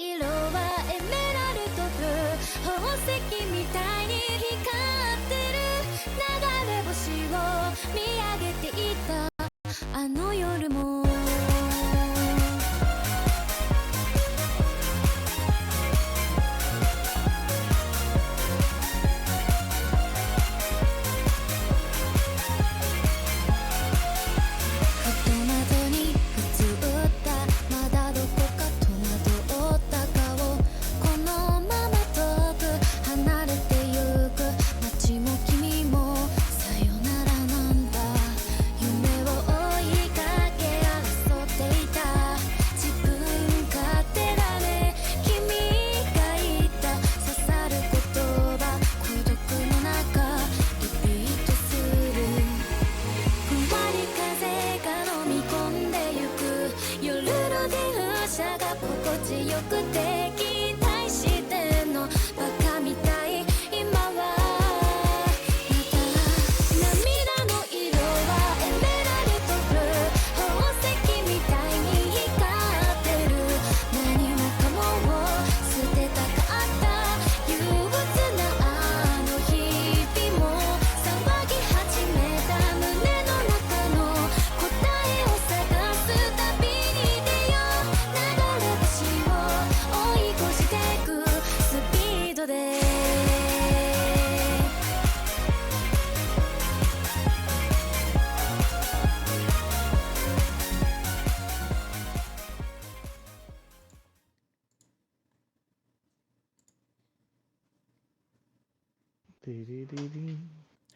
色はエメラルドブルー宝石みたいに光ってる流れ星を見上げていたあの夜も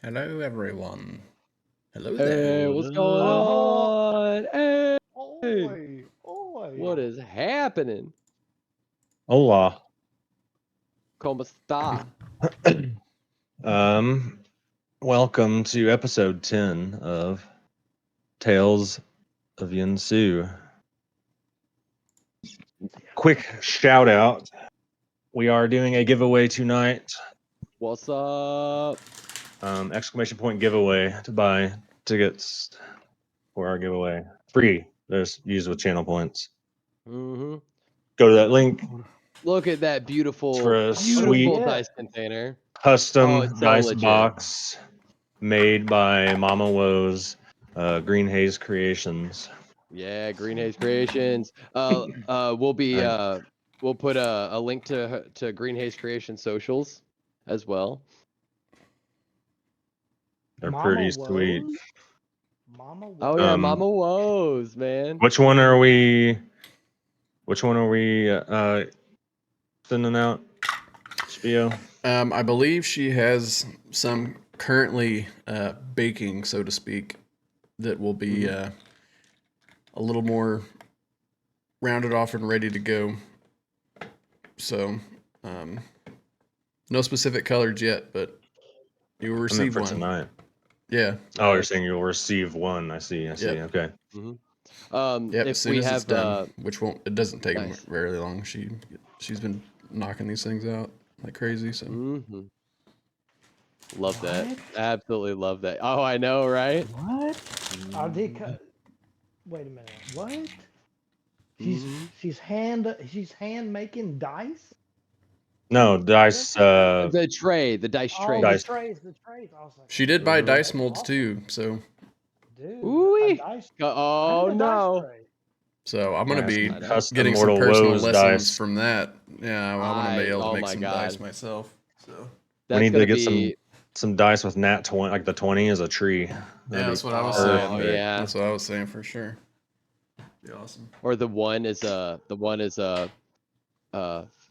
Hello, everyone. Hello Hey, there. what's going on? Hey, Oi, oi. what is happening? Hola. ¿Cómo está? Welcome to episode 10 of Tales of Yuansu. Quick shout out. We are doing a giveaway tonight. What's up? Exclamation point giveaway to buy tickets for our giveaway. Free. There's used with channel points. Mm-hmm. Go to that link Look at that beautiful, for a beautiful sweet dice container. custom Oh, it's so dice legit. box made by Mama Woe's Green Haze Creations. Yeah, Green Haze Creations. We'll put a link to Green Haze Creation socials as well. They're Mama pretty Woes? sweet. Mama Woes. Oh yeah, Mama Woes, man. Which one are we sending out? Spio? I believe she has some currently baking, so to speak, that will be a little more rounded off and ready to go. So, no specific colors yet, but you will I meant receive for one. tonight. Yeah. Oh, you're saying you'll receive one. I see. Yep. Okay. Yep, If as soon we as have it's done, which it doesn't take nice. very long. She's been knocking these things out like crazy. So love that. What? Absolutely love that. Oh, I know, right? What? Are they wait a minute. What? She's hand making dice? No, dice. The dice tray. The Dice. trays. I was like, she did buy dice that's molds awesome. too. So Dude, Ooh-wee. a dice. Oh I need a dice no. tray. So I'm gonna be custom getting some Mortal personal Woes lessons dice. from that. Yeah, I want to be able to Oh make my some God. dice myself. So That's We need gonna to get be some dice with nat 20, like the 20 is a tree. yeah, That'd that's be what I was perfect. saying. yeah. That's what I was saying for sure. Be awesome. Or the one is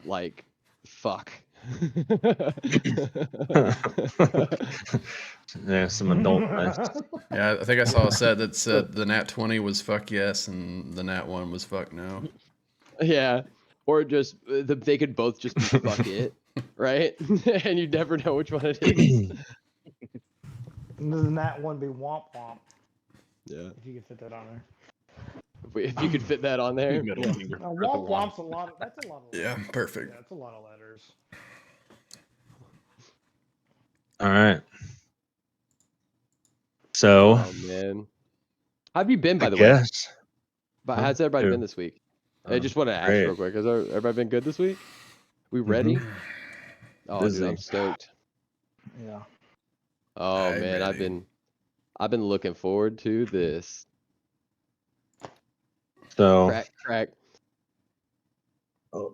like fuck. Yeah, some adult dice. Yeah, I think I saw a set that said the nat 20 was fuck yes and the nat 1 was fuck no. Yeah. Or just they could both just be fuck it, right? And you never know which one it is. And then that one be womp womp. Yeah. If you can fit that on there. If you could fit that on there. Middle Yeah. finger. Now, womp womp's that's a lot of Yeah, letters. perfect. Yeah, that's a lot of letters. All right. So, Oh man. How have you been, by I the way? guess. But how's everybody Who? been this week? I just want to ask great. real quick: has everybody been good this week? We ready? Oh, dude, Busy. I'm stoked. Yeah. Oh I'm man, ready. I've been looking forward to this. So Crack. oh,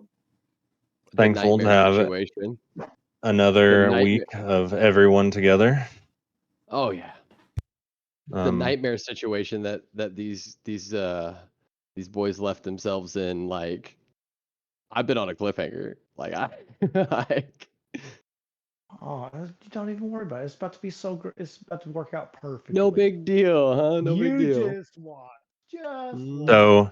The thankful to nightmare have situation. The another nightmare. week of everyone together. Oh yeah. The Um, nightmare situation that these boys left themselves in. Like, I've been on a cliffhanger. Like like, Oh, don't even worry about it. It's about to be so great. It's about to work out perfectly. no big deal, huh? No big You deal. just watch. Just Mm. watch. So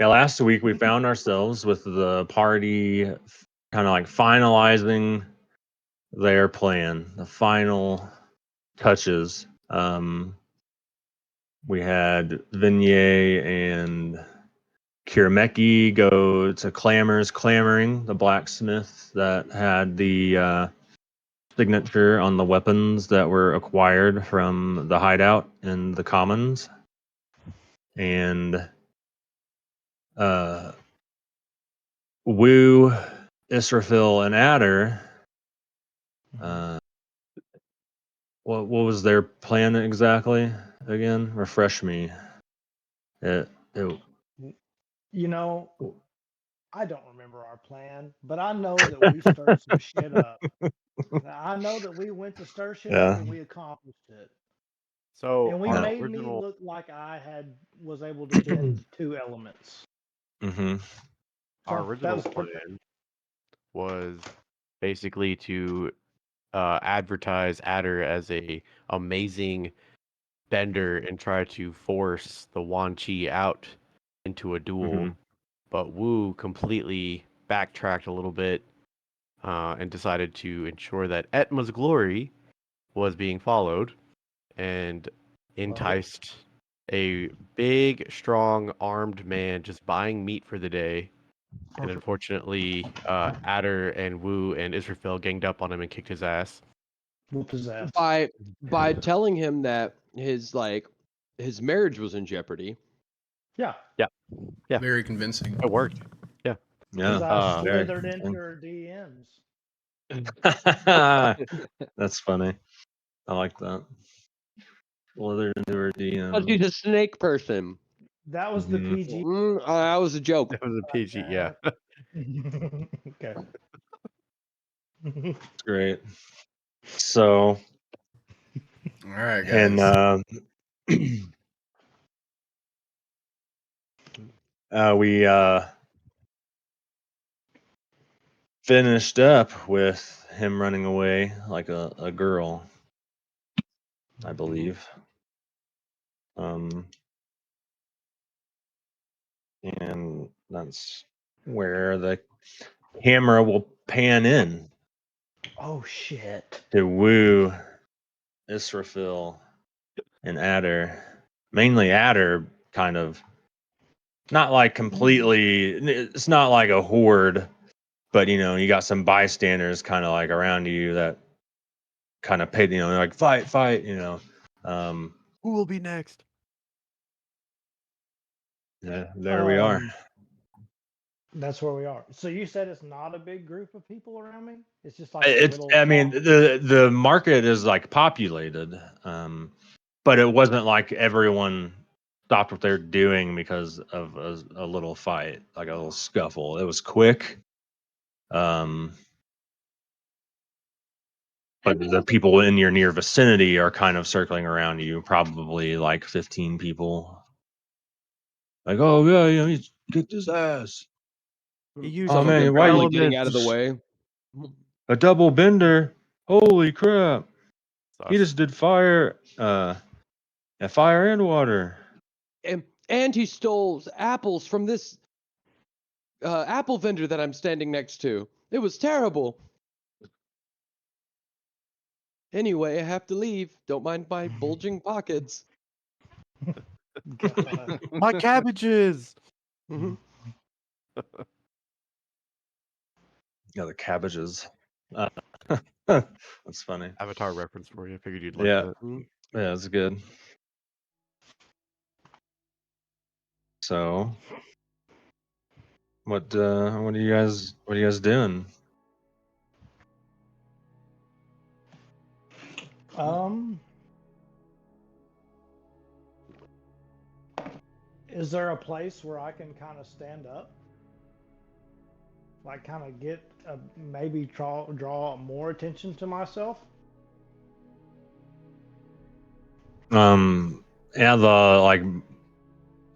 yeah, last week we found ourselves with the party kind of like finalizing their plan, the final touches. We had Vignay and Kirameki go to clamoring, the blacksmith that had the signature on the weapons that were acquired from the hideout in the commons. And Wu, Israfil, and Adder. What was their plan exactly? Again, refresh me. It You know, I don't remember our plan, but I know that we stirred some shit up. I know that we went to stir shit up yeah. and we accomplished it. So And we our made me original look like was able to bend two elements. Mm-hmm. our So that original was pretty. plan was basically to advertise Adder as a amazing bender and try to force the Wan Chi out into a duel. Mm-hmm. But Wu completely backtracked a little bit and decided to ensure that Etma's glory was being followed and enticed a big, strong, armed man just buying meat for the day. And Perfect. unfortunately, Adder and Wu and Israfel ganged up on him and kicked his ass. Whoop his ass. By telling him that his marriage was in jeopardy. Yeah. Yeah. Very convincing. It worked. Because Yeah. I Very slithered into convincing. her DMs. That's funny. I like that. Slithered into her But DM. he's a snake person. That was the Mhm. PG. That was a joke. It was a PG, yeah. Okay. It's great. So, All right, and guys. we finished up with him running away like a girl, I believe. And that's where the camera will pan in Oh shit. to Wu, Israfil, and Adder. Mainly Adder, kind of not like completely. It's not like a horde, but you got some bystanders kind of like around you that kind of paid. Like fight. Who will be next? Yeah, there we are. That's where we are. So you said it's not a big group of people around me? It's just like a It's. little I mean, small- the market is like populated, but it wasn't like everyone stopped what they're doing because of a little fight, like a little scuffle. It was quick. Um, but the people in your near vicinity are kind of circling around you, probably like 15 people. Like, oh yeah, he's kicked his ass. He used Oh Some of man, them why barely you getting out of the way. a double bender? Holy crap! He Sus. just did fire, fire and water. And he stole apples from this apple vendor that I'm standing next to. It was terrible. Anyway, I have to leave. Don't mind my bulging pockets. God. My cabbages! Mhm. Yeah, the cabbages. Uh, that's funny. Avatar reference for you. I figured you'd like Yeah, that. yeah, it's good. So What are you guys doing? Is there a place where I can kind of stand up? Like kind of get maybe draw more attention to myself? Yeah,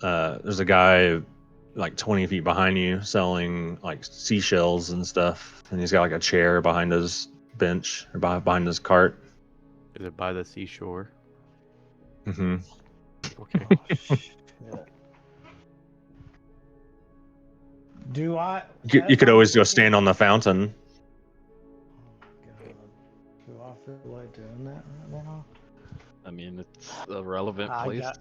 there's a guy like 20 feet behind you selling like seashells and stuff, and he's got like a chair behind his bench or behind his cart. Is it by the seashore? Mm-hmm. Okay. Oh, shit. Do I, You as could I'm always go looking, stand on the fountain. oh my God, do I feel like doing that right now? I mean, it's a relevant I place. got,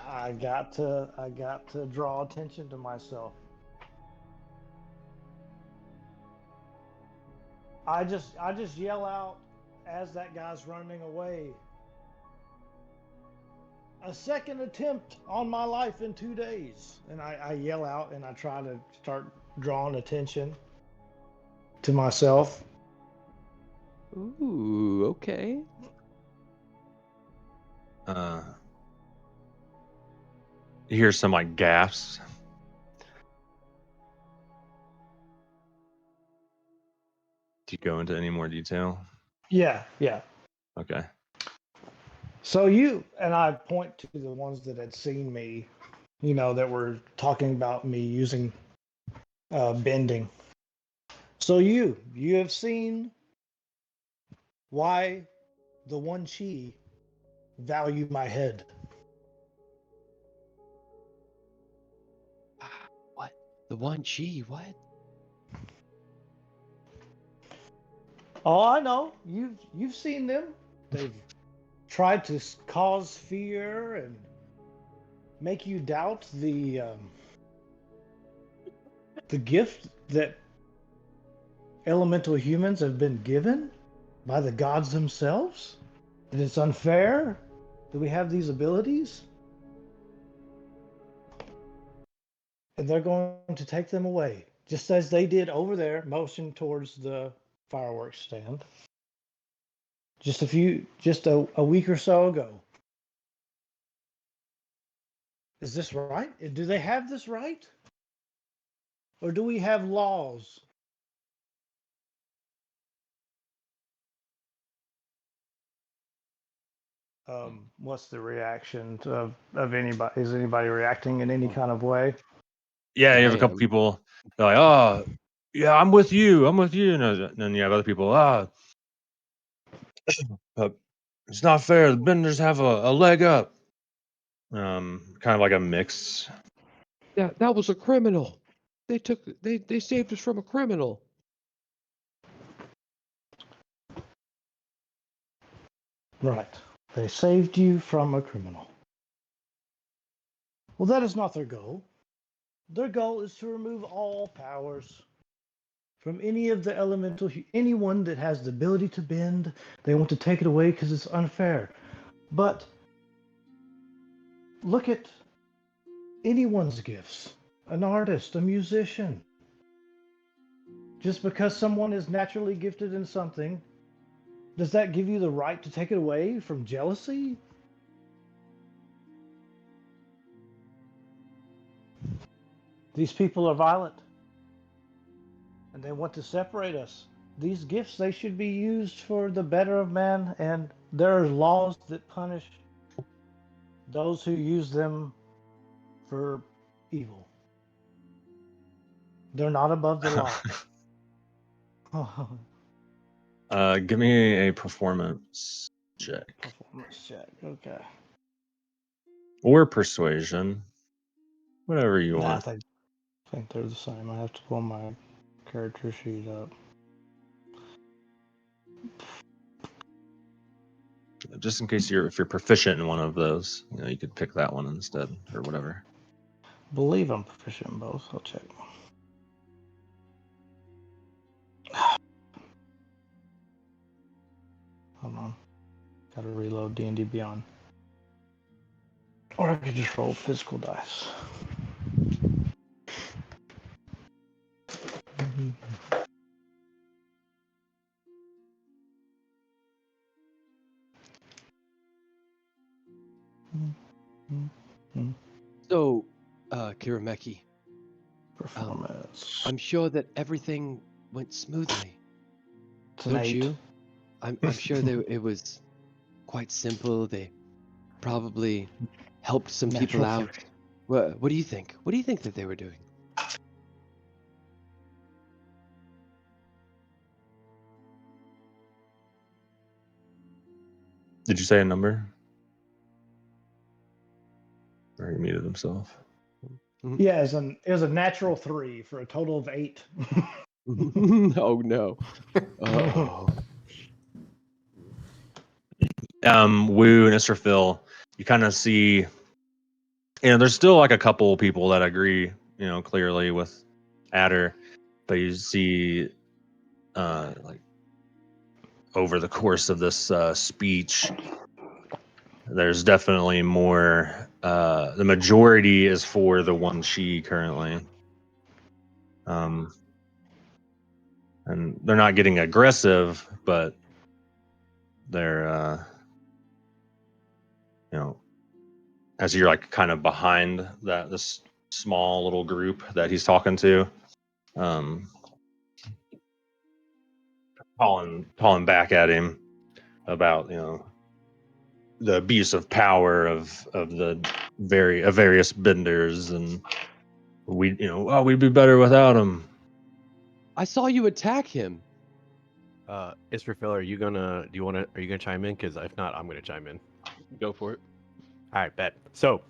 I got to draw attention to myself. I just yell out as that guy's running away. A second attempt on my life in 2 days. And I yell out and I try to start drawing attention to myself. Ooh, okay. You hear some like gasps. Do you go into any more detail? Yeah, yeah. Okay. So you and I point to the ones that had seen me, that were talking about me using bending. So you have seen why the one chi value my head. What? The one G? What? Oh, I know. You've seen them. They've tried to cause fear and make you doubt the gift that elemental humans have been given by the gods themselves. That it's unfair that we have these abilities, and they're going to take them away, just as they did over there, motion towards the fireworks stand. Just a week or so ago. Is this right? Do they have this right? Or do we have laws? What's the reaction of anybody? Is anybody reacting in any kind of way? Yeah, you have a I couple am. people. They're like, "Oh, yeah, I'm with you. I'm with you." And then you have other people. It's not fair. The Benders have a leg up. Kind of like a mix. That was a criminal. They saved us from a criminal. Right. They saved you from a criminal. Well, that is not their goal. Their goal is to remove all powers from any of the anyone that has the ability to bend. They want to take it away because it's unfair. But look at anyone's gifts. An artist, a musician. Just because someone is naturally gifted in something, does that give you the right to take it away from jealousy? These people are violent and they want to separate us. These gifts, they should be used for the better of man, and there are laws that punish those who use them for evil. They're not above the law. Give me a performance check Performance check. Okay. or persuasion, whatever you Nah, I want. think they're the same. I have to pull my character sheet up. Just in case if you're proficient in one of those, you could pick that one instead or whatever. Believe I'm proficient in both. I'll check. Hold on. Gotta reload D&D Beyond. Or I could just roll physical dice. Kirameki. Performance. I'm sure that everything went smoothly. It's an Don't 8. you? I'm sure it was quite simple. They probably helped some people Natural out. What do you think? What do you think that they were doing? Did you say a number? Or he muted himself. Yeah, it was a natural 3 for a total of 8. Oh no. Oh. Woo and Israfil, you kind of see, there's still like a couple people that agree, clearly with Adder, but you see, like over the course of this speech, there's definitely more. The majority is for the one she currently, and they're not getting aggressive, but they're, as you're like kind of behind this small little group that he's talking to, calling back at him about the abuse of power of the various benders, and we'd be better without him. I saw you attack him. Israfil, are you gonna chime in? Because if not, I'm gonna chime in. Go for it. All right, bet. So,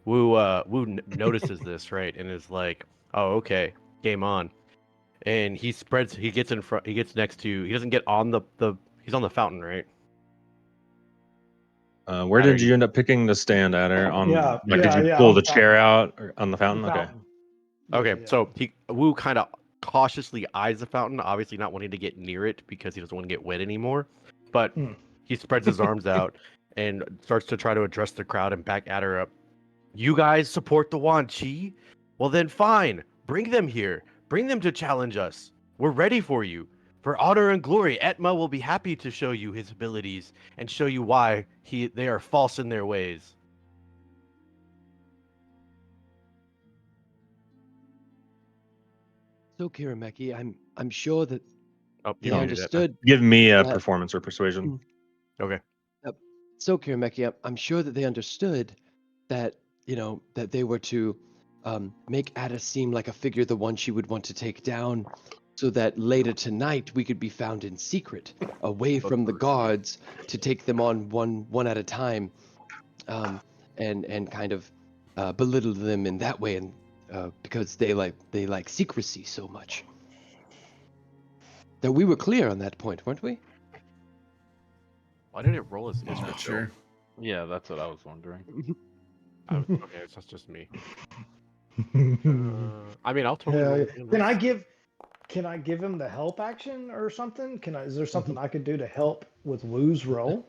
Wu notices this, right, and is like, "Oh, okay, game on." And he gets in front. He gets next to. He doesn't get on the. He's on the fountain, right? Where Adder, did you end up picking the stand at her? Yeah, Did you yeah, pull on the the chair fountain. out on the fountain? Okay. Okay, Yeah. so Wu kind of cautiously eyes the fountain, obviously not wanting to get near it because he doesn't want to get wet anymore. But he spreads his arms out and starts to try to address the crowd and back at her up. You guys support the Wan Chi? Well then fine. Bring them here. Bring them to challenge us. We're ready for you. For honor and glory, Etma will be happy to show you his abilities and show you why they are false in their ways. So Kirameki, I'm sure that Oh, they you understood. Give me a that- performance or persuasion. Okay. So Kirameki, I'm sure that they understood that that they were to make Ada seem like a figure, the one she would want to take down, so that later tonight we could be found in secret, away from the guards, to take them on one at a time, and kind of belittle them in that way, and because they like secrecy so much. That we were clear on that point, weren't we? Why did it roll as I'm Israfil? not sure. Yeah, that's what I was wondering. Okay, that's just me. I mean, I'll totally roll again. Can I give him the help action or something? Is there something I could do to help with Wu's role?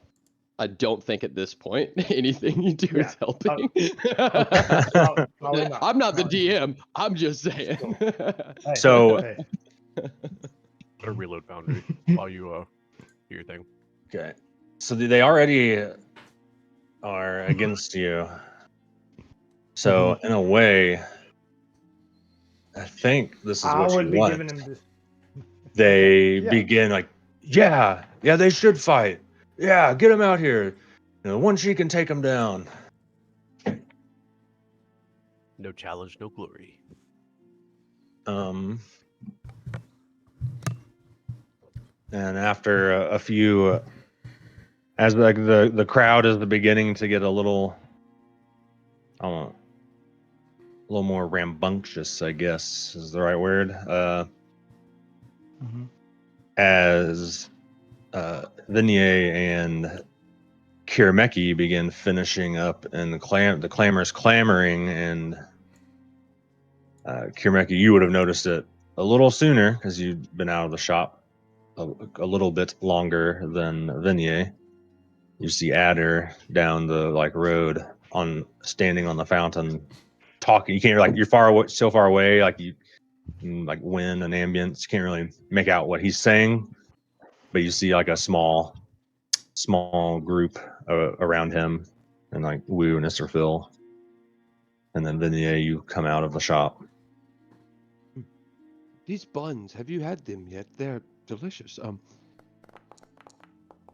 I don't think at this point anything you do is helping. Probably not. I'm not the Probably DM. I'm just saying. Hey, So- hey. A reload boundary while you do your thing. Okay. So they already are against you. So in a way, I think this is I what would you be want. giving him this. They Yeah. begin like, yeah, they should fight. Yeah, get them out here. One she can take them down. No challenge, no glory. And after a few, as like the crowd is beginning to get a little, a little more rambunctious, I guess is the right word. As Vignye and Kirameki begin finishing up, and the clamor's clamoring, and Kirameki, you would have noticed it a little sooner because you've been out of the shop a little bit longer than Vignye. You see Adder down the road standing on the fountain, talking. You can't you're far away, so far away, you wind and ambience. You can't really make out what he's saying, but you see a small group around him, and Wu and Israfil. And then Vignette, you come out of the shop. These buns, have you had them yet? They're delicious.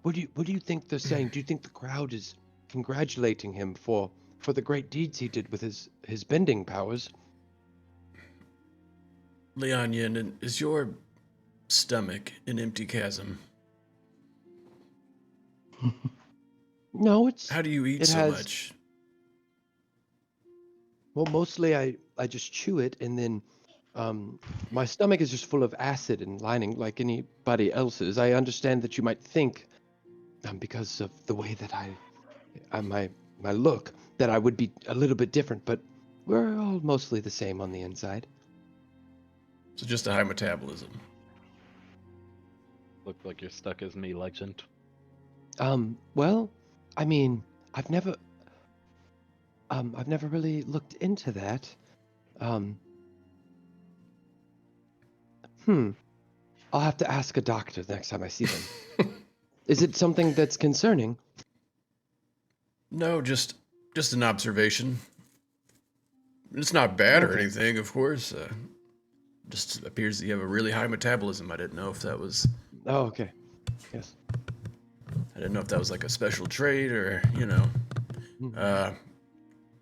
What do you think they're saying? Do you think the crowd is congratulating him for the great deeds he did with his bending powers? Leon Yin, is your stomach an empty chasm? No, How do you eat it so has much? well, mostly I just chew it, and then my stomach is just full of acid and lining like anybody else's. I understand that you might think because of the way that my look that I would be a little bit different, but we're all mostly the same on the inside. So just a high metabolism. Look like you're stuck as me, Legend. Well, I mean, I've never really looked into that. I'll have to ask a doctor the next time I see them. Is it something that's concerning? No, just an observation. It's not bad or Okay. anything, of course. Just appears that you have a really high metabolism. I didn't know if that was. Oh, okay. Yes. I didn't know if that was like a special trait or Mhm.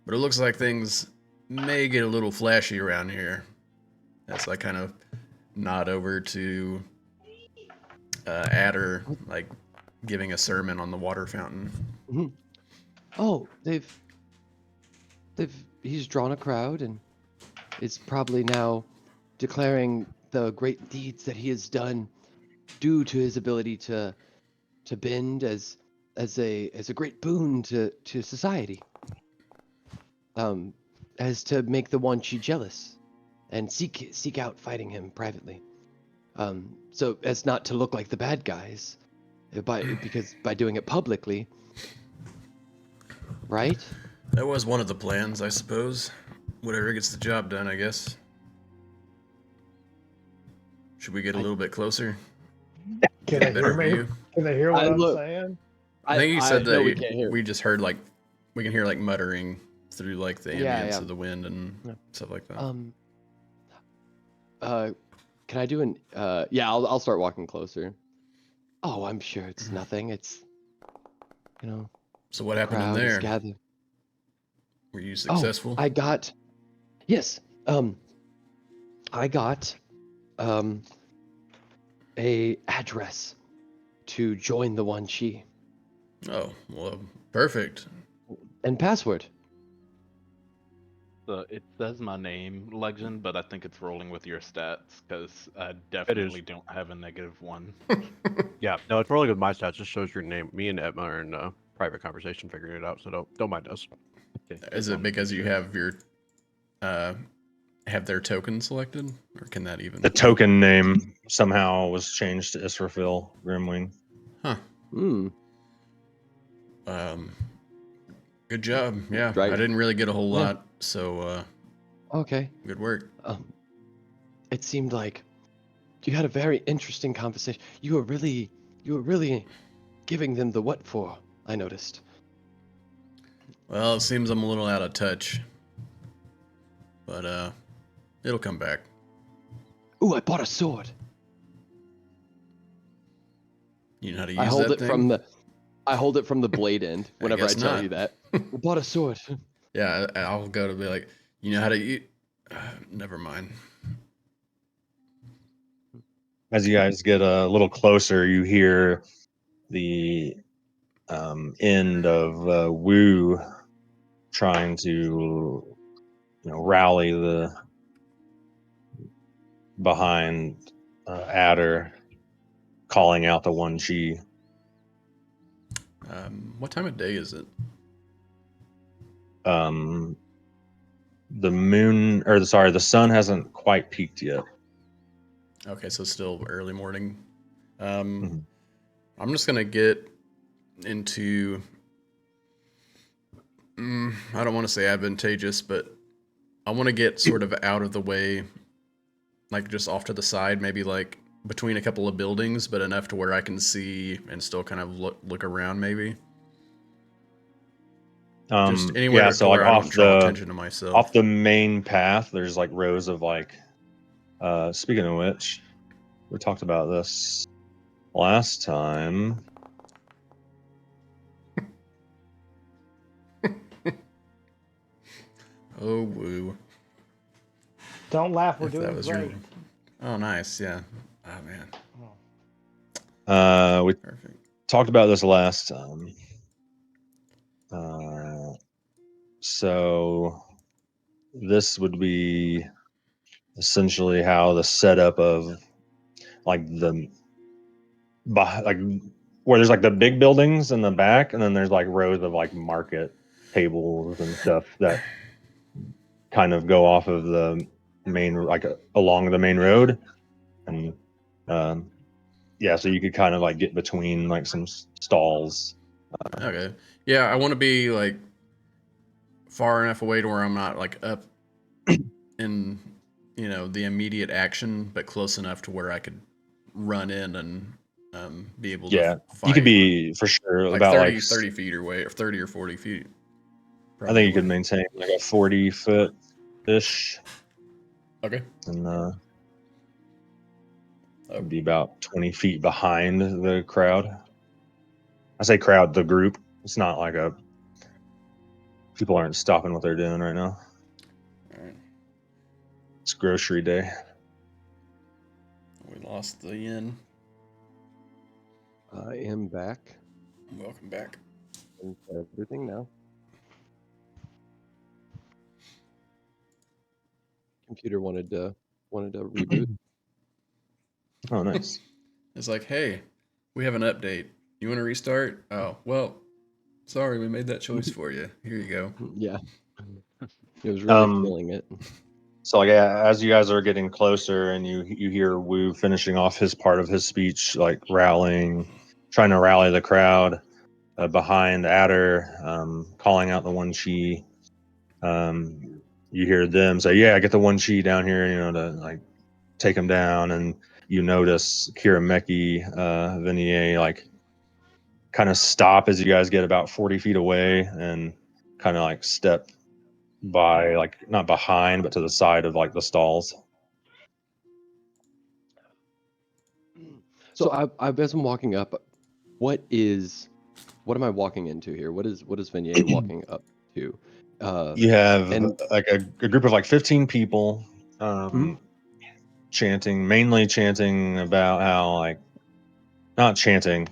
But it looks like things may get a little flashy around here. As I kind of nod over to Adder, like giving a sermon on the water fountain. Mhm. Oh, he's drawn a crowd and is probably now declaring the great deeds that he has done due to his ability to bend as a great boon to society. As to make the one she jealous and seek out fighting him privately. So as not to look like the bad guys because by doing it publicly, right? That was one of the plans, I suppose. Whatever gets the job done, I guess. Should we get a little bit closer? Can Get a they better hear me? view? Can they hear what I I'm look- saying? I think you said that no, we can't hear. we just heard like we can hear like muttering through like the Yeah, ambience yeah. of the wind and Yeah. stuff like that. Can I do an yeah, I'll start walking closer. Oh, I'm sure it's nothing. It's So what happened in crowd is there? gathered. Were you successful? Oh, I got a address to join the One Chi Oh, well, perfect. and password. It says my name, Legend, but I think it's rolling with your stats because I definitely don't have a -1. Yeah, no, it's rolling with my stats. Just shows your name. Me and Emma are in a private conversation figuring it out, so don't mind us. Okay, Is just it wanted to because make you sure. have your have their token selected, or can that even? The token name somehow was changed to Israfil Grimwing. Huh. Hmm. Good job. Yeah, Right. I didn't really get a whole Yeah. lot, so Okay. good work. It seemed like you had a very interesting conversation. You were really giving them the what for, I noticed. Well, it seems I'm a little out of touch, but it'll come back. Ooh, I bought a sword. You know how to use I hold that it thing? from the blade end whenever I guess tell not. you that. I bought a sword. Yeah, I'll go to be like, you know how to eat. Never mind. As you guys get a little closer, you hear the end of Wu trying to rally the behind Adder, calling out the One Chi. What time of day is it? The moon, or sorry, the sun hasn't quite peaked yet. Okay, so still early morning. Mhm. I'm just gonna get into. I don't want to say advantageous, but I want to get sort of out of the way, like just off to the side, maybe like between a couple of buildings, but enough to where I can see and still kind of look around, maybe. Just anywhere Yeah, to so where like I don't draw attention to myself. off the main path, there's like rows of like. Speaking of which, we talked about this last time. Oh woo! Don't laugh, we're If that doing was great. your. Oh, nice. Yeah. Oh man. We Perfect. talked about this last time. So this would be essentially how the setup of like like where there's like the big buildings in the back, and then there's like rows of like market tables and stuff that kind of go off of the main like along the main road, and yeah, so you could kind of like get between like some stalls. Okay. Yeah, I want to be like far enough away to where I'm not like up in the immediate action, but close enough to where I could run in and be able to Yeah, you could fight be for sure like about 30 feet away, or 30 or 40 feet. I think you could Probably. maintain like a 40-foot ish, Okay. and Oh, be about 20 feet behind the crowd. I say crowd, the group. It's not like people aren't stopping what they're doing right now. all right. It's grocery day. We lost the yen. I am back. Welcome back. And everything now. Computer wanted to reboot. Oh, nice. It's like, hey, we have an update. You want to restart? Oh, well, sorry, we made that choice for you. Here you go. Yeah, it was really Um, feeling it. So like as you guys are getting closer, and you hear Wu finishing off his part of his speech, like trying to rally the crowd behind Adder, calling out the one chi. You hear them say, "Yeah, get the one chi down here," to like take him down, and you notice Kirameki, Venier, like kind of stop as you guys get about 40 feet away, and kind of like step by, like not behind, but to the side of like the stalls. So as I'm walking up, what am I walking into here? What is Venier walking up to? You have And like a group of like 15 people, Mhm. mainly chanting about how like not chanting.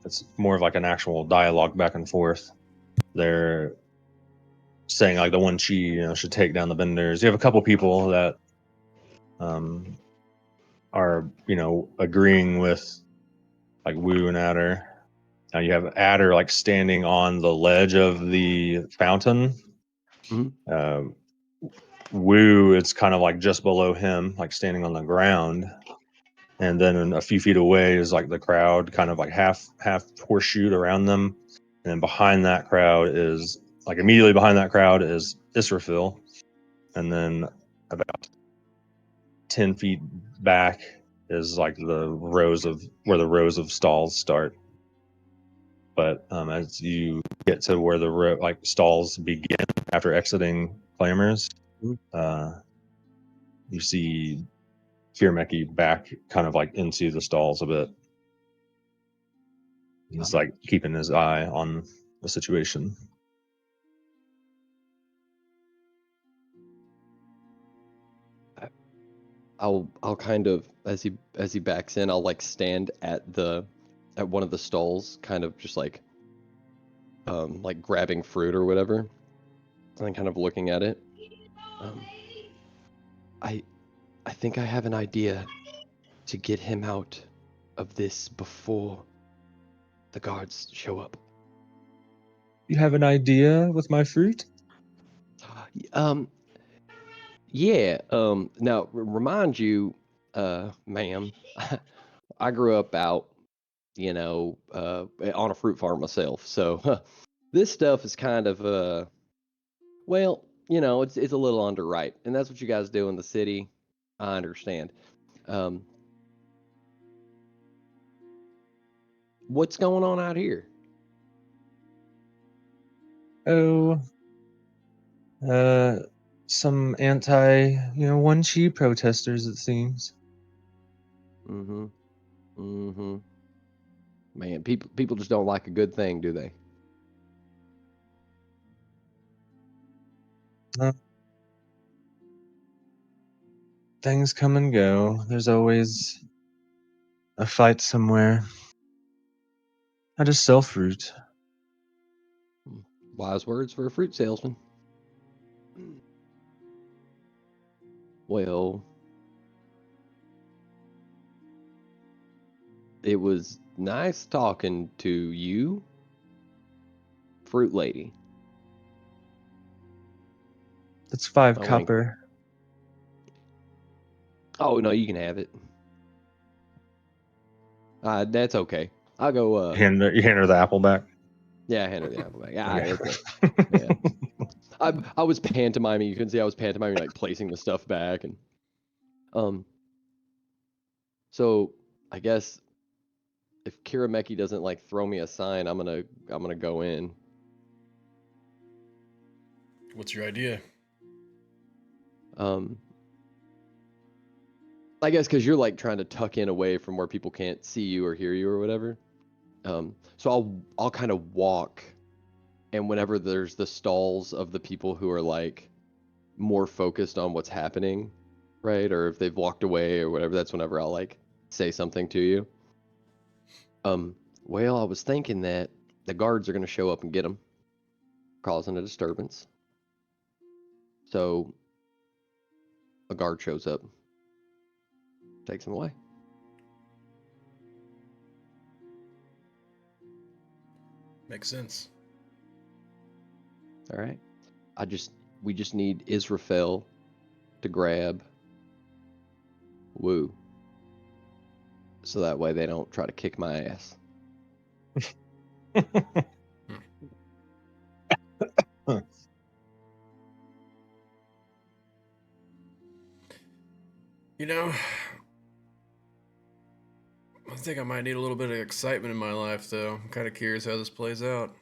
It's more of like an actual dialogue back and forth. They're saying like the one chi, should take down the benders. You have a couple people that are agreeing with like Wu and Adder. Now you have Adder like standing on the ledge of the fountain. Mhm. Wu, it's kind of like just below him, like standing on the ground, and then a few feet away is like the crowd, kind of like half horseshoed around them, and then behind that crowd is like immediately behind that crowd is Israfil, and then about 10 feet back is like the rows of stalls start. But as you get to where the like stalls begin after exiting Clamors, Mhm. you see Kirameki back kind of like into the stalls a bit. He's like keeping his eye on the situation. I'll kind of as he backs in, I'll like stand at one of the stalls, kind of just like grabbing fruit or whatever, and then kind of looking at it. Um, I I think I have an idea to get him out of this before the guards show up. You have an idea with my fruit? Um, yeah. Now remind you, ma'am, I grew up out, on a fruit farm myself. So this stuff is kind of, well, it's a little underripe, and that's what you guys do in the city. I understand. Um, what's going on out here? some anti, one chi protesters, it seems. Mm-hmm. Mm-hmm. Man, people just don't like a good thing, do they? Things come and go. There's always a fight somewhere. I just sell fruit. Wise words for a fruit salesman. Well, it was nice talking to you, fruit lady. That's 5 I wink. copper. Oh no, you can have it. That's okay. I'll go. You hand her the apple back. Yeah, hand her the apple back. Okay. It's a, yeah. I was pantomiming. You can see I was pantomiming, like placing the stuff back, and So I guess if Kirameki doesn't like throw me a sign, I'm gonna go in. What's your idea? I guess because you're like trying to tuck in away from where people can't see you or hear you or whatever. So I'll kind of walk, and whenever there's the stalls of the people who are like more focused on what's happening, right? Or if they've walked away or whatever, that's whenever I'll like say something to you. Well, I was thinking that the guards are gonna show up and get them, causing a disturbance. So a guard shows up, takes him away. Makes sense. All right. We just need Israfel to grab Woo. So that way they don't try to kick my ass. You know, I think I might need a little bit of excitement in my life, though. I'm kind of curious how this plays out.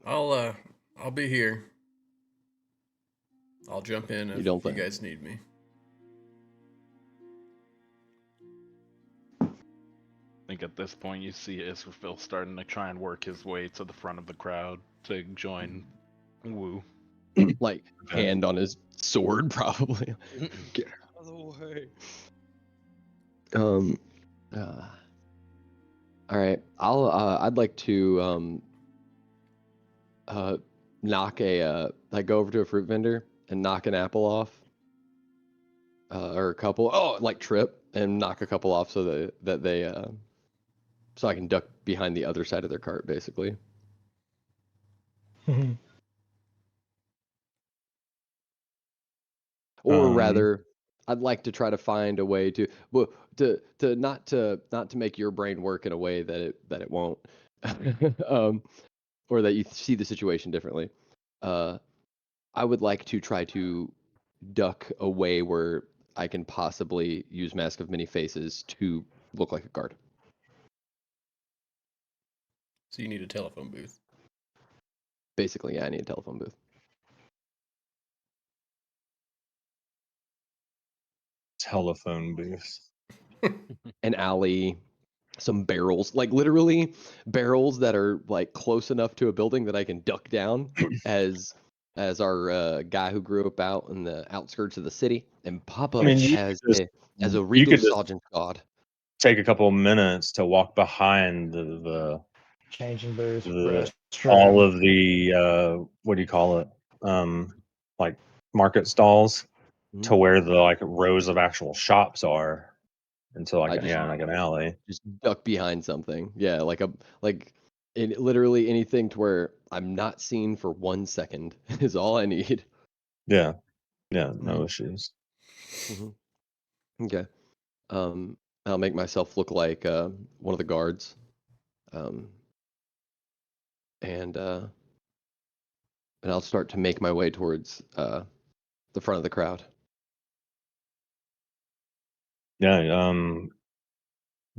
I'll be here. I'll jump in You if don't you think? guys need me. I think at this point you see Israfil starting to try and work his way to the front of the crowd to join Woo. Like Okay. hand on his sword, probably. Get out of the way. All right. I'd like to knock like go over to a fruit vendor and knock an apple off. Or a couple. Oh, like trip and knock a couple off so that they so I can duck behind the other side of their cart, basically. Or rather, I'd like to try to find a way to not to make your brain work in a way that it won't, or that you see the situation differently. I would like to try to duck away where I can possibly use Mask of Many Faces to look like a guard. So you need a telephone booth. Basically, yeah, I need a telephone booth. Telephone booth. An alley, some barrels, like literally barrels that are like close enough to a building that I can duck down as our guy who grew up out in the outskirts of the city and pop up You as you a regal could just sergeant god. take a couple of minutes to walk behind Changing booth, the all restroom. of the what do you call it? Like market stalls to where the like rows of actual shops are into like like an alley. Just duck behind something. Yeah, like literally anything to where I'm not seen for 1 second is all I need. Yeah. Yeah, no issues. Mhm. Okay. I'll make myself look like one of the guards. Um, and I'll start to make my way towards the front of the crowd. Yeah,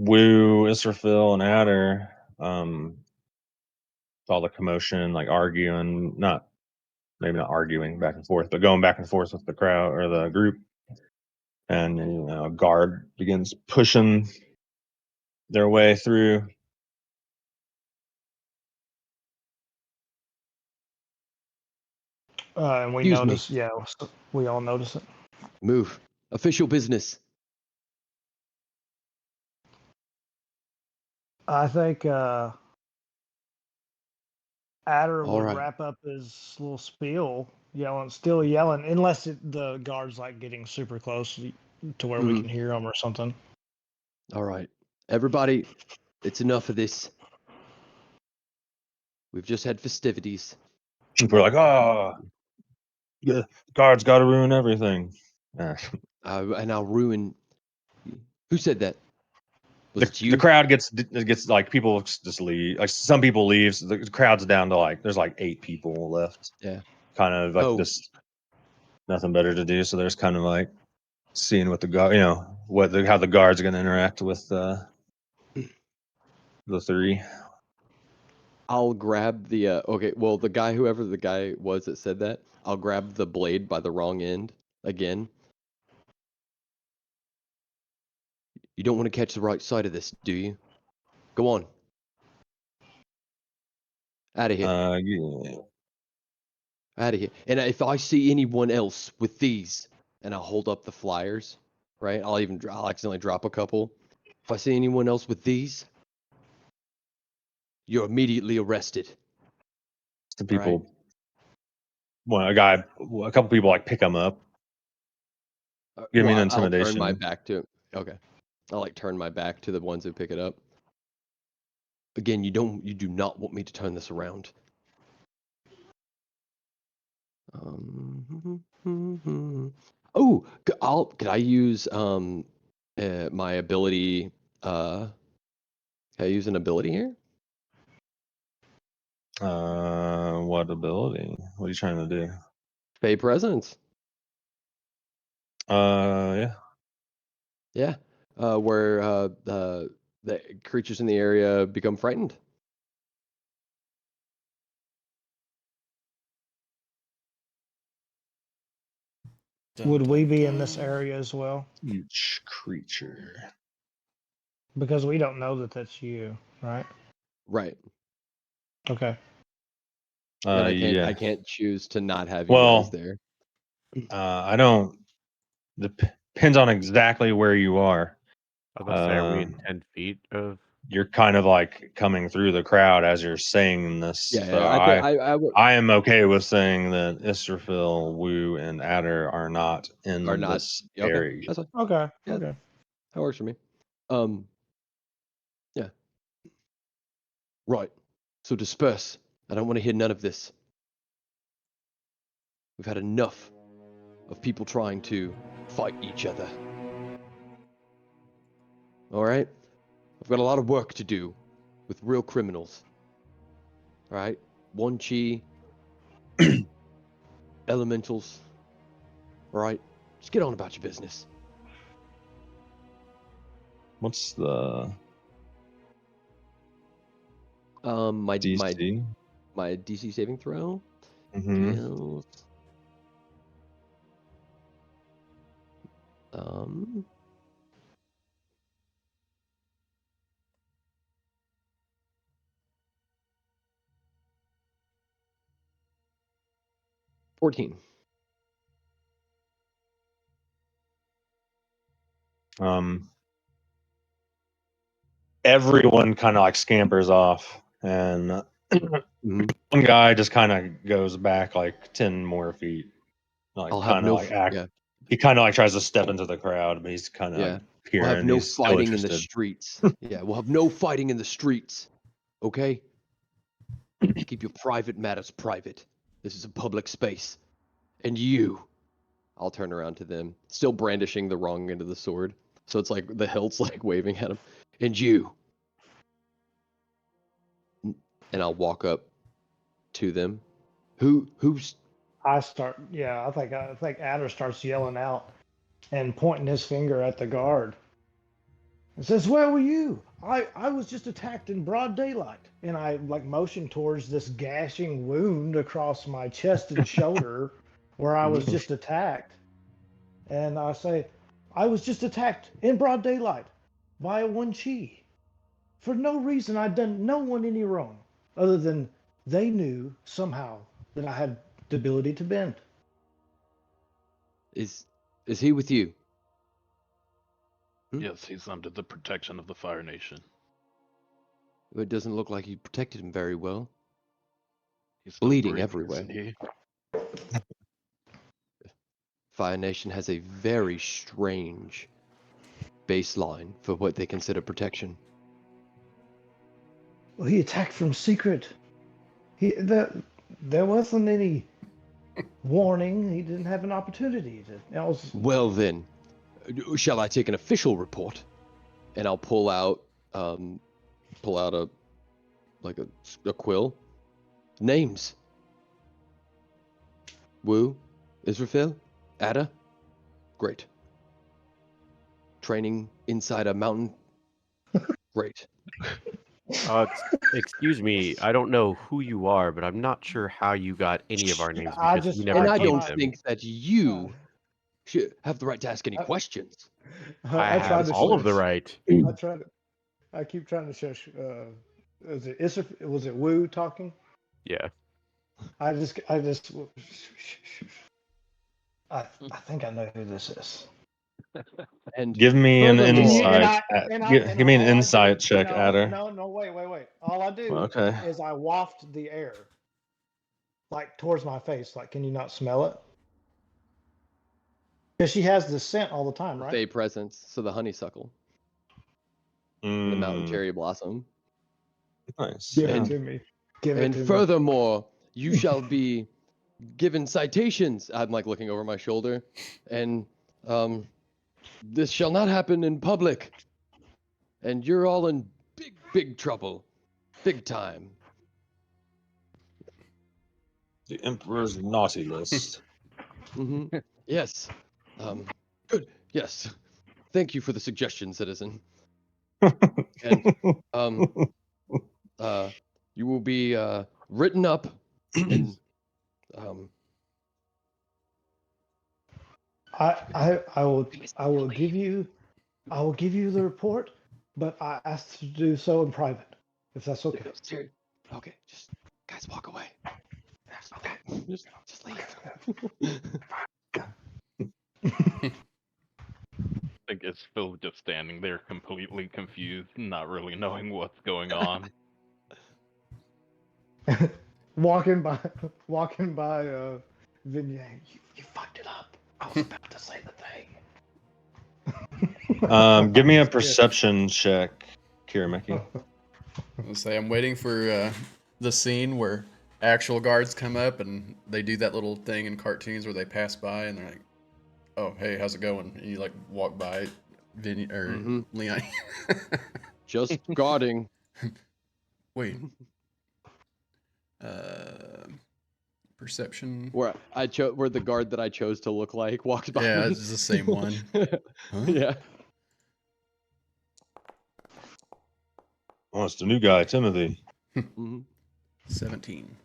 Wu, Israfil, and Adder saw the commotion, like arguing, maybe not arguing back and forth, but going back and forth with the crowd or the group. And a guard begins pushing their way through. And we Excuse me. notice, yeah, we all notice it. Move. Official business. I think Adder All would right. wrap up his little spiel, still yelling, unless the guard's like getting super close to where we Mhm. can hear him or something. All right. Everybody, it's enough of this. We've just had festivities. People are like, "Oh, the guards got to ruin everything." And I'll ruin. Who said that? Was it The you? crowd gets like, people just leave. Like, some people leave. So the crowd's down to like, there's like 8 people left. Yeah. Kind of like this, nothing better to do. So there's kind of like seeing what the guard, how the guards are going to interact with the 3. I'll grab the okay, well, whoever the guy was that said that, I'll grab the blade by the wrong end again. You don't want to catch the right side of this, do you? Go on. Out of here. Yeah. Out of here. And if I see anyone else with these, and I'll hold up the flyers, right? I'll accidentally drop a couple. If I see anyone else with these, you're immediately arrested. The All right? people, a couple people like pick them up. Give me an I'll turn my intimidation. back to. Okay. I'll turn my back to the ones who pick it up. Again, you do not want me to turn this around. Oh, could I use my ability? Can I use an ability here? What ability? What are you trying to do? Pay presence. Yeah. Yeah. Where the creatures in the area become frightened. Would we be in this area as well? Each creature. Because we don't know that that's you, right? Right. Okay. And I Yeah. can't choose to not have you guys Well, there. I don't. Depends on exactly where you are. I was about to say, are we in 10 feet of? You're kind of like coming through the crowd as you're saying this. Yeah, So yeah. I think I would I am okay with saying that Israfil, Wu, and Adder are not in are not. this Yeah, okay. area. That's fine. Okay. Yeah. Okay. That works for me. Yeah. Right. So disperse. I don't want to hear none of this. We've had enough of people trying to fight each other. All right? I've got a lot of work to do with real criminals. All right? One Chi, elementals. All right? Just get on about your business. What's the My DC? my DC saving throw Mm-hmm. is 14. Everyone kind of like scampers off, and Mhm. one guy just kind of goes back like 10 more feet. Like, I'll have kind of no like yeah. he kind of like tries to step into the crowd, but he's kind of Yeah. like We'll have peering. no He's still fighting in the interested. streets. Yeah, we'll have no fighting in the streets. Okay? Keep your private matters private. This is a public space. And you, I'll turn around to them, still brandishing the wrong end of the sword. So it's like the hilt's like waving at him. And you. And I'll walk up to them. Who's I think Adder starts yelling out and pointing his finger at the guard. and says, "Where were you? I was just attacked in broad daylight." And I like motion towards this gashing wound across my chest and shoulder where I was just attacked. And I say, "I was just attacked in broad daylight by a one chi. For no reason. I'd done no one any wrong, other than they knew somehow that I had the ability to bend." Is he with you? Yes, he's under the protection of the Fire Nation. It doesn't look like you protected him very well. He's still Bleeding breathing, everywhere. isn't he? Fire Nation has a very strange baseline for what they consider protection. Well, he attacked from secret. There wasn't any warning. He didn't have an opportunity to. I was Well then, shall I take an official report? And I'll pull out a quill. Names. Wu, Israfel, Ada. Great. Training inside a mountain. Great. Excuse me, I don't know who you are, but I'm not sure how you got any of our names I because just- we never And I gave don't them. think that you should have the right to ask any questions. I I tried have to all of the shush. right. I keep trying to shush. Was it Wu talking? Yeah. I think I know who this is. And Give me an furthermore- insight. Give me an insight check, Adder. No, wait. All I do Okay. is I waft the air, like towards my face. Like, can you not smell it? Because she has this scent all the time, right? Fey presence, so the honeysuckle, and the mountain Mm, cherry blossom. nice. Give Yeah. it to me. Give it And to me. furthermore, you shall be given citations. I'm like looking over my shoulder, and this shall not happen in public. And you're all in big trouble, big time. The Emperor's naughty list. Yes. Good. Yes. Thank you for the suggestion, citizen. And you will be written up and I will give you the report, but I ask to do so in private, if that's okay. Okay, just guys walk away. Okay, just leave. I guess Phil's just standing there completely confused, not really knowing what's going on. walking by Vignette, you fucked it up. I was about to say the thing. Give me a perception check, Kirameki. I'll say I'm waiting for the scene where actual guards come up and they do that little thing in cartoons where they pass by and they're like, "Oh, hey, how's it going?" And you like walk by Leon. Just guarding. Wait. Perception. Where the guard that I chose to look like walks by. Yeah, me. it's the same one. Huh? Yeah. Oh, it's the new guy, Timothy. 17.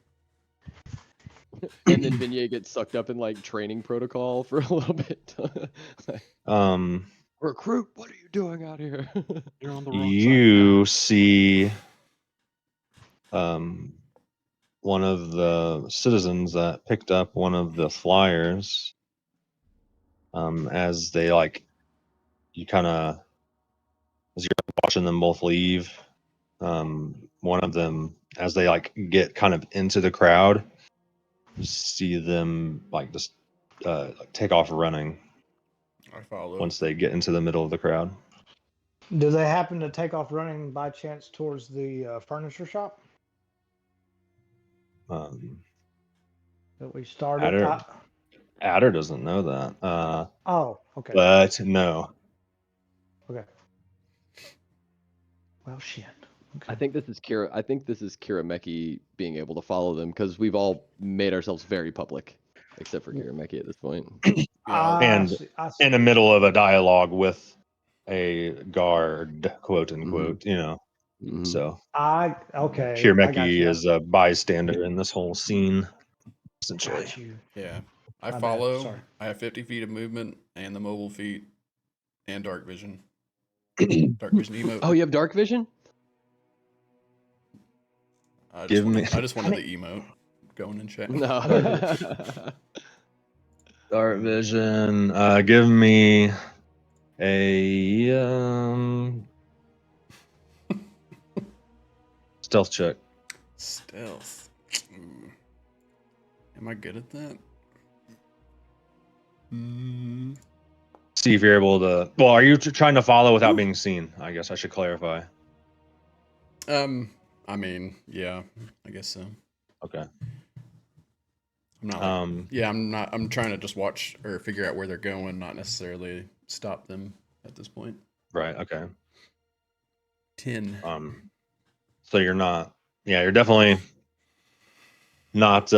And then Vignette gets sucked up in like training protocol for a little bit. Recruit, what are you doing out here? You're on the wrong You see one of the citizens that picked up one of the flyers as they you kind of, as you're watching them both leave, one of them, as they get kind of into the crowd, you see them just take off running I follow. once they get into the middle of the crowd. Do they happen to take off running by chance towards the furniture shop that we started? Adder doesn't know that. Oh, okay. But no. Okay. Well, shit. Okay. I think this is Kirameki being able to follow them because we've all made ourselves very public, except for Kirameki at this point. And I see. in the middle of a dialogue with a guard, quote unquote. You know, Mhm. so Okay. I got Kirmeki you. is a bystander in this whole scene, essentially. Got you. Yeah. I My bad, follow. sorry. I have 50 feet of movement and the mobile feet and dark vision. Dark vision emote. Oh, you have dark vision? I Give me just wanted the emote going in chat. No. dark vision. Give me a stealth check. Stealth. Ooh. Am I good at that? See if you're able to. Well, are you trying to follow without being seen? I guess I should clarify. I mean, yeah, I guess so. Okay. I'm not like, yeah, I'm not. I'm trying to just watch or figure out where they're going, not necessarily stop them at this point. Right. Okay. 10. So you're not. Yeah, you're definitely not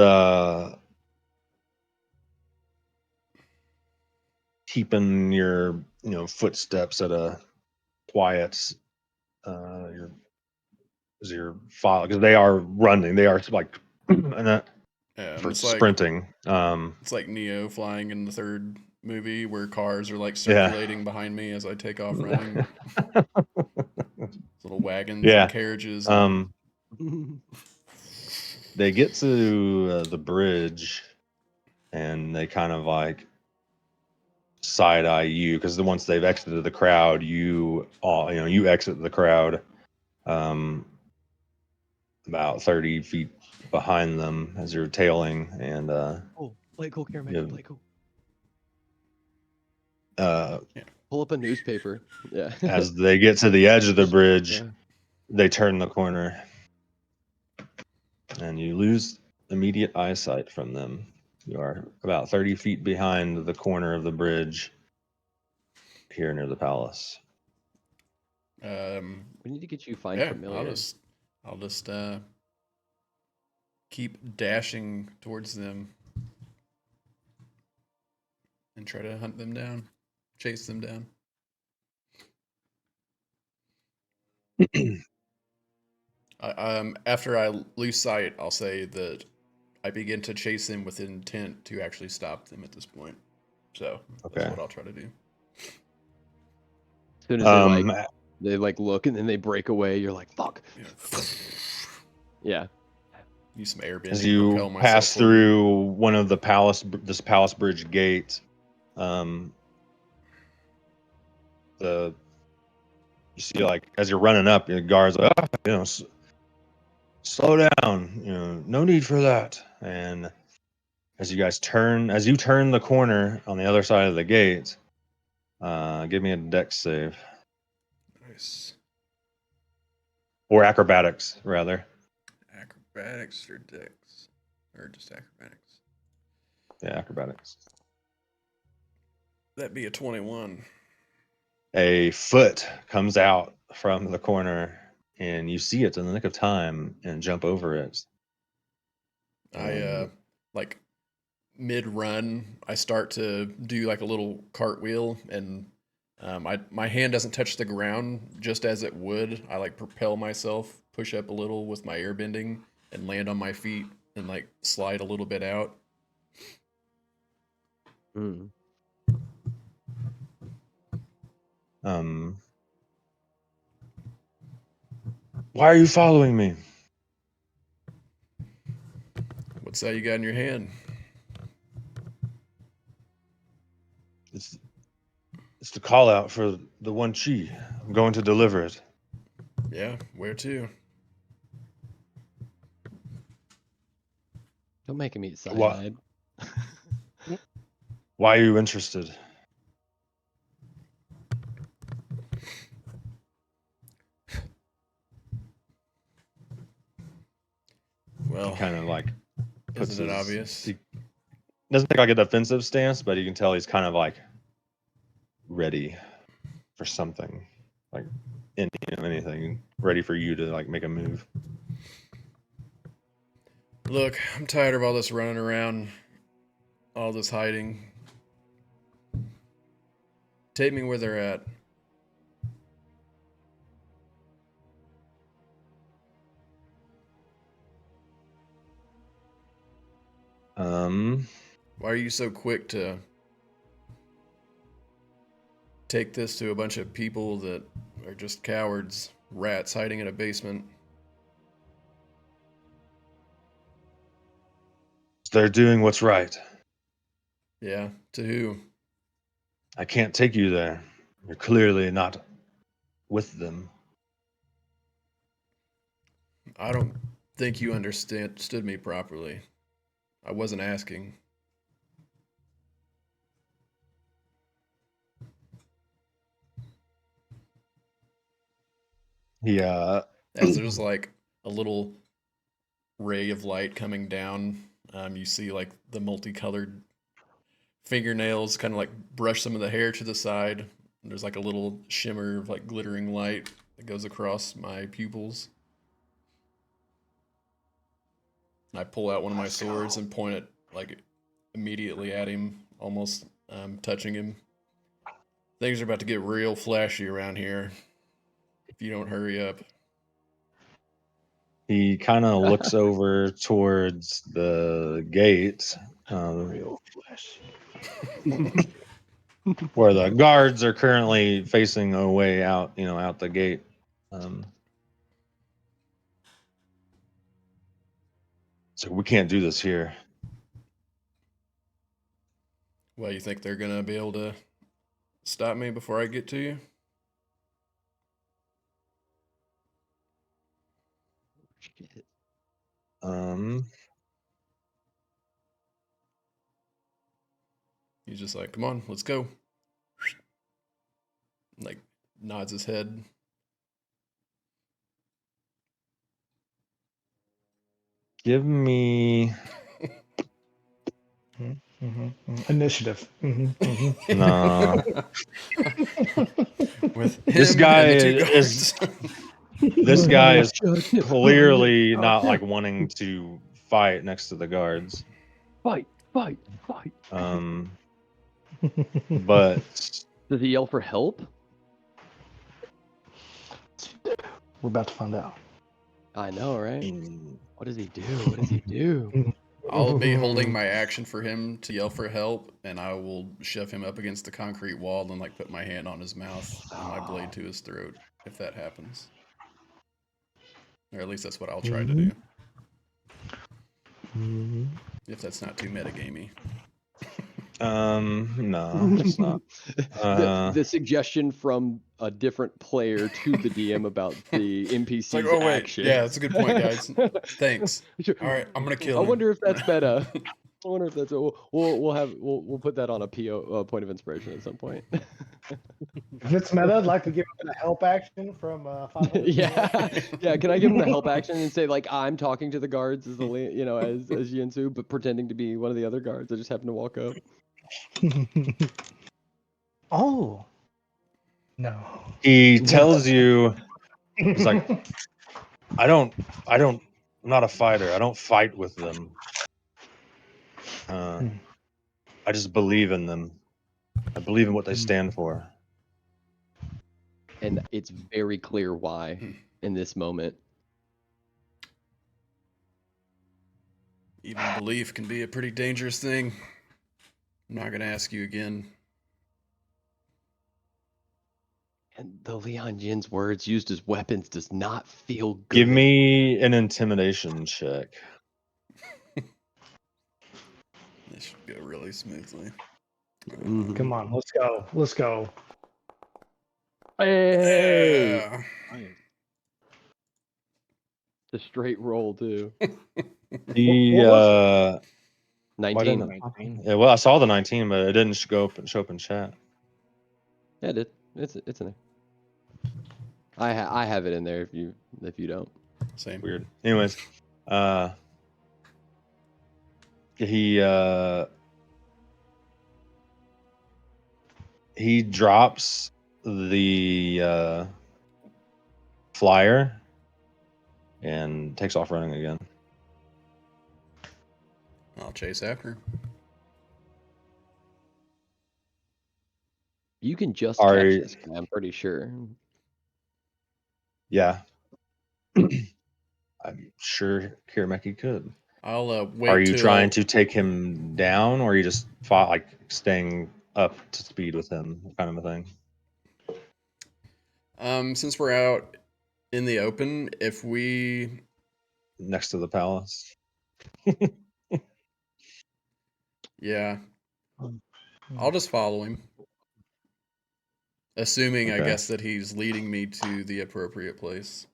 keeping your footsteps at a quiet your file because they are running. They are like And for it's like sprinting. it's like Neo flying in the third movie where cars are like Yeah. circulating behind me as I take off running. Little wagons Yeah. and carriages. And... They get to the bridge, and they kind of like side eye you because once they've exited the crowd, you exit the crowd. About 30 feet behind them as you're tailing, and Oh, play cool, Karen. Yeah. Play cool. uh, Pull up a newspaper. Yeah. as they get to the edge of the bridge, Yeah. they turn the corner, and you lose immediate eyesight from them. You are about 30 feet behind the corner of the bridge here near the palace. We need to get you find Yeah, familiar. I'll just keep dashing towards them and try to hunt them down, chase them down. After I lose sight, I'll say that I begin to chase them with intent to actually stop them at this point. So that's Okay. what I'll try to do. As soon as they look and then they break away, you're like, fuck. Yeah. Yeah. Use some airbending. As to you propel myself pass forward. through one of the palace bridge gate, you see, like, as you're running up, the guards like, slow down, no need for that. And as you turn the corner on the other side of the gate, give me a dex save. Nice. Or acrobatics, rather. Acrobatics or dex? Or just acrobatics? Yeah, acrobatics. That'd be a 21. A foot comes out from the corner, and you see it in the nick of time and jump over it. I like mid-run, I start to do like a little cartwheel, and my hand doesn't touch the ground just as it would. I like propel myself, push up a little with my air bending, and land on my feet and like slide a little bit out. Why are you following me? What's that you got in your hand? It's the call out for the one chi. I'm going to deliver it. Yeah, where to? Don't make him eat cyanide. Why are you interested? Well, He kind of like puts isn't it obvious? He doesn't take like a defensive stance, but you can tell he's kind of like ready for something, like anything, ready for you to like make a move. Look, I'm tired of all this running around, all this hiding. Take me where they're at. Why are you so quick to take this to a bunch of people that are just cowards, rats hiding in a basement? They're doing what's right. Yeah, to who? I can't take you there. You're clearly not with them. I don't think you understood me properly. I wasn't asking. Yeah. As there's like a little ray of light coming down, you see like the multicolored fingernails kind of like brush some of the hair to the side. There's like a little shimmer of like glittering light that goes across my pupils. And I pull out one of my swords and point it like immediately at him, almost touching him. Things are about to get real flashy around here if you don't hurry up. He kind of looks over towards the gate, Real flesh. where the guards are currently facing a way out, out the gate. So we can't do this here. Well, you think they're gonna be able to stop me before I get to you? Shit. He's just like, come on, let's go. Like, nods his head. Give me Initiative. no. With This him guy and the two is guards. this guy is Shut clearly up. not like wanting to fight next to the guards. Fight, fight, fight. But Does he yell for help? We're about to find out. I know, right? What does he do? What does he do? I'll be holding my action for him to yell for help, and I will shove him up against the concrete wall and like put my hand on his mouth and my blade to his throat if that happens. Or at least that's what I'll try to do. If that's not too metagamey. no, it's not. The suggestion from a different player to the DM about the NPC's It's like, oh wait, action. yeah, that's a good point, guys. Thanks. All right, I'm gonna kill him. I wonder if that's meta. I wonder if that's we'll put that on a PO point of inspiration at some point. If it's meta, I'd like to give him a help action from 500. yeah, yeah. Can I give him the help action and say like I'm talking to the guards as as Yuansu, but pretending to be one of the other guards? I just happen to walk up. Oh. No. He tells you, he's like, I'm not a fighter. I don't fight with them. I just believe in them. I believe in what they stand for. And it's very clear why in this moment. Even belief can be a pretty dangerous thing. I'm not gonna ask you again. And the Leon Jin's words used as weapons does not feel good. Give me an intimidation check. This should go really smoothly. Come on, let's go. Let's go. Hey! Yeah. The straight roll too. The 19. yeah, well, I saw the 19, but it didn't show up in chat. Yeah, it did. It's in there. I have it in there if you don't. Same. Weird. Anyways, he drops the flyer and takes off running again. I'll chase after. You can just catch this guy, I'm pretty sure. Yeah. I'm sure Kirameki could. I'll wait Are you till trying to take him down, or are you just like staying up to speed with him, kind of a thing? since we're out in the open, if we Next to the palace. yeah, Um, I'll just follow him. Assuming, I Okay. guess, that he's leading me to the appropriate place.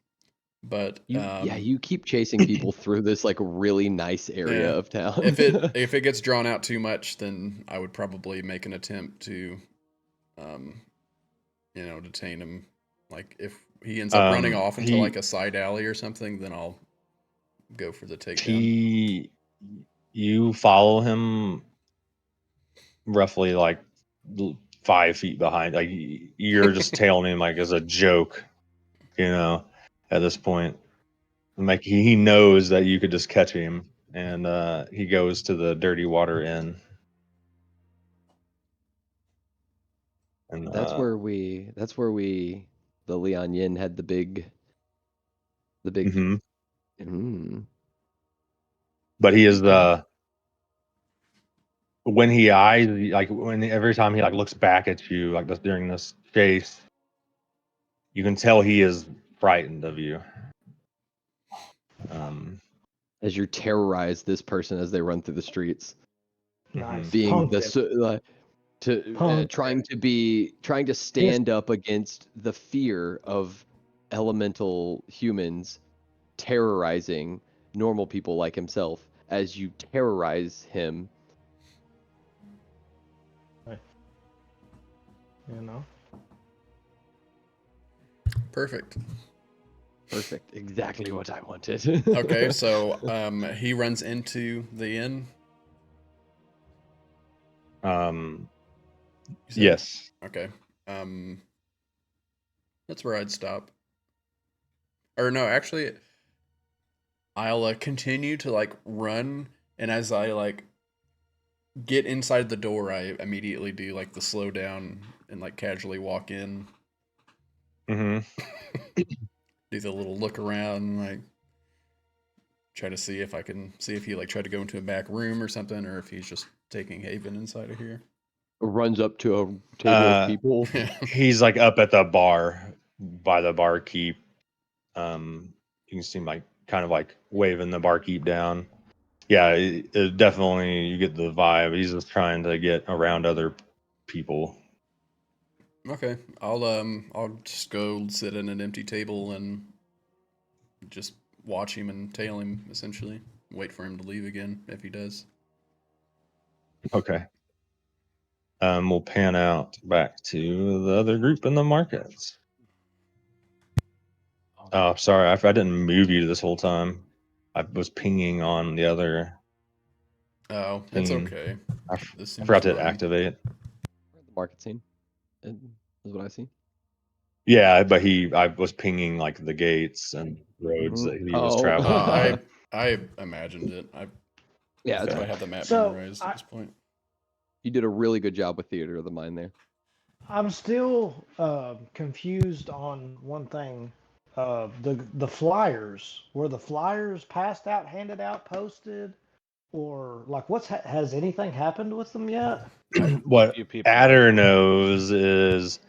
But You keep chasing people through this like really nice area yeah, of town. if it gets drawn out too much, then I would probably make an attempt to, detain him. Like if he ends up running off into like He a side alley or something, then I'll go for the takedown. you follow him roughly like 5 feet behind. Like you're just tailing him like as a joke, at this point. Like he knows that you could just catch him, and he goes to the Dirty Water Inn. And That's where the Lian Yin had the big mhm. Mm. But he is Okay. when he eyes, like when every time he like looks back at you like this during this chase, you can tell he is frightened of you. As you terrorize this person as they run through the streets, Nice. being Punked him. Punked trying to stand up against the fear of elemental humans terrorizing normal people like himself as you terrorize him. You know. Perfect. Exactly what I wanted. Okay, so he runs into the inn. You said? Yes. Okay. That's where I'd stop. Or no, actually, I'll continue to like run, and as I like get inside the door, I immediately do like the slow down and like casually walk in. Mm-hmm. Do the little look around, like try to see if I can see if he like tried to go into a back room or something, or if he's just taking haven inside of here. Runs up to a table of people. He's like up at the bar by the barkeep. You can see him like kind of like waving the barkeep down. Yeah, it definitely you get the vibe. He's just trying to get around other people. Okay, I'll just go sit at an empty table and just watch him and tail him essentially. Wait for him to leave again if he does. Okay. We'll pan out back to the other group in the markets. Oh, sorry, I didn't move you this whole time. I was pinging on the other Oh, it's scene. okay. I This seems forgot to fine. activate. The market scene is what I see. Yeah, but I was pinging like the gates and roads that he was traveling on. I imagined it. Yeah, I that's think I fine. have the map So memorized at this point. You did a really good job with Theater of the Mind there. I'm still confused on one thing. The flyers, were the flyers passed out, handed out, posted, or like has anything happened with them yet? What Few people are Adder doing it. knows is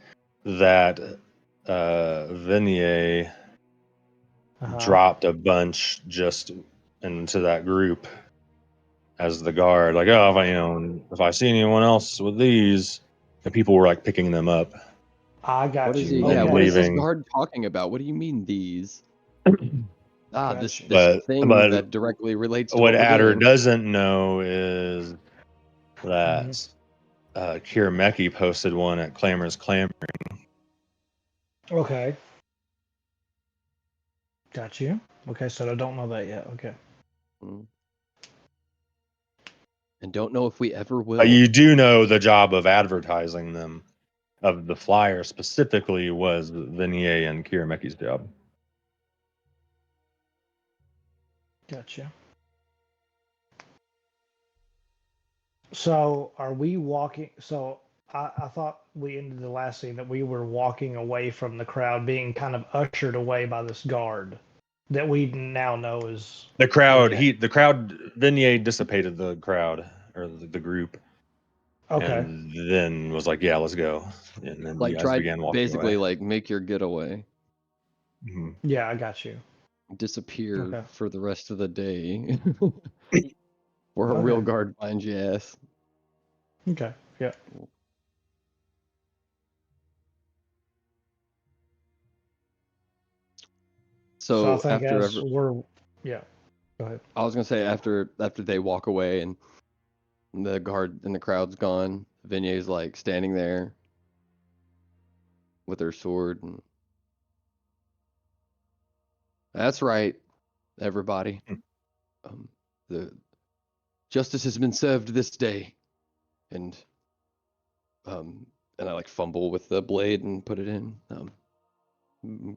that Venier Uh-huh. dropped a bunch just into that group as the guard. Like, oh, if I see anyone else with these, the people were like picking them up I What got is he? you. Yeah, and what Okay. is this leaving. guard talking about? What do you mean these? Got you. This But thing that directly relates to what what we're Adder doing. doesn't know is Mhm. that Kirameki posted one at Clamor's Clamor. Okay. Got you. Okay, so I don't know that yet. Okay. Mm. And don't know if we ever will. You do know the job of advertising them, of the flyer specifically, was Venier and Kirameki's job. Gotcha. So are we walking? So I thought we ended the last scene that we were walking away from the crowd, being kind of ushered away by this guard. that we now know is The crowd, Vignette. Vignette dissipated the crowd or the group, Okay. and then was like, "Yeah, let's go." And then you Like guys try began walking basically away. like make your getaway, Mhm. Yeah, I got you. disappear Okay. for the rest of the day, or a real Okay. guard finds your ass. Okay. Yeah. So I So think after as we're, yeah. Go ahead. I was gonna say after they walk away and the guard and the crowd's gone, Vignet's like standing there with her sword and that's right, everybody. Hmm. The justice has been served this day, and I like fumble with the blade and put it in.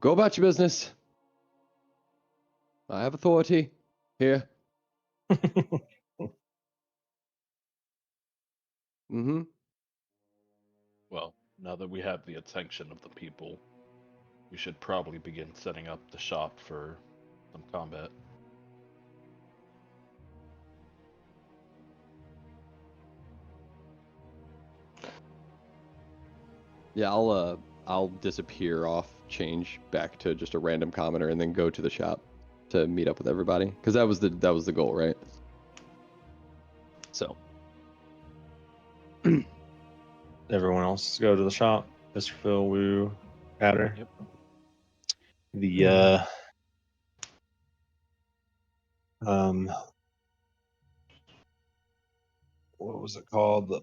Go about your business. I have authority here. Mm-hmm. Well, now that we have the attention of the people, we should probably begin setting up the shop for some combat. Yeah, I'll disappear off, change back to just a random commoner, and then go to the shop to meet up with everybody because that was the goal, right? So Everyone else go to the shop. Mr. Phil, Woo, Adder. Yep. The what was it called? The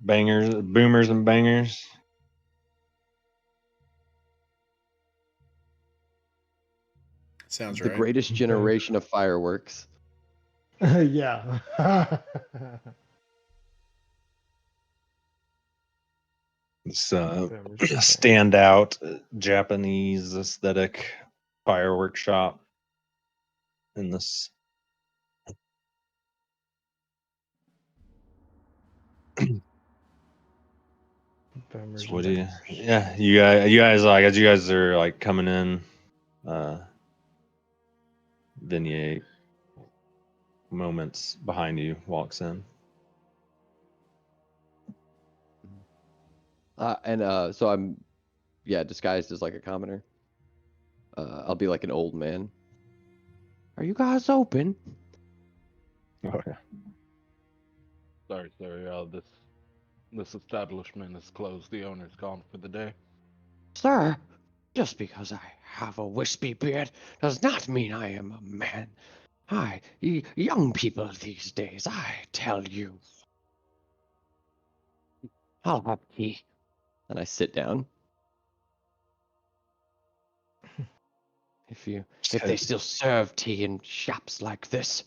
boomers and bangers. Sounds the right. greatest generation of fireworks. Yeah. This Boomers and standout Japanese aesthetic firework shop in this. Boomers So and what do you? bangers. Yeah, you guys like as you guys are like coming in, Vignette moments behind you walks in. So I'm, yeah, disguised as like a commoner. I'll be like an old man. Are you guys open? Oh yeah. Sorry, sir. This establishment is closed. The owner's gone for the day. Sir, just because I have a wispy beard does not mean I am a man. Young people these days, I tell you. I'll have tea. And I sit down. If they still serve tea in shops like this.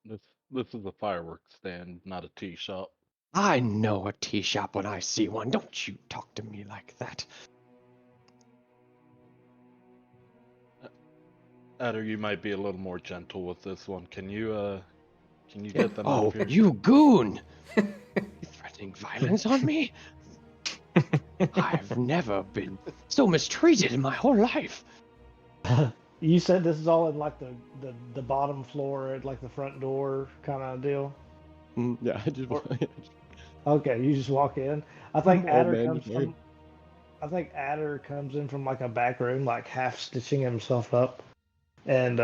This is a fireworks stand, not a tea shop. I know a tea shop when I see one. Don't you talk to me like that. Adder, you might be a little more gentle with this one. Can you get them out Oh, of here? you goon! You threatening violence on me? I've never been so mistreated in my whole life. You said this is all in like the bottom floor at like the front door kind of deal. Yeah, I just Okay, you just walk in. I think old Adder man. comes from. I think Adder comes in from like a back room, like half stitching himself up. And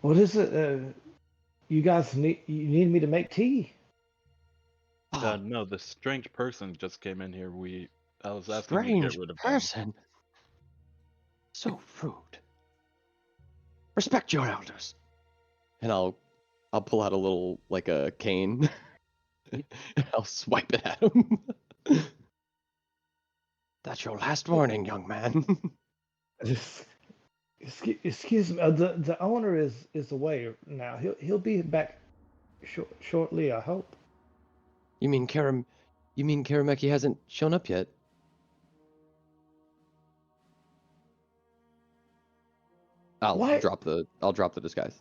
what is it? You guys you need me to make tea? No, this strange person just came in here. I was asking you to get Strange rid of them. person. So rude. Respect your elders. And I'll pull out a little like a cane. I'll swipe it at him. That's your last warning, young man. Excuse me. The owner is away now. He'll be back shortly. I hope. You mean Karameki hasn't shown up yet? What? I'll drop the disguise.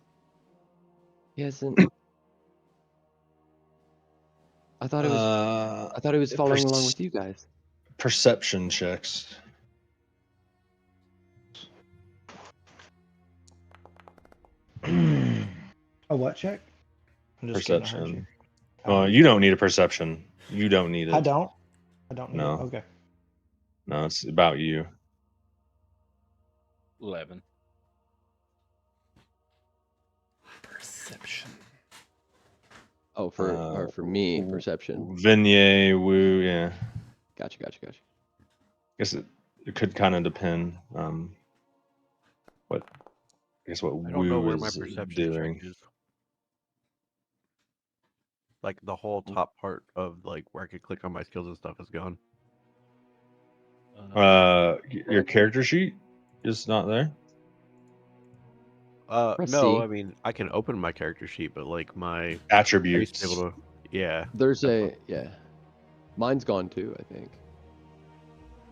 He hasn't. I thought it was Uh, I thought he was following along with you guys. perception checks. A what check? I'm just kidding. I heard you. Perception. You don't need a perception. You don't need it. I don't. I don't need No. it. Okay. No, it's about you. 11. Perception. Oh, for me, perception. Vignette, Wu, yeah. Gotcha. Guess it could kind of depend. What I don't know Wu where my is perception doing. check is. Like the whole top part of like where I could click on my skills and stuff is gone. Your character sheet is not there. Press No, C. I mean I can open my character sheet, but like my I used Attributes. to be able to. Yeah. There's that's yeah. Mine's gone too, I think.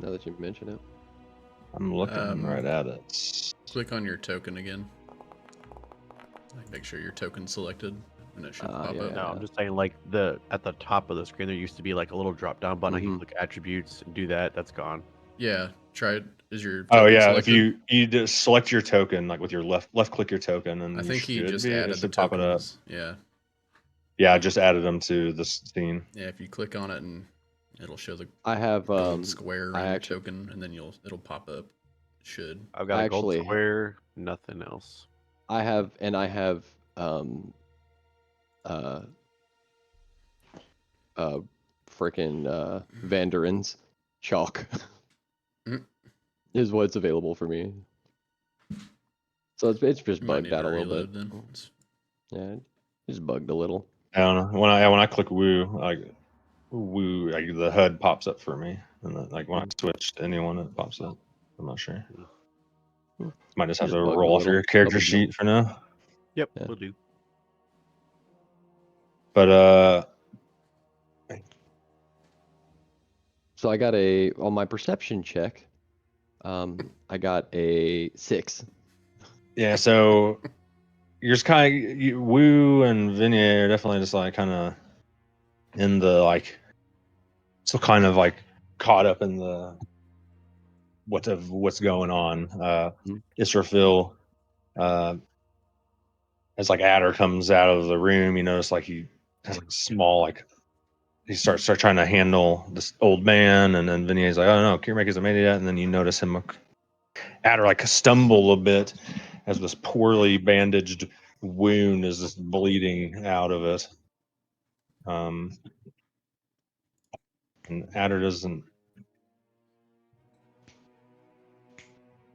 Now that you mention it. I'm looking right at it. Click on your token again. Like, make sure your token's selected, and it should pop yeah, up. No, I'm just saying like at the top of the screen there used to be like a little drop down button. I can click attributes and do that. That's gone. Yeah, try it. Is your Oh token yeah, selected? if you just select your token, like with your left click your token, and I think you he should just be, it added the should pop it up. tokens. Yeah. Yeah, I just added them to the scene. Yeah, if you click on it and it'll show the I have gold square I around your actually- token, and then it'll pop up. It should. I've got I a gold actually- square, nothing else. I have freaking Vanderen's chalk Mm. is what's available for me. So it's just You might bugged need out to a little reload bit. then. It's- Yeah, just bugged a little. I don't know. When I click Woo, like the HUD pops up for me, and then, like when I switch to anyone, it pops up. I'm not sure. Might just have Just to bugged a roll off little. your No character big deal. sheet for now. Yep, Yeah. we'll do. But So I got on my perception check. I got a 6. yeah, so you're just kind of Woo and Vignette are definitely just like kind of in the like, still kind of like caught up in the what's going on. Israfil, as like Adder comes out of the room, you notice like he has like small like he starts trying to handle this old man, and then Vignette's like, oh no, Kirmek isn't made it yet, and then you notice him Adder like stumble a bit as this poorly bandaged wound is just bleeding out of it. And Adder doesn't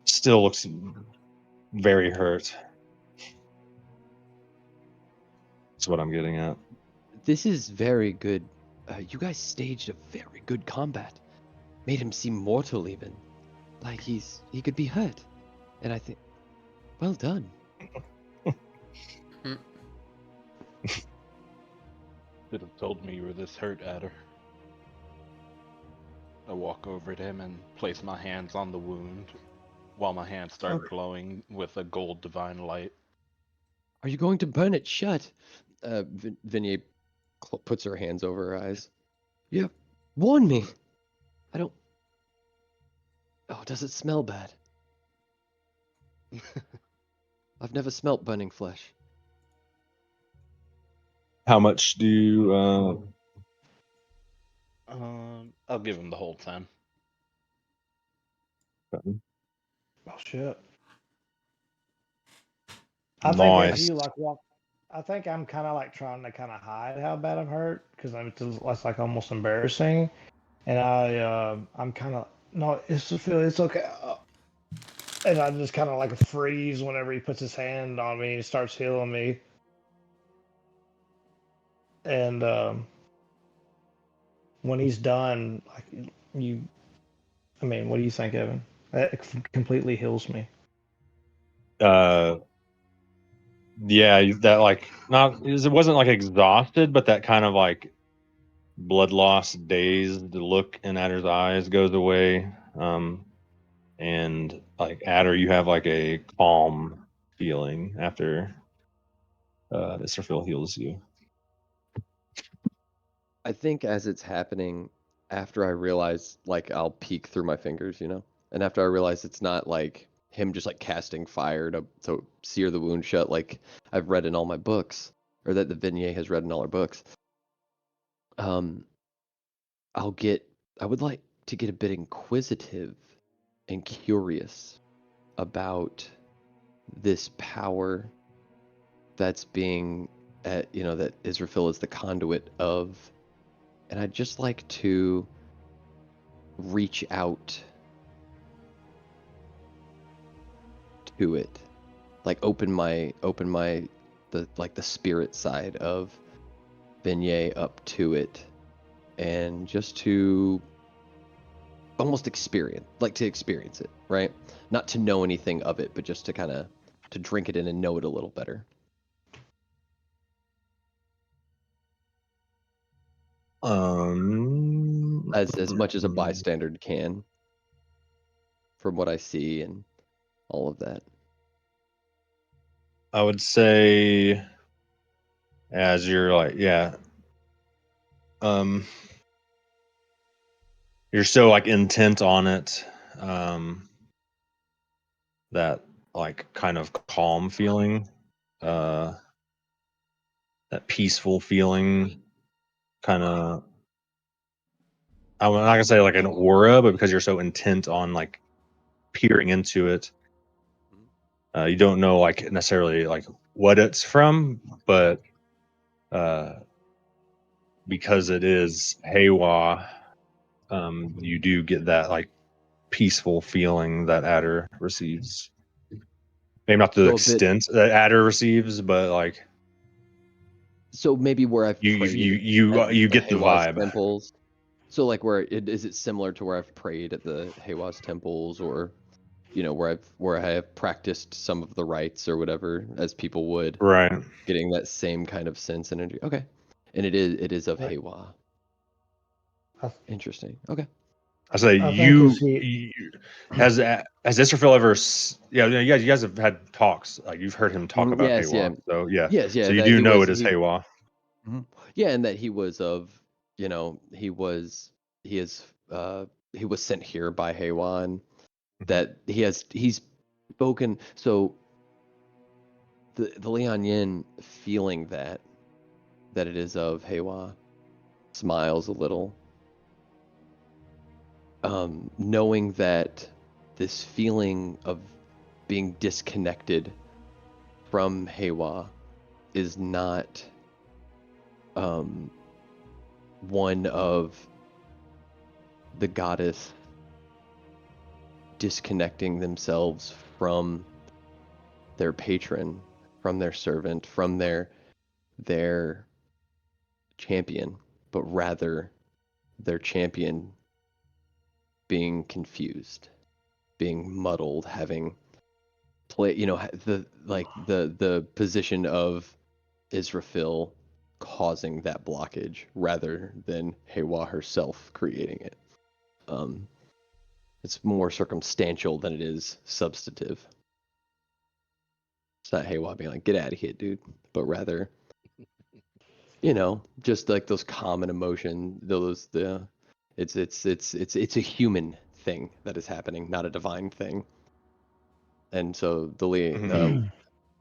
still looks very hurt. That's what I'm getting at. This is very good. You guys staged a very good combat. Made him seem mortal even. Like he could be hurt. And I think, well done. Should have told me you were this hurt, Adder. I walk over to him and place my hands on the wound while my hands start glowing with a gold divine light. Are you going to burn it shut? Vignette puts her hands over her eyes. Yeah, warn me. I don't. Oh, does it smell bad? I've never smelt burning flesh. How much do you I'll give him the whole 10. Oh shit. I think as Nice. you like walk, I think I'm kind of like trying to kind of hide how bad I'm hurt because it's like almost embarrassing, and I'm kind of no, it's okay, and I just kind of like freeze whenever he puts his hand on me and starts healing me, and when he's done, like I mean, what do you think, Evan? That completely heals me. Yeah, that like not it wasn't like exhausted, but that kind of like blood loss, dazed look in Adder's eyes goes away. And like Adder, you have like a calm feeling after Israfil heals you. I think as it's happening, after I realize, like, I'll peek through my fingers, and after I realize it's not like him just like casting fire to sear the wound shut, like I've read in all my books, or that the Vignette has read in all her books. I would like to get a bit inquisitive and curious about this power that's being, that Israfil is the conduit of, and I'd just like to reach out to it, like open the spirit side of Vignette up to it, and just to almost experience it, right? Not to know anything of it, but just to kind of to drink it in and know it a little better. As much as a bystander can, from what I see and all of that. I would say, as you're like, yeah, you're so like intent on it, that like kind of calm feeling, that peaceful feeling, kind of. I'm not gonna say like an aura, but because you're so intent on like peering into it, you don't know like necessarily like what it's from, but because it is Heiwa, you do get that like peaceful feeling that Adder receives. Maybe not to the So a bit, extent that Adder receives, but like so maybe where I've prayed at you the get the Heiwa's vibe. temples. So like is it similar to where I've prayed at the Heiwa's temples, or where I have practiced some of the rites or whatever, as people would, Right. getting that same kind of sense and energy. Okay, and it is of Right. Heiwa. I, Interesting. Okay. I say I think you, as he, you has Israfil ever? You guys have had talks. Like you've heard him talk about Yes, yeah, Heiwa. So yeah. yes, So yeah. you That do he know was it is Heiwa. yeah, and that he was of, he was sent here by Heiwa, and that he's spoken. So the Lian Yin, feeling that it is of Heiwa, smiles a little, knowing that this feeling of being disconnected from Heiwa is not one of the goddess disconnecting themselves from their patron, from their servant, from their champion, but rather their champion being confused, being muddled, having play, the position of Israfil causing that blockage rather than Heiwa herself creating it. It's more circumstantial than it is substantive. It's not Heiwa being like, "Get out of here, dude," but rather, just like those common emotion, it's a human thing that is happening, not a divine thing. And so Mhm.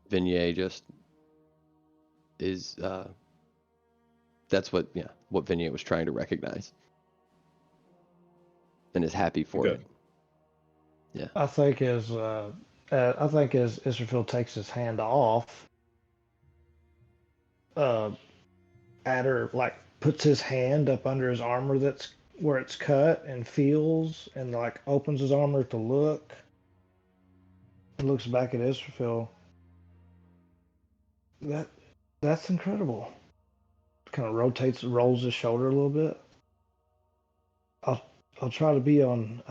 Vignette just is, that's what Vignette was trying to recognize, and is happy for Okay. it. Yeah. I think as Israfil takes his hand off, uh, Adder like puts his hand up under his armor that's where it's cut and feels and like opens his armor to look and looks back at Israfil. That that's incredible. Kind of rolls his shoulder a little bit. I'll I'll try to be on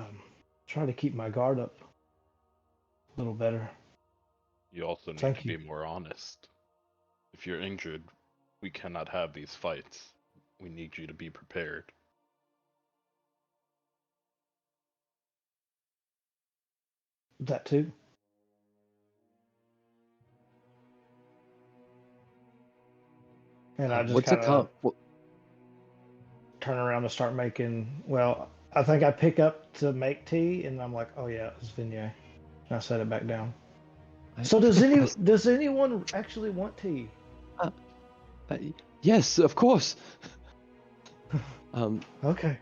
try to keep my guard up a little better. You also need to Thank you. be more honest. If you're injured, we cannot have these fights. We need you to be prepared. That too. And I just What's a kind of comp? turn around and start making. Well, I think I pick up to make tea, and I'm like, oh yeah, it's vignette. And I set it back down. So does anyone actually want tea? Uh, yes, of course. Okay.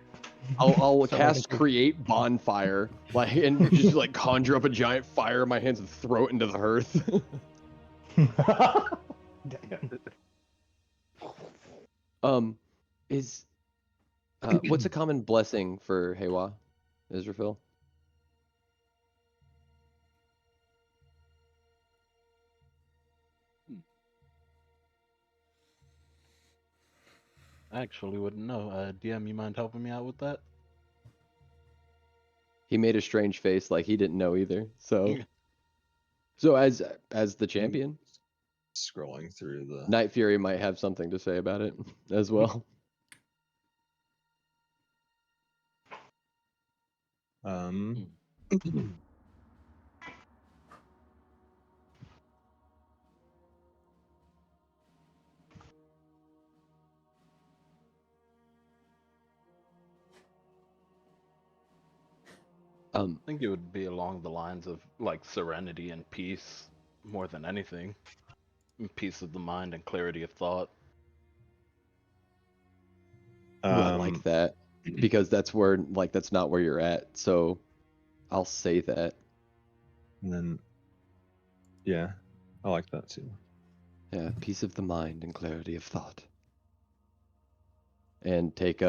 I'll Start making cast tea. create bonfire, like, and just like conjure up a giant fire in my hands and throw it into the hearth. Damn. Is what's a common blessing for Hewa, Israfil? I actually wouldn't know. DM, you mind helping me out with that? He made a strange face, like he didn't know either. So as the champion, Scrolling through the. Night Fury might have something to say about it as well. I think it would be along the lines of like serenity and peace more than anything. Peace of the mind and clarity of thought. Ooh, I like that because that's not where you're at. So I'll say that. And then, yeah, I like that too. Yeah, peace of the mind and clarity of thought. And take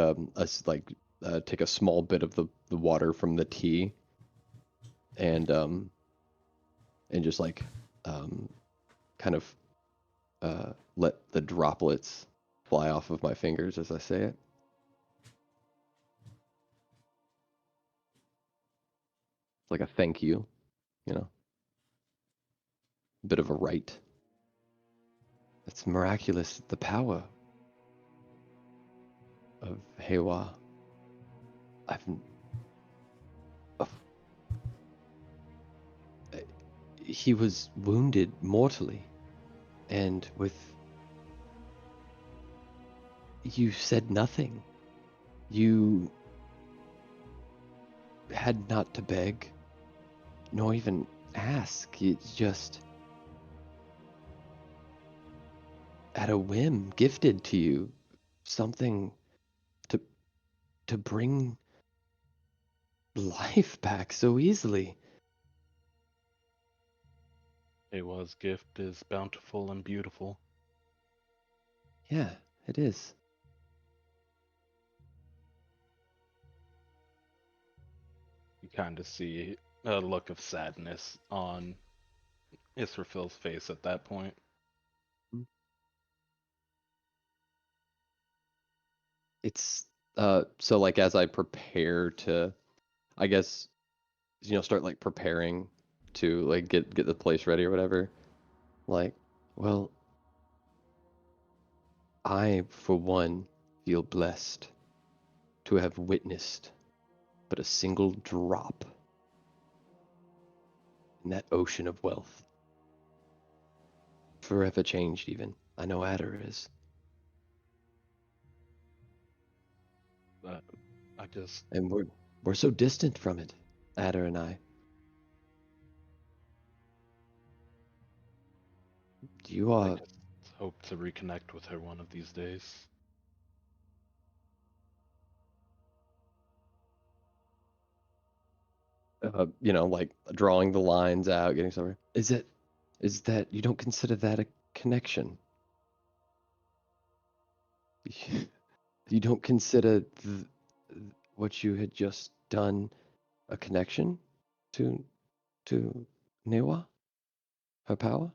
take a small bit of the water from the tea, and just like kind of let the droplets fly off of my fingers as I say it. Like a thank you, you know. A bit of a rite. It's miraculous, the power of Hewa. He was wounded mortally, and you said nothing. You had not to beg, nor even ask. You just, at a whim, gifted to you something to bring life back so easily. Ewa's gift is bountiful and beautiful. Yeah, it is. You kind of see a look of sadness on Israfil's face at that point. It's so like as I prepare to, I guess, start like preparing to like get the place ready or whatever. Like, well, I for one feel blessed to have witnessed but a single drop in that ocean of wealth. Forever changed even. I know Adder is. I just And we're so distant from it, Adder and I. You I are just hope to reconnect with her one of these days. like drawing the lines out, getting somewhere. Is that you don't consider that a connection? You don't consider what you had just done a connection to Newa, her power?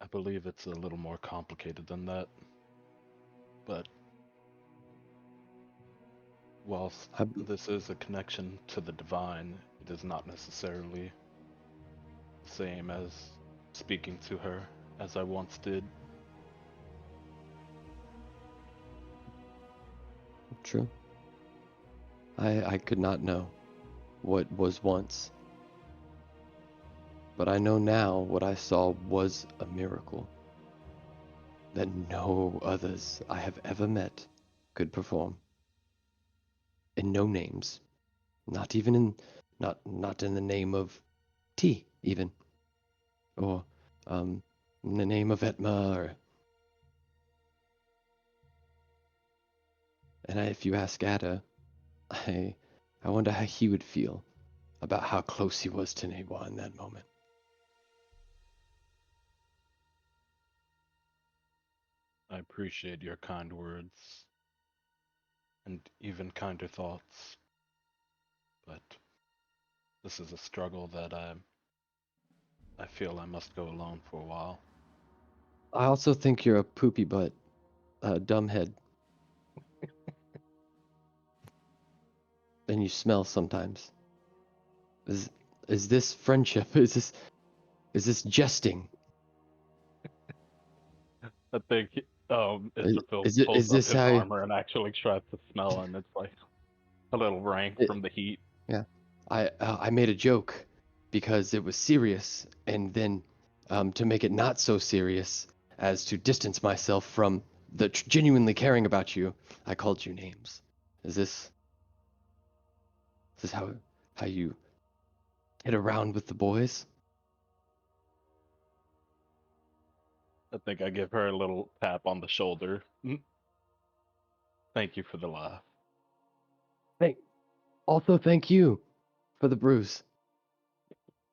I believe it's a little more complicated than that. But whilst this is a connection to the divine, it is not necessarily the same as speaking to her as I once did. True. I could not know what was once. But I know now what I saw was a miracle that no others I have ever met could perform. And no names. Not even in not in the name of T even. Or in the name of Etma or if you ask Ada, I wonder how he would feel about how close he was to Newa in that moment. I appreciate your kind words and even kinder thoughts, but this is a struggle that I feel I must go alone for a while. I also think you're a poopy butt, dumbhead. And you smell sometimes. Is this friendship? Is this jesting? I think Israfil Is pulls up this his how? armor and actually tries to smell, and it's like a little rank It, from the heat. yeah, I made a joke because it was serious, and then to make it not so serious as to distance myself from the genuinely caring about you, I called you names. Is this how you get around with the boys? I think I give her a little tap on the shoulder. Thank you for the laugh. Hey, also thank you for the bruise.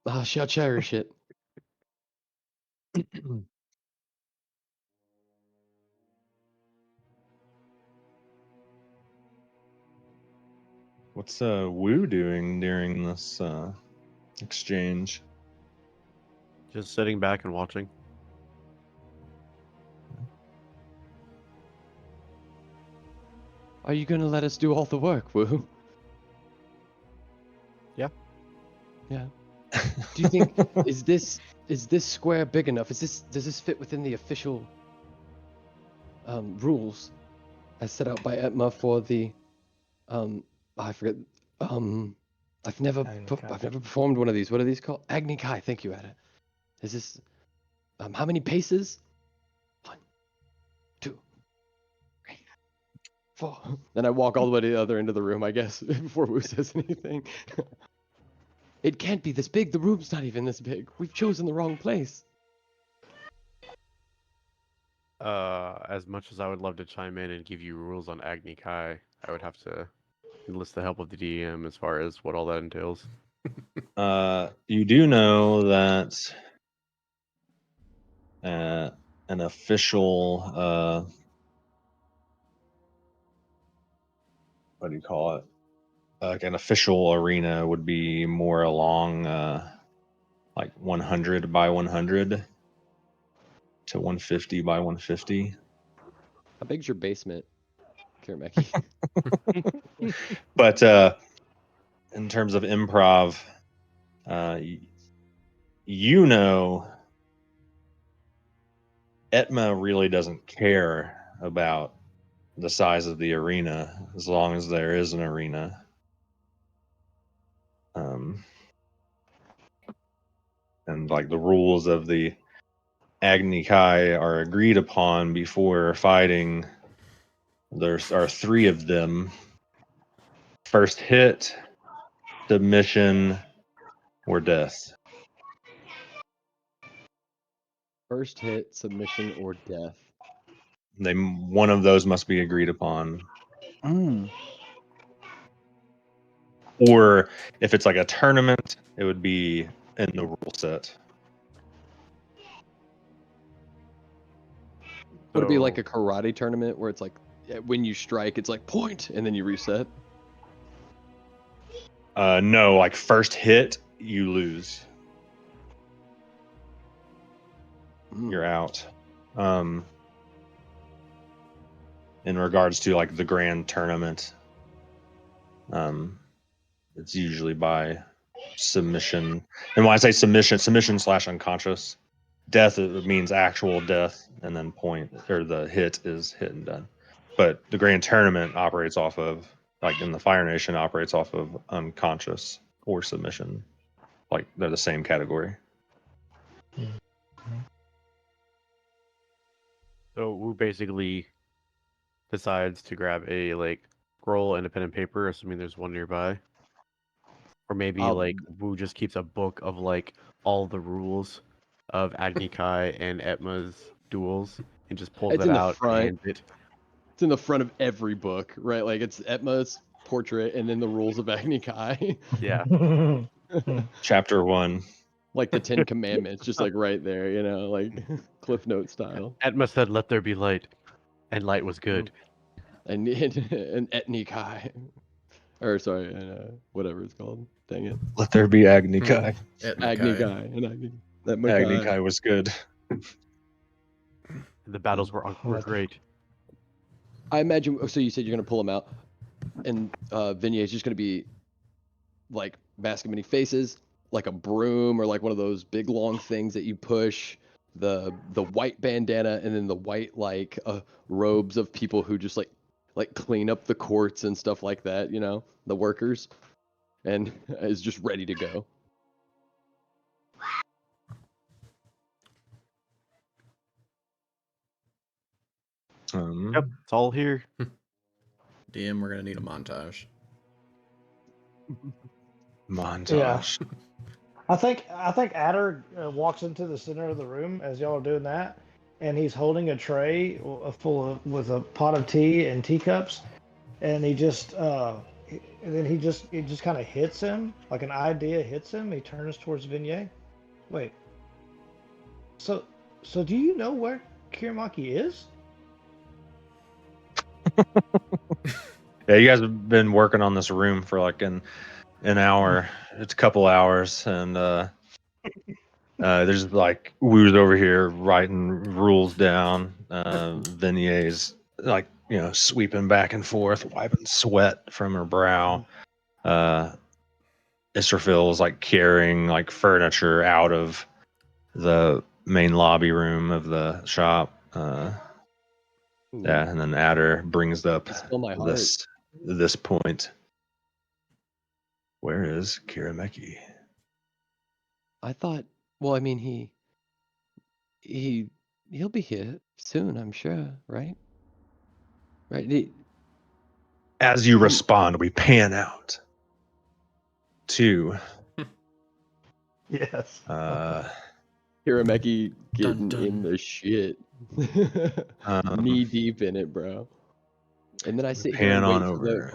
I shall cherish it. What's Wu doing during this exchange? Just sitting back and watching. Are you gonna let us do all the work, Woo? Yeah. Yeah. Do you think is this square big enough? Does this fit within the official rules as set out by Etma for the I forget I've never Agni Kai. performed one of these. What are these called? Agni Kai. Thank you, Ada. Is this how many paces? 1, 2, 3, 4. Then I walk all the way to the other end of the room, I guess, before Wu says anything. It can't be this big. The room's not even this big. We've chosen the wrong place. As much as I would love to chime in and give you rules on Agni Kai, I would have to enlist the help of the DM as far as what all that entails. You do know that an official what do you call it? Like an official arena would be more along like 100 by 100 to 150 by 150. How big's your basement, Kirameki? But in terms of improv, you know, Etma really doesn't care about the size of the arena as long as there is an arena. And like the rules of the Agni Kai are agreed upon before fighting. There are 3 of them: first hit, submission, or death. First hit, submission, or death. One of those must be agreed upon. Or if it's like a tournament, it would be in the rule set. Would it be like So- a karate tournament where it's like when you strike, it's like point, and then you reset? No, like first hit, you lose. You're out. In regards to like the grand tournament, it's usually by submission. And when I say submission / unconscious. Death, it means actual death, and then point or the hit is hit and done. But the grand tournament operates off of, like in the Fire Nation, operates off of unconscious or submission. Like they're the same category. So Wu basically decides to grab a scroll and a pen and paper, assuming there's one nearby. Or maybe I'll- Wu just keeps a book of all the rules of Agni Kai and Etma's duels and just pulls It's it in the out and front. hands it. It's in the front of every book, right? Like it's Etma's portrait and then the rules of Agni Kai. Yeah. Chapter 1. Like the Ten Commandments, just like right there, like Cliff Note style. Etma said, "Let there be light," and light was good. And Etni Kai. Or sorry, whatever it's called. Dang it. Let there be Agni Kai. Agni Kai. And Agni Agni Kai was good. The battles were great. I imagine. So you said you're gonna pull him out, and Vignier's just gonna be like mask of many faces, like a broom or like one of those big long things that you push. The white bandana and then the white robes of people who just like clean up the courts and stuff like that. The workers, and is just ready to go. Yep, it's all here. DM, we're gonna need a montage. Montage. Yeah. I think Adder walks into the center of the room as y'all are doing that, and he's holding a tray with a pot of tea and teacups, and he just it just kind of hits him, like an idea hits him. He turns towards Vignette. Wait. So do you know where Kiramaki is? Yeah, you guys have been working on this room for like an hour. It's a couple hours, and there's Wu's over here writing rules down. Vignier's sweeping back and forth, wiping sweat from her brow. Israfil's carrying furniture out of the main lobby room of the shop. Yeah, and then Adder brings up Still my heart. this point. Where is Kirameki? I thought. Well, I mean, he'll be here soon, I'm sure, right? Right. As you respond, we pan out to Yes. Kirameki Dun, getting dun. in the shit, knee deep in it, bro. And then I sit here pan and wait on over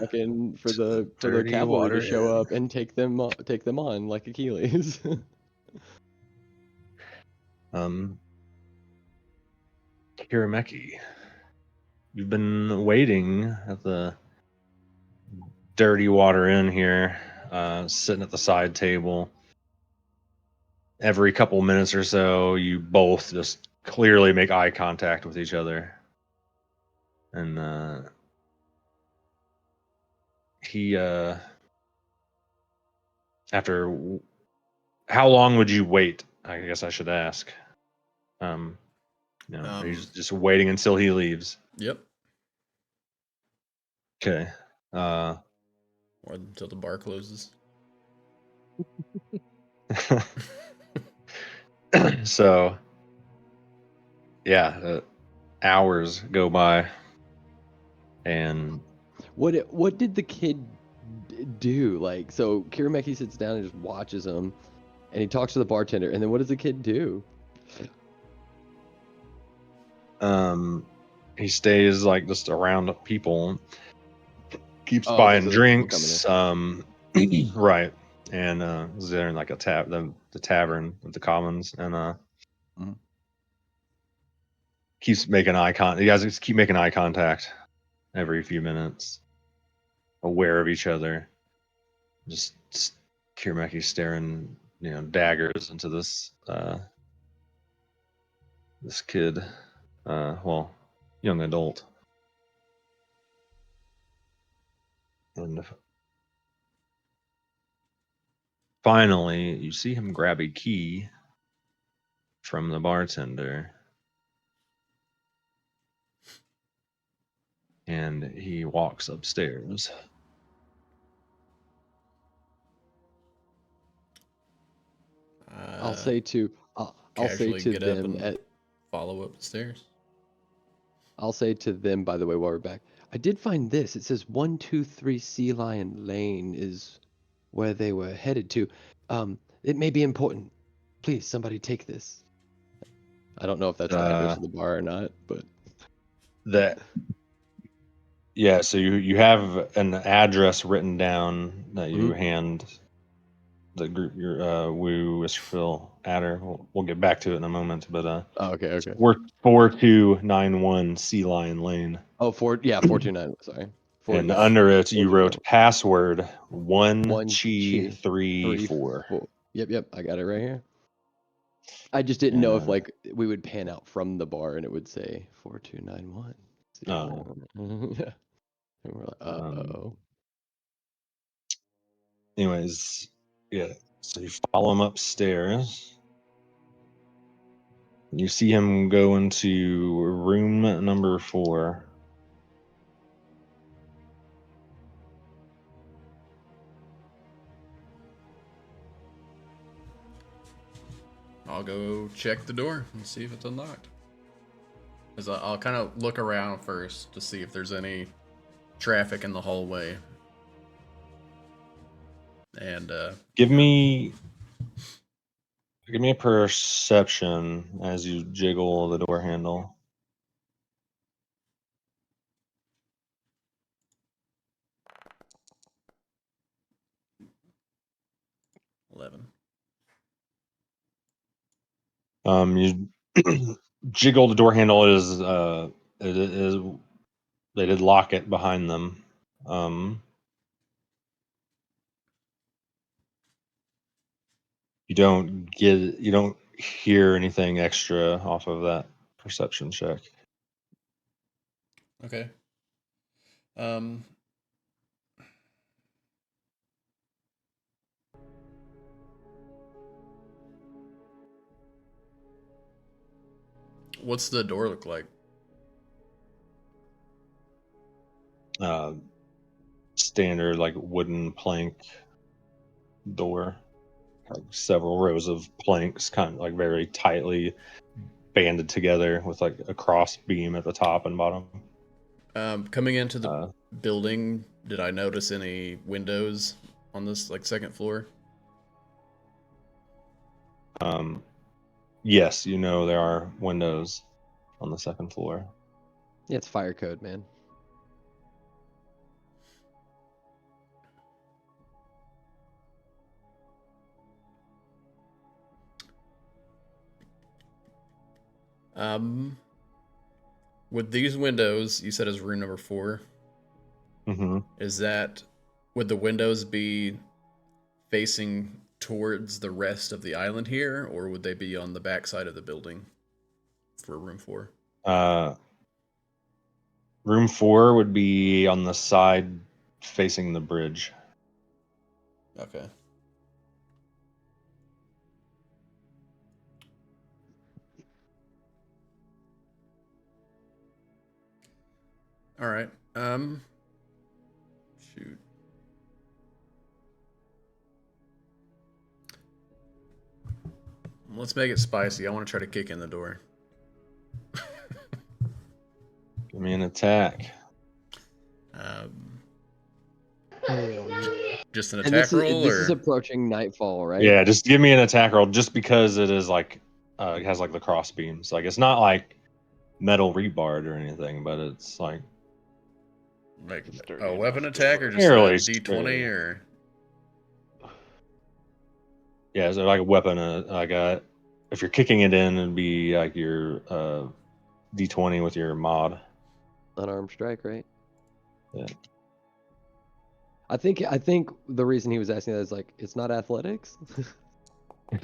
for the Dirty cavalry to Water show Inn. up and take them on like Achilles. Kirameki, you've been waiting at the Dirty Water Inn here, sitting at the side table. Every couple minutes or so, you both just clearly make eye contact with each other. And he, after, how long would you wait? I guess I should ask. Are you just waiting until he leaves? Yep. Okay. Or until the bar closes. So, yeah, hours go by, and What did the kid do? So Kirameki sits down and just watches him, and he talks to the bartender. And then what does the kid do? he stays just around people, keeps Oh, okay, buying so there's people drinks, right? And is there in a the tavern of the Commons, and Mhm. keeps making eye contact. You guys just keep making eye contact every few minutes, aware of each other. Just Kirameki staring, daggers into this kid, young adult. And finally, you see him grab a key from the bartender, and he walks upstairs. I'll say to casually get up them and follow up the stairs. I'll say to them, by the way, while we're back, I did find this. It says 123 Sea Lion Lane is where they were headed to. It may be important. Please, somebody take this. I don't know if that's the address of the bar or not, but That yeah. So you have an address written down that you hand the group your Woo Israfil adder. We'll get back to it in a moment, but oh, okay. 4291 Sea Lion Lane. Oh, 429. Sorry. And under it, you 429. wrote password 1 1 chi chi 3 3 4. 4. Yep. I got it right here. I just didn't know if like we would pan out from the bar and it would say 4291. Yeah. And we're like, uh-oh. Anyways, yeah. So you follow him upstairs. You see him go into room number 4. I'll go check the door and see if it's unlocked. I'll kind of look around first to see if there's any traffic in the hallway. And Give me a perception as you jiggle the door handle. 11. You jiggle the door handle. It is they did lock it behind them. You don't hear anything extra off of that perception check. Okay. What's the door look like? Standard like wooden plank door, like several rows of planks, kind of like very tightly banded together with like a cross beam at the top and bottom. Coming into the building, did I notice any windows on this like second floor? Yes, there are windows on the second floor. Yeah, it's fire code, man. With these windows, you said is room number 4. Mm-hmm. Would the windows be facing towards the rest of the island here, or would they be on the back side of the building for room 4? Room 4 would be on the side facing the bridge. Okay. All right. Shoot. Let's make it spicy. I want to try to kick in the door. Give me an attack. Just an And attack roll, this or is approaching nightfall, right? Yeah, just give me an attack roll, just because it is like it has like the cross beams. Like it's not like metal rebarred or anything, but it's like Sturdy a weapon enough attack, or door. just a fairly D20, sturdy. or Yeah, so like a weapon, if you're kicking it in, it'd be like your D20 with your mod. Unarmed strike, right? Yeah. I think the reason he was asking that is like it's not athletics.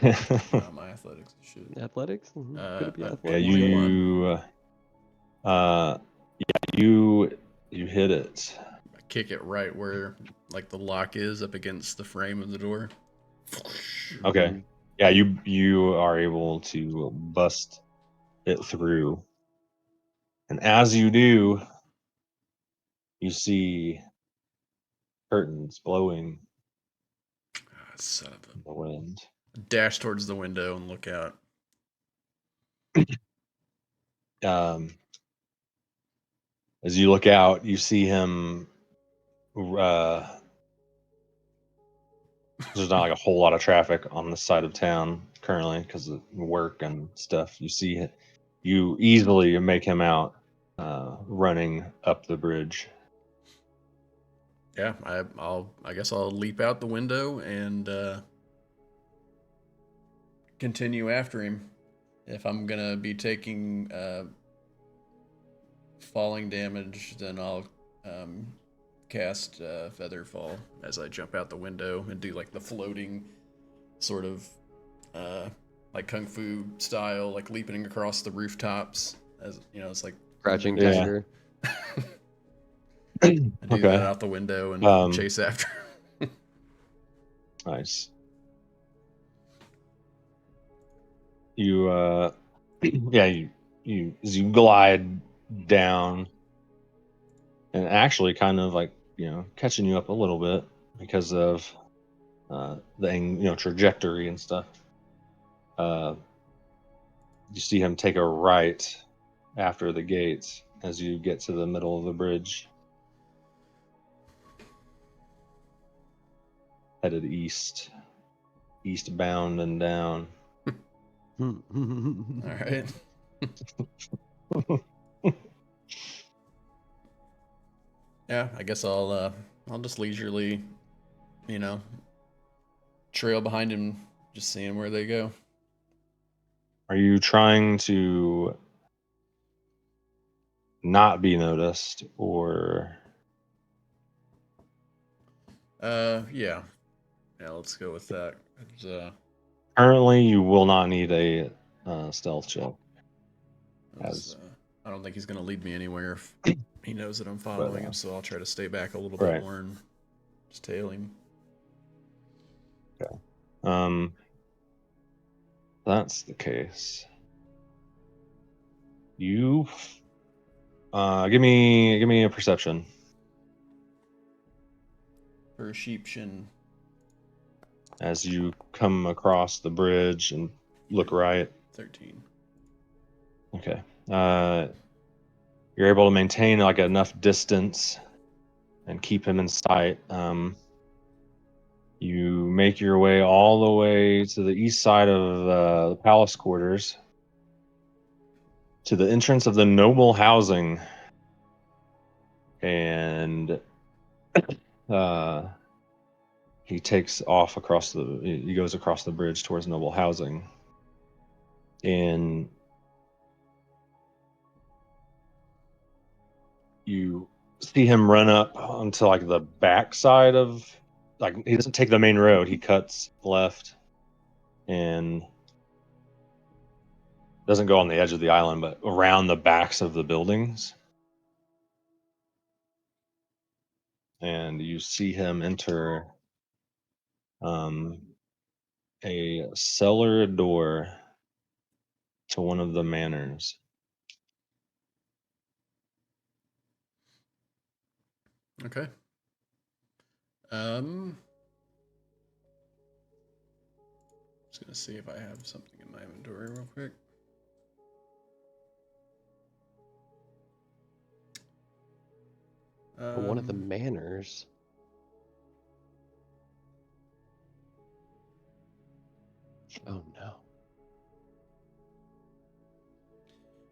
my athletics should. Athletics? Could it be Yeah, athletics? 21. You hit it. I kick it right where like the lock is up against the frame of the door. Okay. Yeah, you are able to bust it through. And as you do, you see curtains blowing Son of in the wind. a dash towards the window and look out. As you look out, you see him. There's not like a whole lot of traffic on this side of town currently because of work and stuff. You easily make him out running up the bridge. Yeah, I guess I'll leap out the window and continue after him. If I'm gonna be taking falling damage, then I'll cast Featherfall as I jump out the window and do like the floating sort of like kung fu style, like leaping across the rooftops. As you know, it's like Crouching Yeah. tiger. I do that Okay. out the window and chase after. Nice. You as you glide down, and actually kind of like catching you up a little bit because of the trajectory and stuff. You see him take a right after the gates as you get to the middle of the bridge, headed eastbound and down. All right. Yeah, I guess I'll just leisurely, trail behind him, just seeing where they go. Are you trying to not be noticed, or Yeah, let's go with that. currently you will not need a stealth check? I don't think he's gonna lead me anywhere if he knows that I'm following him. So I'll try to stay back a little bit Right. more and just tail him. That's the case. You give me a perception. Perception. As you come across the bridge and look right. 13. Okay. You're able to maintain like enough distance and keep him in sight. You make your way all the way to the east side of the palace quarters, to the entrance of the noble housing, and he takes off he goes across the bridge towards noble housing, and you see him run up onto like the back side of, like, he doesn't take the main road, he cuts left and doesn't go on the edge of the island but around the backs of the buildings, and you see him enter a cellar door to one of the manors. Okay. Just gonna see if I have something in my inventory real quick. One of the manors. Oh no.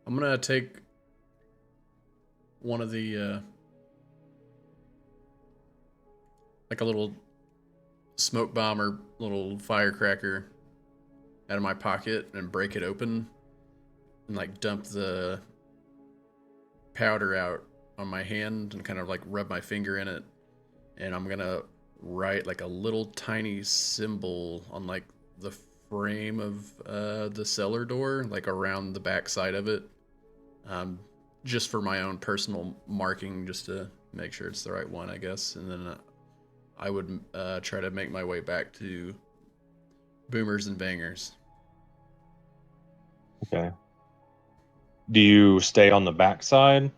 I'm gonna take one of the like a little smoke bomb or little firecracker out of my pocket and break it open and like dump the powder out on my hand and kind of like rub my finger in it, and I'm gonna write like a little tiny symbol on like the frame of the cellar door, like around the back side of it, just for my own personal marking, just to make sure it's the right one, I guess. And then I would try to make my way back to Boomers and Bangers. Okay. Do you stay on the back side,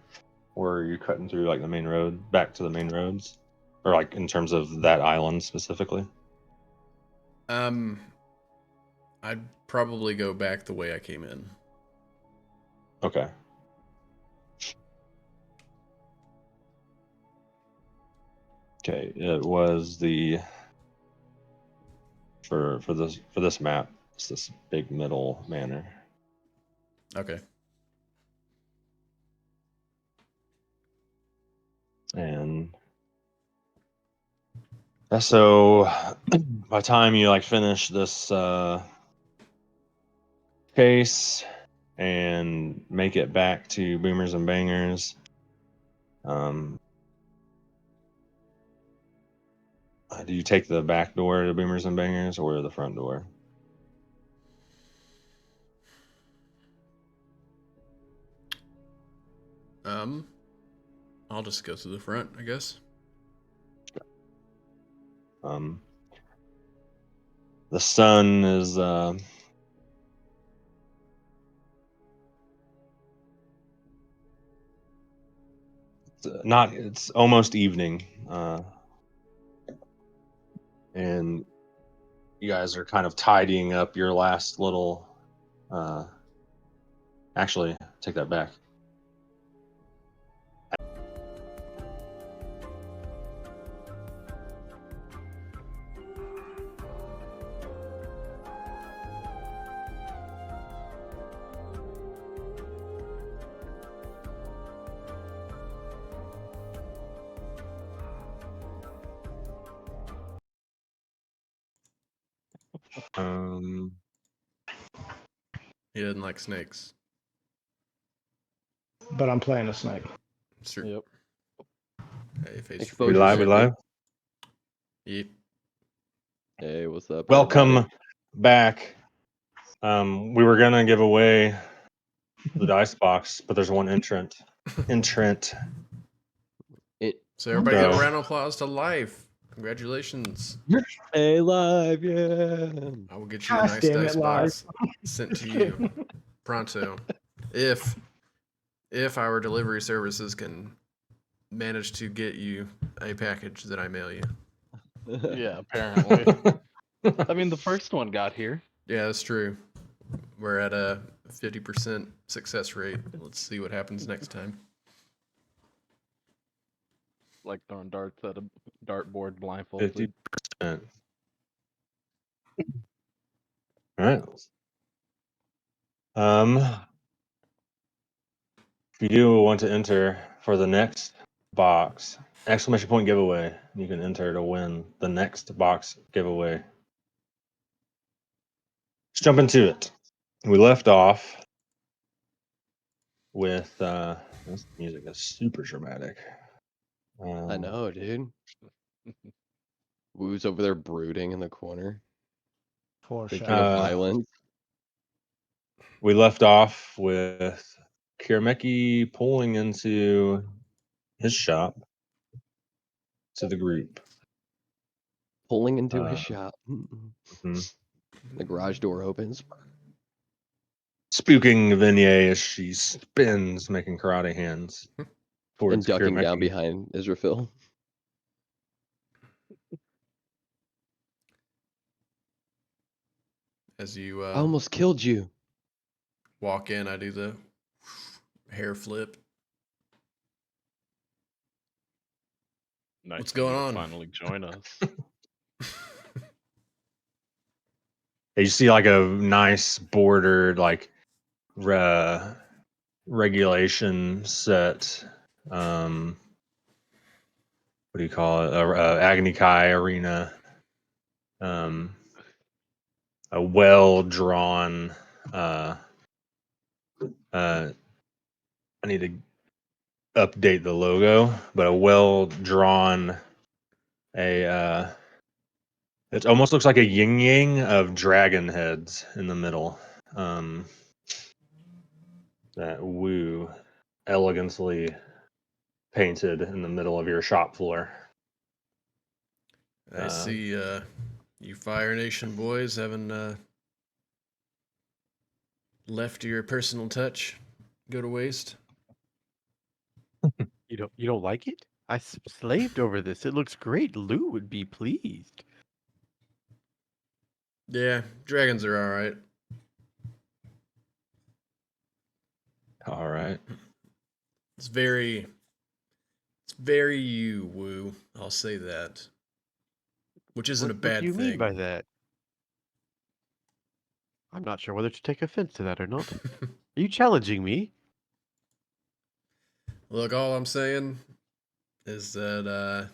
or are you cutting through like the main road back to the main roads, or like in terms of that island specifically? I'd probably go back the way I came in. Okay. Okay, it was the for this map. It's this big middle manor. Okay. And so by the time you like finish this case and make it back to Boomers and Bangers, do you take the back door to Boomers and Bangers or the front door? I'll just go to the front, I guess. The sun is it's almost evening, and you guys are kind of tidying up your last little actually take that back. He doesn't like snakes. But I'm playing a snake. Sure. Yep. Hey, face Exposure We live. granted. Yep. Hey, what's up? Welcome everybody? back. We were gonna give away the dice box, but there's one entrant. So everybody give a So- round of applause to Life. Congratulations. Hey, live, yeah. I will get you a Gosh nice damn dice it, box sent to you pronto. If our delivery services can manage to get you a package that I mail you. Yeah, apparently. I mean, the first one got here. Yeah, that's true. We're at a 50% success rate. Let's see what happens next time. Like throwing darts at a dartboard blindfolded. 50%. All right. If you do want to enter for the next box, exclamation point giveaway, you can enter to win the next box giveaway. Let's jump into it. We left off with this music is super dramatic. I know, dude. Woo's over there brooding in the corner, thinking of Uh, violence. We left off with Kirameki pulling into his shop to the group. Pulling into his shop. Mhm. The garage door opens. Spooking Vignette as she spins, making karate hands towards And ducking down Kirameki. behind Israfil. As you I almost killed you. walk in, I do the hair flip. Nice What's of you going to on? finally join us. You see like a nice bordered like regulation set. What do you call it? Agni Kai arena. A well drawn. I need to update the logo, but a well drawn. It almost looks like a yin yang of dragon heads in the middle. That Woo elegantly painted in the middle of your shop floor. I see you Fire Nation boys haven't left your personal touch go to waste. You don't like it? I slaved over this. It looks great. Lou would be pleased. Yeah, dragons are all right. All right. It's very very you, Woo. I'll say that. Which isn't a What bad do you mean thing. by that? I'm not sure whether to take offense to that or not. Are you challenging me? Look, all I'm saying is that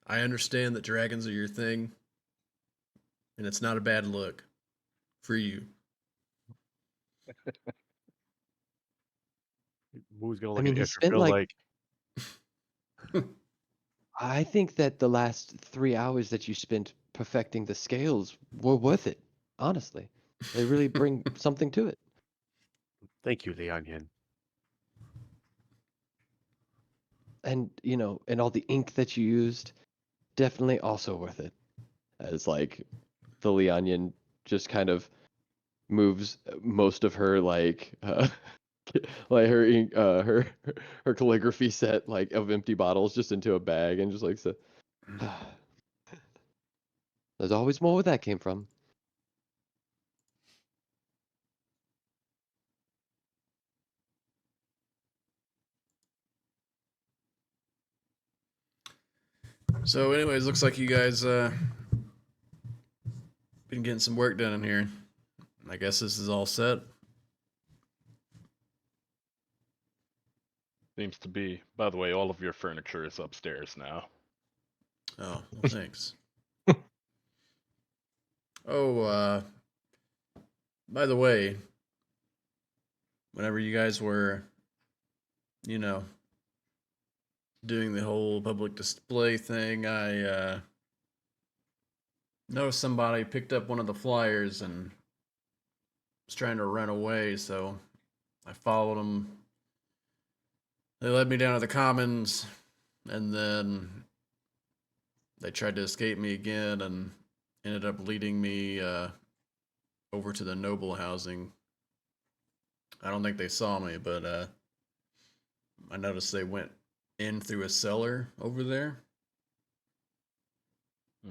I understand that dragons are your thing, and it's not a bad look for you. Who's gonna I look mean, at he you spent feel like like I think that the last 3 hours that you spent perfecting the scales were worth it. Honestly, they really bring something to it. thank you, Liang Yin. And and all the ink that you used, definitely also worth it. As like the Lianyan just kind of moves most of her like her ink, her calligraphy set like of empty bottles just into a bag and just like so. There's always more where that came from. So, anyways, looks like you guys been getting some work done in here. I guess this is all set. Seems to be. By the way, all of your furniture is upstairs now. Oh, well, thanks. Oh, by the way, whenever you guys were, you know, doing the whole public display thing, I noticed somebody picked up one of the flyers and was trying to run away, so I followed them. They led me down to the commons, and then they tried to escape me again and ended up leading me over to the noble housing. I don't think they saw me, but I noticed they went in through a cellar over there. Hmm.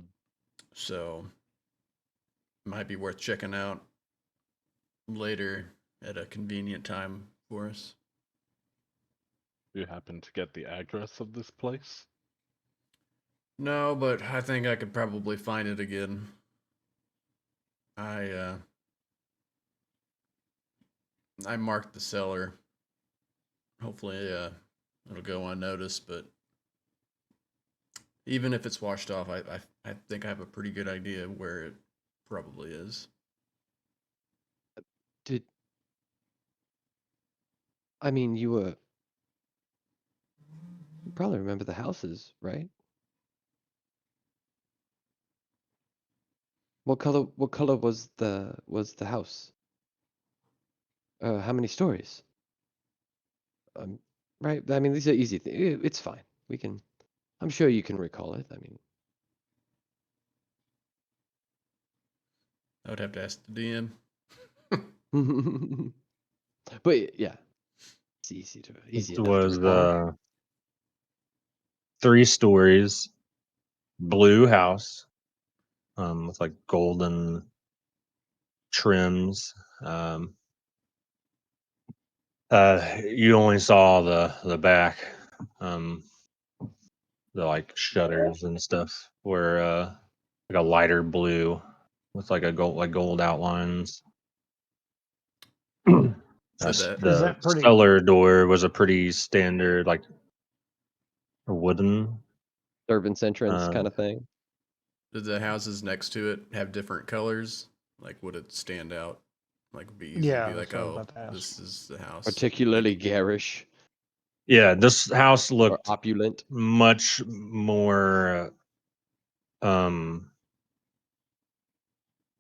So might be worth checking out later at a convenient time for us. Do you happen to get the address of this place? No, but I think I could probably find it again. I marked the cellar. Hopefully it'll go unnoticed, but even if it's washed off, I think I have a pretty good idea where it probably is. Did I mean you probably remember the houses, right? What color was the house? How many stories? Um, right. I mean, these are easy things. It's fine. We can. I'm sure you can recall it. I I would have to ask the DM. mean, but yeah, it's It easy enough to was recall. 3 stories, blue house, with like golden trims. Um, you only saw the back, um, the like shutters and stuff were like a lighter blue with like a gold outlines. So that Is The that pretty? cellar door was a pretty standard like wooden. Servant's entrance Uh, kind of thing. did the houses next to it have different colors? Like, would it stand out? Like, be easy to be Yeah, that's like, what I was oh, about to ask. this is the house. Particularly Like, garish yeah, this house or looked opulent. much more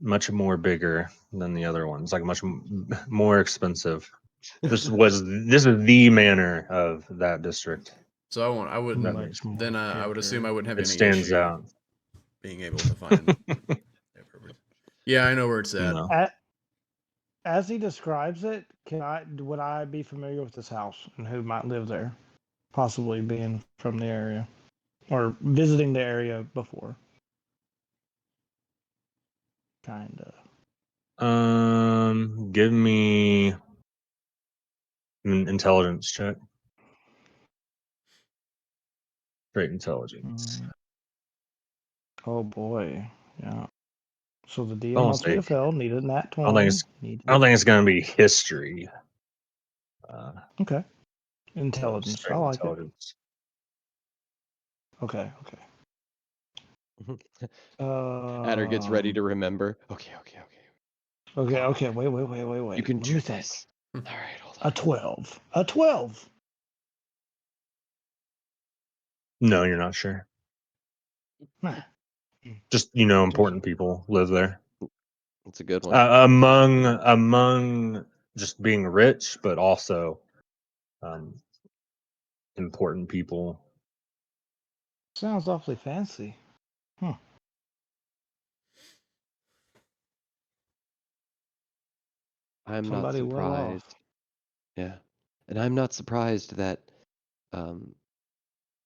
much more bigger than the other ones, like much more expensive. This is the manor of that district. so I wouldn't. That Much Then more I would assume I bigger. wouldn't have it any stands issue out. being able to find. Yeah, I know where it's at. No. As he describes it, would I be familiar with this house and who might live there, possibly being from the area or visiting the area before? Kinda. Give me an intelligence check. Straight intelligence. Oh boy, yeah. So the DM I'll wants me say, to fail. Needed nat I don't think 20. it's, Needed. I don't think it's going to be history. Okay. So Intelligence. I straight like it. intelligence. Okay. Adder gets ready to remember. Okay. Okay. Wait. You can Let do me think. this. All right, hold A on. 12. A 12. No, you're not sure. Nah. Just important people live there. It's a good one. Among just being rich, but also important people. Sounds awfully fancy. I'm not Somebody well off. surprised. Yeah, and I'm not surprised that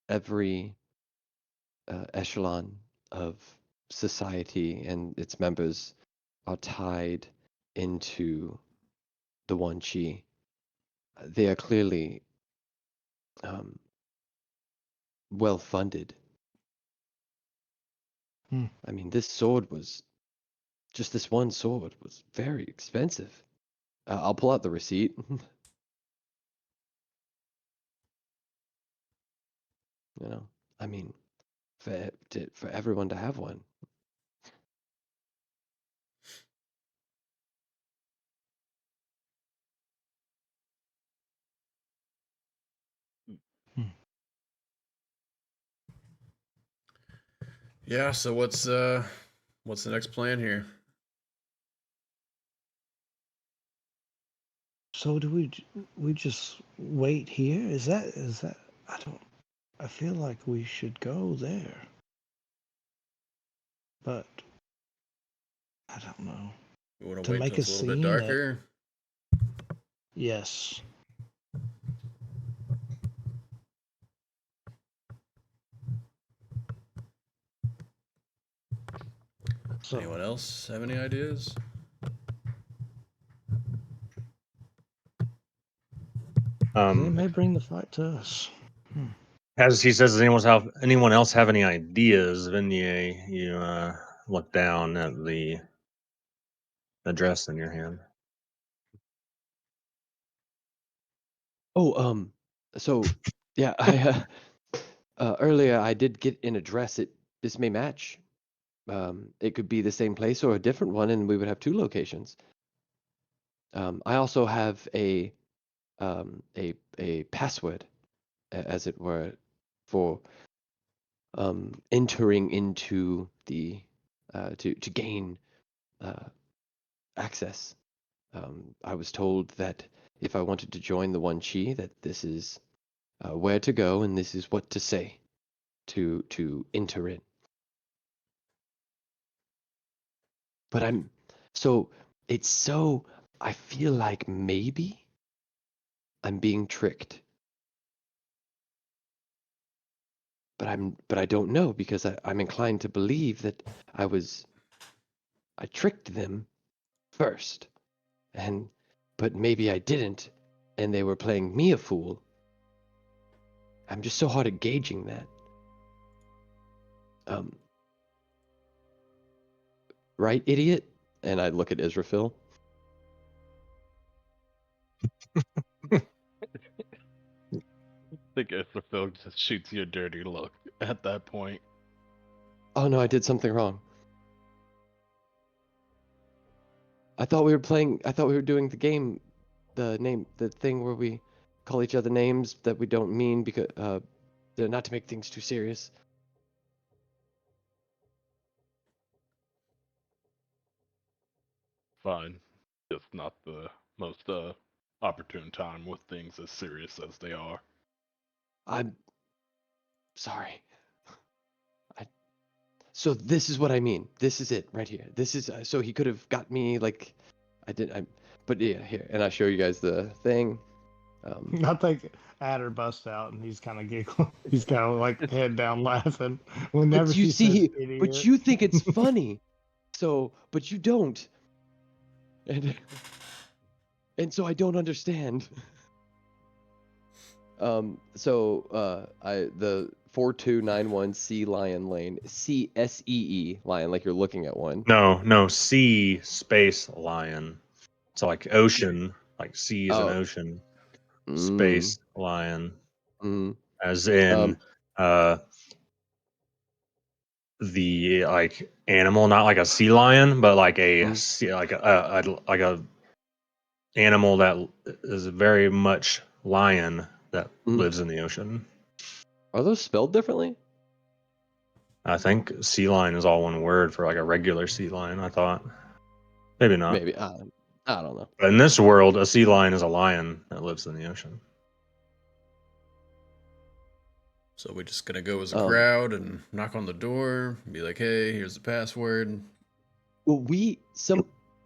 every echelon of society and its members are tied into the one chi. They are clearly well funded. I mean, this sword was just this one sword was very expensive. I'll pull out the receipt. I mean, for everyone to have one. Yeah. So what's the next plan here? So do we just wait here? Is that I feel like we should go there. But I don't know. We want to To wait make till a it's a little bit scene darker. yes. So Anyone else have any ideas? they may bring the fight to us. As he says, does anyone else have any ideas? Vignye, you look down at the address in your hand. Oh, so yeah, I earlier I did get an address. This may match. It could be the same place or a different one, and we would have two locations. I also have a password, as it were, for entering into the to gain access. I was told that if I wanted to join the One Chi, that this is where to go and this is what to say to enter in. But I feel like maybe I'm being tricked. But I don't know because I'm inclined to believe that I tricked them first. But maybe I didn't, and they were playing me a fool. I'm just so hard at gauging that. Right, idiot? And I look at Israfil. I think Israfil just shoots you a dirty look at that point. Oh no, I did something wrong. I thought we were doing the game, the thing where we call each other names that we don't mean because not to make things too serious. Fine. Just not the most opportune time with things as serious as they are. I'm sorry. So this is what I mean. This is it right here. This is so he could have got me like but yeah, here, and I show you guys the thing. I think Adder busts out and he's kind of giggling. He's kind of like head down laughing whenever But you she says see, idiot. but you think it's funny. But you don't. And so I don't understand. 4291 Sea Lion Lane. CSEE Lion, like you're looking at one. No, sea space lion. So like ocean, like sea is an Oh. ocean. Mm, Space lion, mm. as in the like animal, not like a sea lion, but like a sea, like a animal that is very much lion that lives in the ocean. Are those spelled differently? I think sea lion is all one word for like a regular sea lion. I thought maybe not. Maybe. I don't know. But in this world, a sea lion is a lion that lives in the ocean. So we're just gonna go as a crowd and knock on the door, and be like, "Hey, here's the password." Well,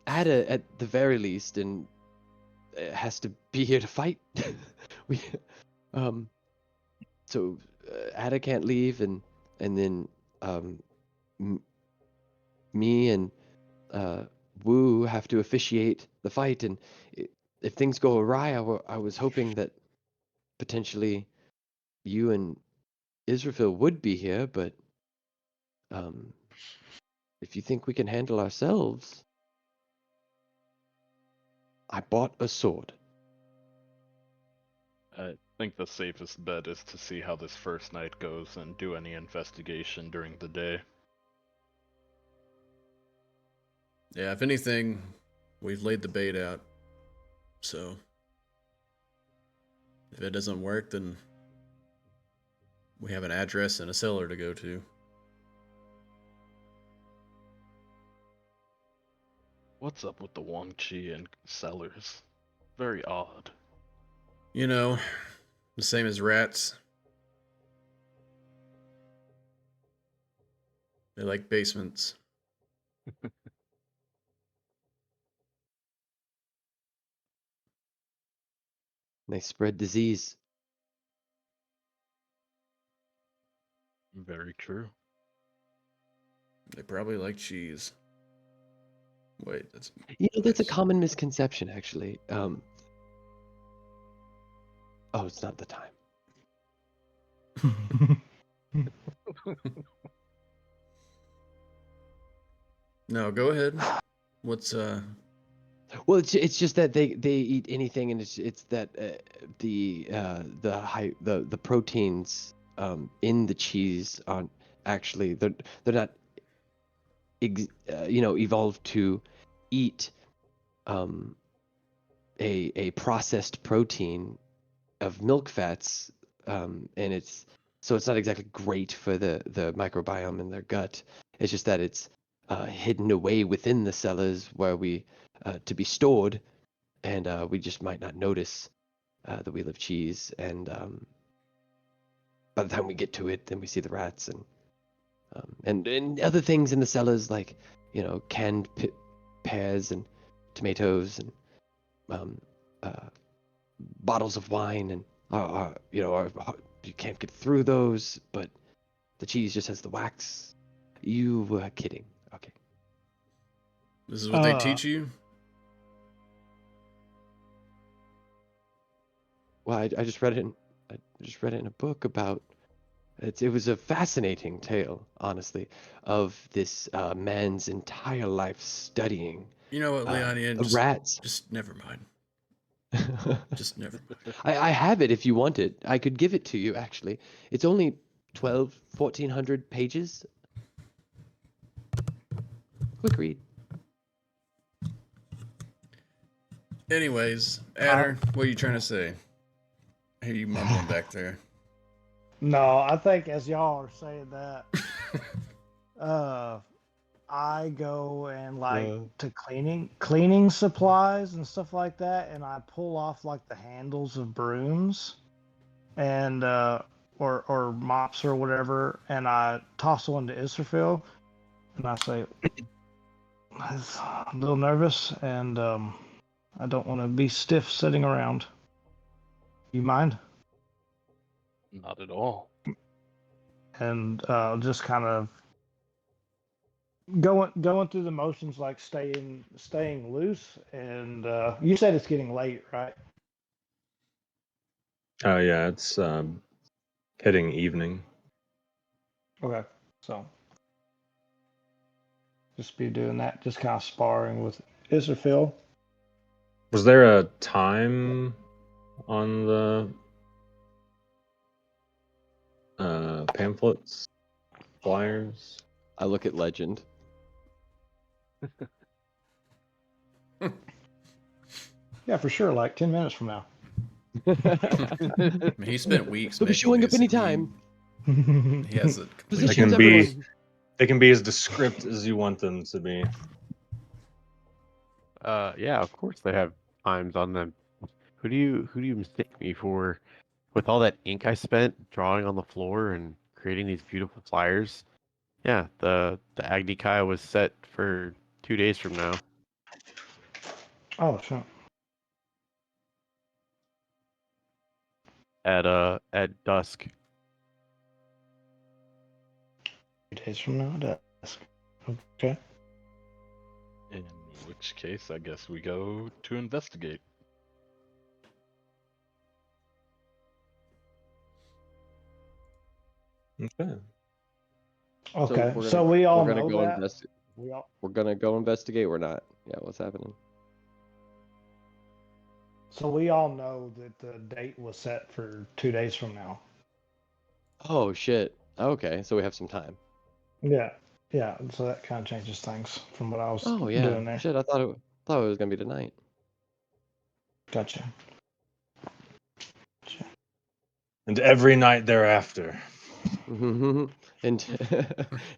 Ada at the very least, and has to be here to fight. we, so Ada can't leave, and then me and Wu have to officiate the fight. And if things go awry, I was hoping that potentially you and Israfil would be here, but if you think we can handle ourselves, I bought a sword. I think the safest bet is to see how this first night goes and do any investigation during the day. Yeah, if anything, we've laid the bait out. So if it doesn't work, then we have an address and a cellar to go to. What's up with the Wang Chi and cellars? Very odd. You know, the same as rats. They like basements. They spread disease. Very true. They probably like cheese. Wait, that's That's a common misconception, actually. Oh, it's not the time. No, go ahead. What's Well, it's just that they eat anything, and it's that the proteins in the cheese aren't actually they're not evolved to eat a processed protein of milk fats, and it's not exactly great for the microbiome in their gut. It's just that it's hidden away within the cellars where we to be stored, and we just might not notice the wheel of cheese. And by the time we get to it, then we see the rats and other things in the cellars, like canned pears and tomatoes and bottles of wine, and you can't get through those, but the cheese just has the wax. You were kidding. Okay. this is what they teach you? Well, I just read it. I just read it in a book about. It was a fascinating tale, honestly, of this man's entire life studying. You know what, Leonian? Rats. Just never mind. Just never mind. I have it if you want it. I could give it to you, actually. It's only 1,400 pages. Quick read. Anyways, Adder, what are you trying to say? I hear you mumbling back there. No, I think as y'all are saying that, I go and to cleaning supplies and stuff like that, and I pull off like the handles of brooms and or mops or whatever, and I toss one to Israfil, and I say, I'm a little nervous, and I don't want to be stiff sitting around. You mind? Not at all. And just kind of going through the motions, like staying loose. And you said it's getting late, right? Oh yeah, it's hitting evening. Okay, so just be doing that, just kind of sparring with Israfil. Was there a time on the pamphlets, flyers? I look at Legend. Yeah, for sure. Like 10 minutes from now. I mean, he spent weeks They'll be making showing up these. anytime. He has it completely. They Positions, can everyone. be they can be as descript as you want them to be. Yeah, of course they have times on them. Who do you mistake me for? With all that ink I spent drawing on the floor and creating these beautiful flyers. Yeah, the Agni Kai was set for 2 days from now. Oh, sure. At dusk. 2 days from now, dusk. Okay. In which case, I guess we go to investigate. Okay. Okay. we're So gonna, we all we're gonna know go that. We all. We're gonna go investigate. We're not. Yeah, what's happening? So we all know that the date was set for 2 days from now. Oh shit. Okay, so we have some time. Yeah. Yeah. So that kind of changes things from what I was Oh yeah. doing there. Shit, I thought it was gonna be tonight. Gotcha. And every night thereafter. and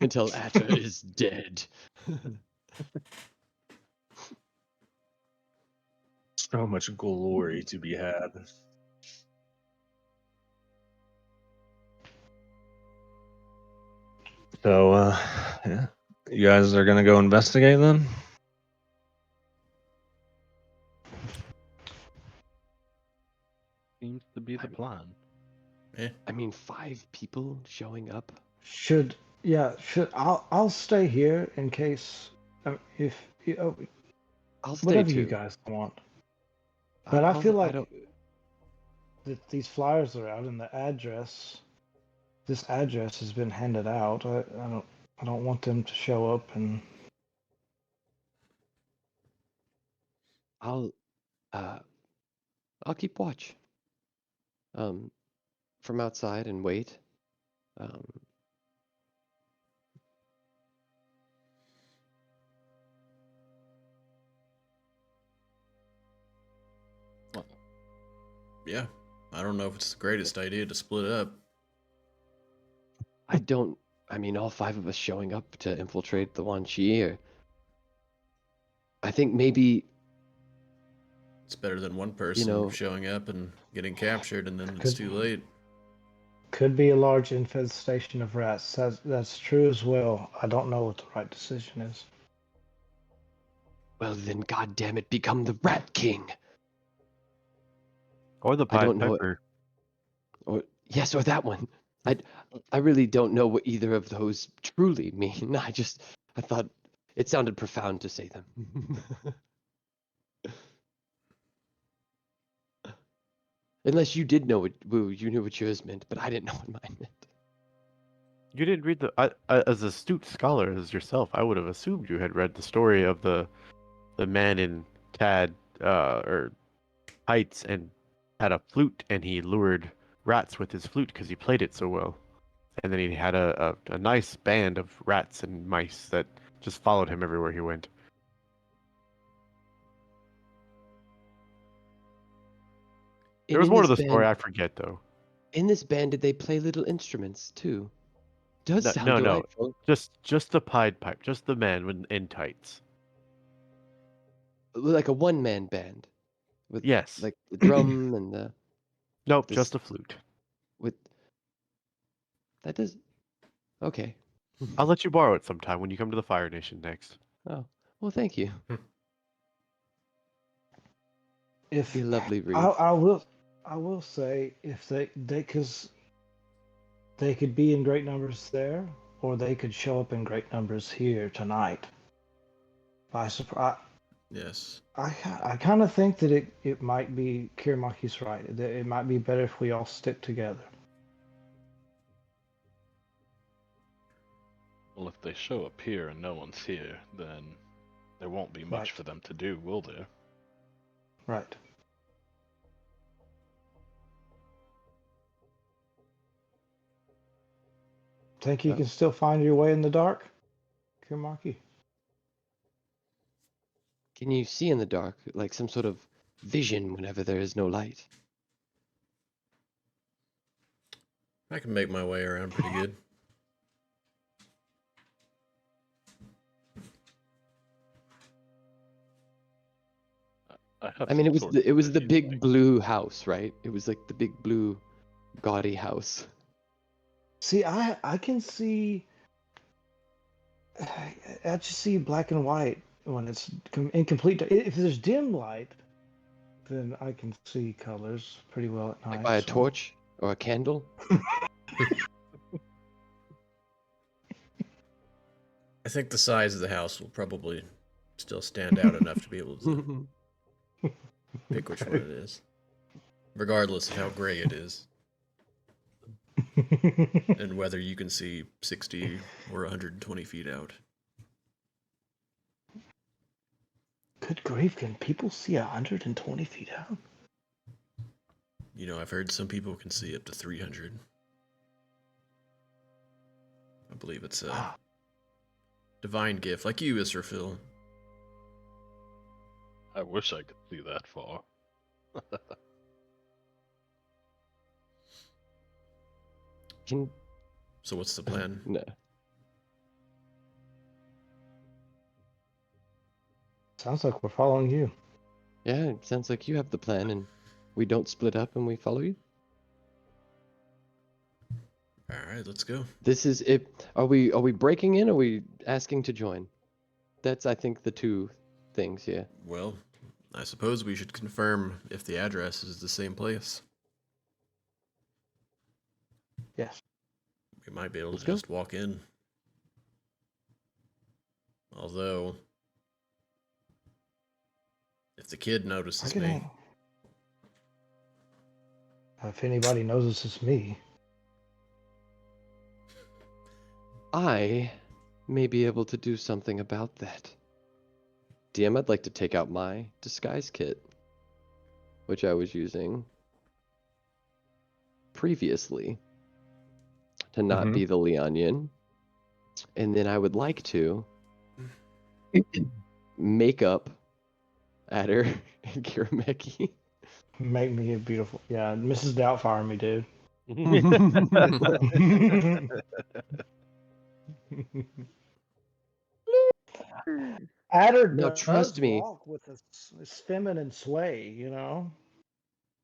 until Atta is dead. So much glory to be had. So, yeah. You guys are gonna go investigate then? Seems to be the plan. Yeah. I mean, 5 people showing up. Should I'll stay here in case if I'll stay whatever too. you guys want. But I feel like that these flyers are out and the address. This address has been handed out. I don't want them to show up and I'll keep watch. From outside and wait. Yeah. I don't know if it's the greatest idea to split up. I mean, all 5 of us showing up to infiltrate the Wanqi, or I think maybe, It's better than one person know, showing up and getting captured, and then it's Could- too late. could be a large infestation of rats. That's true as well. I don't know what the right decision is. well then, God damn it, become the Rat King. Or the I Pied don't know. Piper. Or yes, or that one. I really don't know what either of those truly mean. I thought it sounded profound to say them. Unless you did know you knew what yours meant, but I didn't know what mine meant. You didn't read as astute scholar as yourself, I would have assumed you had read the story of the man in Tad or Heights and had a flute, and he lured rats with his flute because he played it so well. And then he had a nice band of rats and mice that just followed him everywhere he went. There And was in more to this the story, band, I forget though. in this band, did they play little instruments too? Does No, sound no, delightful. just the Pied Pipe, just the man in tights. Like a one-man band with Yes. like the drum and the Nope, this just a flute. with that does okay. I'll let you borrow it sometime when you come to the Fire Nation next. Oh, well, thank you. If Be a lovely read. I will say if they because they could be in great numbers there, or they could show up in great numbers here tonight. By surprise, Yes. I kind of think that it might be Kiramaki's right. That it might be better if we all stick together. Well, if they show up here and no one's here, then there won't be much Right. for them to do, will there? Right. Think you Oh. can still find your way in the dark, Kirmaki? Can you see in the dark, like some sort of vision whenever there is no light? I can make my way around pretty good. I have I mean, some it was sort the, of it was the vision, big like- blue house, right? It was like the big blue, gaudy house. See, I can see. I just see black and white when it's incomplete. If there's dim light, then I can see colors pretty well at night. Like by a so- torch or a candle. I think the size of the house will probably still stand out enough to be able to pick which one it is, regardless of how gray it is, and whether you can see 60 or 120 feet out. Good grief! Can people see 120 feet out? You know, I've heard some people can see up to 300. I believe it's a Wow. divine gift, like you, Israfil. I wish I could see that far. Can So what's the plan? no. Sounds like we're following you. Yeah, it sounds like you have the plan, and we don't split up and we follow you. All right, let's go. This is it. Are we breaking in? Or are we asking to join? That's, I think, the two things. Yeah. Well, I suppose we should confirm if the address is the same place. Yes. We might be able Let's to go. just walk in. Although, if the kid notices me, If anybody knows it's me, I may be able to do something about that. DM, I'd like to take out my disguise kit, which I was using previously to not be the Leonian. And then I would like to make up Adder and Kirameki. make me a beautiful. Yeah, Mrs. Doubtfire me, dude. Adder Now, does trust me. walk with a feminine sway, you know.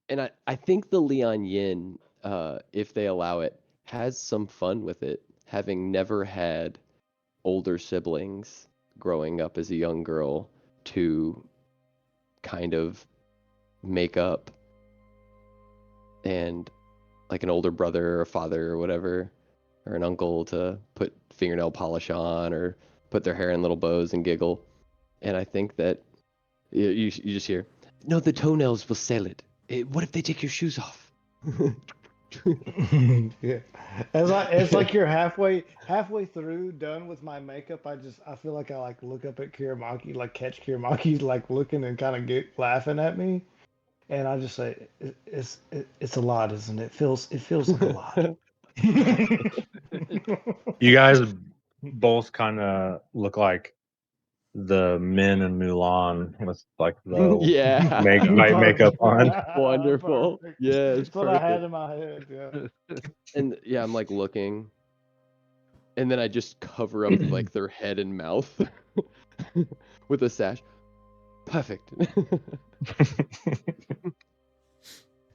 And I think the Leon Yin, if they allow it, has some fun with it, having never had older siblings growing up as a young girl to kind of make up, and like an older brother or a father or whatever, or an uncle to put fingernail polish on or put their hair in little bows and giggle. And I think that you just hear, no, the toenails will sell it. What if they take your shoes off? Yeah, it's like you're halfway through done with my makeup. I feel like I look up at Kiramaki, like catch Kiramaki like looking and kind of get laughing at me, and I just say it's a lot, isn't it? It feels like a lot. You guys both kind of look like the men in Mulan with like the Yeah. makeup on. Wonderful. Perfect. Yes, That's what I had perfect. in my head. Yeah. And yeah, I'm like looking, and then I just cover up like their head and mouth with a sash. Perfect.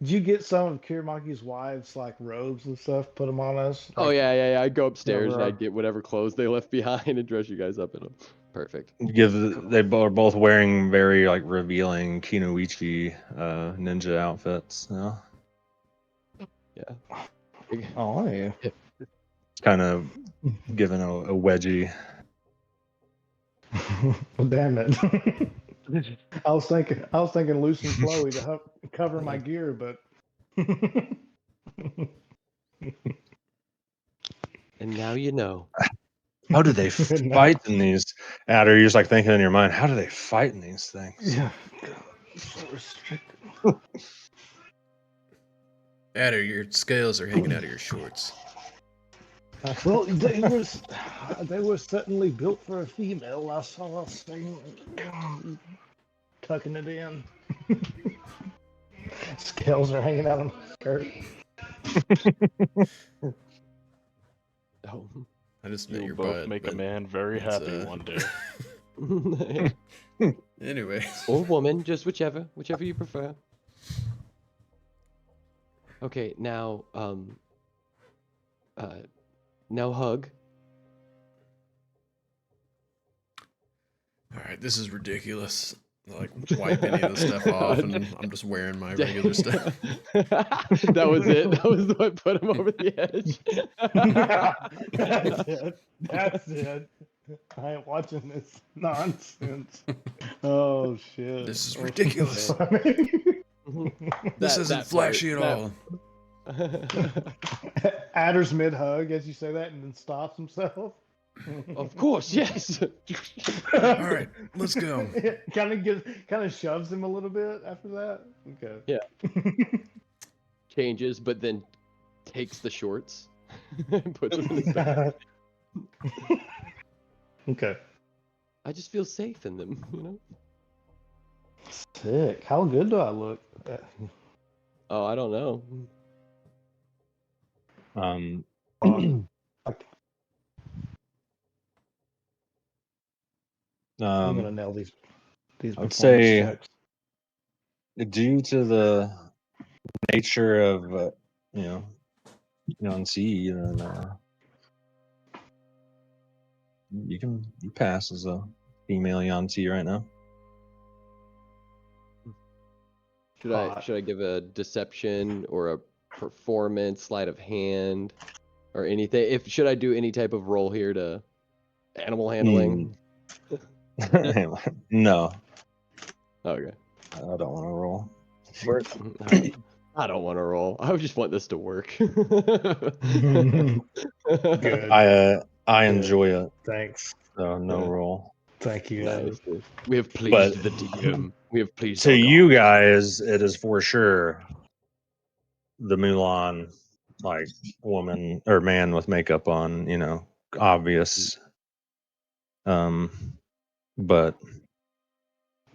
Did you get some of Kiramaki's wives like robes and stuff? Put them on us. Oh Like, yeah. I go upstairs and I Cover up. get whatever clothes they left behind and dress you guys up in them. Perfect. They are both wearing very like revealing Kinoichi ninja outfits. You know? Yeah. Oh yeah. Kind of giving a wedgie. Well, damn it. I was thinking loose and flowy to cover my gear, but And now you know. How do they Good fight night. in these? Adder, you're just like thinking in your mind, how do they fight in these things? Yeah. So restricted. Adder, your scales are hanging out of your shorts. Well, they were certainly built for a female. I saw us tucking it in. Scales are hanging out of my skirt. Oh. I just met You'll your both butt. make a but man very it's, happy one day. Anyway. Or woman, just whichever you prefer. Okay, now now hug. All right, this is ridiculous. Like, wipe any of the stuff off, and I'm just wearing my regular stuff. That was it. That was what put him over the edge. That's it. That's it. I ain't watching this nonsense. Oh shit. This is Oh, ridiculous. that's funny. This isn't that flashy at part, all. Adder's mid hug as you say that, and then stops himself. Of course, yes. All right, let's go. Kind of shoves him a little bit after that. Okay. Yeah. Changes, but then takes the shorts and puts them in his bag. Okay. I just feel safe in them, you know? Sick. How good do I look? Oh, I don't know. Um, I'm gonna um, nail these I would performance say, checks. due to the nature of, you know, Yuansu, and you pass as a female Yuansu right now. Should I give a deception or a performance, sleight of hand, or anything? Should I do any type of roll here to animal handling? No, Okay. I don't want to roll. I don't want to roll. I just want this to work. Good. I Good. enjoy it, Thanks. so no roll. Thank you, Adam. Nice. We have pleased But the DM. We have pleased to our you God. guys, it is for sure the Mulan, like, woman or man with makeup on, obvious. But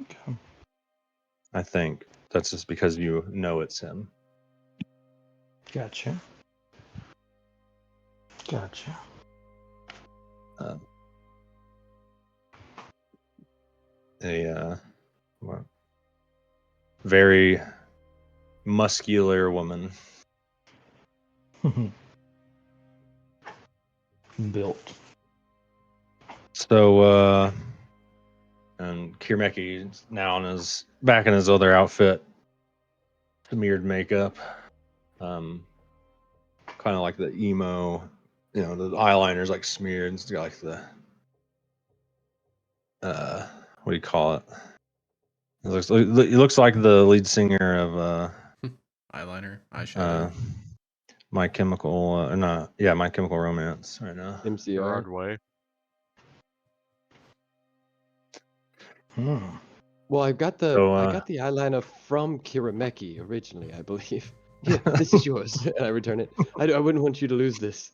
Okay. I think that's just because you know it's him. Gotcha. Gotcha. What? Very muscular woman. Built. So, and Kirmeki now back in his other outfit, smeared makeup, kind of like the emo, the eyeliner's like smeared. It's got like the, what do you call it? It looks like the lead singer of Eyeliner, eyeshadow. My Chemical Romance right now. MCR. Broadway. Well, I got the eyeliner from Kirameki originally, I believe. Yeah, this is yours, and I return it. I wouldn't want you to lose this.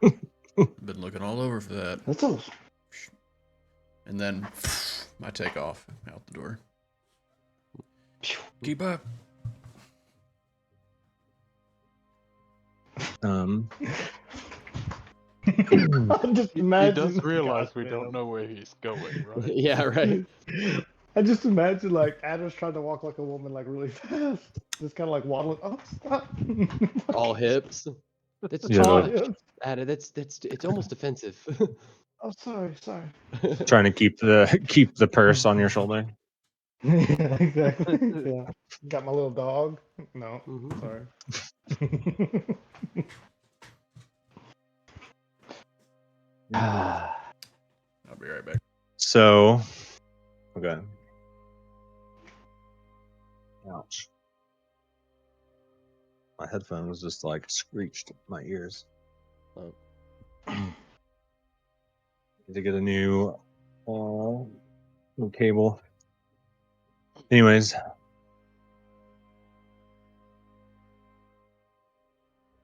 Been looking all over for that. That's a... And then I take off out the door. Keep up. I just He imagine. does realize God, we man. don't know where he's going, right? Yeah, right. I just imagine like Adam's trying to walk like a woman, like really fast, just kind of like waddling. Oh, stop! All hips. That's Yeah, too All much. hips. Ada, it's almost offensive. Oh, sorry. trying to keep the purse on your shoulder. Yeah, exactly. Yeah. Got my little dog. No, Mhm. sorry. I'll be right back. So, okay. Ouch. My headphones just like screeched in my ears. Oh. Need to get a new cable. Anyways,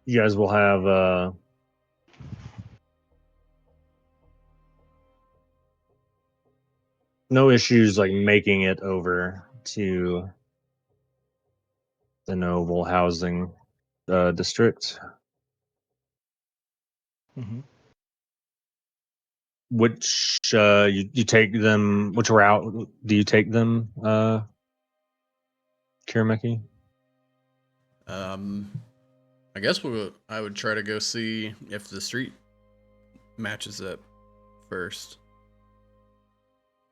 you guys will have no issues like making it over to the noble housing district. Mm-hmm. Which you take them? Which route do you take them, Kirameki? I guess I would try to go see if the street matches up first.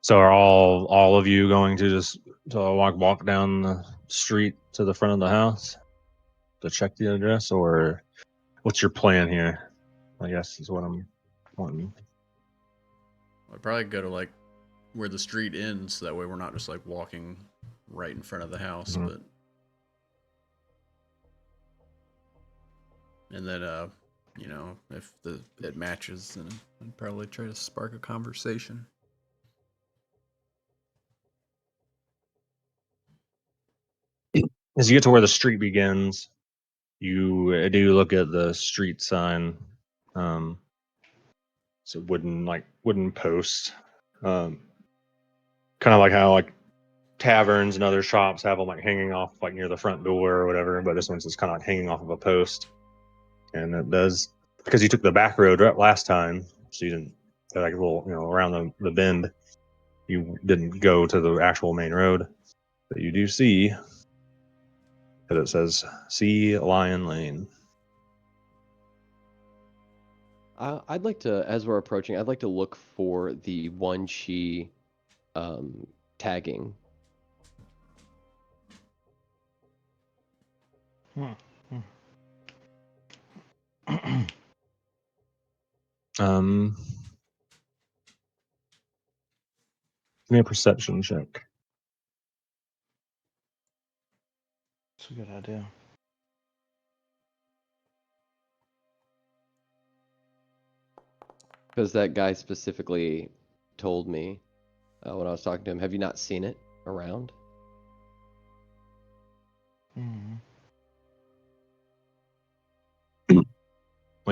So are all of you going to just to walk down the street to the front of the house to check the address, or what's your plan here? I guess is what I'm wanting. I'd probably go to like where the street ends, so that way we're not just like walking right in front of the house, Mhm. but and then you know, if it matches, then I'd probably try to spark a conversation. As you get to where the street begins, you do look at the street sign. It's a wooden post. Kind of like how like taverns and other shops have them like hanging off like near the front door or whatever, but this one's just kind of like hanging off of a post. And it does, because you took the back road last time, so you didn't like a little, around the bend. You didn't go to the actual main road, but you do see that it says Sea Lion Lane. I'd like to, as we're approaching, I'd like to look for the one she tagging. Give me a perception check. That's a good idea. Because that guy specifically told me when I was talking to him, have you not seen it around? Mm-hmm. Well,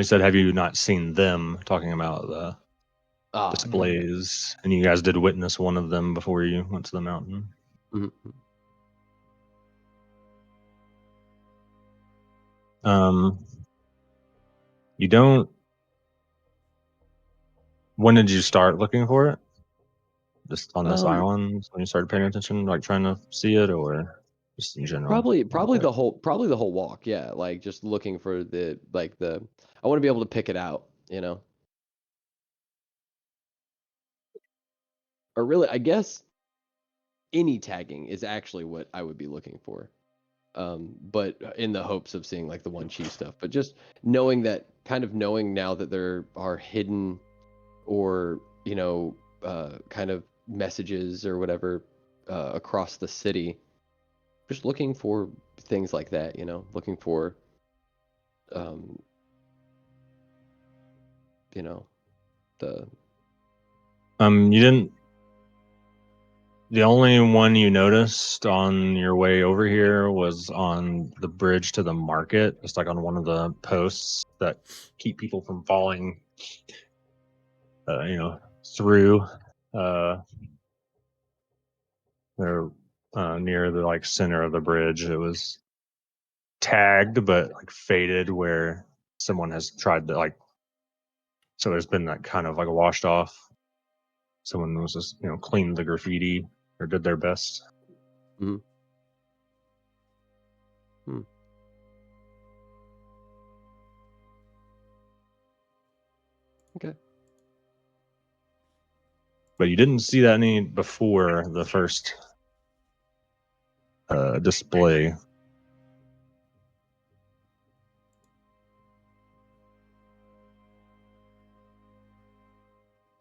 he said, have you not seen them, talking about the Ah, displays? And you guys did witness one of them before you went to the mountain. mm-hmm. You don't. When did you start looking for it? Just on this island when you started paying attention, like trying to see it, or just in general? Probably the whole walk. Yeah, like just looking for the I want to be able to pick it out, Or really, I guess any tagging is actually what I would be looking for. But in the hopes of seeing like the one chief stuff, but just knowing now that there are hidden or kind of messages or whatever across the city, just looking for things like that, looking for the You didn't. The only one you noticed on your way over here was on the bridge to the market. It's like on one of the posts that keep people from falling, through. They're near the like center of the bridge. It was tagged but like faded, where someone has tried to like. So there's been that kind of like washed off. Someone was just cleaned the graffiti or did their best. Hmm. Okay. But you didn't see that any before the first display.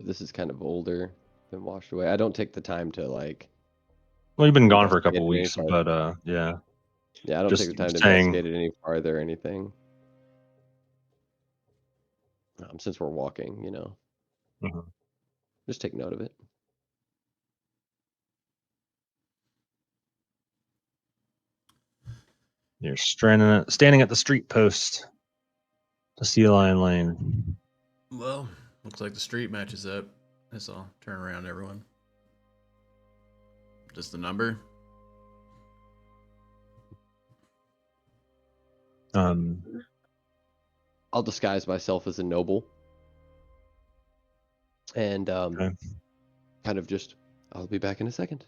This is kind of older, been washed away. I don't take the time to like Well, you've been gone for a investigate couple it any weeks, farther. but yeah. Yeah, I don't take Just the time to saying. investigate it any farther or anything. Since we're walking, Mhm. Just take note of it. You're standing at the street post to Sea Lion Lane. Well, looks like the street matches up. Let's all turn around, everyone. Just the number? I'll disguise myself as a noble. And Okay. kind of just, I'll be back in a second.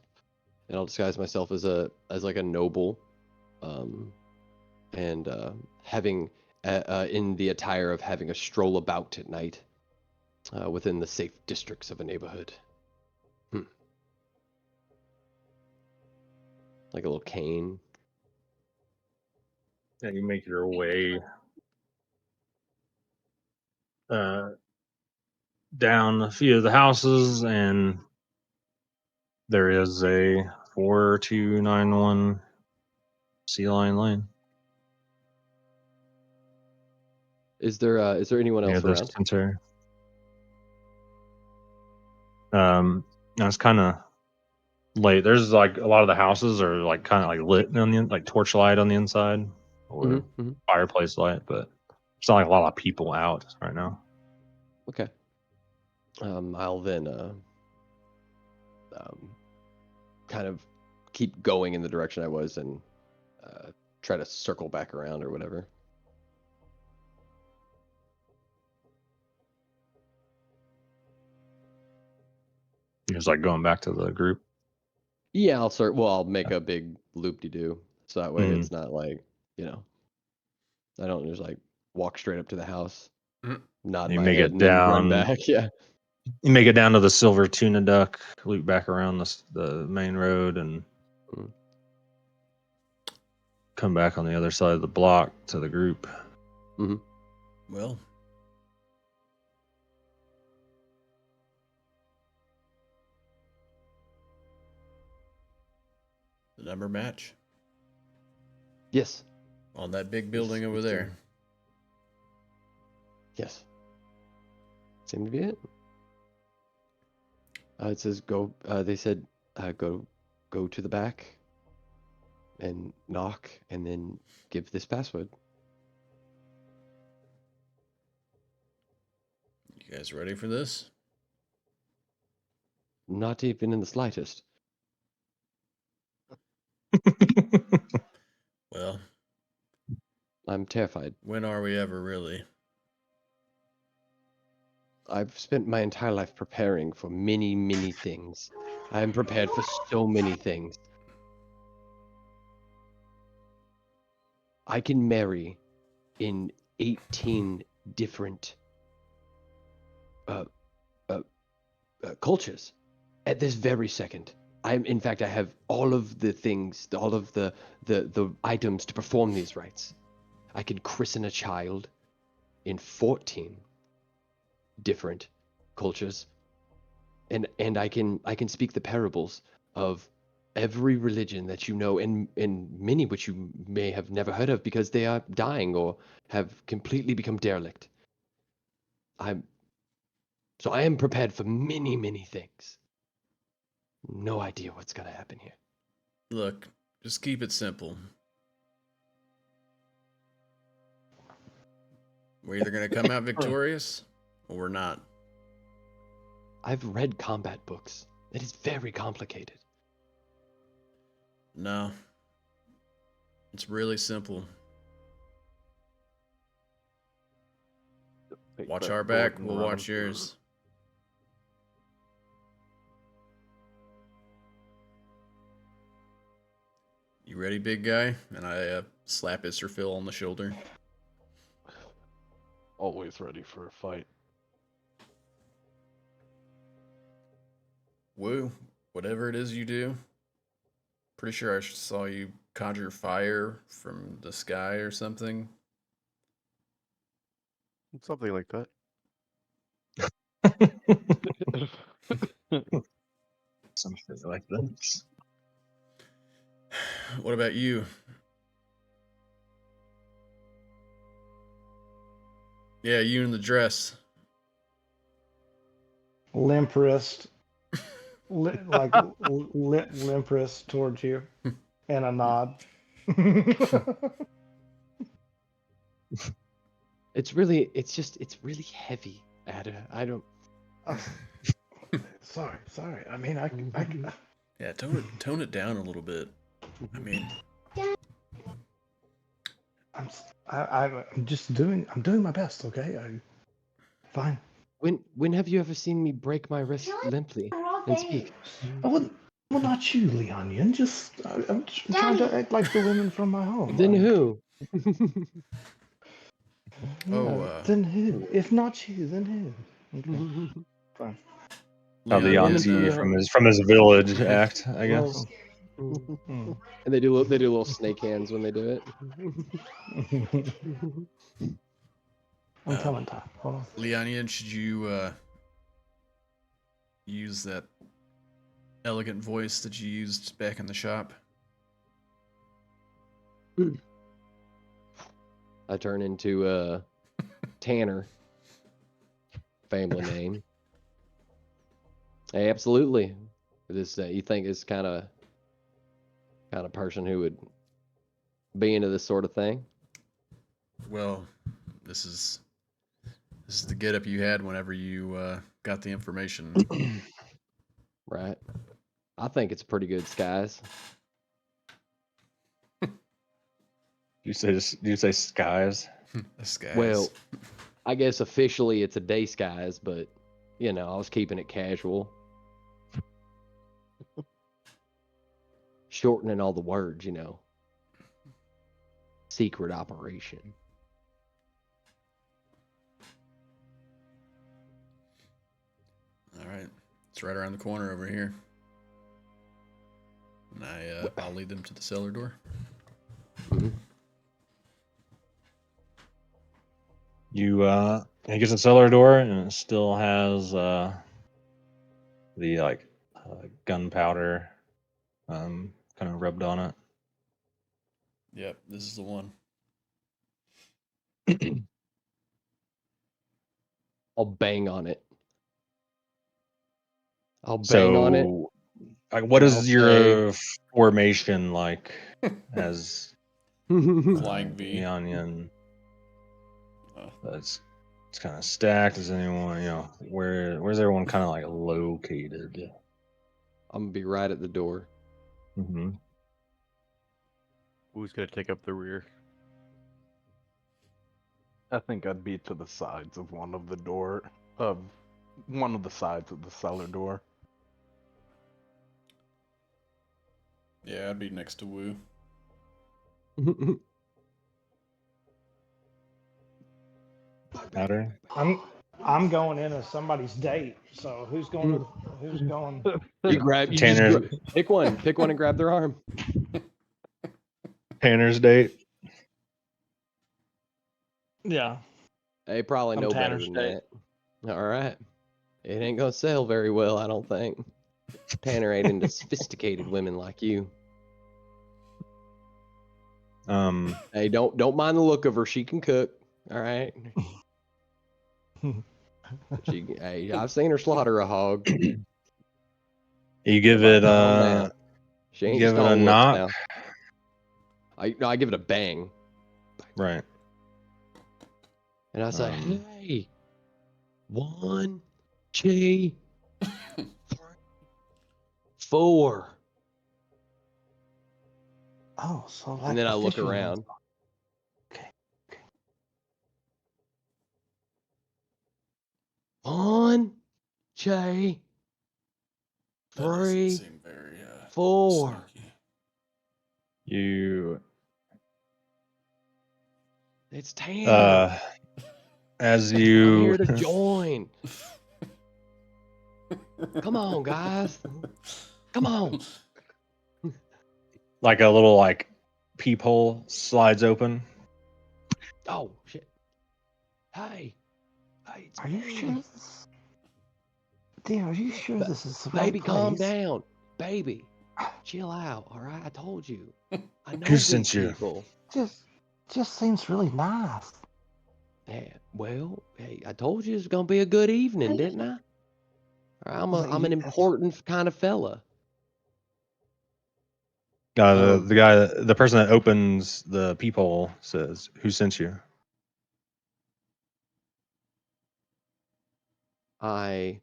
And I'll disguise myself as like a noble, and having in the attire of having a stroll about at night within the safe districts of a neighborhood. Like a little cane. Yeah, you make your way down a few of the houses, and there is a 4291 Sea Lion Lane Is there anyone near else the around? center. Now it's kind of late. There's like a lot of the houses are like kind of like lit on the like torchlight on the inside or fireplace light, but it's not like a lot of people out right now. Okay. I'll then kind of keep going in the direction I was and try to circle back around or whatever. You're just like going back to the group. Yeah, I'll make a big loop-de-doo, so that way it's not like, I don't just like walk straight up to the house, nod You my make head, it and then run down. back. Yeah. You make it down to the Silver Tuna Duck, loop back around the main road, and come back on the other side of the block to the group. Well, the number match Yes. on that big building over there. Yes. Seemed to be it. It says go. They said go to the back and knock, and then give this password. You guys ready for this? Not even in the slightest. Well, I'm terrified. when are we ever really? I've spent my entire life preparing for many, many things. I am prepared for so many things. I can marry in 18 different cultures at this very second. In fact, I have all of the things, all of the items to perform these rites. I could christen a child in 14 different cultures, and I can speak the parables of every religion that you know, and many which you may have never heard of because they are dying or have completely become derelict. So I am prepared for many, many things. No idea what's gonna happen here. Look, just keep it simple. We're either going to come out victorious or we're not. I've read combat books. It is very complicated. No. It's really simple. Watch our back, we'll watch yours. You ready, big guy? And I slap Israfil on the shoulder. Always ready for a fight. Woo, whatever it is you do. Pretty sure I saw you conjure fire from the sky or something. Something like that. Something like this. What about you? Yeah, you in the dress. limp wrist, limp wrist towards you, and a nod. It's really heavy, Ada. I don't. Oh, sorry. I mean, Yeah, tone it down a little bit. I mean, I'm just doing my best. Okay, fine. When have you ever seen me break my wrist limply and speak? Well, not you, Leonian. Just I'm just trying to act like the women from my home. Then who? Then who? If not you, then who? Okay, fine. How the Women Leon, from Yanti from his village act, I Well, guess. Mm. and they do little snake hands when they do it. I'm coming, Ty. Hold on. Leonian, should you use that elegant voice that you used back in the shop? I turn into Tanner, family name. Hey, absolutely. This you think is kind of person who would be into this sort of thing? Well, this is the getup you had whenever you got the information. Right. I think it's pretty good skies. Do you say skies? This guy's Well, I guess officially it's a day skies, but I was keeping it casual. Shortening all the words, Secret operation. all right. It's right around the corner over here. And I'll lead them to the cellar door. Mhm. You it gets a cellar door and it still has the gunpowder kind of rubbed on it. Yep, this is the one. I'll bang on it. I'll bang on it. So, like, what and I'll is your formation like as Flying V. the onion? Uh, It's kind of stacked. Is anyone, where's everyone kind of like located? I'm gonna be right at the door. Mm-hmm. Who's gonna take up the rear? I think I'd be to the sides of one of the sides of the cellar door. yeah, I'd be next to Wu. Matter. I'm going in as somebody's date. So who's going? Who's going? Tanner's Pick one and grab their arm. Tanner's date. Yeah. They probably I'm know better Tanner's than date. that. All right. It ain't gonna sell very well, I don't think. Tanner ain't into sophisticated women like you. Hey, don't mind the look of her. She can cook. All right. Hey, I've seen her slaughter a hog. You give Everybody it calm down. She ain't give just it a on looks knock. now. I give it a bang. Right. And I say, hey, 1, 2, 3, 4. Oh, so like. And then I look official ones. around. Okay. 1, 2, That doesn't 3, seem very 4. sneaky. You It's Tanner. as I'm you here to join. Come on, guys. Come on. like a little like peephole slides open. Oh, shit. Hey, it's Are you me. sure this? Dear, are you sure this is the right Baby, place? calm down. Baby, chill out, all right? I told you. I know Who good sent you? people. Just seems really nice. Yeah, well, hey, I told you it's going to be a good evening, didn't I? I'm Well, an that's- important kind of fella. The guy, the person that opens the peephole says, "Who sent you?" I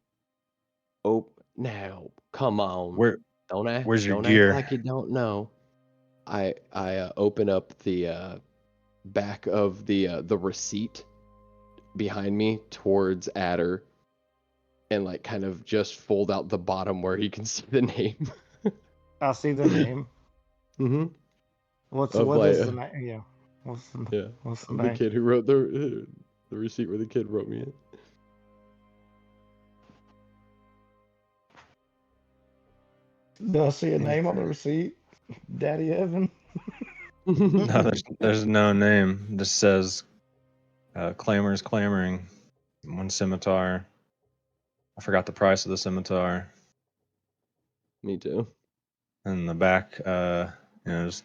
now come on. Where's your Don't act gear? like you don't know. I open up the back of the receipt behind me towards Adder, and like kind of just fold out the bottom where he can see the name. I see the name. Mm-hmm. What Of is my the name? Yeah. What's the the name? kid who wrote the receipt where the kid wrote me in. Do I see a name on the receipt? Daddy Evan. No, there's no name. It just says clamors clamoring. One scimitar. I forgot the price of the scimitar. Me too. And the back, just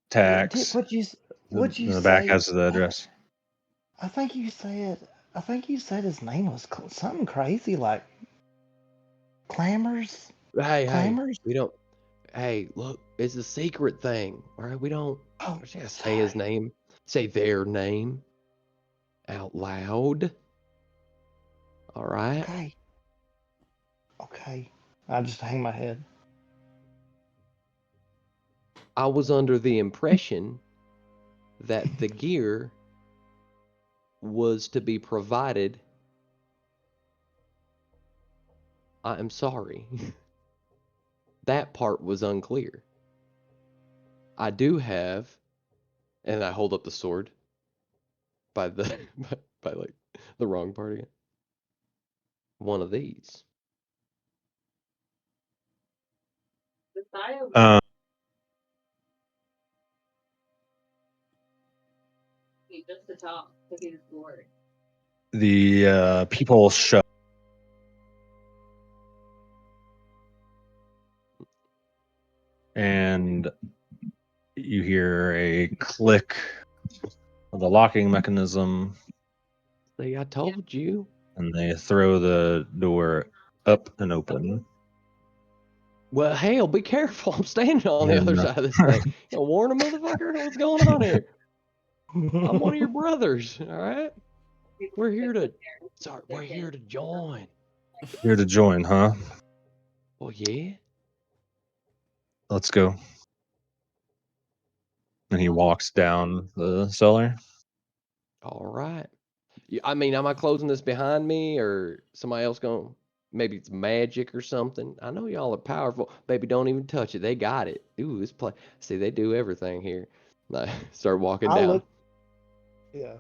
tax. What'd you The back say? has the address. I think you said his name was something crazy like Clamors. Hey, Clamors. we don't. Hey, look, it's a secret thing. All right, we don't. Oh, We're just gonna say his name. Say their name out loud. All right. okay. Okay. I just hang my head. I was under the impression that the gear was to be provided. I am sorry. That part was unclear. I do have, and I hold up the sword by the by like the wrong part again. One of these. Um, the people shut. And you hear a click of the locking mechanism, See, I told you. and they throw the door up and open. Well, hell, be careful. I'm standing on the And, other side of this thing. You know, warn a motherfucker. What's going on here? I'm one of your brothers. All right. We're here to. Sorry, we're here to join. Here to join, huh? Well, yeah. Let's go. And he walks down the cellar. All right. I mean, am I closing this behind me, or somebody else going? Maybe it's magic or something. I know y'all are powerful. Baby, don't even touch it. They got it. Ooh, this play. See, they do everything here. I start walking I'll down. look. Yeah.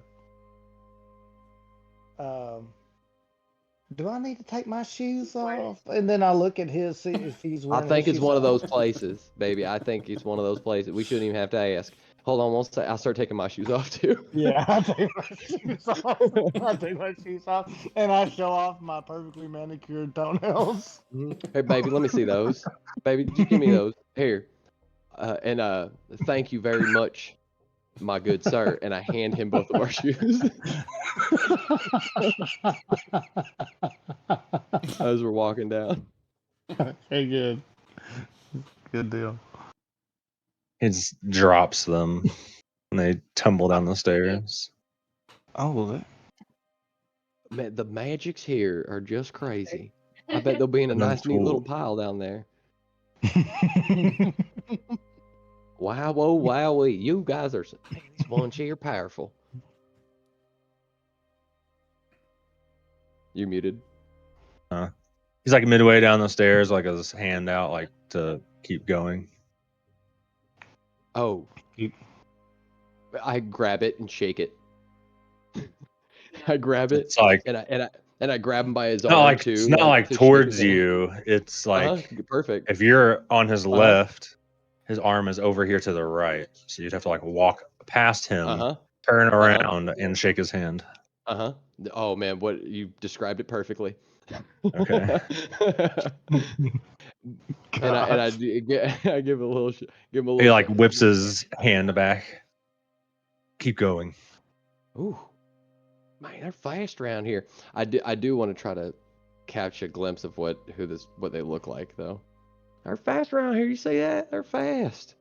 Do I need to take my shoes off? And then I look at his, see if he's I wearing think his it's shoes. one of those places, baby. I think it's one of those places. We shouldn't even have to ask. Hold on one second. I'll start taking my shoes off too. Yeah, I take my shoes off. I take my shoes off, and I show off my perfectly manicured toenails. Hey, baby, let me see those. Baby, just give me those. Here. And thank you very much, my good sir. And I hand him both of our shoes as we're walking down. Hey, good. Good deal. He just drops them, and they tumble down the stairs. Oh, well, Man, the magics here are just crazy. I bet they'll be in a No nice, neat little tool. pile down there. Wow, whoa, wowee. You guys are, man, this one here powerful. You muted. He's like midway down the stairs, like his hand out, like to keep going. Oh. I grab it and shake it. I grab it It's like and I grab him by his not arm like too. it's not like to shake his towards hand. you. It's like Perfect. if you're on his left, his arm is over here to the right. So you'd have to like walk past him, turn around, and shake his hand. Oh man, what you described it perfectly. Okay. and I give a little give him a little. He like whips his hand back. Keep going. Ooh, man, they're fast around here. I do want to try to catch a glimpse of what they look like though. They're fast around here. You see that? They're fast.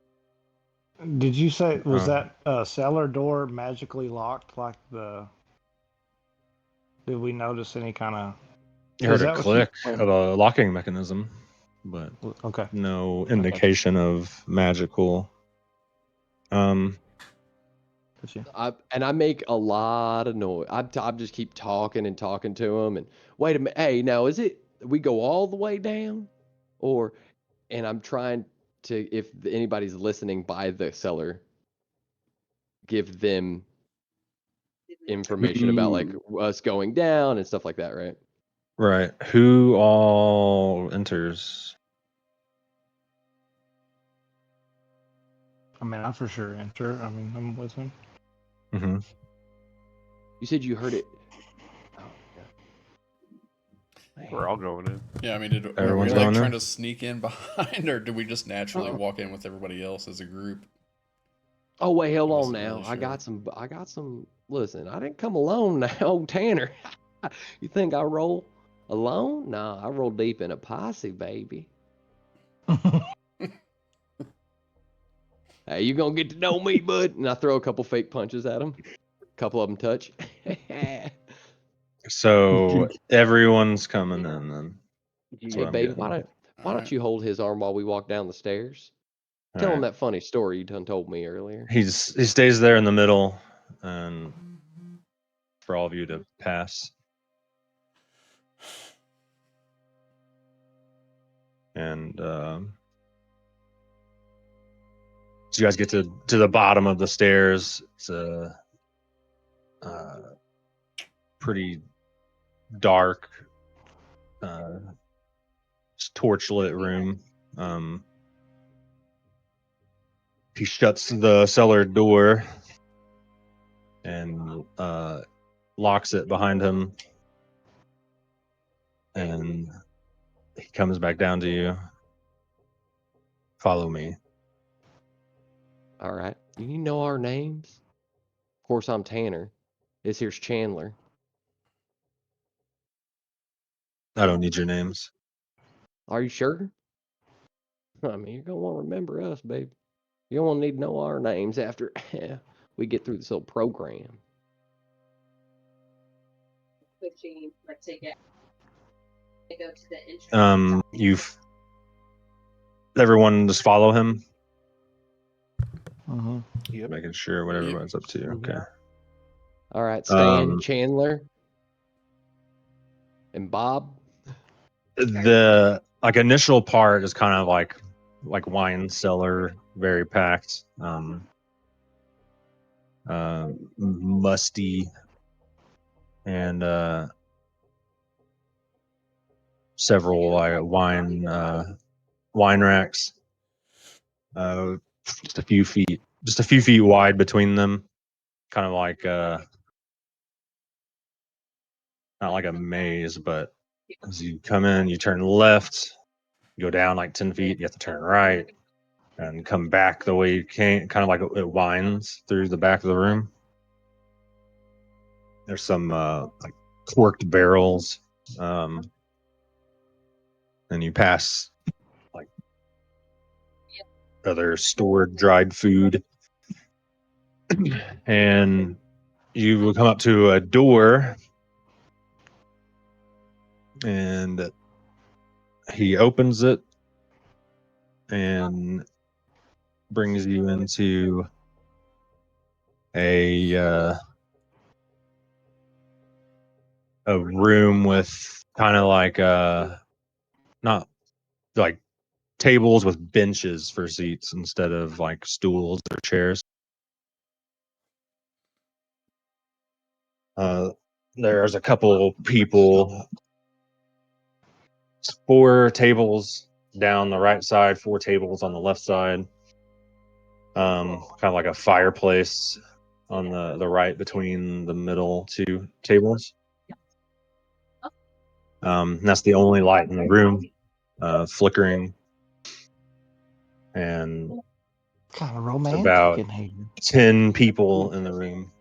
Did you say was Oh. that cellar door magically locked? Like the? Did we notice any kind of? You heard Is a that what you? click of a locking mechanism, but Okay. no indication of magical. I make a lot of noise. I just keep talking and talking to him. And wait a minute. Hey, now is it we go all the way down, or? And I'm trying to, if anybody's listening by the cellar, give them information about like us going down and stuff like that, right? Right. Who all enters? I mean, I for sure enter. I mean, I'm with him. Mm-hmm. You said you heard it. Oh, yeah. We're all going in. Yeah, I mean, are we Everyone's like going trying in? to sneak in behind, or do we just naturally walk in with everybody else as a group? Oh wait, hold I on wasn't now. really I got sure. some. Listen, I didn't come alone now, old Tanner. You think I roll alone? Nah, I roll deep in a posse, baby. Hey, you gonna get to know me, bud? And I throw a couple fake punches at him. A couple of them touch. So everyone's coming in then. That's Hey, what I'm baby, getting. why don't you hold his arm while we walk down the stairs? All Tell him right. that funny story you done told me earlier. He stays there in the middle, and for all of you to pass. And so you guys get to the bottom of the stairs. It's a pretty dark, torchlit room. He shuts the cellar door and locks it behind him, and he comes back down to you. Follow me. All right. You know our names? Of course, I'm Tanner. This here's Chandler. I don't need your names. Are you sure? I mean, you're going to want to remember us, babe. You're going to need to know our names after we get through this little program. Everyone just follow him. Mm-hmm. Yep. Making sure what everyone's up to. Okay. All right, Stan, Chandler, and Bob. The initial part is kind of like wine cellar, very packed, musty, and several wine racks, just a few feet wide between them, kind of like not like a maze, but as you come in, you turn left, you go down like 10 feet, you have to turn right and come back the way you came, kind of like it winds through the back of the room. There's some like corked barrels, and you pass like other stored dried food, and you will come up to a door, and he opens it and brings you into a room with kind of like not like tables with benches for seats instead of like stools or chairs. There's a couple people, 4 tables down the right side, 4 tables on the left side. Kind of like a fireplace on the right between the middle 2 tables. And that's the only light in the room, flickering. And Kind of it's romantic about in here. 10 people in the room,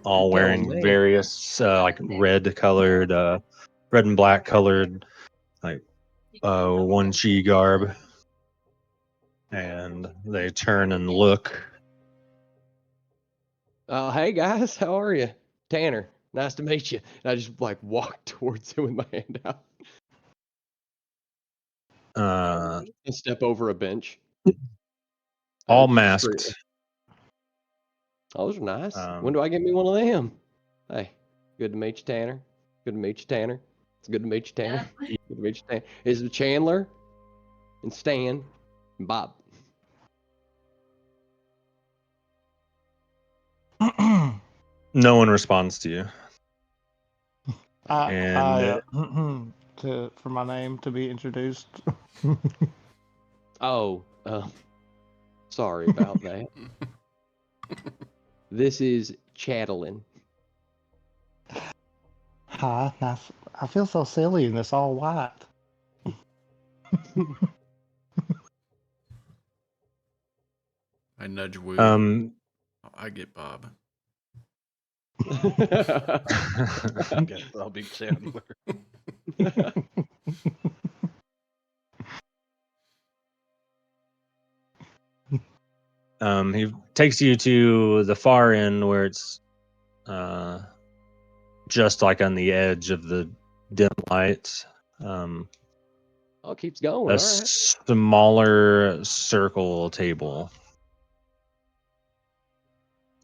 all Tell 'em, wearing man. various like red colored red and black colored, like one chi garb, and they turn and look. Hey guys, how are you? Tanner, nice to meet you. And I just like walk towards him with my hand out and step over a bench. All Just straight- masked. Oh, those are nice. When do I get me one of them? Hey, good to meet you, Tanner. Good to meet you, Tanner. It's good to meet you, Tanner. Good to meet you, Tanner. Is it Chandler and Stan and Bob? No one responds to you. For my name to be introduced. Oh, sorry about that. This is Chatelain. Hi, nice. I feel so silly in this all white. I nudge Woo. I get Bob. I guess I'll be Chandler. He takes you to the far end where it's just like on the edge of the dim lights. Oh, it keeps going. A All right. smaller circle table.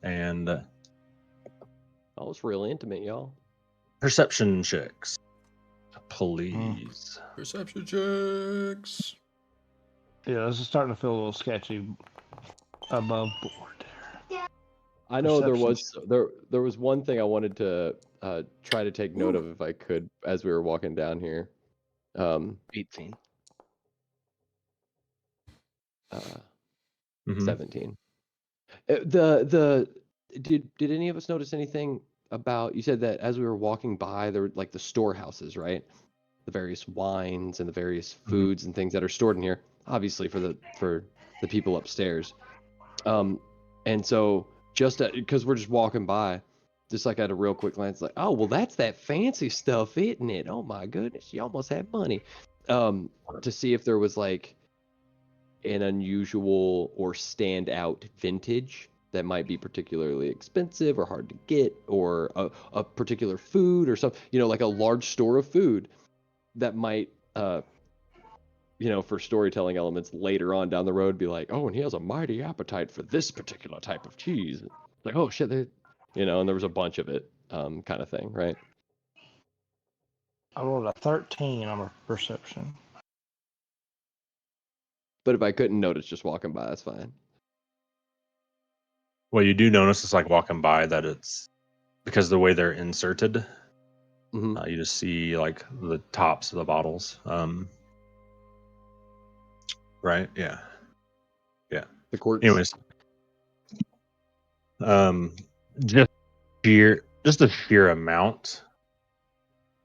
And Oh, it's real intimate, y'all. perception checks, please. Perception checks. Yeah, this is starting to feel a little sketchy above board. I know Perception there was one thing I wanted to try to take note of if I could as we were walking down here. 18. 17. Did any of us notice anything about, you said that as we were walking by there were like the storehouses, right? The various wines and the various foods and things that are stored in here, obviously for the people upstairs. And so just because we're just walking by, just like at a real quick glance, like, oh well, that's that fancy stuff, isn't it? Oh my goodness, you almost had money. To see if there was like an unusual or standout vintage that might be particularly expensive or hard to get, or a particular food or something, like a large store of food that might for storytelling elements later on down the road be like, oh, and he has a mighty appetite for this particular type of cheese. Like, oh shit, and there was a bunch of it, kind of thing, right? I rolled a 13 on my perception. But if I couldn't notice just walking by, that's fine. Well, you do notice it's like walking by that it's because the way they're inserted. You just see like the tops of the bottles. Right? Yeah. The corks. Anyways, just the sheer amount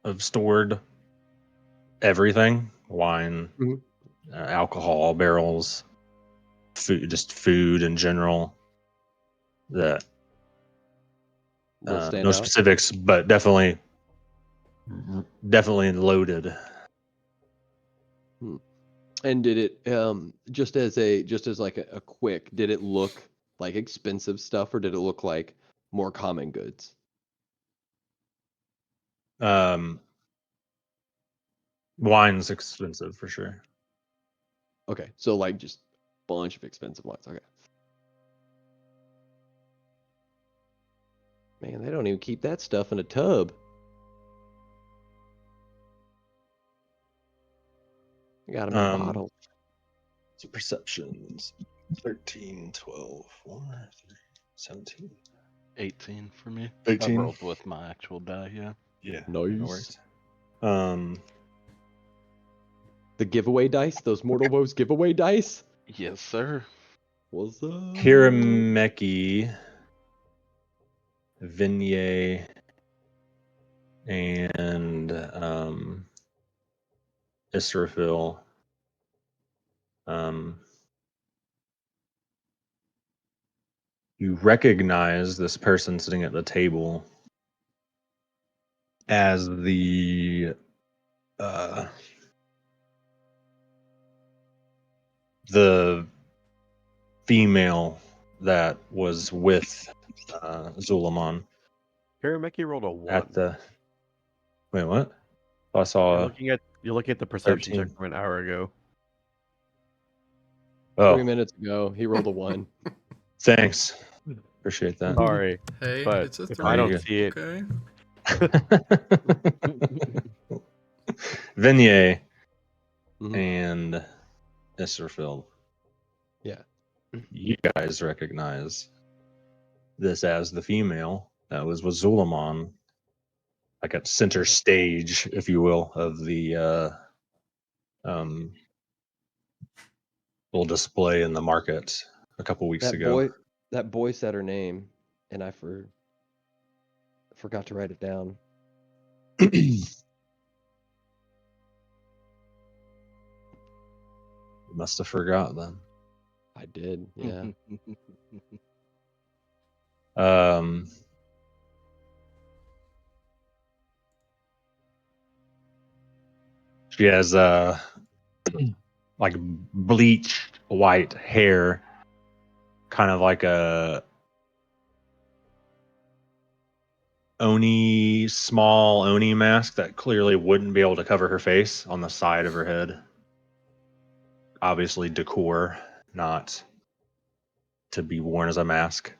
of stored everything, wine, alcohol, barrels, food in general. That will stand no out. specifics, but definitely loaded. And did it just as like a quick, did it look like expensive stuff or did it look like more common goods? Wine's expensive for sure. Okay, so like just a bunch of expensive wines. Okay. Man, they don't even keep that stuff in a tub. I got them in bottles. So perceptions 13, 12, 4, 3, 17. 18 for me. 18? I rolled with my actual die, yeah. Yeah. Nice. No The giveaway dice, those Mortal Woes giveaway dice. Yes, sir. What's up? Kirameki, Vignette, and Israfil. You recognize this person sitting at the table as the the female that was with Zulamon Karameki rolled a 1. at the. Wait, what? I saw You're looking at the perception 13. check from an hour ago. 3 Oh, minutes ago, he rolled a 1. thanks. Appreciate that. Sorry, Hey, but it's a if 3. I don't Very see it, Okay. Vignette Mhm. and Isserfield. Yeah. You guys recognize this as the female that was with Zulamon, like at center stage, if you will, of the little display in the market a couple weeks ago. That boy said her name, and I forgot to write it down. Must have forgot then. I did, yeah. Um, she has like bleached white hair, kind of like a small Oni mask that clearly wouldn't be able to cover her face on the side of her head. Obviously decor, not to be worn as a mask.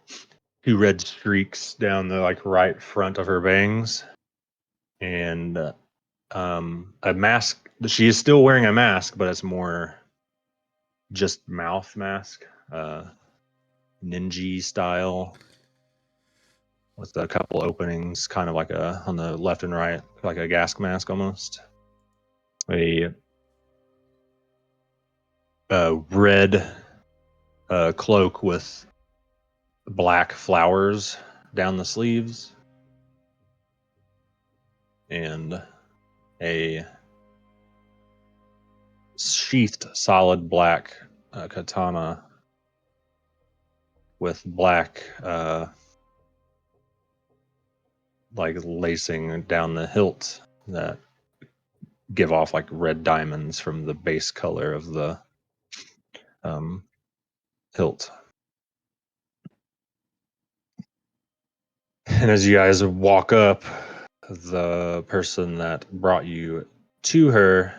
2 red streaks down the like right front of her bangs, and a mask. She is still wearing a mask, but it's more just mouth mask, ninja style, with a couple openings, kind of like a on the left and right, like a gas mask almost. A red cloak with black flowers down the sleeves, and a sheathed solid black katana with black like lacing down the hilt that give off like red diamonds from the base color of the hilt. And as you guys walk up, the person that brought you to her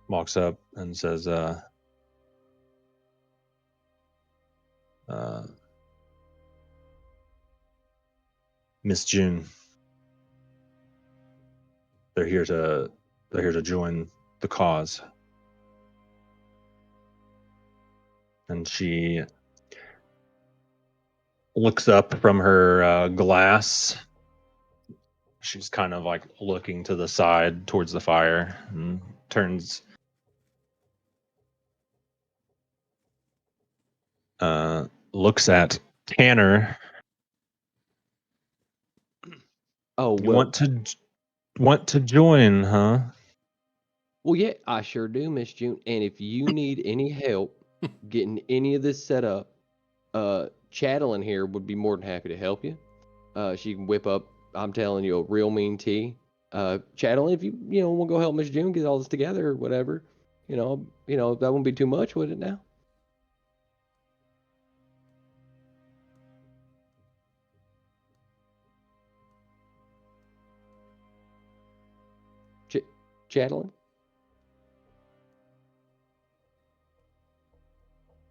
walks up and says, Miss June, they're here to join the cause. And she looks up from her glass. She's kind of like looking to the side towards the fire and turns looks at Tanner. Oh, You well, want to join, huh? well, yeah, I sure do, Miss June. And if you need any help getting any of this set up, Chatelain here would be more than happy to help you. She can whip up, I'm telling you, a real mean tea. Chatelain, if you want to go help Miss June get all this together or whatever, that wouldn't be too much, would it now? Chatelain?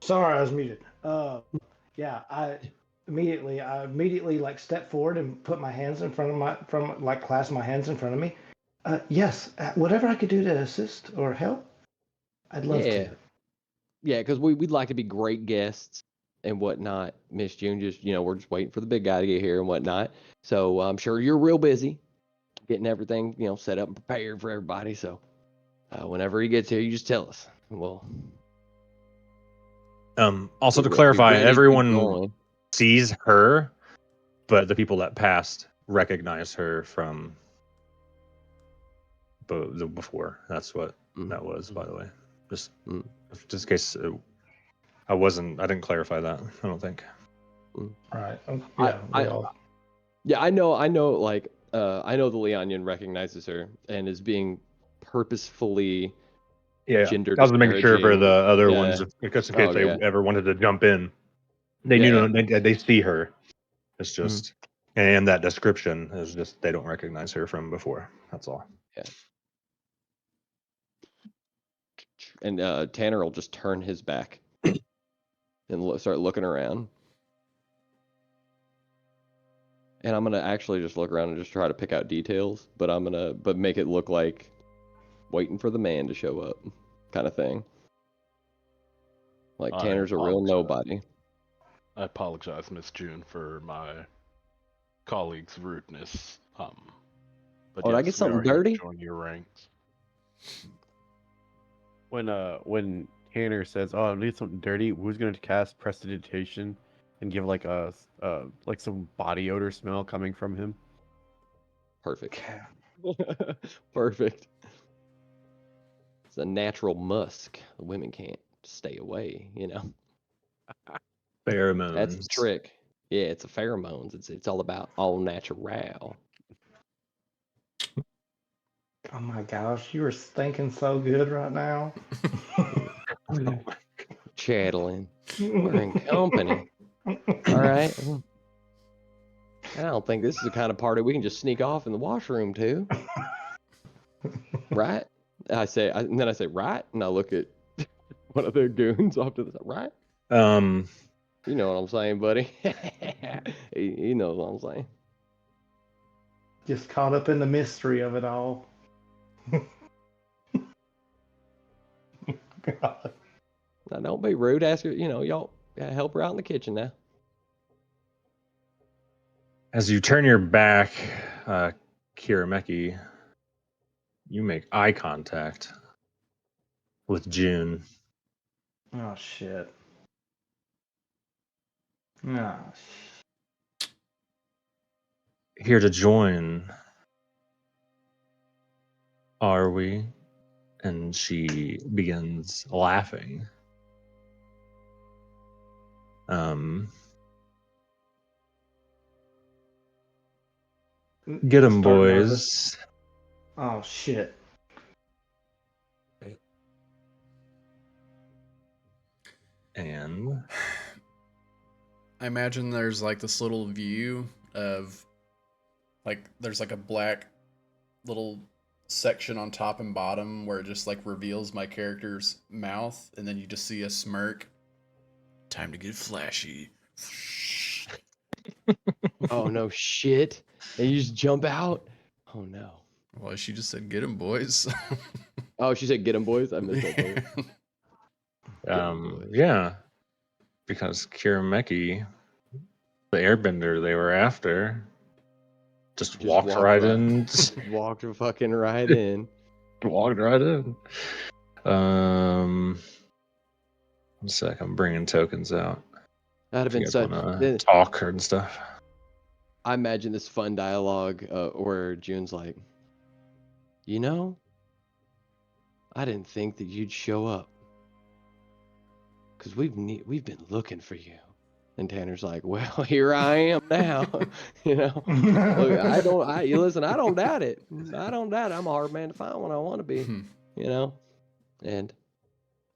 Sorry, I was muted. Yeah, I immediately like step forward and put my hands in front of like clasp my hands in front of me. Yes, whatever I could do to assist or help, I'd love Yeah. to. Yeah, because we'd like to be great guests and whatnot. Miss June, just we're just waiting for the big guy to get here and whatnot. So I'm sure you're real busy getting everything set up and prepared for everybody. So whenever he gets here, you just tell us. Well, Also to be clarify, ready to get everyone going. sees her, but the people that passed recognize her from the before. That's what that was, by the way. Just in case I didn't clarify that. I don't think. Right. I- Yeah. I- we all. Yeah, I know. I know the Leonian recognizes her and is being purposefully Yeah, gender I was making sure for the disparaging. other Yeah. ones, just in case Oh, they yeah. ever wanted to jump in. They Yeah. knew they see her. It's just, and that description is just they don't recognize her from before. That's all. And Tanner will just turn his back and start looking around. And I'm gonna actually just look around and just try to pick out details, but make it look like waiting for the man to show up, kind of thing. Like I Tanner's a real apologize. nobody. I apologize, Miss June, for my colleague's rudeness. But Oh, did I get yes, we something are here to dirty? join your ranks. When Tanner says, "Oh, I need something dirty," who's gonna cast prestidigitation and give like like some body odor smell coming from him? Perfect. Perfect. It's a natural musk. The women can't stay away, you know. Pheromones. That's the trick. Yeah, it's a pheromones. It's all about all natural. Oh my gosh, you are stinking so good right now. Chatteling. We're in company. All right. I don't think this is the kind of party we can just sneak off in the washroom to. Right? And then I say, right? And I look at one of their goons off to the side. Right? You know what I'm saying, buddy? He knows what I'm saying. Just caught up in the mystery of it all. God. Now, don't be rude. Ask her, y'all help her out in the kitchen now. As you turn your back, Kirameki, you make eye contact with June. Oh shit. Oh, Here to join, are we? And she begins laughing. Get 'em, Start nervous. boys. Oh shit. And I imagine there's like this little view of like there's like a black little section on top and bottom where it just like reveals my character's mouth, and then you just see a smirk. Time to get flashy. Oh, no shit. And you just jump out? Oh, no. Well, she just said, "Get him, boys." Oh, she said, get him, boys? I missed that part. Boys. yeah, because Kirameki, the airbender they were after, just walked right in. Just walked fucking right in. Walked right in. One sec, I'm bringing tokens out. That'd have If you been guys such. wanna talk and stuff. I imagine this fun dialogue where June's like, I didn't think that you'd show up because we've been looking for you. And Tanner's like, well, here I am now. Look, I don't doubt it. I don't doubt it. I'm a hard man to find when I want to be. And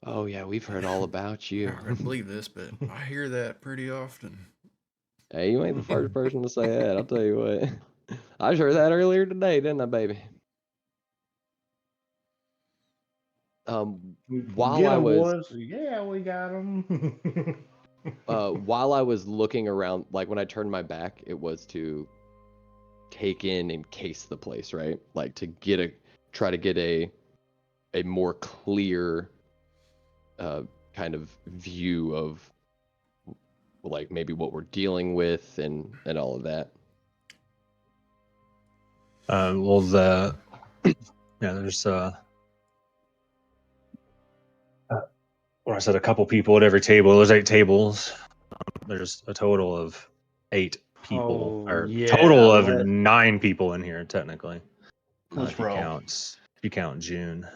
oh yeah, we've heard all about you. I couldn't believe this, but I hear that pretty often. Hey, you ain't the first person to say that. I'll tell you what. I just heard that earlier today, didn't I, baby? While Get I 'em, was boys. Yeah, we got him. while I was looking around, like when I turned my back, it was to take in and case the place, right? Like to try to get a more clear kind of view of like maybe what we're dealing with and all of that. There's I said a couple people at every table. There's 8 tables. There's a total of 8 people, Oh, or yeah, total of 9 people in here technically. Let's If you roll. count June.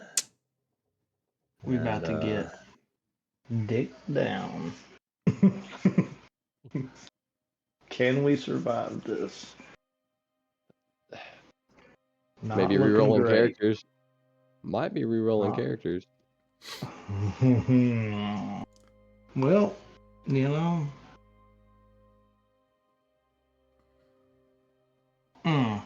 We about to get dick down. Can we survive this? Not Maybe looking re-rolling great. characters. Might be re-rolling Uh, characters. Well, you know. Mm.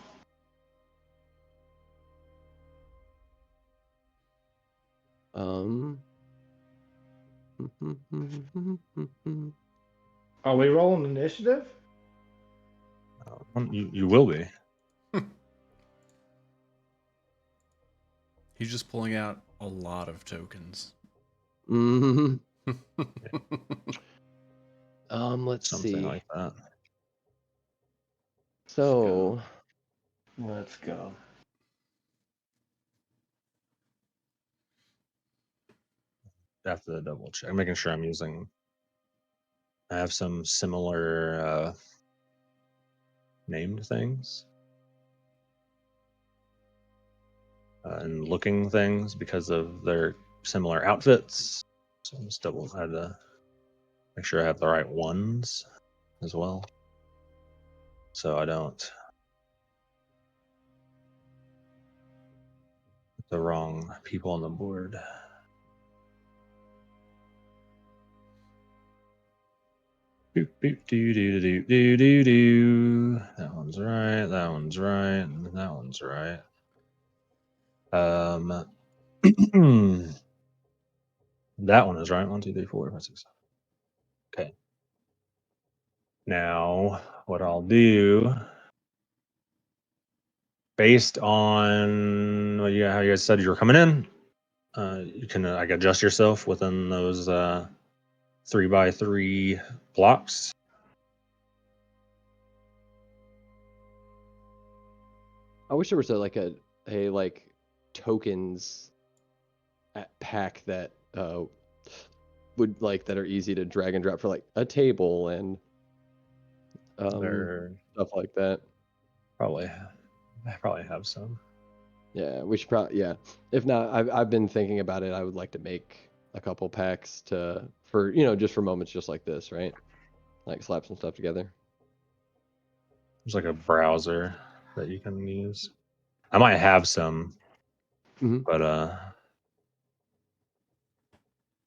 Are we rolling initiative? You will be. He's just pulling out a lot of tokens. Let's Something see. like that. So, Let's go. I have to double check. I'm making sure I'm using. I have some similar named things and looking things because of their similar outfits. So I'm just had to make sure I have the right ones as well, so I don't put the wrong people on the board. Boop, boop, doo, doo, doo, doo, doo, doo. That one's right. That one's right. And that one's right. That one is right. 1, 2, 3, 4, 5, 6, 7. Okay. Now, what I'll do, based on how you guys said you were coming in, you can like adjust yourself within those 3x3 blocks. I wish there was a like tokens pack that would like that are easy to drag and drop for like a table and They're stuff like that. I probably have some. Yeah, we should probably, yeah. If not, I've been thinking about it. I would like to make a couple packs for just for moments just like this, right? Like slap some stuff together. There's like a browser that you can use. I might have some, Mhm. but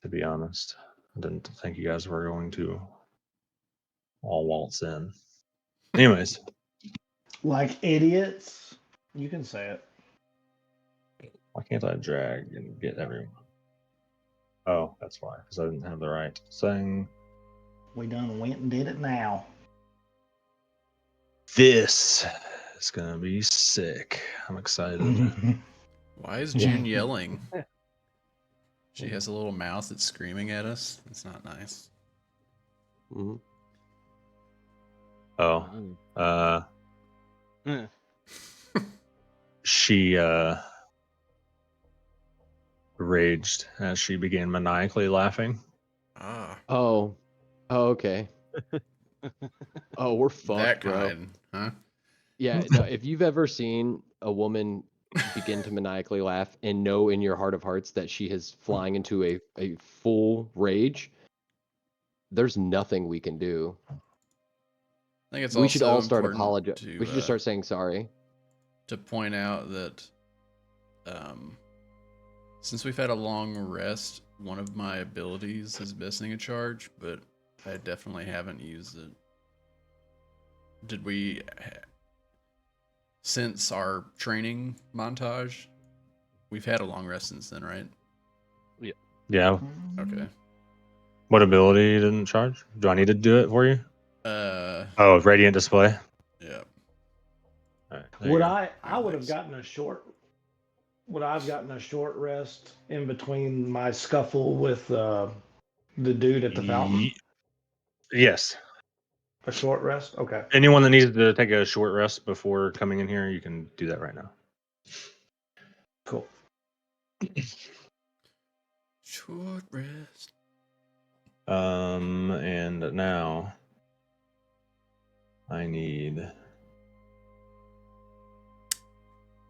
to be honest, I didn't think you guys were going to all waltz in. Anyways, Like idiots? You can say it. why can't I drag and get everyone? Oh, that's why, because I didn't have the right thing. We done went and did it now. This is gonna be sick. I'm excited. Why is June yelling? She has a little mouth that's screaming at us. It's not nice. Mhm. Oh, Hmm. she raged as she began maniacally laughing. Ah, Oh, okay. Oh, we're fucked, that bro. kind, huh? Yeah, no, if you've ever seen a woman begin to maniacally laugh and know in your heart of hearts that she is flying into a full rage, there's nothing we can do. I think it's We should also all start important apologizing. We should just start saying sorry. to point out that since we've had a long rest, one of my abilities is missing a charge, but I definitely haven't used it. Did we, since our training montage, we've had a long rest since then, right? Yeah. Okay. What ability didn't charge? Do I need to do it for you? Oh, radiant display. Yeah. All right. Would Go. I would have gotten a short. Would I have gotten a short rest in between my scuffle with the dude at the fountain? Yes. A short rest? Okay. Anyone that needs to take a short rest before coming in here, you can do that right now. Cool. Short rest. And now I need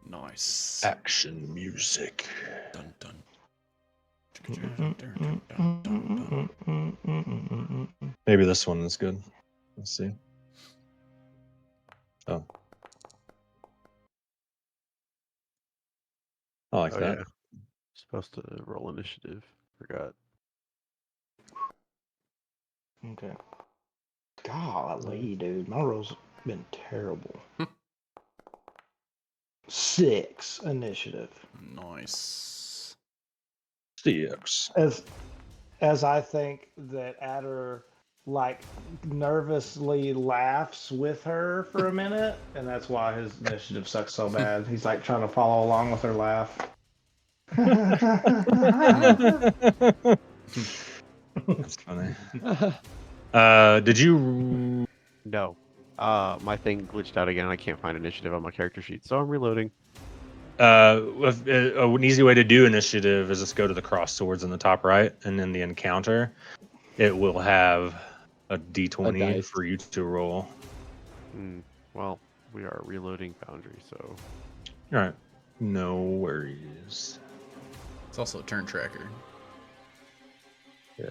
Nice. action music. Dun dun. Maybe this one is good. Let's see. Oh. I like Oh that. yeah. Supposed to roll initiative. Forgot. Okay. Golly, dude, my roll's been terrible. 6 initiative. Nice. 6. As I think that Adder like nervously laughs with her for a minute, and that's why his initiative sucks so bad. He's like trying to follow along with her laugh. That's funny. Did you? No. My thing glitched out again. I can't find initiative on my character sheet, so I'm reloading. An easy way to do initiative is just go to the cross swords in the top right, and in the encounter, it will have a d20 dice. for you to roll. Well, we are reloading Foundry, so All right, no worries. It's also a turn tracker. Yeah.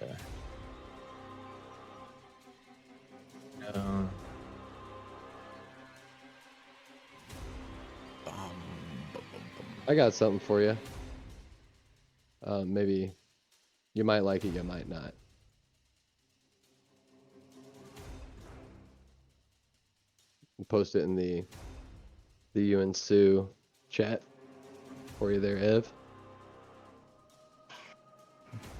I got something for you. Maybe you might like it, you might not. I'll post it in the Yuansu chat for you there, Ev.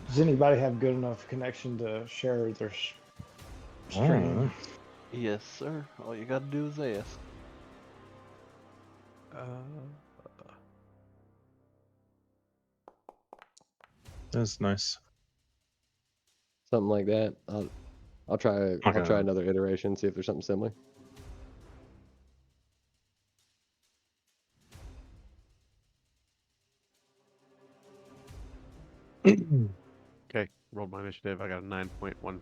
Does anybody have good enough connection to share their stream? Yes, sir. All you gotta do is ask. That's nice. Something like that. I'll try another iteration, see if there's something similar. okay. Rolled my initiative. I got a 9.15.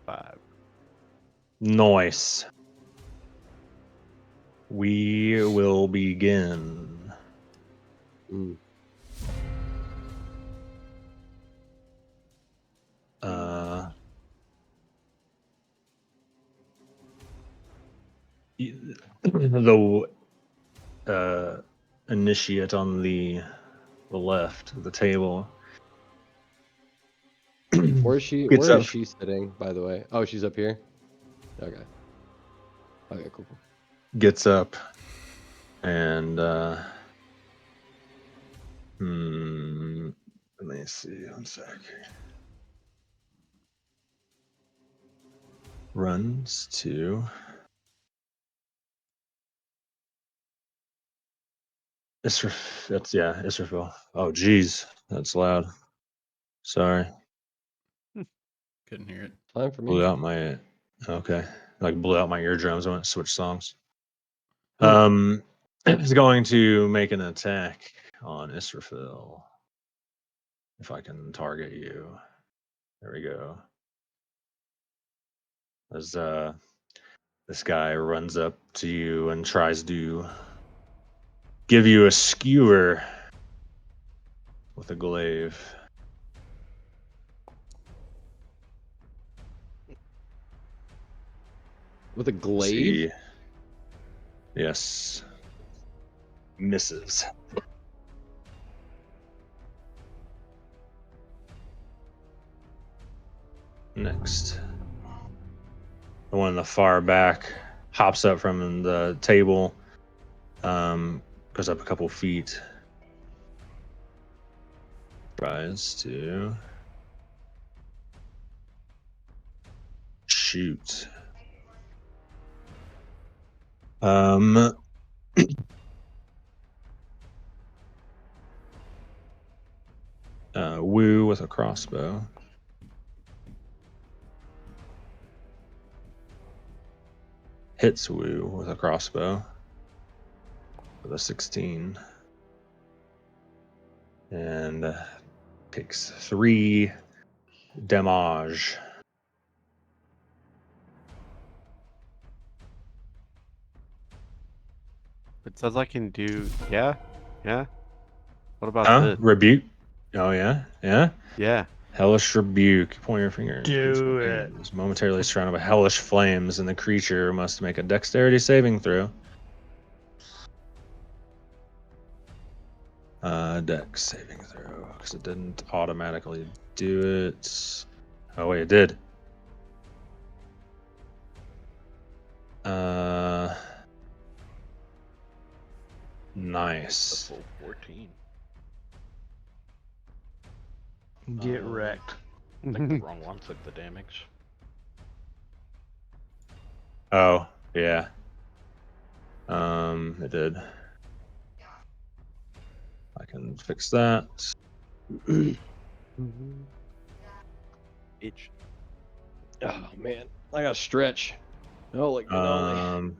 Nice. We will begin. Mm. The initiate on the left of the table. Where is she? Gets Where is up. she sitting, by the way? Oh, she's up here. Okay. Okay, cool. Gets up and let me see, 1 sec. Runs to Israfil. Oh geez, that's loud. Sorry. Couldn't hear it. Fine for me. Blew out my blew out my eardrums. I went to switch songs. Is going to make an attack on Israfil. If I can target you. There we go. As this guy runs up to you and tries to give you a skewer with a glaive. With a glaive? See. Yes. Misses. Next. The one in the far back hops up from the table, goes up a couple feet, tries to shoot. Woo with a crossbow. Hits Woo with a crossbow with a 16. And takes 3 damage. It says I can do. Yeah. What about this? Rebuke. Oh yeah. Yeah. Hellish rebuke. Point your finger. Do it. Is momentarily surrounded by hellish flames, and the creature must make a dexterity saving throw. Dex saving throw, because it didn't automatically do it. Oh wait, it did. The Nice. full 14. Get wrecked. I think the wrong one took the damage. Oh, yeah. It did. I can fix that. Bitch. Oh man, I got to stretch. Holy cannoli.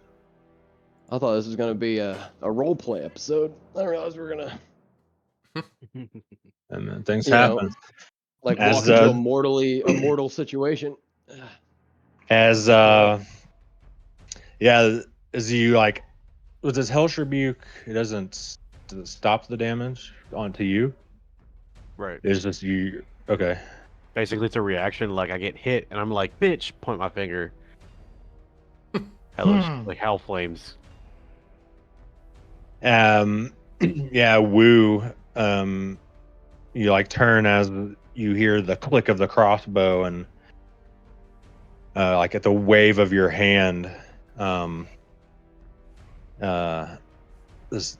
I thought this was gonna be a role play episode. I didn't realize we were gonna, And then things you know, happen. like As walk into a mortal situation. as yeah, as you like with this Hellish Rebuke, it doesn't stop the damage onto you. Right. It's just you. Okay. Basically, it's a reaction. Like I get hit, and I'm like, "Bitch!" Point my finger. Hellish, like hell flames. Yeah, Woo. You like turn as you hear the click of the crossbow, and like at the wave of your hand, this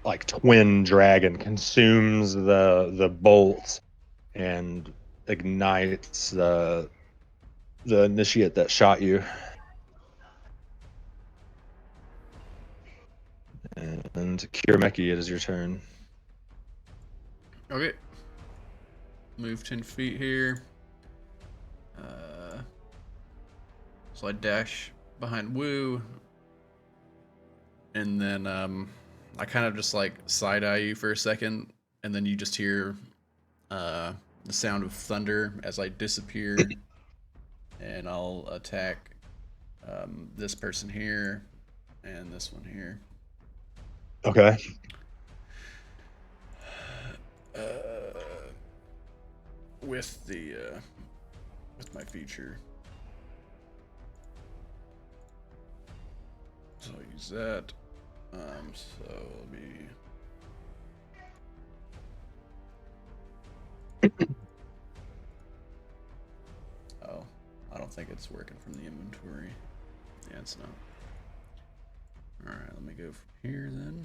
like twin dragon consumes the bolt and ignites the initiate that shot you. And Kirameki, it is your turn. Okay. Move 10 feet here. So I dash behind Woo. And then I kind of just like side eye you for a second. And then you just hear the sound of thunder as I disappear. And I'll attack this person here and this one here. Okay. With the with my feature. So I'll use that. So it'll be oh, I don't think it's working from the inventory. Yeah, it's not. Alright, let me go from here then.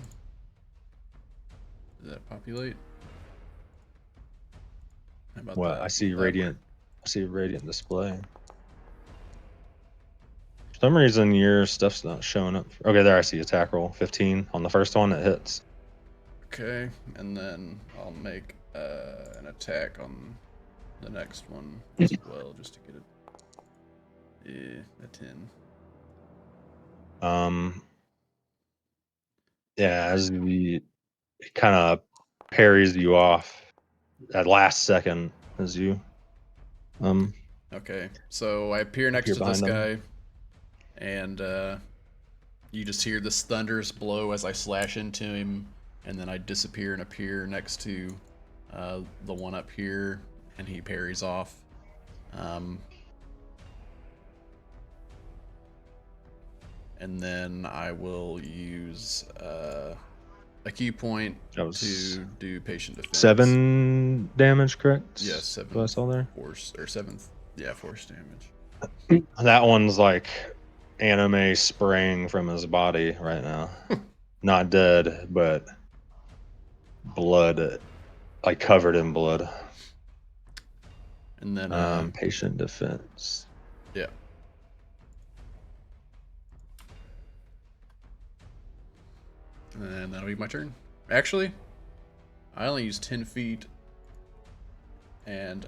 Does that populate? How about What? that? I see Will that radiant. I see radiant display. For some reason, your stuff's not showing up. Okay, there I see attack roll 15 on the first one. It hits. Okay, and then I'll make an attack on the next one as well, just to get it. Yeah, a 10. Yeah, as he kind of parries you off at last second as you Okay, so I appear next appear to this behind guy, him. and you just hear this thunderous blow as I slash into him, and then I disappear and appear next to the one up here, and he parries off. And then I will use a key point That was to do patient defense. 7 damage, correct? Yes, That's 7 what I saw there. force, or 7, yeah, force damage. That one's like anime spraying from his body right now. Not dead, but blood, like covered in blood. And then, Patient defense. yeah. And that'll be my turn. Actually, I only use 10 feet. And,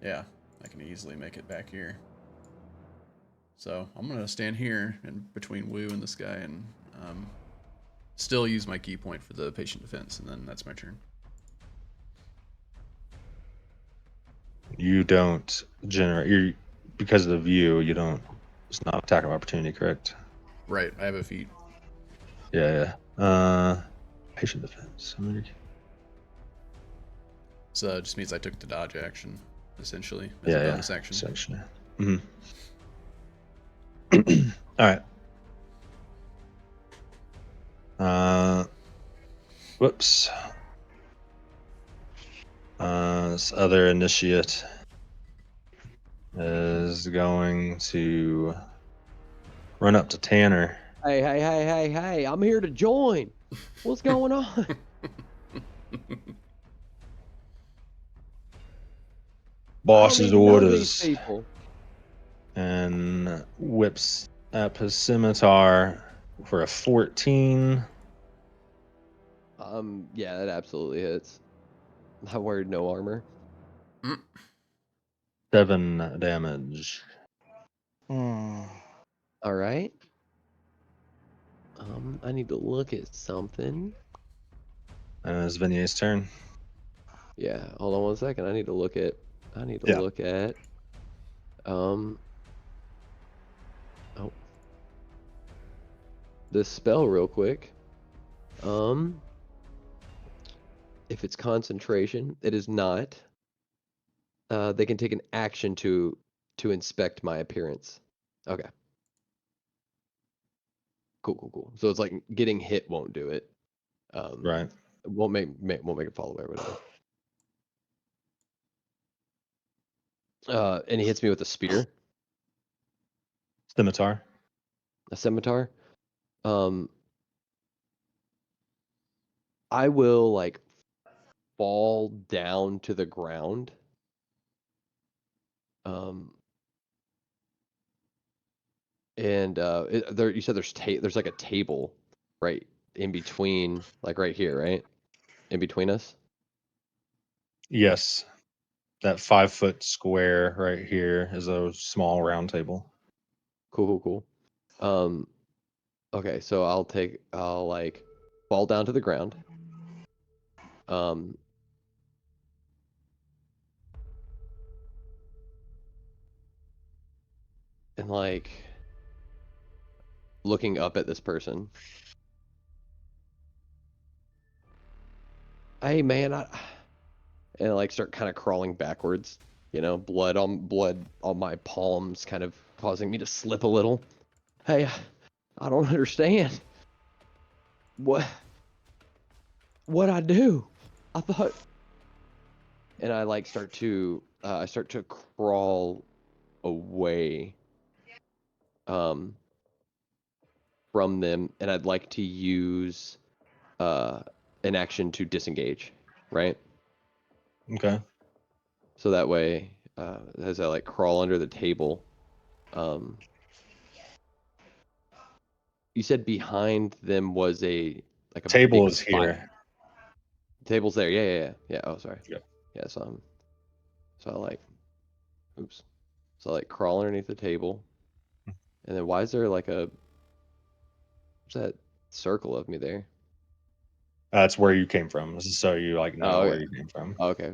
yeah, I can easily make it back here. So I'm going to stand here in between Woo and this guy and still use my key point for the patient defense. And then that's my turn. You don't generate, you because of the view, you don't, it's not attack of opportunity, correct? Right, I have a feat. Yeah. Patient defense. So it just means I took the dodge action, essentially, as Yeah, a bonus action. Essentially. All right. Whoops. This other initiate is going to run up to Tanner. Hey, I'm here to join. What's going on? Boss's I don't even know these orders. people. And whips up his scimitar for a 14. Yeah, that absolutely hits. I wear no armor. 7 damage. Hmm. All right. I need to look at something. And it's Vinier's turn. Yeah, hold on one second. I need to look at. Yeah. Oh, this spell real quick. If it's concentration, it is not. They can take an action to inspect my appearance. Okay. Cool. So it's like getting hit won't do it. Right. Won't make it fall away or whatever. And he hits me with a spear, Scimitar. a scimitar. Um, I will like fall down to the ground. And there you said there's like a table right in between, like right here, right? In between us. Yes. That 5-foot square right here is a small round table. Cool. Okay, so I'll like fall down to the ground. And like looking up at this person. Hey man, and like start kind of crawling backwards, blood on my palms kind of causing me to slip a little. Hey, I don't understand. What I do? I thought, and I like start to crawl away from them, and I'd like to use an action to disengage, right? Okay. So that way, as I like crawl under the table, you said behind them was a Table big is here. table's there. Yeah. Oh, sorry. Yep. Yeah. So I like, oops. So I like crawl underneath the table, and then why is there like what's that circle of me there? That's where you came from. This is so you like know Oh, where okay. you came from. Oh, okay.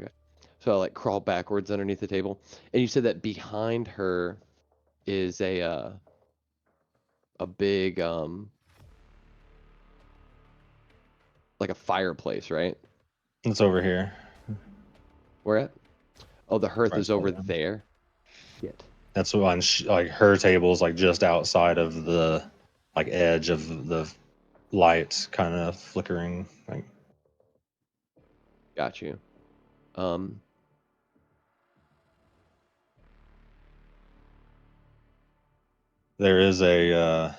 So I like crawl backwards underneath the table, and you said that behind her is a big like a fireplace, right? It's over here. Where at? Oh, the hearth Right is side over down. there. Shit. That's one. Like her table is like just outside of the like edge of the light, kind of flickering. Like Got you. Um, there is a.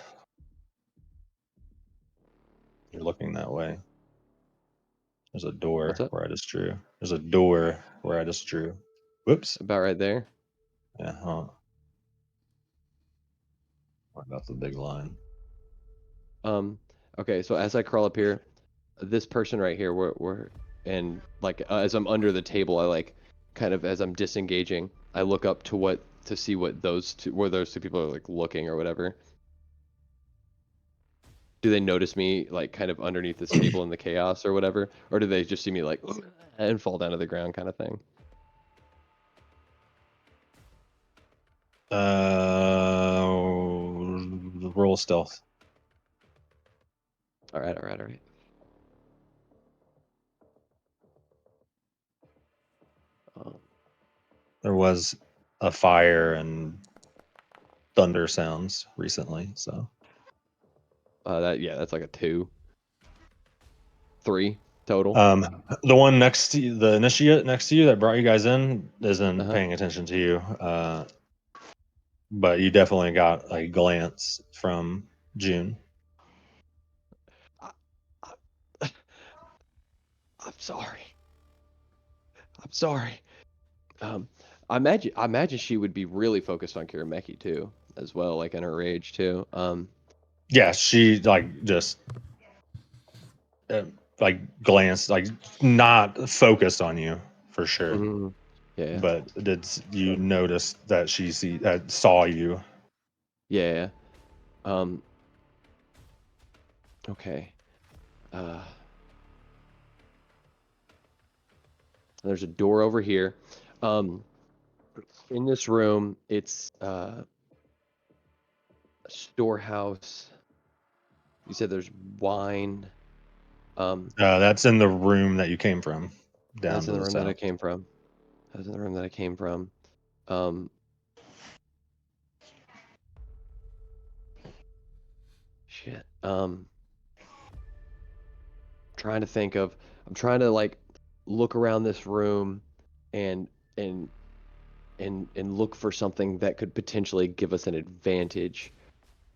You're looking that way. There's a what's door up? where I just drew. There's a door where I just drew. Whoops. About right there. Yeah. Huh. That's a big line. Okay, so as I crawl up here, this person right here, and like as I'm under the table, I like kind of as I'm disengaging, I look up to see what where those two people are like looking or whatever. Do they notice me like kind of underneath this table in the chaos or whatever, or do they just see me like and fall down to the ground kind of thing? Roll stealth. All right. Um, There was a fire and thunder sounds recently, so that's like a 2. 3 total. The one next to you, the initiate next to you that brought you guys in, isn't Uh-huh. paying attention to you. But you definitely got a glance from June. I, I, I'm sorry. I'm sorry. I imagine she would be really focused on Kirameki too, as well, like in her rage too. Yeah, she like just like glanced, like not focused on you for sure. mhm. Yeah. But did you notice that she saw you? Yeah. Okay. There's a door over here. In this room, it's a storehouse. You said there's wine. That's in the room that you came from, down That's to in the the room that I south. came from. That's in the room that I came from. Um, shit. Trying to think of. I'm trying to like look around this room, and and and look for something that could potentially give us an advantage.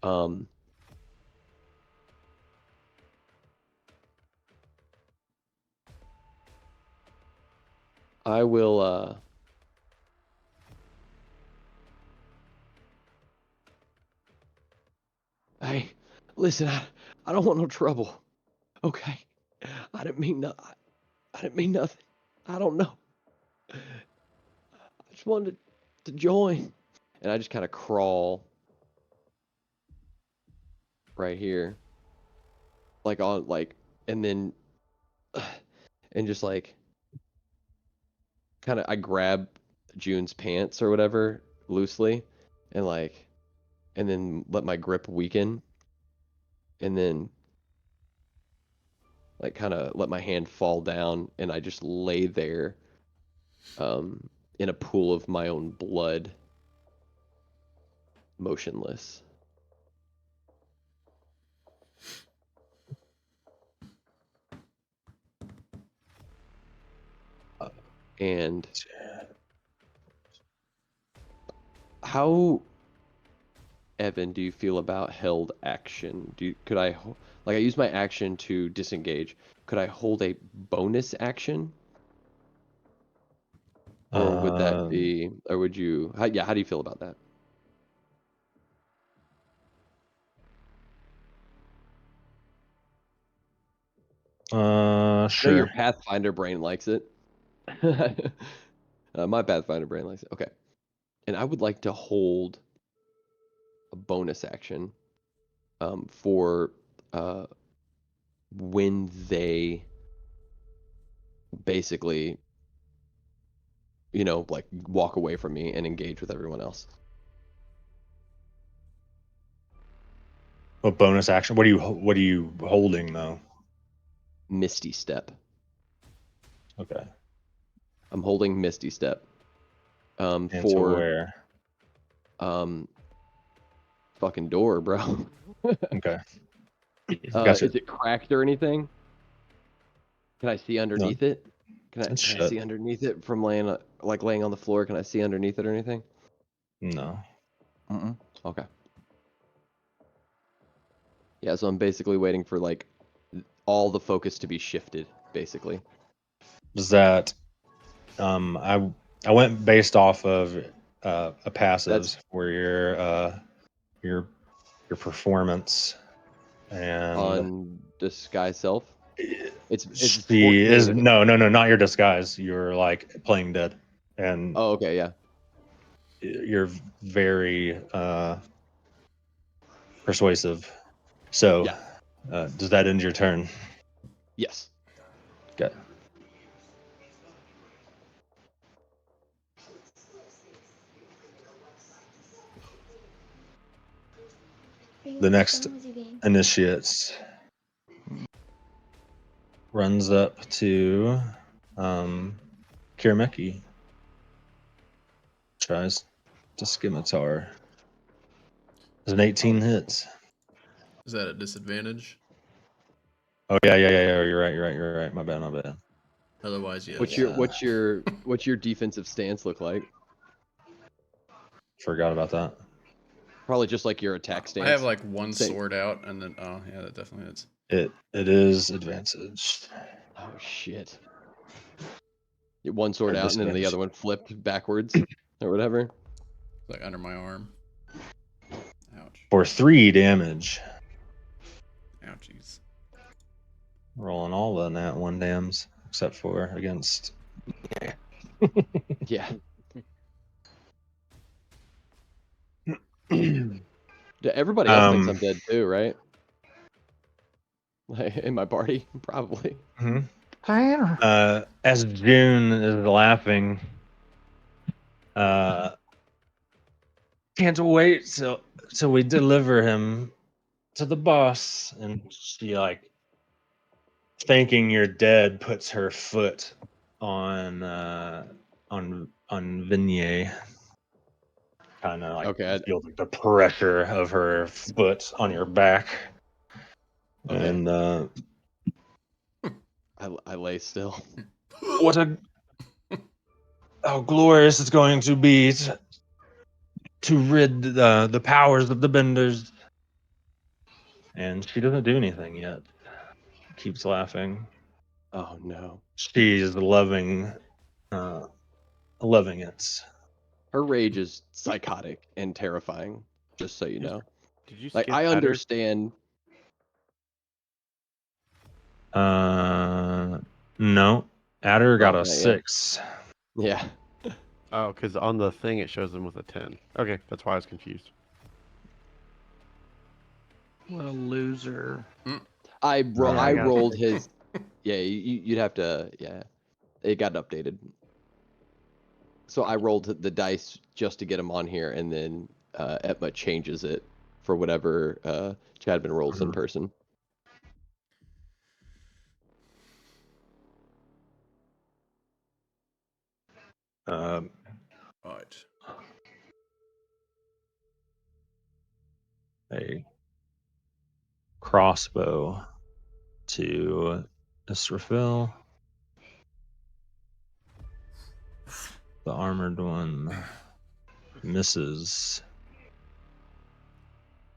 Um, I will. Hey, listen. I don't want no trouble. Okay. I didn't mean no. I didn't mean nothing. I don't know. I just wanted to join. And I just kind of crawl right here, like on like, and then, and just like kind of I grab June's pants or whatever loosely, and like, and then let my grip weaken, and then like kind of let my hand fall down, and I just lay there, in a pool of my own blood, motionless. And how, Evan, do you feel about held action? Could I like I use my action to disengage? Could I hold a bonus action, or would that Um, be, or would you? How do you feel about that? I know your sure. Pathfinder brain likes it. My Pathfinder brain likes it. Okay, and I would like to hold a bonus action, for uh, when they basically, like walk away from me and engage with everyone else. What bonus action? What are you holding though? Misty Step. Okay. I'm holding Misty Step. And to For where? fucking door, bro. Okay. Gotcha. Is it cracked or anything? Can I see No, underneath it? it's Can I shut. see underneath it from laying on the floor? Can I see underneath it or anything? No. Okay. Yeah, so I'm basically waiting for like all the focus to be shifted, basically. Is that I went based off of a That's passives where your performance and on Disguise Self. It's she 14, is isn't it? no, not your disguise. You're like playing dead, and Oh, okay, yeah. you're very persuasive. So, Yeah. does that end your turn? Yes. Okay. The next initiates runs up to Kirameki. Tries to scimitar. There's an 18 hits. Is that a disadvantage? Oh yeah. You're right. My bad. Otherwise, yes. What's your defensive stance look like? Forgot about that. Probably just like your attack stance. I have like one Same. sword out, and then yeah, that definitely is. It is advantaged. Oh shit. One sword Or out and then the disadvantage. other one flipped backwards or whatever. It's like under my arm. Ouch. For 3 damage. Ouchies. Rolling all the nat 1 dams except for against. Yeah. Everybody else thinks I'm dead too, right? Like, in my party, probably. Tanner. As June is laughing, can't wait till we deliver him to the boss. And she, like, thinking you're dead, puts her foot on Vignette. Kind of like Okay. feel the pressure of her foot on your back. Okay. And I lay still. what how glorious it's going to be to rid the powers of the benders. And she doesn't do anything yet. Keeps laughing. Oh no. She's loving it. Her rage is psychotic and terrifying, just so you Just- know. Did you Like skip I Adder? understand. No. Adder got Oh, a not yet. 6. Yeah. Oh, because on the thing it shows him with a 10. Okay, that's why I was confused. What a loser. I I got- rolled his. Yeah, you'd have to. Yeah, it got updated. So I rolled the dice just to get him on here, and then Etma changes it for whatever Chadman rolls in person. Right. A crossbow to Israfil. The armored one misses.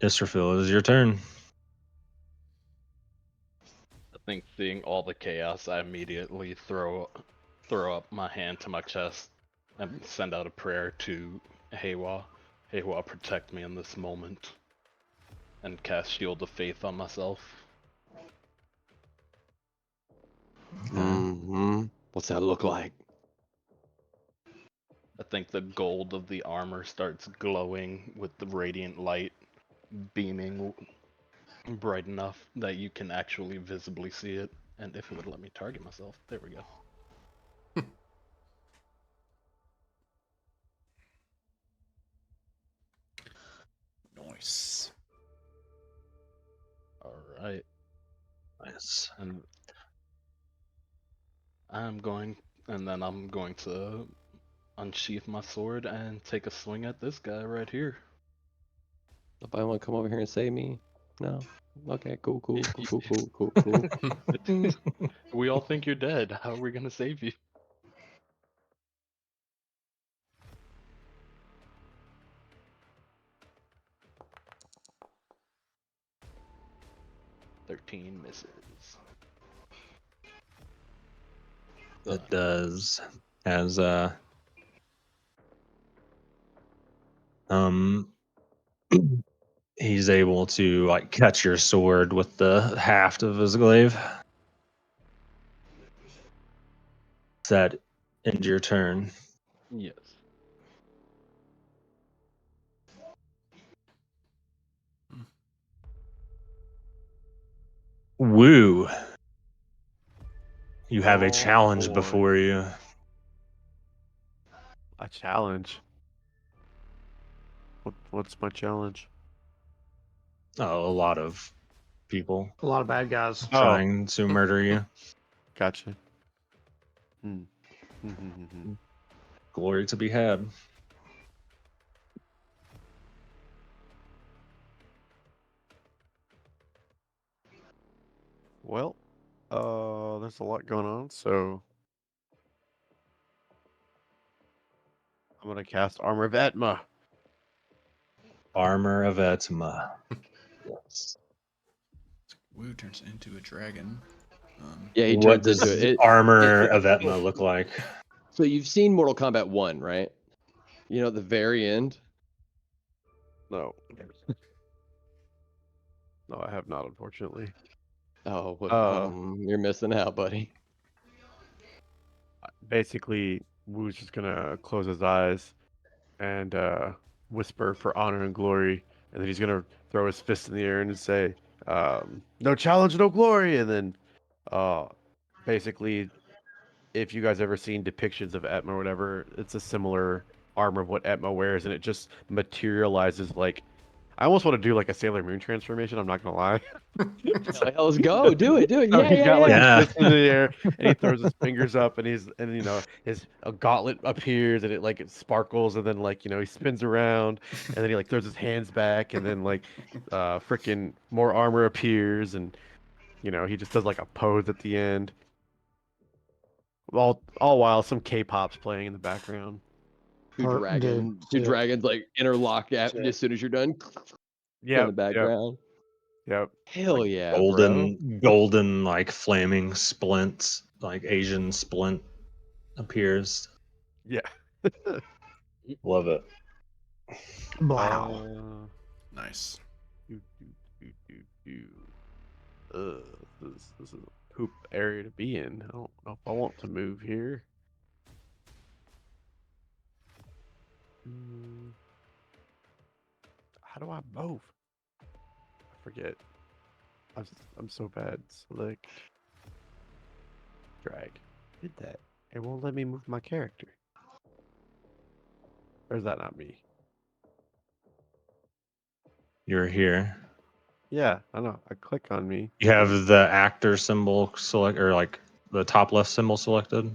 Israfil, it is your turn. I think seeing all the chaos, I immediately throw up my hand to my chest and send out a prayer to Heiwa. Heiwa, protect me in this moment. And cast Shield of Faith on myself. Mm-hmm. What's that look like? I think the gold of the armor starts glowing with the radiant light beaming bright enough that you can actually visibly see it. And if it would let me target myself, there we go. Nice. Alright. Nice. And I'm going to unsheath my sword and take a swing at this guy right here. Nobody want to come over here and save me? No. Okay. Cool. 'Think you're dead. How are we gonna save you? "13 misses. It does. As he's able to like catch your sword with the haft of his glaive. Does that end your turn? Yes. Woo! You have a Oh, challenge boy. before you. A challenge. What's my challenge? Oh, a lot of people A lot of bad guys. trying to murder you. Gotcha. Glory to be had. Well, there's a lot going on, so I'm gonna cast Armor of Etma. Armor of Etma. Yes. Wu turns into a dragon. Yeah, he What turns does into it. Armor of Etma look like? So you've seen Mortal Kombat 1, right? You know, at the very end. No. No, I have not, unfortunately. Oh, well, you're missing out, buddy. Basically, Wu's just gonna close his eyes and whisper for honor and glory, and then he's gonna throw his fist in the air and say, "No challenge, no glory." And then, basically, if you guys ever seen depictions of Etma or whatever, it's a similar armor of what Etma wears, and it just materializes like. I almost want to do like a Sailor Moon transformation. I'm not gonna lie. Let's go. Do it. So Yeah, he's got like Yeah. his fist in the air, and he throws his fingers up, and his a gauntlet appears, and it sparkles, and then he spins around, and then he like throws his hands back, and then freaking more armor appears, and he just does like a pose at the end. All while some K-pop's playing in the background. Two dragons like interlock as soon as you're done. Yeah, In the background. Yep. Hell yeah, bro. Golden, like flaming splints, like Asian splint appears. Yeah. Love it. Wow. Nice. Do, do, do, do, do. This is a poop area to be in. I don't know if I want to move here. How do I move? I forget. I'm so bad. Select. Drag. Did that. It won't let me move my character. Or is that not me? You're here. Yeah, I know. I click on me. You have the actor symbol select, or like the top left symbol selected,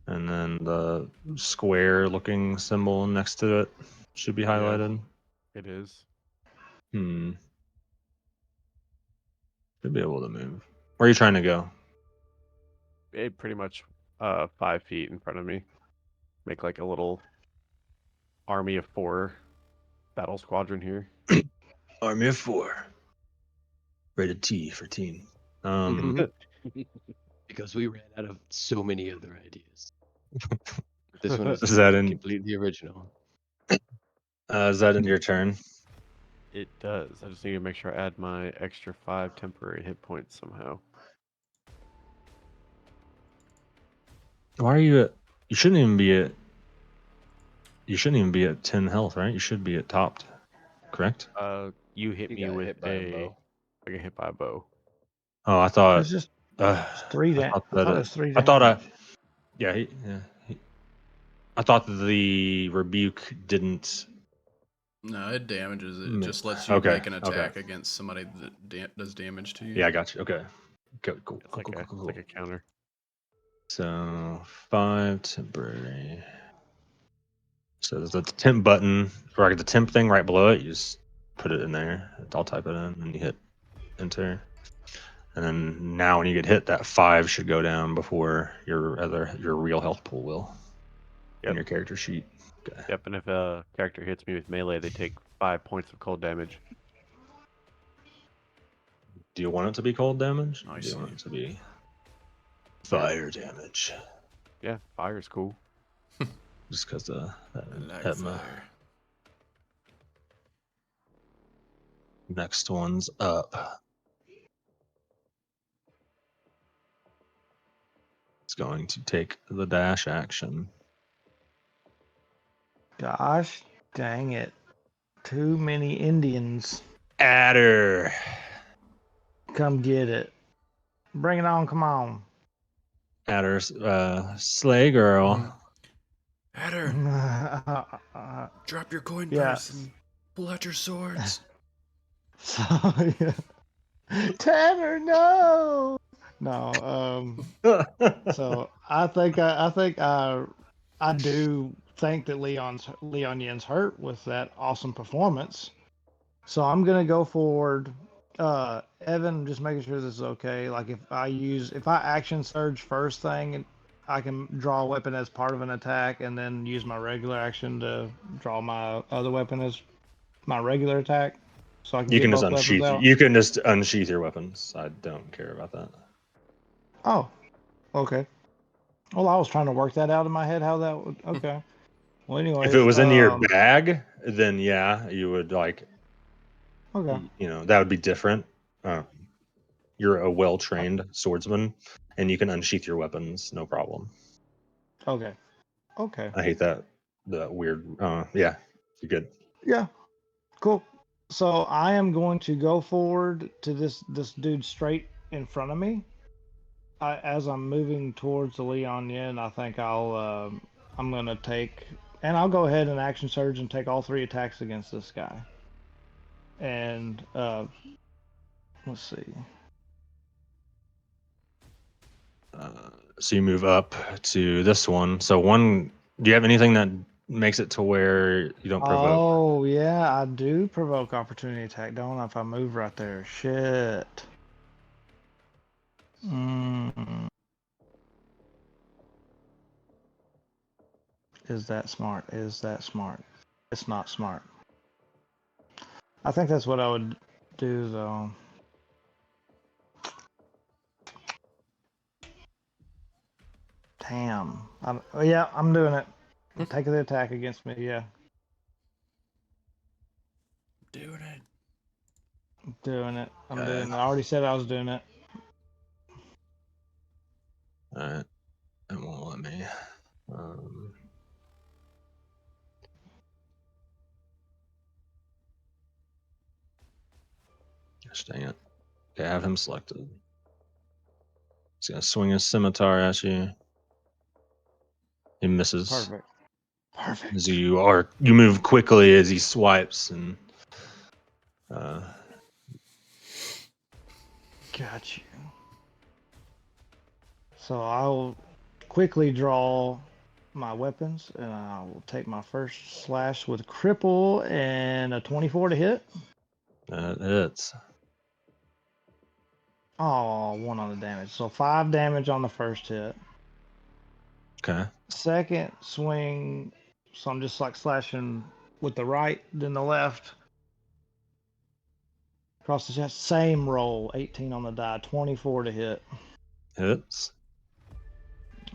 and then the square looking symbol next to it should be highlighted. It is. Should be able to move. Where are you trying to go? It pretty much 5 feet in front of me. Make like a little army of 4 battle squadron here. Army of 4. Rated T for teen. Because we ran out of so many other ideas. This one is completely original. Is that in your turn? It does. I just need to make sure I add my extra 5 temporary hit points somehow. Why are you at? You shouldn't even be at. You shouldn't even be at 10 health, right? You should be at topped, correct? You hit me with a hit by a bow. Oh, I thought. It's just 3 damage. I thought it was 3 I damage. thought I thought the rebuke didn't. No, it damages it. It just lets you make an attack against somebody that does damage to you. Yeah, I got you. Okay. Cool. It's like a counter. So 5 temporary. So there's a temp button, or like the temp thing right below it. You just put it in there. I'll type it in, and you hit enter. And then now when you get hit, that 5 should go down before your real health pool will. In your character sheet. Okay. Yep, and if a character hits me with melee, they take 5 points of cold damage. Do you want it to be cold damage? I do you see. want it to be fire damage? Yeah, fire's cool. Just because I like fire. Next one's up. It's going to take the dash action. Gosh dang it. Too many Indians. Adder. Come get it. Bring it on, come on. Adder, slay girl. Adder, drop your coin purse and pull out your swords. So, yeah. Tanner, no. No, so I think I do think that Leon Yin's hurt with that awesome performance. So I'm gonna go forward Evan, just making sure this is okay. Like if I action surge first thing, I can draw a weapon as part of an attack, and then use my regular action to draw my other weapon as my regular attack, so I can You get can just both weapons unsheath. out. You can just unsheath your weapons. I don't care about that. Oh, okay. Well, I was trying to work that out in my head how that would. Okay. Well, If it anyways, was in your bag, then yeah, you would like. okay, You know, that would be different. You're a well-trained swordsman, and you can unsheath your weapons, no problem. okay, okay. I hate that. The weird. Yeah, you're good. Yeah, cool. So I am going to go forward to this dude straight in front of me. As I'm moving towards the Leon Yin, I think I'm gonna take, and I'll go ahead and action surge and take all 3 attacks against this guy. And let's see. So you move up to this one. So one, do you have anything that makes it to where you don't provoke? Oh yeah, I do provoke opportunity attack, don't I? If I move right there, shit. Mm. Is that smart? Is that smart? It's not smart. I think that's what I would do though. Damn. Yeah, I'm doing it. Take the attack against me. Yeah, Doing it. doing it. I'm doing it. I already said I was doing it. All right, it won't let me. Gosh dang it. Okay, I have him selected. He's gonna swing his scimitar at you. He misses. Perfect. Perfect. As you move quickly as he swipes and Got you. So I'll quickly draw my weapons, and I will take my first slash with cripple and a 24 to hit. that hits. Oh, 1 on the damage. So 5 damage on the first hit. Okay. Second swing, so I'm just like slashing with the right, then the left. Across the chest, same roll, 18 on the die, 24 to hit. Hits.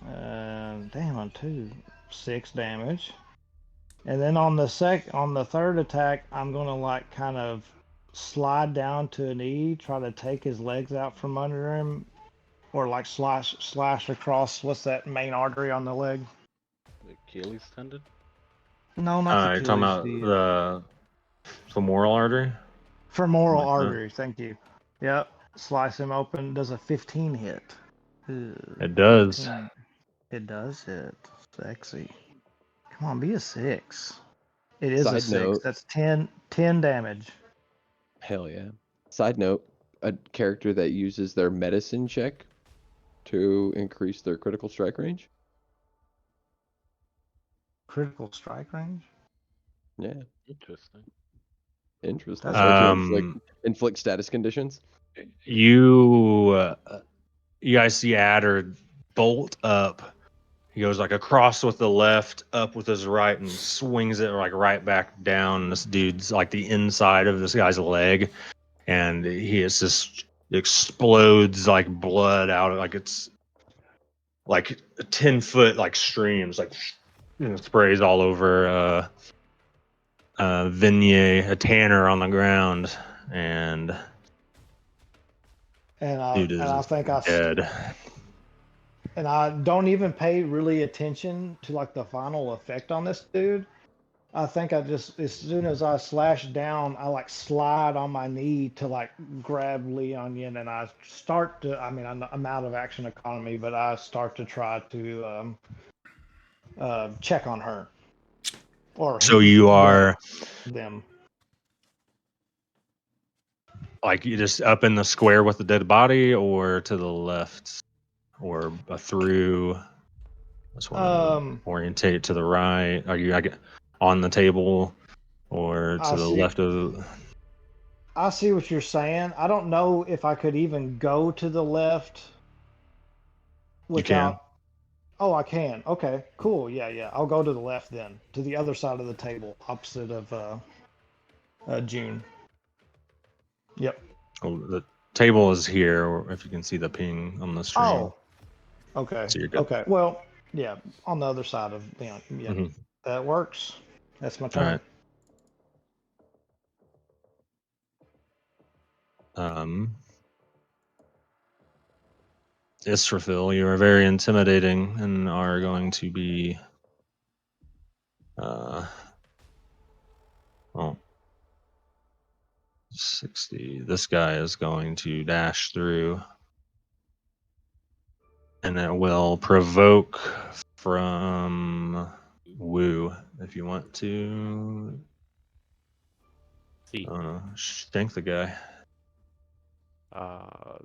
Damn, on 2, 6 damage. And then on the third attack, I'm gonna like kind of slide down to a knee, try to take his legs out from under him, or like slash across. What's that main artery on the leg? The Achilles tendon? No, not the You're talking Achilles. about The the femoral artery? femoral Like that? artery. Thank you. Yep. Slice him open. Does a 15 hit? It does. 15. It does hit. Sexy. Come on, be a 6. It is a Side 6. note. That's 10 damage. Hell yeah. Side note, a character that uses their medicine check to increase their critical strike range. Critical strike range? Yeah, Interesting. interesting. That's Or to Um, inflict status conditions. you guys see Adder bolt up. He goes like across with the left, up with his right, and swings it like right back down. This dude's like the inside of this guy's leg, and just explodes like blood out. Like it's like 10-foot like streams, like sprays all over Vignette, a tanner on the ground, and and dude I is think dead. and I don't even pay really attention to like the final effect on this dude. I think I just, as soon as I slash down, I like slide on my knee to like grab Leon Yin, and I start to. I mean, I'm out of action economy, but I start to try to check on her or So you well, are them. like you just up in the square with the dead body, or to the left, or through. I just want to orientate to the right. Are you on the table, or to I the see. left of? I see what you're saying. I don't know if I could even go to the left You can. without. Oh, I can. Okay, cool. Yeah, yeah. I'll go to the left then, to the other side of the table, opposite of June. Yep. Well, the table is here, or if you can see the ping on the stream. Oh, okay. So you're good. Okay. Well, yeah, on the other side of yeah, Hmm. that works. That's my All turn. right. Israfil, you are very intimidating and are going to be well 60. This guy is going to dash through, and it will provoke from Woo if you want to See. shank the guy.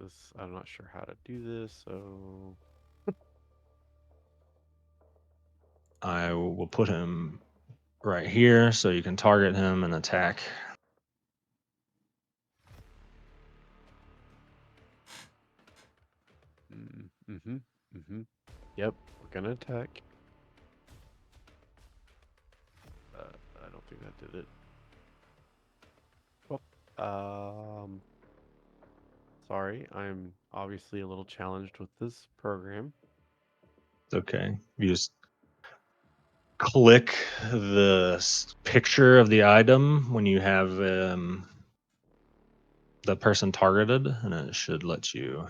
This I'm not sure how to do this, so I will put him right here so you can target him and attack. mm-hmm, mm-hmm. Yep, we're gonna attack. I don't think that did it. Well, sorry, I'm obviously a little challenged with this program. It's okay. You just click the picture of the item when you have the person targeted, and it should let you.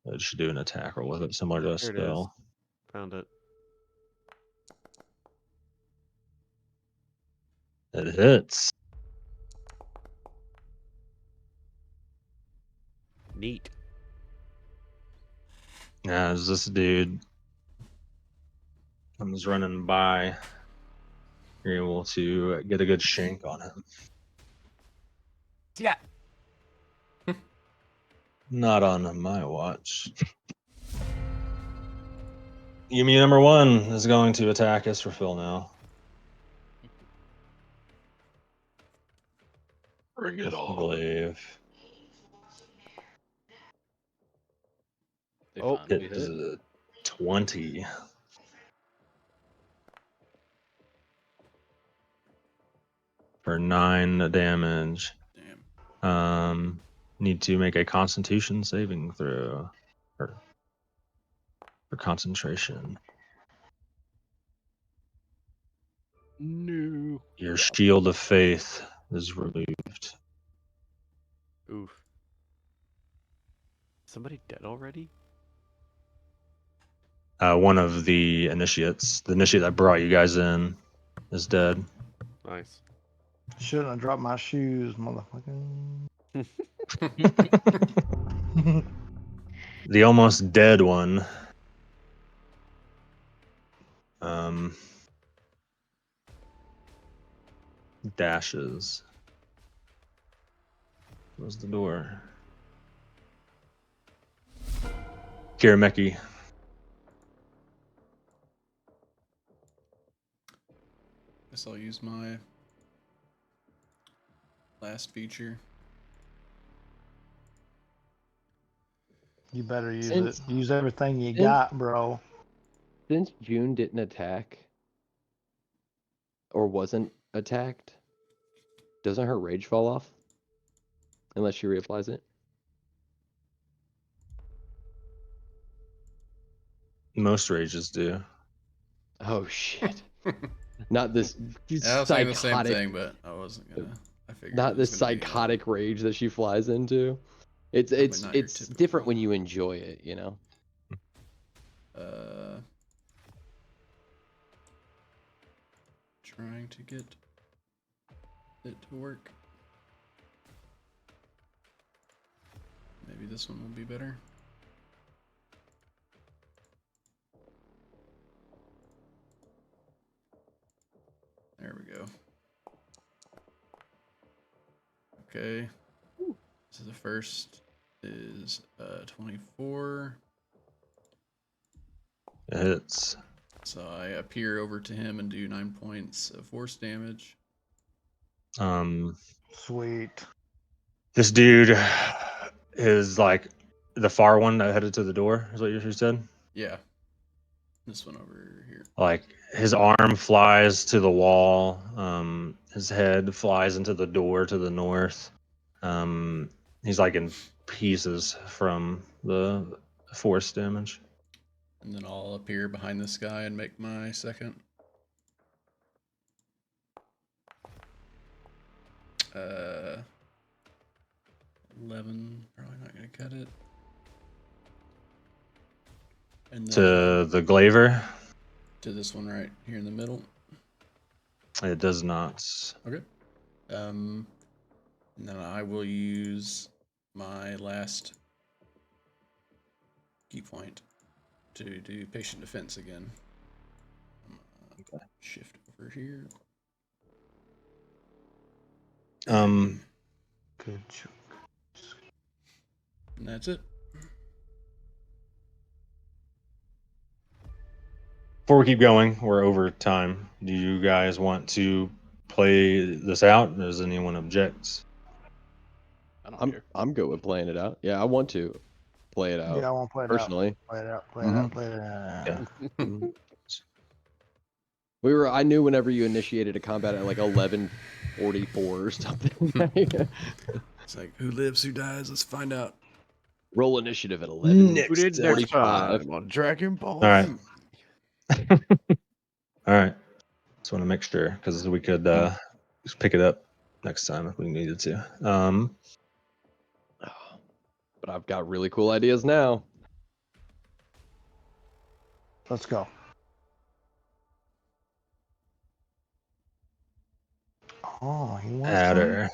It should do an attack roll with it, similar to a Here it is. spell. Found it. It hits. Neat. As this dude comes running by, you're able to get a good shank on him. Yeah. Not on my watch. Yumi number 1 is going to attack Israfil now. Bring it I on. believe. They Oh, finally It is hit. a 20. For 9 damage. Damn. Need to make a Constitution saving throw for concentration. No. Your shield of faith is removed. oof. Somebody dead already? One of the initiates, the initiate that brought you guys in, is dead. Nice. Shouldn't have dropped my shoes, motherfucker. The almost dead one. Dashes. Close the door. Kirameki. Guess I'll use my last feature. You better use it. Since Use everything you since- got, bro. since June didn't attack or wasn't attacked, doesn't her rage fall off? Unless she reapplies it? Most rages do. Oh shit. Not this Yeah, I was saying the same psychotic, thing, but I wasn't gonna. I figured not it was this gonna be, psychotic rage that she flies into. It's Probably it's not your it's typical. different when you enjoy it, you know. Trying to get it to work. Maybe this one will be better. There we go. Okay. So the first is 24. It hits. So I appear over to him and do 9 points of force damage. Sweet. This dude is like the far one that headed to the door. Is what you said? Yeah. This one over here. Like his arm flies to the wall. His head flies into the door to the north. He's like in pieces from the force damage. And then I'll appear behind this guy and make my second. 11. Probably not going to cut it. And then To the glaver, to this one right here in the middle. it does not. Okay. And then I will use my last key point to do patient defense again. Shift over here. Good job. And that's it. Before we keep going, we're over time. Do you guys want to play this out? Does anyone object? I don't care. I'm good with playing it out. Yeah, I want to play it out. Yeah, I want to play it personally. out. Play it out. Play it out. Play it out. Yeah. Mhm. I knew whenever you initiated a combat at like 11:44 or something. It's like, who lives, who dies? Let's find out. Roll initiative at 11. Next Put it next 45. time on Dragon Ball All right. Z. All right. Just want to make sure because we could just pick it up next time if we needed to. But I've got really cool ideas now. Let's go. Oh, he wants some?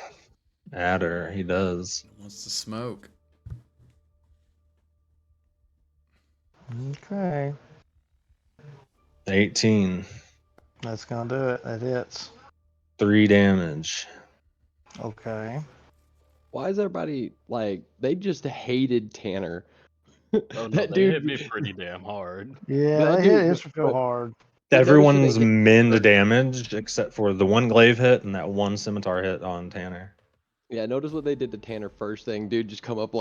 Adder, he does. Wants to smoke. Okay. 18, That's gonna do it. That hits. 3 damage. Okay. Why is everybody like they just hated Tanner? Oh no, That they dude- hit me pretty damn hard. Yeah, That that hit dude- Israfel hard. But notice who they Everyone's hit mend first. damage except for the one glaive hit and that one scimitar hit on Tanner. Yeah, notice what they did to Tanner first thing. Dude just come up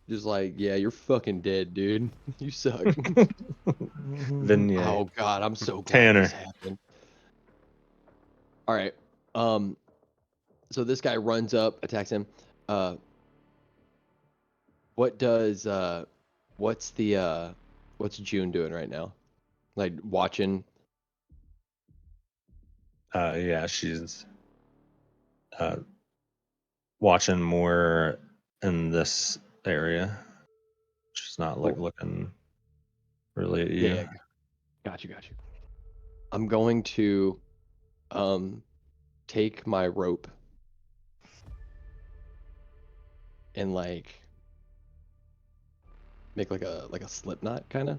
yeah, you're fucking dead, dude. You suck. Vignette. Oh god, I'm so glad Tanner. this happened. All right. So this guy runs up, attacks him. What's June doing right now? Like watching. Yeah, she's watching more in this area. She's not like looking really at you. Yeah. Got you. I'm going to take my rope and like make like a slip knot kind of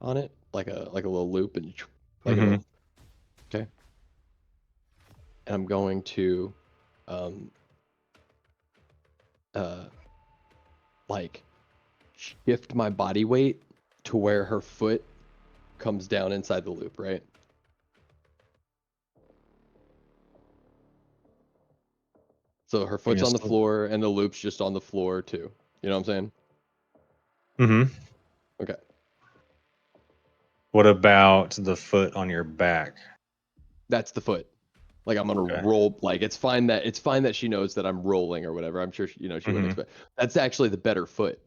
on it, like a little loop and like a Mhm. little, okay. And I'm going to like shift my body weight to where her foot comes down inside the loop, right? So her foot's on the floor and the loop's just on the floor too. You know what I'm saying? Mm-hmm. Okay. What about the foot on your back? That's the foot. Like I'm gonna Okay. roll. Like it's fine that she knows that I'm rolling or whatever. I'm sure she wouldn't Mhm. expect. That's actually the better foot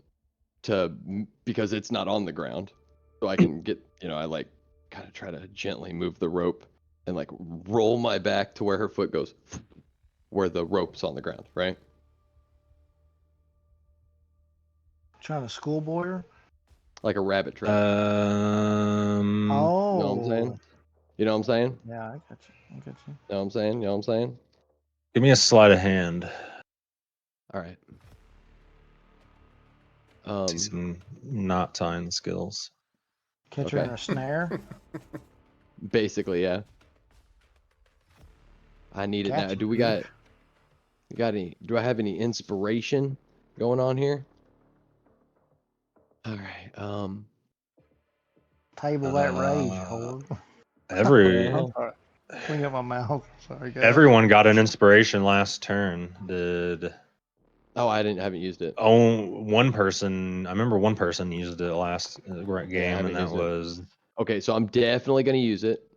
because it's not on the ground. So I can get I like kind of try to gently move the rope and like roll my back to where her foot goes, where the rope's on the ground, right? Trying to schoolboy her? Like a rabbit trap. Oh. You know what I'm saying? You know what I'm saying? Yeah, I got you. You know what I'm saying? You know what I'm saying? Give me a sleight of hand. All right. See some knot tying skills. Catch her in a snare. Basically, yeah. I need it now. Catch Do we it. got any? Do I have any inspiration going on here? All right. Table that rage, Horde. Every Well, clean up my mouth. Sorry, guys. Everyone got an inspiration last turn. Did Oh, haven't used it. one person? I remember one person used it last game, haven't and that used it. was Okay, so I'm definitely gonna use it.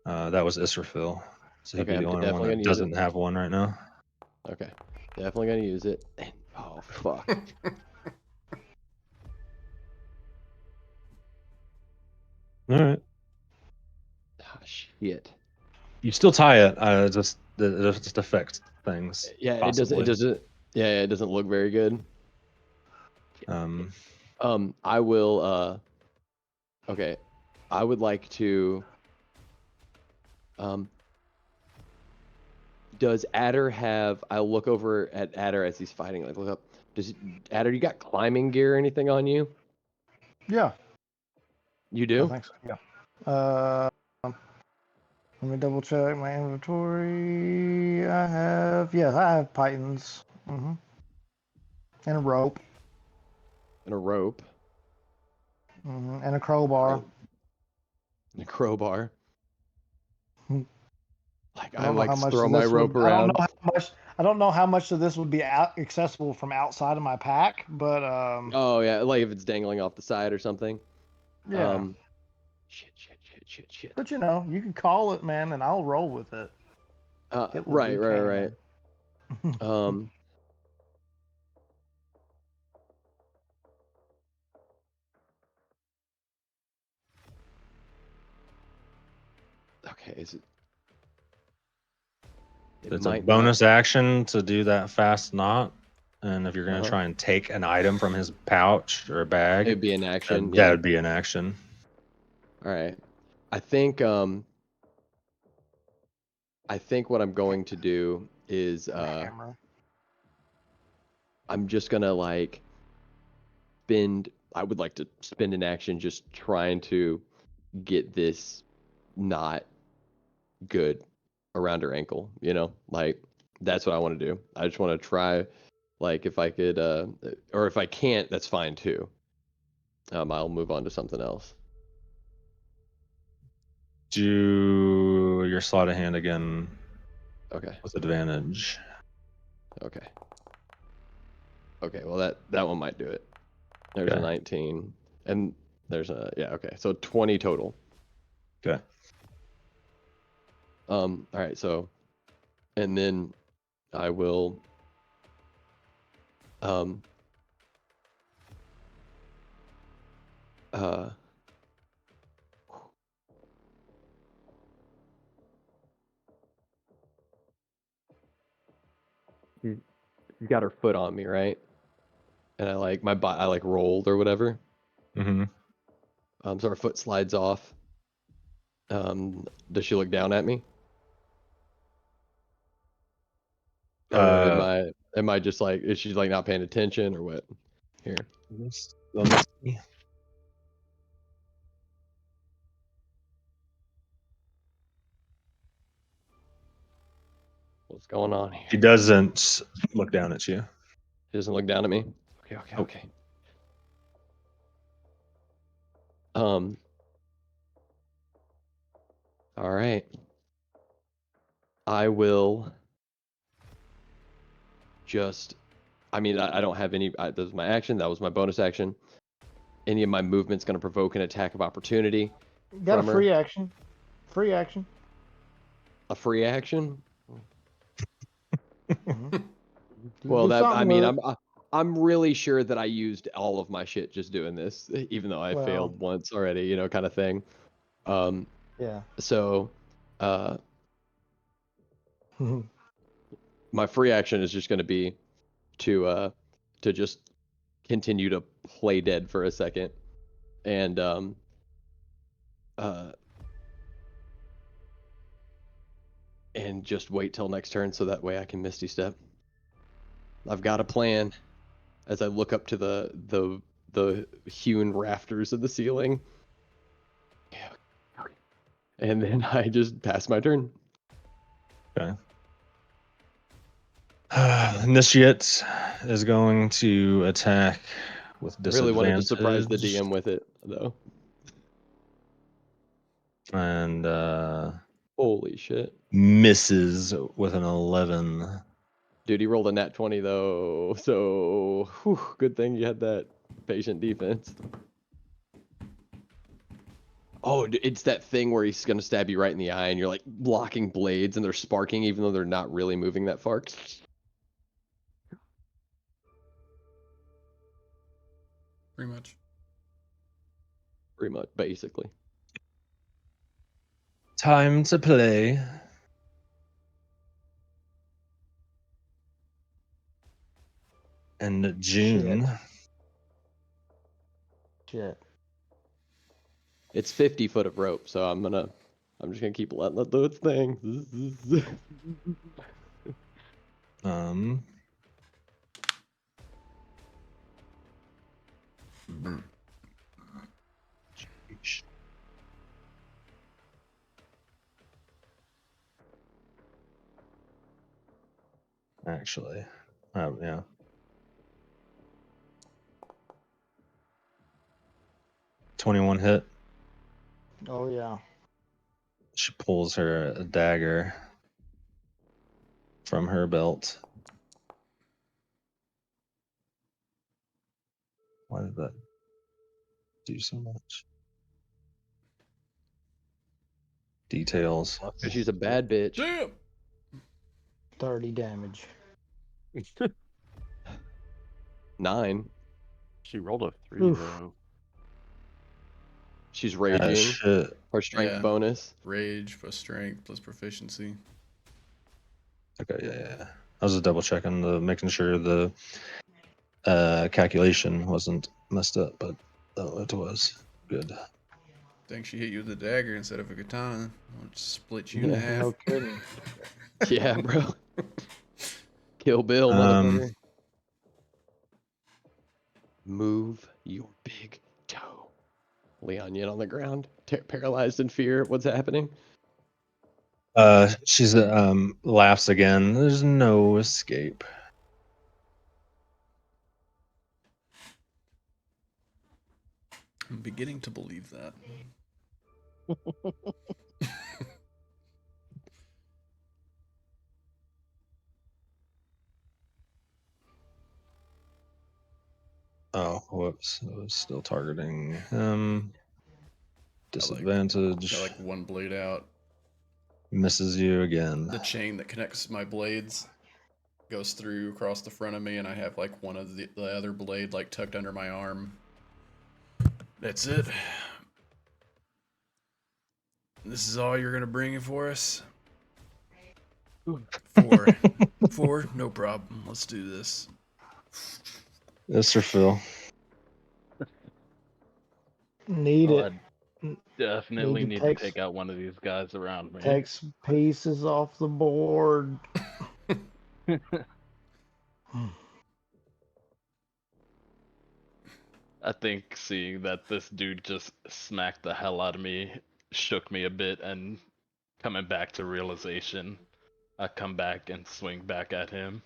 Israfil. So he'd Okay, be the I'm only one definitely that gonna use it. doesn't have one right now. Okay, definitely gonna use it. Oh fuck. All right. Ah, shit. You still tie it. It just affects things. Yeah, it possibly. doesn't. Yeah, it doesn't look very good. I will. Okay, I would like to. Does Adder have? I look over at Adder as he's fighting. Like, look up. Does Adder? You got climbing gear or anything on you? Yeah, You I do. think so. Yeah. Let me double check my inventory. Yes, I have pythons. Mm-hmm. And a rope. And a rope. Mm-hmm. And a crowbar. And a crowbar. Hmm. Like I I don't know like how much throw of my this rope would. I don't know around. how much. I don't know how much of this would be accessible from outside of my pack, but Oh yeah, like if it's dangling off the side or something. yeah. Shit. But you know, you can call it, man, and I'll roll with it. It will Right. be canon. Okay, is it? It It's a might not. bonus action to do that fast knot, and if you're gonna try and take an item from his pouch or bag, It'd be an action. that Yeah. would be an action. All right. I think what I'm going to do is Hammer. I'm just gonna like spend. I would like to spend an action just trying to get this knot good around her ankle. You know, like that's what I want to do. I just want to try, like if I could, or if I can't, that's fine too. I'll move on to something else. Do your sleight of hand again Okay. with advantage. Okay. Okay. Well, that one might do it. There's a Okay. 19, and there's a yeah. Okay. So 20 total. Okay. All right. So, and then I will. Um. Uh. She's got her foot on me, right? And I like I like rolled or whatever. Mm-hmm. So her foot slides off. Does she look down at me? Or am I just like, is she like not paying attention or what? Here. Let me see. What's going on here? She doesn't look down at you. She doesn't look down at me. Okay. Nope. Okay. All right. I will just. I mean, I don't have any. That was my action. That was my bonus action. Any of my movement's going to provoke an attack of opportunity. Got a from her. free action. Free action. A free action. Mm-hmm. Well, Do something with it. I'm really sure that I used all of my shit just doing this, even though I Well. failed once already, you know, kind of thing. Yeah. So, my free action is just going to be to just continue to play dead for a second, and and just wait till next turn so that way I can Misty Step. I've got a plan. As I look up to the hewn rafters of the ceiling. And then I just pass my turn. Okay. Initiate is going to attack with I really disadvantage. wanted to surprise the DM with it, though. And Holy shit. Misses with an 11. Dude, he rolled a nat 20 though. So, good thing you had that patient defense. Oh, it's that thing where he's gonna stab you right in the eye, and you're like blocking blades, and they're sparking even though they're not really moving that far. Pretty much. Pretty much, basically. Time to play. And June. Shit. It's 50 foot of rope, so I'm just gonna keep letting it do its thing. Actually, yeah. $21 hit. Oh yeah. She pulls her a dagger from her belt. Why did that do so much? Details. Because she's a bad bitch. Damn. 30 damage. 9. She rolled a 3 Oof. though. She's raging. Shit. Her strength Yeah. bonus. Rage plus strength plus proficiency. Okay, yeah. I was just double checking, making sure the calculation wasn't messed up, but it was good. Think she hit you with a dagger instead of a katana. I'll just split you in Yeah, half. No kidding. Yeah, bro. Kill Bill, Um, motherfucker. Move your big toe. Leon yet on the ground, paralyzed in fear. What's happening? She's laughs again. There's no escape. I'm beginning to believe that. Oh, whoops. I was still targeting him. Got Disadvantage. like one blade out. Misses you again. The chain that connects my blades goes through across the front of me, and I have like one of the other blade like tucked under my arm. That's it. This is all you're gonna bring in for us? 4. 4? No problem. Let's do this. Yes, Sir Phil. Need Oh, it. I definitely Need need to to take take out one of these guys around me. Take some pieces off the board. I think seeing that this dude just smacked the hell out of me shook me a bit, and coming back to realization, I come back and swing back at him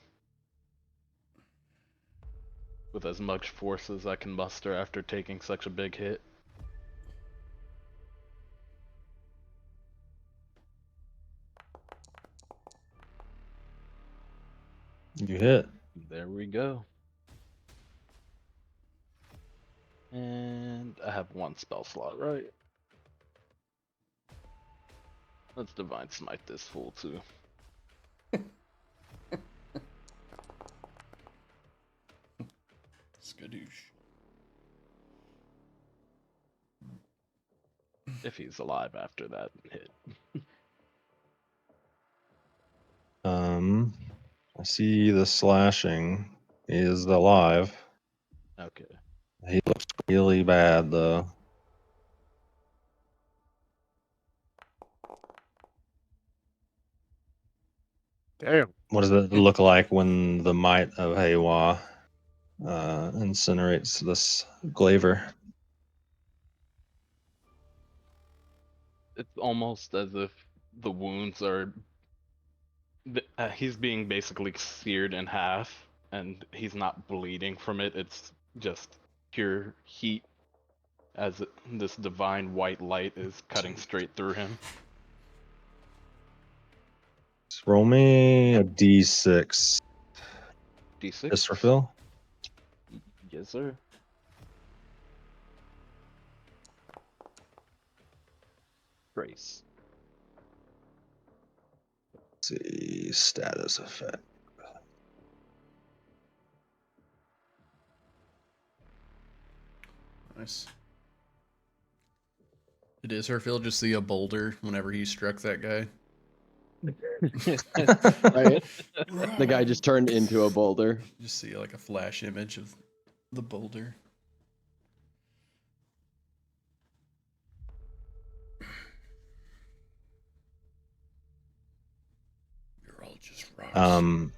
with as much force as I can muster after taking such a big hit. You hit. There we go. And I have one spell slot, right? Let's Divine Smite this fool too. Skadoosh. If he's alive after that hit. I see the slashing. He is alive. Okay. He looks really bad though. Damn. What does it look like when the might of Haywa incinerates this Glaver? It's almost as if the wounds are. He's being basically seared in half, and he's not bleeding from it. It's just pure heat as this divine white light is cutting straight through him. Roll me a d6. D6. Israfil. Yes, sir. Grace. Let's see, status effect. Nice. Did Israfil just see a boulder whenever he struck that guy? Right? The guy just turned into a boulder. Just see like a flash image of the boulder. You're all just rocks.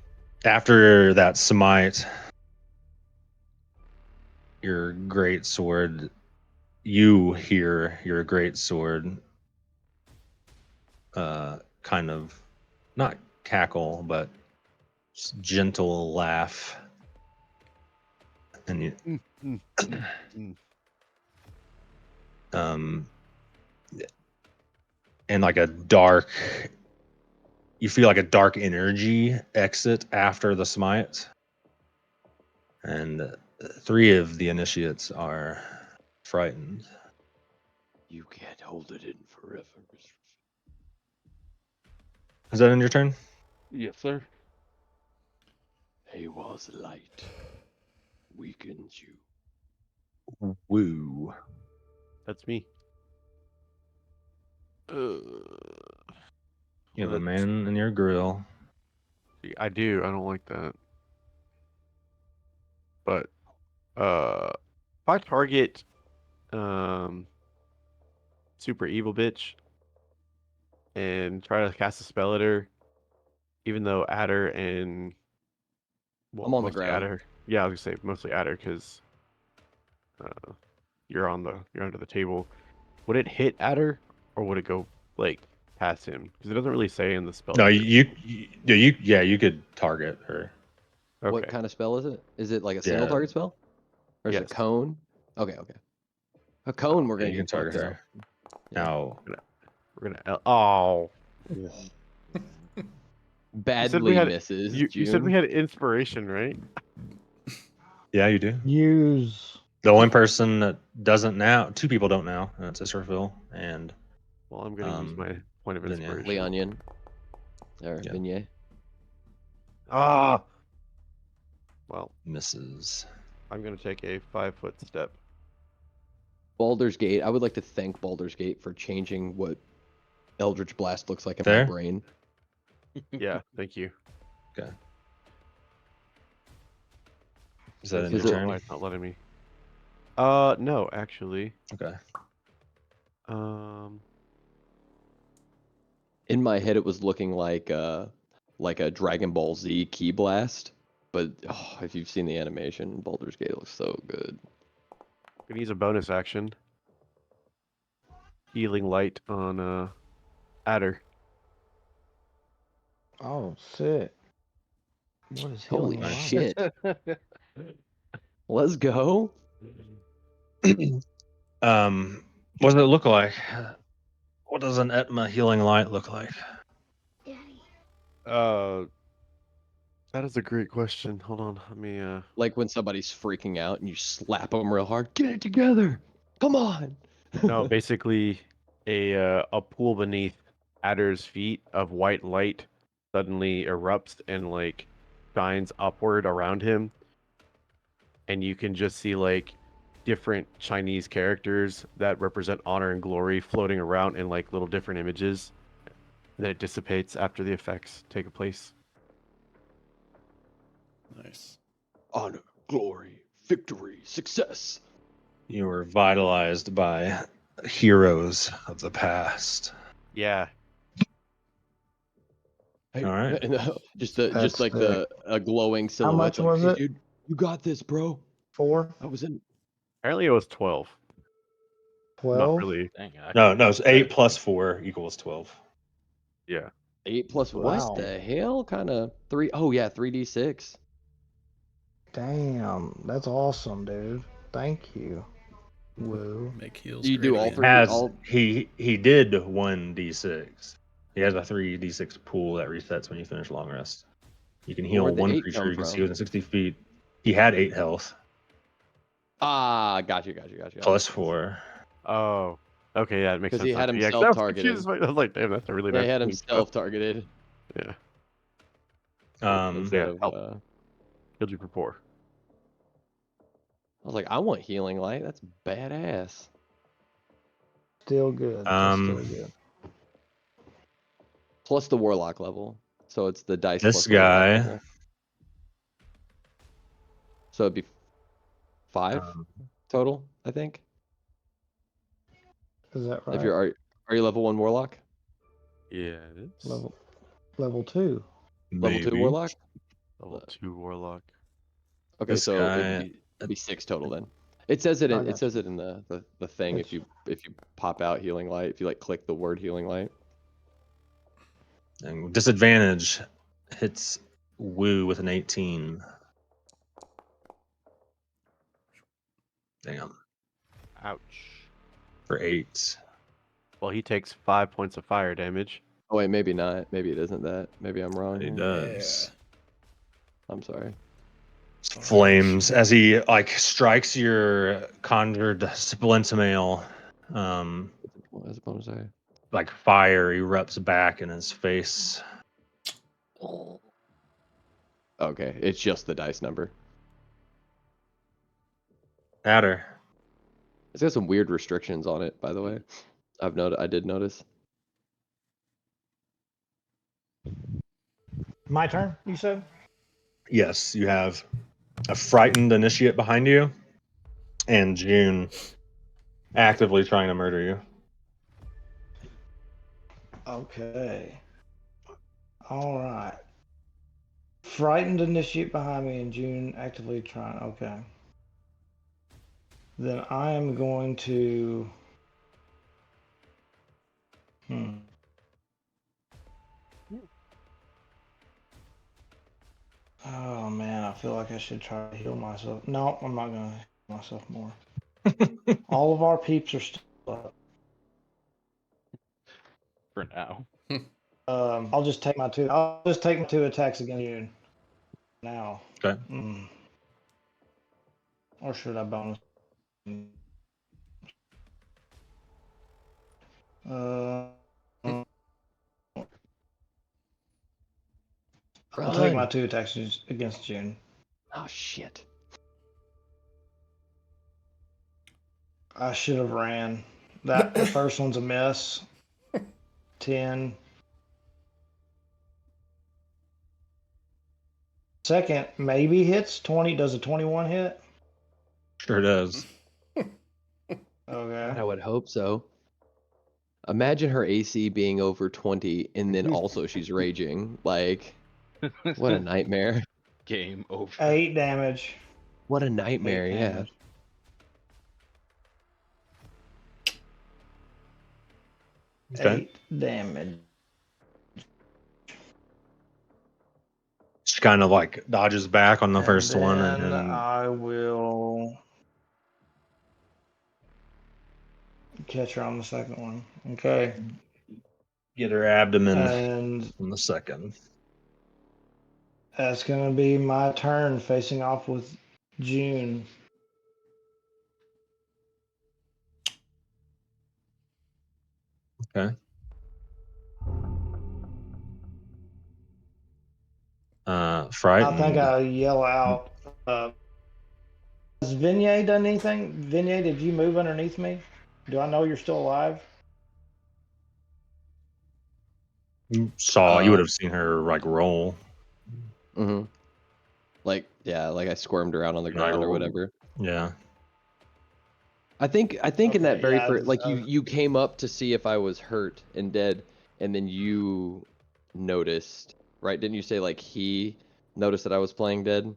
After that smite, your great sword, you hear your great sword kind of not cackle, but just gentle laugh. And you and like you feel like a dark energy exit after the smite. And 3 of the initiates are frightened. You can't hold it in forever. Is that in your turn? Yes, sir. Awa's light weakens you. Woo. That's me. You have a Let's man in your grill. see. I do. I don't like that. But if I target super evil bitch and try to cast a spell at her, even though Adder and I'm on the mostly ground. Adder. Yeah, I was gonna say mostly Adder because you're under the table. Would it hit Adder or would it go like past him? Because it doesn't really say in the spell. No, description. you could target her. What Okay. kind of spell is it? Is it like a single Yeah. target spell? Or is it Yes. cone? Okay. A cone, we're Yeah, gonna you can get fucked target up. her. Now, We're gonna. Oh. Badly misses. You said we June. had inspiration, right? yeah, you do. Use. The only person that doesn't now, 2 people don't now, and that's Israfil and Well, I'm gonna use my point of then, yeah. inspiration. Leonian. Or Yeah. Vignette. Ah. Well, misses. I'm gonna take a 5-foot step. Baldur's Gate. I would like to thank Baldur's Gate for changing what Eldritch Blast looks like in my There? brain. Yeah, thank you. Okay. Is that in Is your it- turn? Why it's not letting me? No, actually. Okay. In my head, it was looking like a Dragon Ball Z Key Blast. But if you've seen the animation, Baldur's Gate looks so good. Gonna use a bonus action. Healing light on Adder. Oh, sick. What is Holy healing light? shit. Let's go. What does it look like? What does an Etma healing light look like? That is a great question. Hold on, let me Like when somebody's freaking out and you slap them real hard. Get it together. Come on. No, basically a pool beneath Adder's feet of white light suddenly erupts and like shines upward around him. And you can just see like different Chinese characters that represent honor and glory floating around in like little different images. Then it dissipates after the effects take place. Nice. Honor, glory, victory, success. You were vitalized by heroes of the past. Yeah. Hey, All right. just That's like a glowing silhouette. much like, was "Hey, it? dude, you got this, bro. 4? I was in Apparently it was 12. 12? Not really. Dang, I No, can no, it's beat 8 that. plus 4 equals 12. Yeah. 8 plus Wow. what the hell? Kind of 3. Oh yeah, 3d6. Damn, that's awesome, dude. Thank you. Woo. Make heals Do you great do all again. 3? Has All he did 1d6. He has a 3d6 pool that resets when you finish long rest. You can Well, heal where'd the one 8 creature come you can see from? within 60 feet. He had 8 health, Ah, got you. plus 4. Oh, okay, yeah, it makes 'Cause sense. he had now. him Yeah, 'cause I was self-targeted. confused. I was like, damn, that's a really Yeah, nice he had him thing. self-targeted Yeah, instead yeah, of. help. Healed you for 4. I was like, I want healing light. That's badass. Still good. That's still Um, good. Plus the warlock level, so it's the dice this plus the warlock guy, level. So it'd be 5 um, total, I think. Is that right? If you're are you level 1 warlock? Yeah, it's Level 2. Level 2 maybe warlock? level 2 warlock. Okay, this so guy. it'd be 6 total then. It says it I in got you. the thing It's- if you pop out healing light, if you like click the word healing light. And disadvantage hits Woo with an 18. Damn, Ouch. for 8. Well, he takes 5 points of fire damage. Oh wait, maybe not. Maybe it isn't that. Maybe I'm wrong He here. does. I'm sorry. Flames as he like strikes your conjured splint mail. What is it bonus die? Like fire erupts back in his face. Okay, it's just the dice number. Adder. It's got some weird restrictions on it, by the way. I did notice. My turn, you said? Yes, you have a frightened initiate behind you, and June actively trying to murder you. Okay. All right. Frightened initiate behind me and June actively trying. Okay. Then I am going to. Oh man, I feel like I should try to heal myself. No, I'm not gonna heal myself more. All of our peeps are still up. For now. I'll just take my 2. I'll just take my 2 attacks against you now. Okay. Or should I bonus? I'll take my Run. 2 attacks against June. Oh shit. I should have ran. The first one's a miss. 10. Second maybe hits 20. Does a 21 hit? Sure does. Okay. I would hope so. Imagine her AC being over 20 and then also she's raging. Like, what a nightmare. Game over. 8 damage. What a 8 nightmare, yeah. damage. Okay. 8 damage. She kind of like dodges back on the first one, and then then I will catch her on the second one. Okay. get her abdomen And on the second. that's going to be my turn facing off with June. Okay. Frightened. I think I yell out. Has Vignette done anything? Vignette, did you move underneath me? Do I know you're still alive? You would have seen her like roll. Mm-hmm. Like, yeah, like I squirmed around on the ground or roll. whatever. Yeah. I think in that Okay, very yeah, first, like you came up to see if I was hurt and dead, and then you noticed, right? Didn't you say like he noticed that I was playing dead?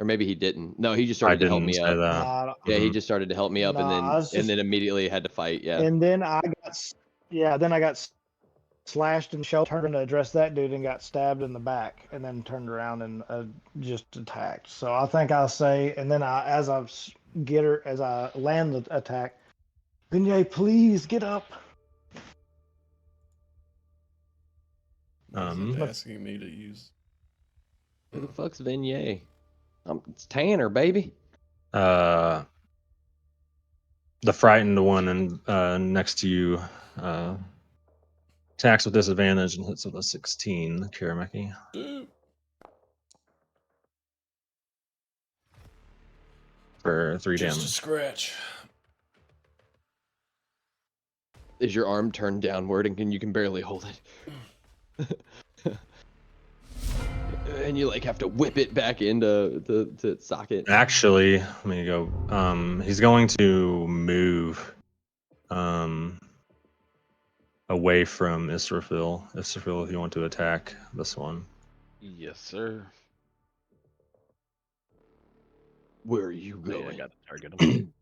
Or maybe he didn't. No, he just I started to help didn't me say up. that. Nah, Yeah, he Mhm. just started to help me up, nah, I was and just, then immediately had to fight. Yeah. and then I got, yeah, then I got slashed in the shoulder, turned to address that dude and got stabbed in the back, and then turned around and just attacked. So I think I'll say, and then as I land the attack, Vignette, please get up. He's asking me to use. Who the fuck's Vignette? It's Tanner, baby. The frightened one and next to you attacks with disadvantage and hits with a 16, Kirameki. For 3 Just a damage. scratch. Is your arm turned downward and you can barely hold it? And you like have to whip it back into the socket. Actually, let me go. He's going to move away from Israfil. Israfil, if you want to attack this one. Yes, sir. Where are you No, I going? got to target him.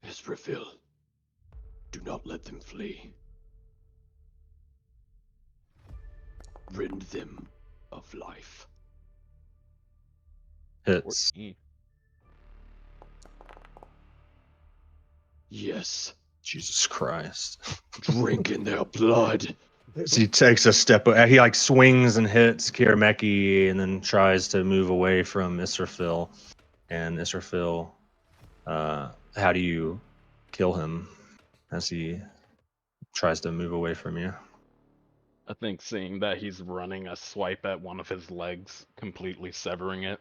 Israfil. Do not let them flee. Rend them of life. Hits. 14. Yes. Jesus Christ. Drink in their blood. So he takes a step. He like swings and hits Kirameki and then tries to move away from Israfil. And Israfil, how do you kill him as he tries to move away from you? I think seeing that he's running, a swipe at one of his legs, completely severing it.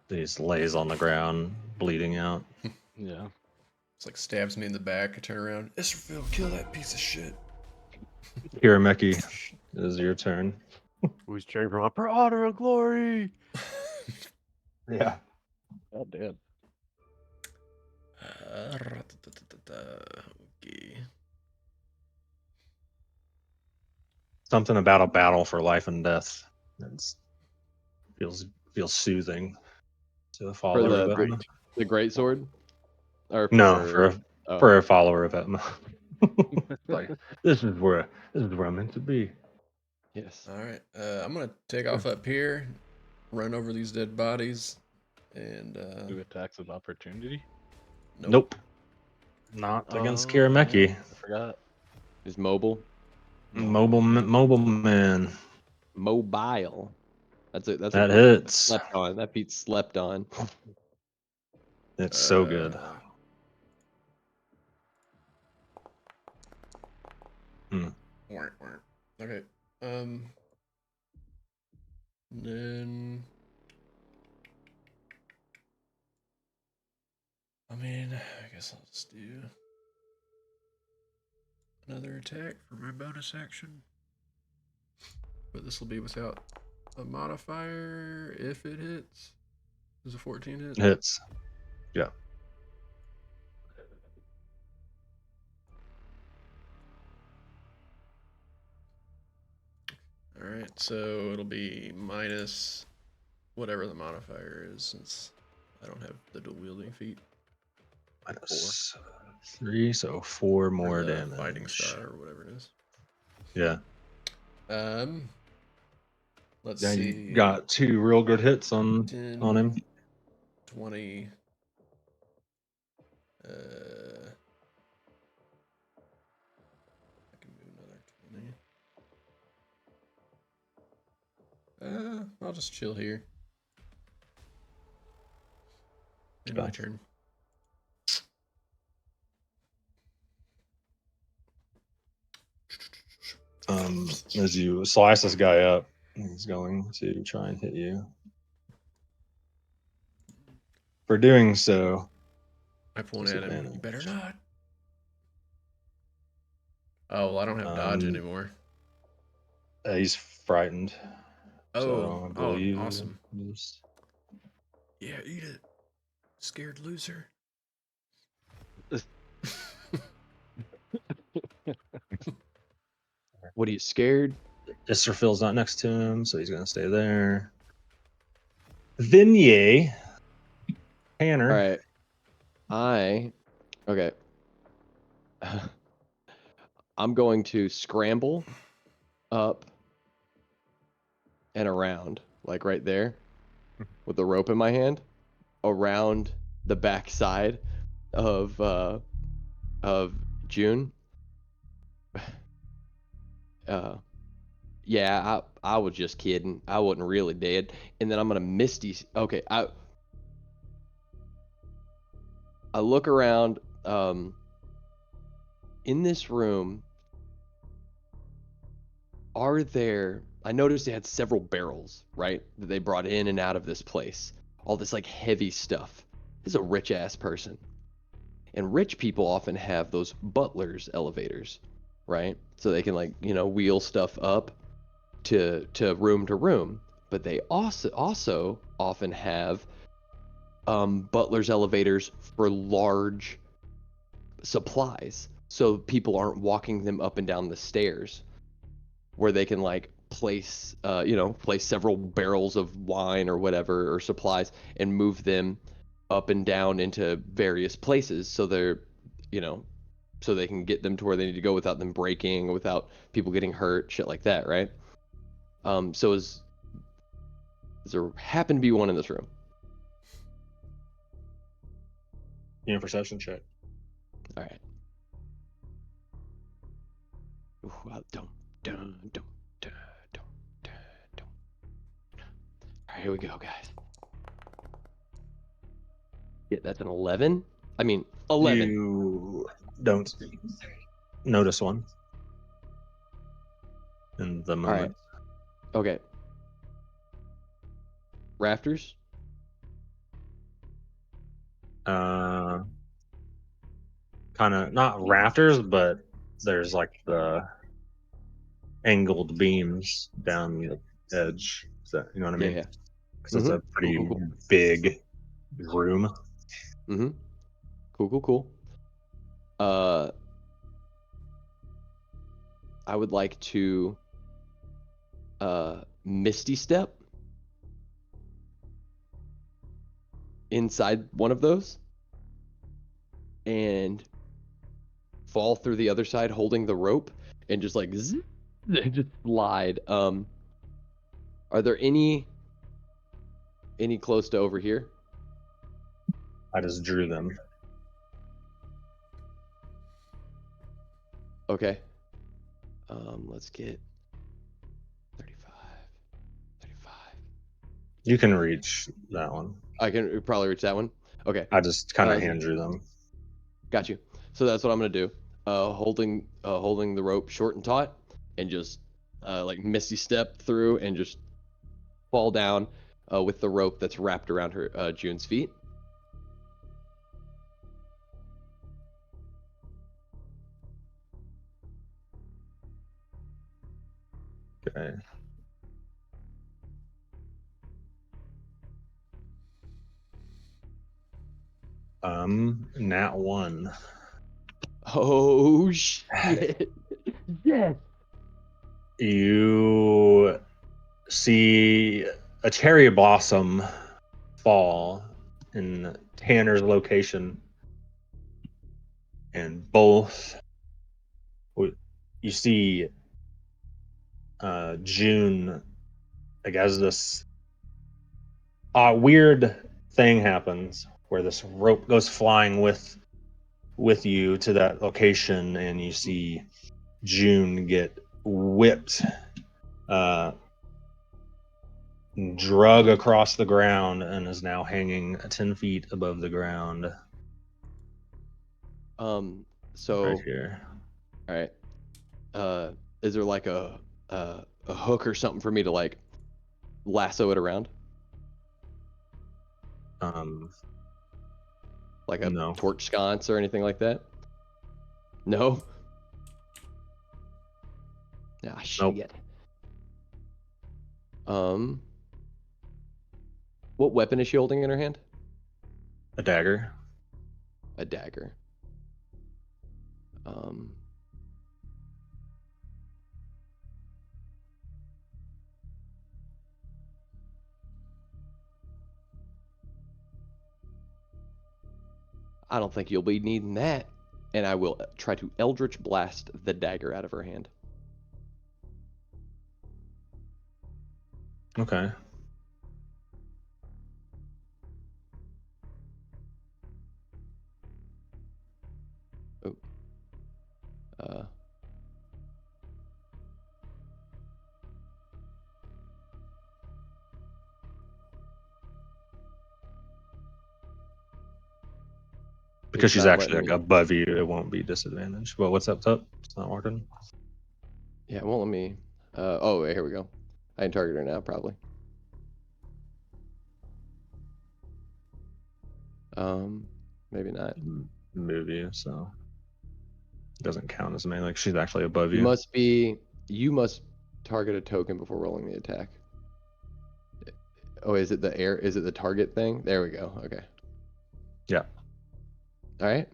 He just lays on the ground, bleeding out. Yeah. It's like stabs me in the back. I turn around. Israfil, kill that piece of shit. Kirameki, it is your turn. Who's cheering for for honor and glory? Yeah. God damn. Okay. Something about a battle for life and death. It feels soothing to a For follower of the Etna. the great sword? Or No, oh. for a follower of Etna. Like this is where I'm meant to be. Yes. All right. I'm gonna take off up here, run over these dead bodies, and Do attacks of opportunity. Nope. Not against Oh, yeah, Kirameki. I forgot. Is mobile. Mobile man. Mobile. That's a That beat hits. slept on. That beat slept on. It's so good. Okay. Then I mean, I guess I'll just do another attack for my bonus action. But this will be without a modifier if it hits. Does a 14 hit? Hits. Yeah. Alright, so it'll be minus whatever the modifier is since I don't have the dual wielding feat. Minus 3, so 4 more Or the damage. fighting style or whatever it is. Yeah. Let's Yeah, see. you got 2 real good hits on 10, him. 20. I can move another 20. I'll just chill here. In my turn. As you slice this guy up, he's going to try and hit you. For doing so, I point at him. You disadvantage. better not. Oh, well, I don't have dodge anymore. He's frightened. So I Oh, believe awesome. he's- Yeah, eat it. Scared loser. What are you scared? Israfil's not next to him, so he's gonna stay there. Vignette. Tanner. All right. Okay. I'm going to scramble up and around, like right there, with the rope in my hand, around the backside of June. Yeah, I was just kidding. I wasn't really dead. And then I'm gonna Misty. Okay, I look around. In this room, are there? I noticed they had several barrels, right? That they brought in and out of this place. All this like heavy stuff. This is a rich ass person. And rich people often have those butler's elevators, right? So they can like, wheel stuff up to room. But they also often have butler's elevators for large supplies. So people aren't walking them up and down the stairs, where they can like place several barrels of wine or whatever or supplies and move them up and down into various places, so they're you know so they can get them to where they need to go without them breaking or without people getting hurt, shit like that, right? So does there happen to be one in this room? Perception check. All right. Ooh, dum, dum, dum, dum, dum, dum, dum. All right, here we go, guys. Yeah, that's an 11. I mean, 11. You don't notice one in the All right. moment. Okay. Rafters? Kind of not rafters, but there's like the angled beams down the edge. Is that, you know what I Yeah, mean? yeah. Because it's a pretty Cool. big room. Mm-hmm. Cool. Uh, I would like to Misty Step inside one of those and fall through the other side holding the rope and just like zzz, just slide. Are there any close to over here? I just drew them. Okay. Let's get 35. You can reach that one. I can probably reach that one. Okay. I just kind of Uh, hand drew them. Got you. So that's what I'm gonna do. Holding the rope short and taut, and just like Misty Step through and just fall down with the rope that's wrapped around her June's feet. Okay. Nat 1. Oh shit! Yes. You see a cherry blossom fall in Tanner's location, and both you see June, like, as this weird thing happens where this rope goes flying with you to that location, and you see June get whipped, drug across the ground, and is now hanging 10 feet above the ground So right here. all right. Is there like a hook or something for me to like lasso it around, Um, like a no. torch sconce or anything like that? No. Ah, Nope. shit. What weapon is she holding in her hand? A dagger. A dagger. I don't think you'll be needing that. And I will try to Eldritch Blast the dagger out of her hand. Okay. Oh. Because It's she's not actually letting like me. above you, it won't be disadvantage. Well, what's up top? It's not working. Yeah, it won't let me. Oh, wait, here we go. I can target her now, probably. Maybe not. Move you, so it doesn't count as melee. Like she's actually above You you. must be. You must target a token before rolling the attack. Oh, is it the air? Is it the target thing? There we go. Okay. Yeah. All right.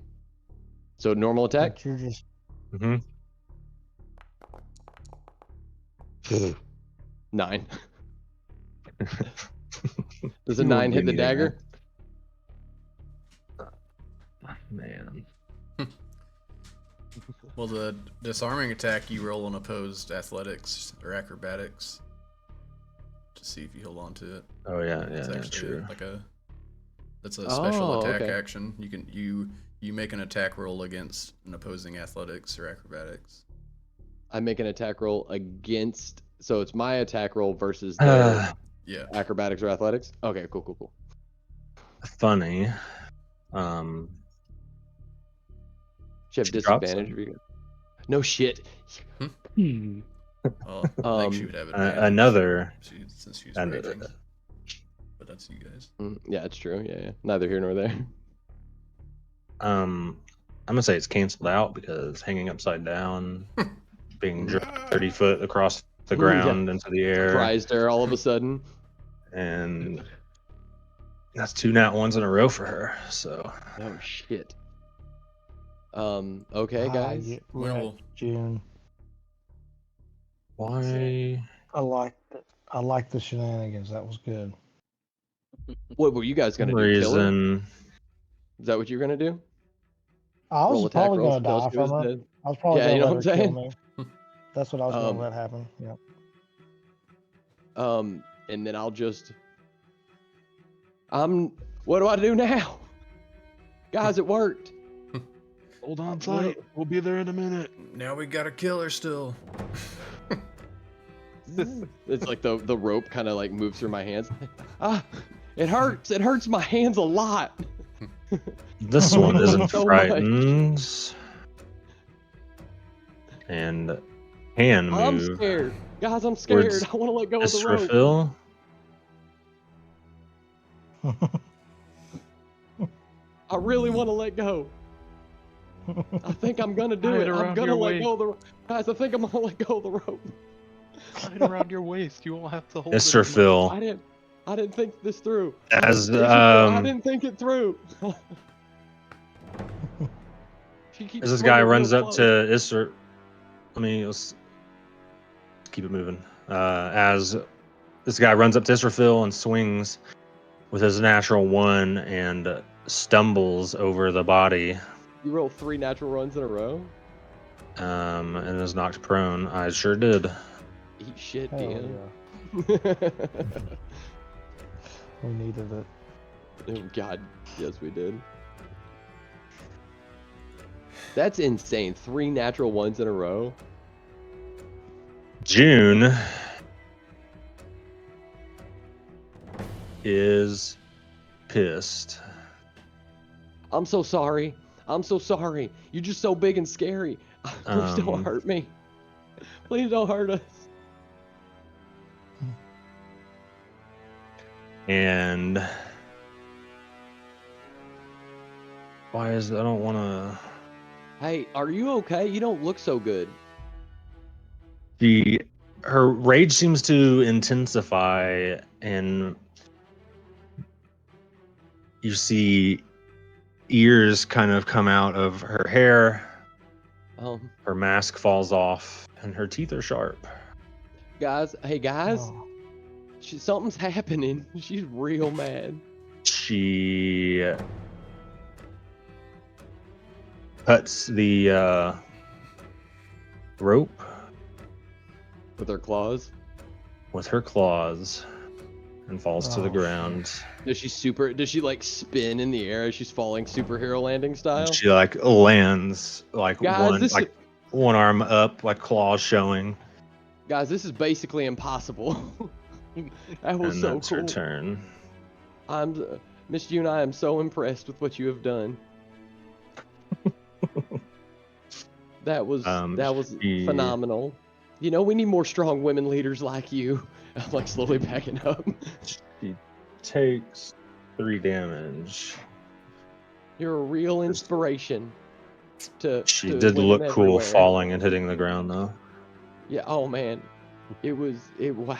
So normal attack. But you're just Mm-hmm. 9. Does a 9 hit the dagger? Man. Well, the disarming attack, you roll on opposed athletics or acrobatics to see if you hold on to it. Oh yeah, It's yeah, actually true. that's a special Oh, attack okay. action. You make an attack roll against an opposing athletics or acrobatics. I make an attack roll against. So it's my attack roll versus their Yeah. acrobatics or athletics. Okay, cool. Funny. Should have She drops disadvantage. them. If you... No shit. Well, I think she would have advantage. Another. Since she's And, raging. But that's you guys. Yeah, it's true. Yeah. Neither here nor there. I'm gonna say it's canceled out because hanging upside down, being jerked 30 foot across the ground into the air, Surprised her all of a sudden. and that's 2 nat 1s in a row for her. So Oh shit. Okay, guys. get When wrecked, will- June. why? I like the shenanigans. That was good. What were you guys gonna do? Kill her? Reason. Is that what you're gonna do? I was Roll attack probably rolls gonna until die she was from her. dead. I was probably Yeah, you gonna know let what her I'm kill saying? me. That's what I was gonna let happen. Yeah. And then I'll just. What do I do now? Guys, it worked. Hold on tight. We'll be there in a minute. Now we gotta kill her still. It's like the rope kind of like moves through my hands. It hurts. It hurts my hands a lot. This one isn't So frightened. And can I'm move. scared. Guys, I'm scared. Towards I want to let go of the rope. Israfil. I really want to let go. I think I'm gonna do Tie it. it I'm around gonna your let waist. go of the guys. I think I'm gonna let go of the rope. Tie it around your waist. You won't have to hold it. Israfil. I didn't think this through. As I didn't think it through. She keeps as this guy pulling runs real up close. to Isra, let's keep it moving. As this guy runs up to Israfil and swings with his natural 1 and stumbles over the body, You roll 3 natural runs in a row. and is knocked prone. I sure did. Eat shit, Hell DM. yeah. We needed it. Oh God, yes we did. That's insane. 3 natural ones in a row. June is pissed. I'm so sorry. I'm so sorry. You're just so big and scary. Please don't hurt me. Please don't hurt us. And why is I don't want to. Hey, are you okay? You don't look so good. Her rage seems to intensify, and you see ears kind of come out of her hair. Her mask falls off, and her teeth are sharp. Guys, hey guys, Oh. Something's happening. She's real mad. She cuts the rope With her claws. with her claws and falls to the Oh, ground. Does she like spin in the air as she's falling superhero landing style? She like lands like Guys, one arm up, like claws showing. Guys, this is basically impossible. That was And so that's cool. her turn. Miss June, I am so impressed with what you have done. That was She- phenomenal. You know, we need more strong women leaders like you. I'm like slowly backing up. She takes 3 damage. You're a real inspiration to She to did women look cool everywhere. falling and hitting the ground though. Yeah. Oh man, wow.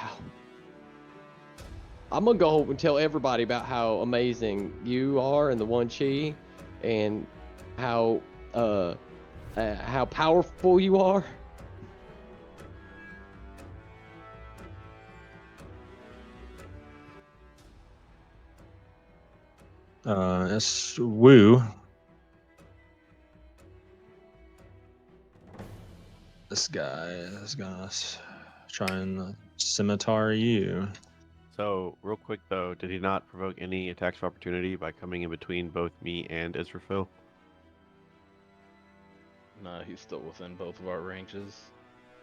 I'm gonna go and tell everybody about how amazing you are and the One Chi, and how powerful you are. It's Wu. This guy is gonna try and scimitar you. So, real quick though, did he not provoke any attacks of opportunity by coming in between both me and Israfil? Nah, he's still within both of our ranges.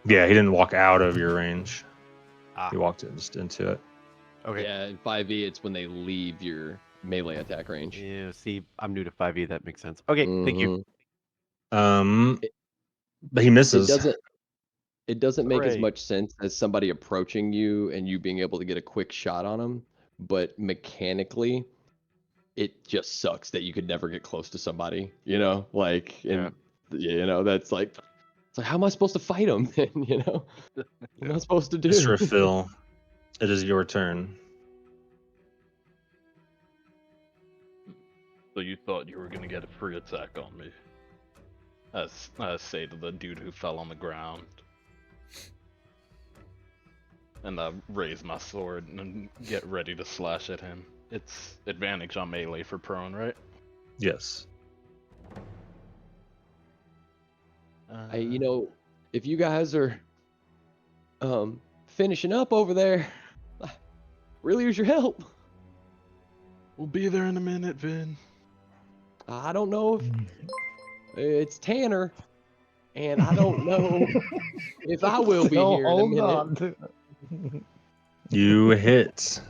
Yeah, he didn't walk out of your range. Ah, He walked just into it. okay. Yeah, in 5e, it's when they leave your melee attack range. Yeah, see, I'm new to 5e. That makes sense. Okay, thank you. Mhm. But he It misses. doesn't make as Hooray. much sense as somebody approaching you and you being able to get a quick shot on them, but mechanically, it just sucks that you could never get close to somebody. You know, like, and you know, that's like, it's like, how am I supposed to fight them? You know, what am I supposed to do? Mr. Phil, it is your turn. So you thought you were gonna get a free attack on me? I say to the dude who fell on the ground. And I raise my sword and get ready to slash at him. It's advantage on melee for prone, right? Yes. You know, if you guys are finishing up over there, I really use your help. We'll be there in a minute, Vin. I don't know if it's Tanner, and I don't know if I will be Still here in a hold minute. on to it. You hit.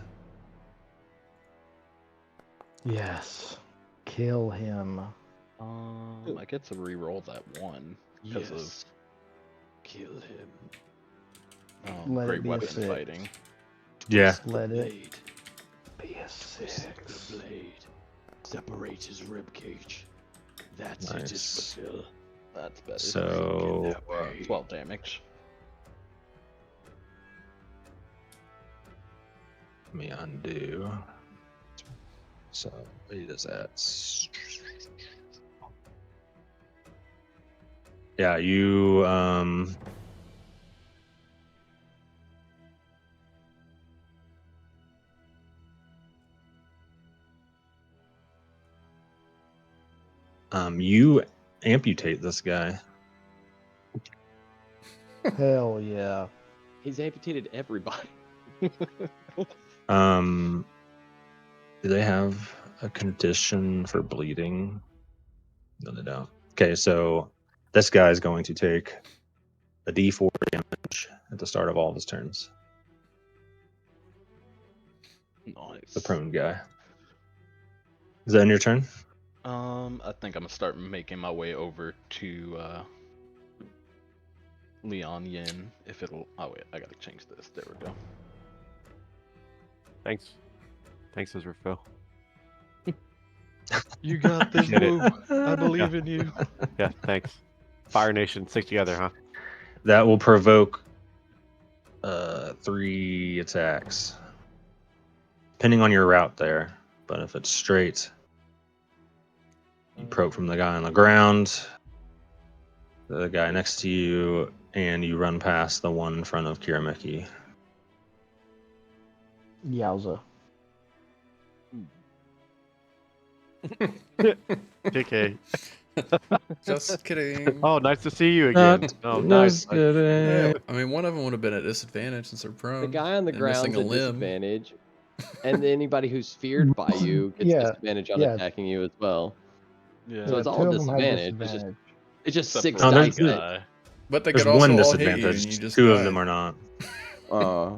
Yes. Kill him. I get to re-roll that one because Yes. Kill him. of Let it great be a weapon 6. fighting. Yeah. Let it Blade. be a Twist 6. the blade. Separate his rib cage. That's it, Nice. is fulfill. That's better. So 12 damage. let me undo. So he does that. Yeah, you you amputate this guy. Hell yeah. He's amputated everybody. Do they have a condition for bleeding? No, they don't. Okay, so this guy is going to take a D4 damage at the start of all of his turns. Nice. The prone guy. Is that in your turn? I think I'm gonna start making my way over to Leon Yin. If it'll. Oh wait, I gotta change this. There we go. Thanks. Thanks, Israfil. You got this, Get it. Woo. I believe in you. Yeah, thanks. Fire Nation, stick together, huh? That will provoke 3 attacks. Depending on your route there. But if it's straight, you probe from the guy on the ground, the guy next to you, and you run past the one in front of Kirameki. Yowza. JK. Just kidding. Oh, nice to see you again. Oh, nice. Yeah, I mean, one of them would have been at disadvantage since they're prone. The guy on the and ground's missing a at limb. disadvantage, and anybody who's feared by you gets Yeah, disadvantage on yeah. attacking you as well. Yeah. So it's all 2 of them have disadvantage. disadvantage. It's just Except 6 for one dice. there's- guy. But they There's could also one all hit you and disadvantage. you just 2 died. of them are not. Uh,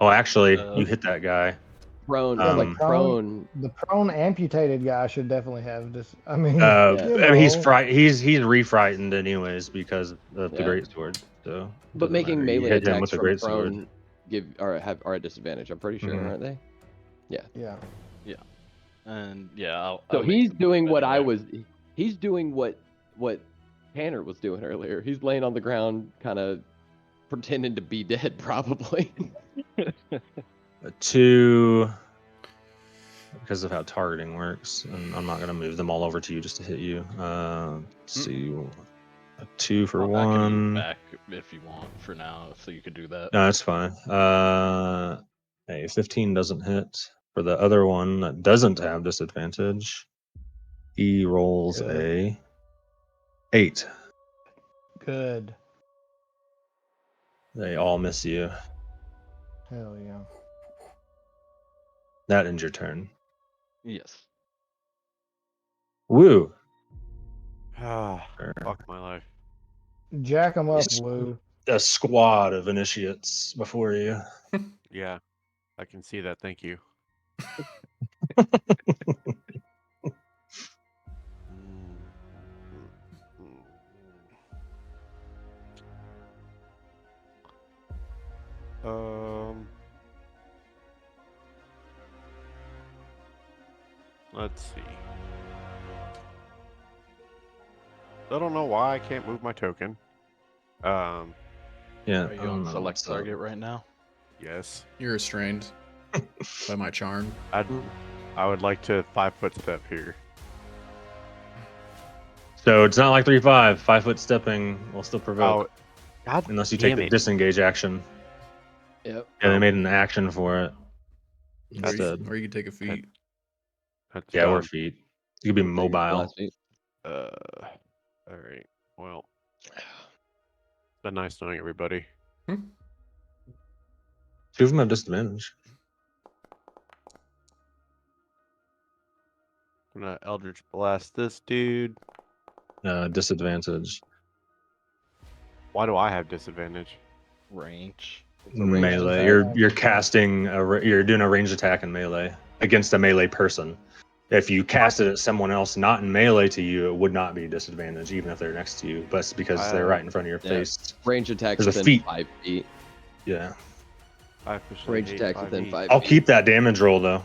Oh, actually, Uh, you hit that guy. prone, Yeah, like prone. the prone amputated guy should definitely have this. I mean, Yeah. you I mean, he's know, he's re-frightened anyways because of the Yeah. greatsword. So it But doesn't making matter. You melee hit him attacks with the from greatsword. prone are at disadvantage. I'm pretty sure, Mhm. aren't they? yeah. And yeah, I'll So make he's the move doing what anyway. he's doing what Tanner was doing earlier. He's laying on the ground, kind of pretending to be dead, probably. A 2 because of how targeting works, and I'm not gonna move them all over to you just to hit you. Let's see, a 2 for I can move 1. back if you want for now, so you could do that. No, that's fine. A 15 doesn't hit. For the other one that doesn't have disadvantage, he rolls Good. a 8. Good. They all miss you. Hell yeah. That ends your turn. Yes. Woo! Ah, fuck my life. Jack them up, Yes. Woo. A squad of initiates before you. Yeah, I can see that. Thank you. Let's see. I don't know why I can't move my token. Yeah. Are you on select target right now? Yes. You're restrained by my charm. I would like to 5-foot step here. So it's not like 3-5. 5-foot stepping will still provoke. God Unless you take damn the it. disengage action. Yep. Yeah, they made an action for it Or instead. you could take a feat. That's Yeah, or dumb. feet. You could be mobile. Last feet. All right. Well, it's been nice knowing everybody. 2 of them have disadvantage. I'm gonna Eldritch Blast this dude. Disadvantage. Why do I have disadvantage? Range. It's a ranged Melee. attack. You're casting. You're doing a ranged attack in melee against a melee person. If you cast it at someone else not in melee to you, it would not be disadvantage, even if they're next to you. But it's because they're right in front of your Yeah. face. Range attacks There's a within feat. 5 feet. Yeah. I officially Range hate attacks within 5e. 5 I'll feet. keep that damage roll though.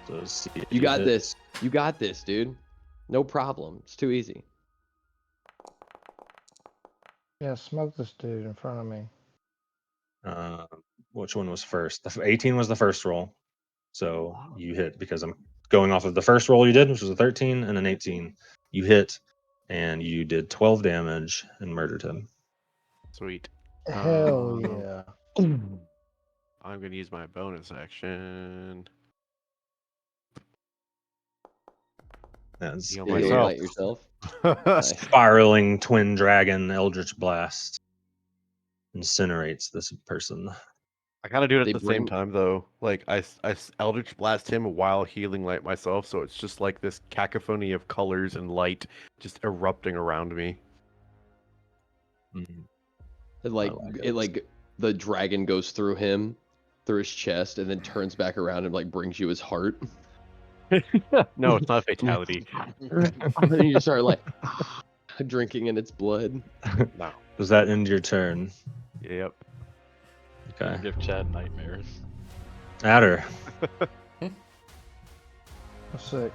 So let's see if You he got hits. this. You got this, dude. No problem. It's too easy. Yeah, smoke this dude in front of me. Which one was first? The 18 was the first roll. So you hit because I'm going off of the first roll you did, which was a 13 and an 18. You hit and you did 12 damage and murdered him. Sweet. Hell yeah. I'm gonna use my bonus action. That's Heal You a myself. light yourself. Nice. spiraling twin dragon eldritch blast incinerates this person. I gotta do it They at the same bring- time though. Like I Eldritch Blast him while healing light myself, so it's just like this cacophony of colors and light just erupting around me. Mhm. It like the dragon goes through him, through his chest, and then turns back around and like brings you his heart. No, it's not a fatality. And then you start like drinking in its blood. No. Does that end your turn? Yep. Gonna Okay. give Chad nightmares. Adder. That's sick.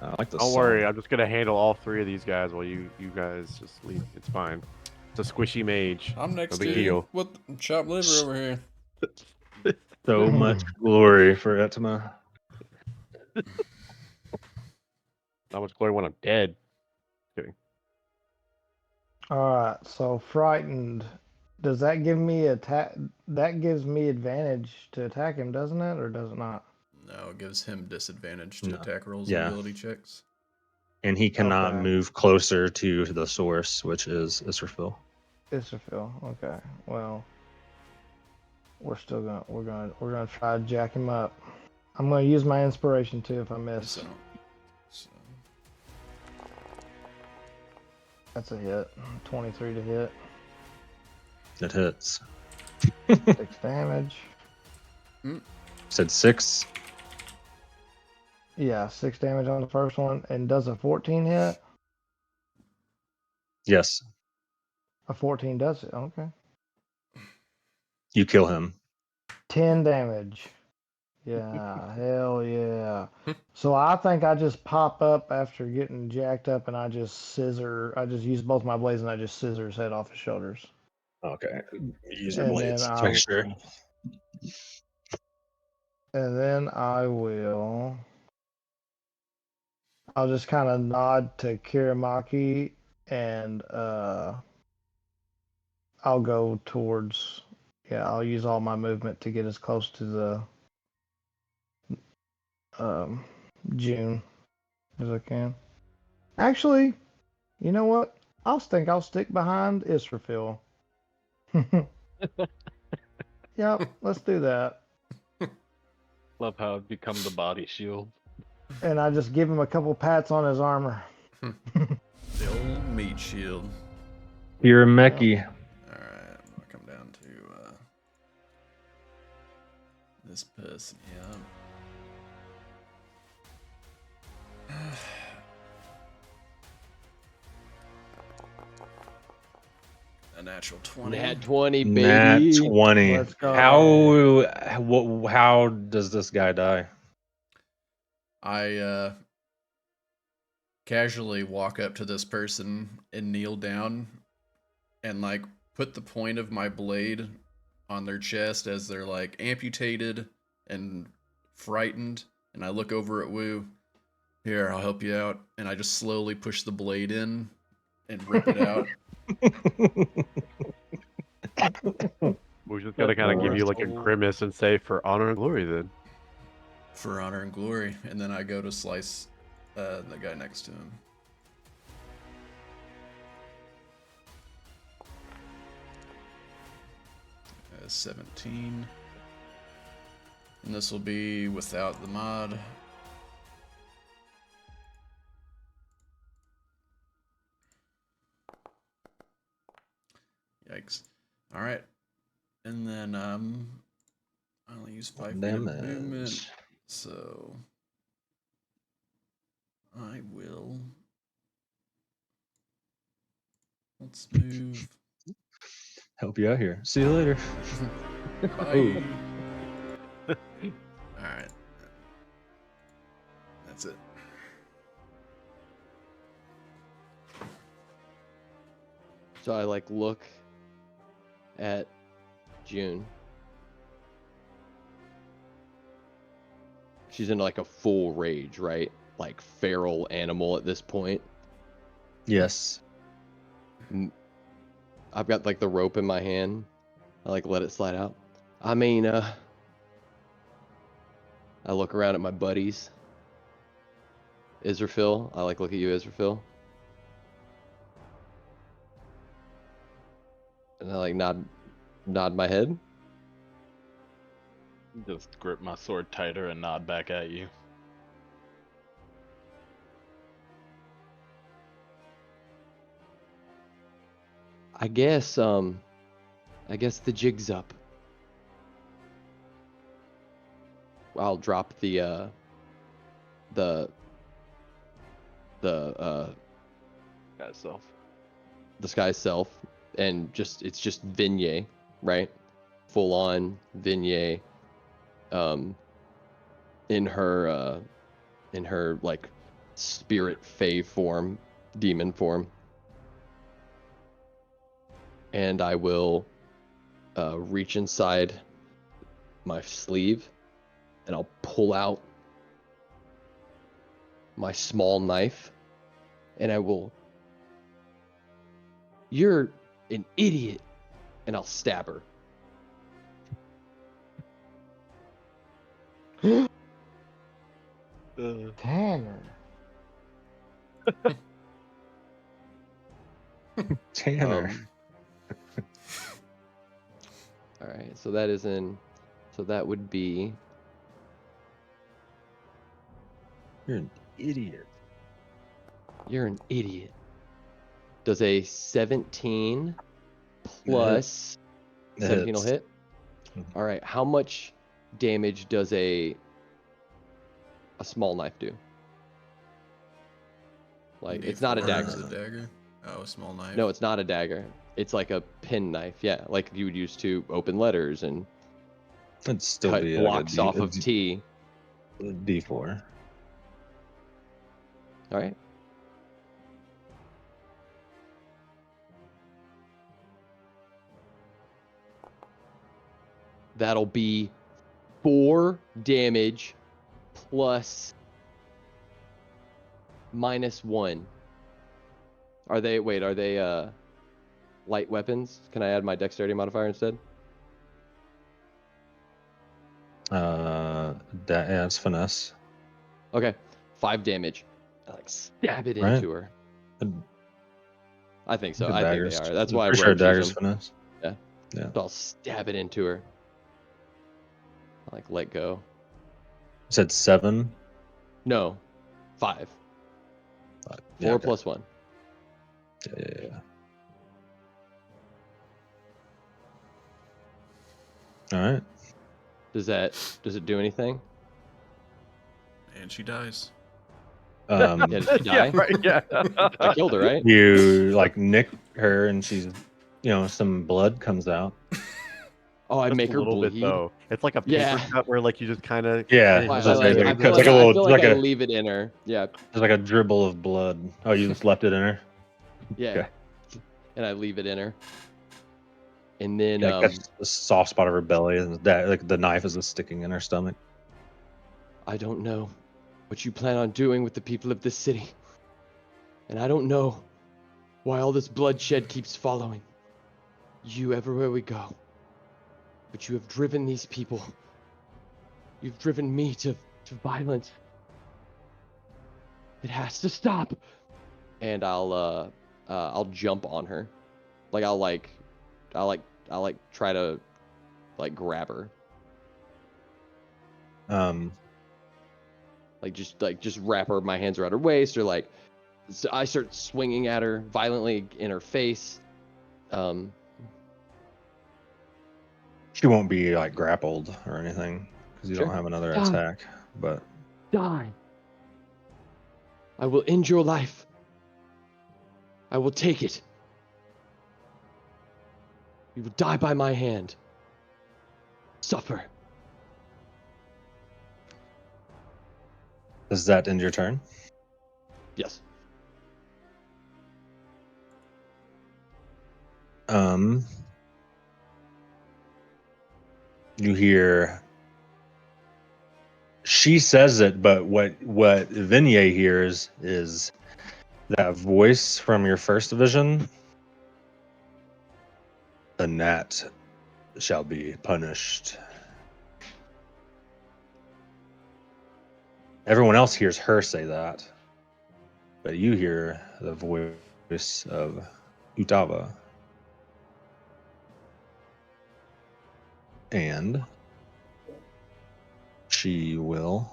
I like the Don't song. worry, I'm just gonna handle all 3 of these guys while you guys just leave. It's fine. It's a squishy mage. I'm next No to big you deal. with chopped liver over here. So much glory for Etma. Not much glory when I'm dead. Kidding. All right, so frightened. Does that give me attack? That gives me advantage to attack him, doesn't it, or does it not? No, it gives him disadvantage to No. attack rolls Yeah. and ability checks. And he cannot Okay. move closer to the source, which is Israfil. Israfil. Okay. Well, we're gonna try to jack him up. I'm gonna use my inspiration too if I miss. So That's a hit. 23 to hit. It hits. 6 damage. Said 6. Yeah, 6 damage on the first one. And does a 14 hit? Yes. A 14 does it. Okay. You kill him. 10 damage. Yeah, hell yeah. So I think I just pop up after getting jacked up and I just use both my blades and I just scissor his head off his shoulders. Okay. Use your And then blades. Make sure. I'll just kind of nod to Kiramaki and I'll go towards, I'll use all my movement to get as close to the June as I can. Actually, you know what? I'll stick behind Israfil. Yep, let's do that. Love how it become the body shield. And I just give him a couple pats on his armor. The old meat shield. You're a Meki. Alright, I'm gonna come down to this person here. A natural 20. Nat 20, baby. Nat 20. Let's go. How does this guy die? I casually walk up to this person and kneel down and like put the point of my blade on their chest as they're like amputated and frightened, and I look over at Wu. Here, I'll help you out. And I just slowly push the blade in and rip it out. We're just gonna kind of give you like a grimace and say, "For honor and glory," then. For honor and glory. And then I go to slice the guy next to him. Uh, 17. And this will be without the mod. Yikes. Alright. And then I only use 5 feet of movement. So I will. Let's move. Help you out here. See you later. Bye. Alright. That's it. So I like look at June. She's in like a full rage, right? Like feral animal at this point. Yes. I've got like the rope in my hand. I like let it slide out. I mean, I look around at my buddies. Israfil, I like look at you, Israfil. And I like nod my head. Just grip my sword tighter and nod back at you. I guess the jig's up. I'll drop the Guy's self. the sky's self, and it's just Vignette, right? Full on Vignette, in her like spirit fae form, demon form, and I will reach inside my sleeve, and I'll pull out my small knife, and I will. You're an idiot, and I'll stab her. Tanner. Tanner. All right, so that is in. So that would be. You're an idiot. You're an idiot. Does a 17 plus 17 will hit? All right, how much damage does a small knife do? Like, it's not a D4 dagger. is a dagger. Oh, a small knife. No, it's not a dagger. It's like a pen knife. Yeah, like you would use to open letters and It'd still cut be blocks like off of tea. a D4. All right. That'll be 4 damage plus -1. Are they light weapons? Can I add my dexterity modifier instead? Yeah, it's finesse, Okay. 5 damage. I like stab it right? into her. I think so. The I think they daggers. are. That's I'm why pretty sure rogues use daggers them. finesse. Yeah. Yeah. So I'll stab it into her. I like let go. You said 7. No. 5. 4 Yeah, okay. plus 1. Yeah. All right. Does it do anything? And she dies. Yeah, did she die? Yeah, right. Yeah. I killed her, right? You like nick her, and she's, some blood comes out. Oh, I Just make a her little bleed. bit though. It's like a paper Yeah. cut where like you just kind of Yeah, I, it's I just like. like, I feel it's like, like a I little, feel it's like like I a, leave it in her. Yeah. it's like a dribble of blood. Oh, you just left it in her. Yeah. Okay. And I leave it in her. And then Yeah, catch the soft spot of her belly, and like the knife is just sticking in her stomach. I don't know what you plan on doing with the people of this city. And I don't know why all this bloodshed keeps following you everywhere we go. But you have driven these people. You've driven me to violence. It has to stop. And I'll jump on her. Like I'll try to like grab her. Just wrap her, my hands around her waist, or like so I start swinging at her violently in her face. She won't be like grappled or anything because you Sure. don't have another Die. attack. But Die. I will end your life. I will take it. You will die by my hand. Suffer. does that end your turn? Yes. You hear. She says it, but what Vignye hears is that voice from your first vision. The gnat shall be punished. Everyone else hears her say that, but you hear the voice of Utava. And she will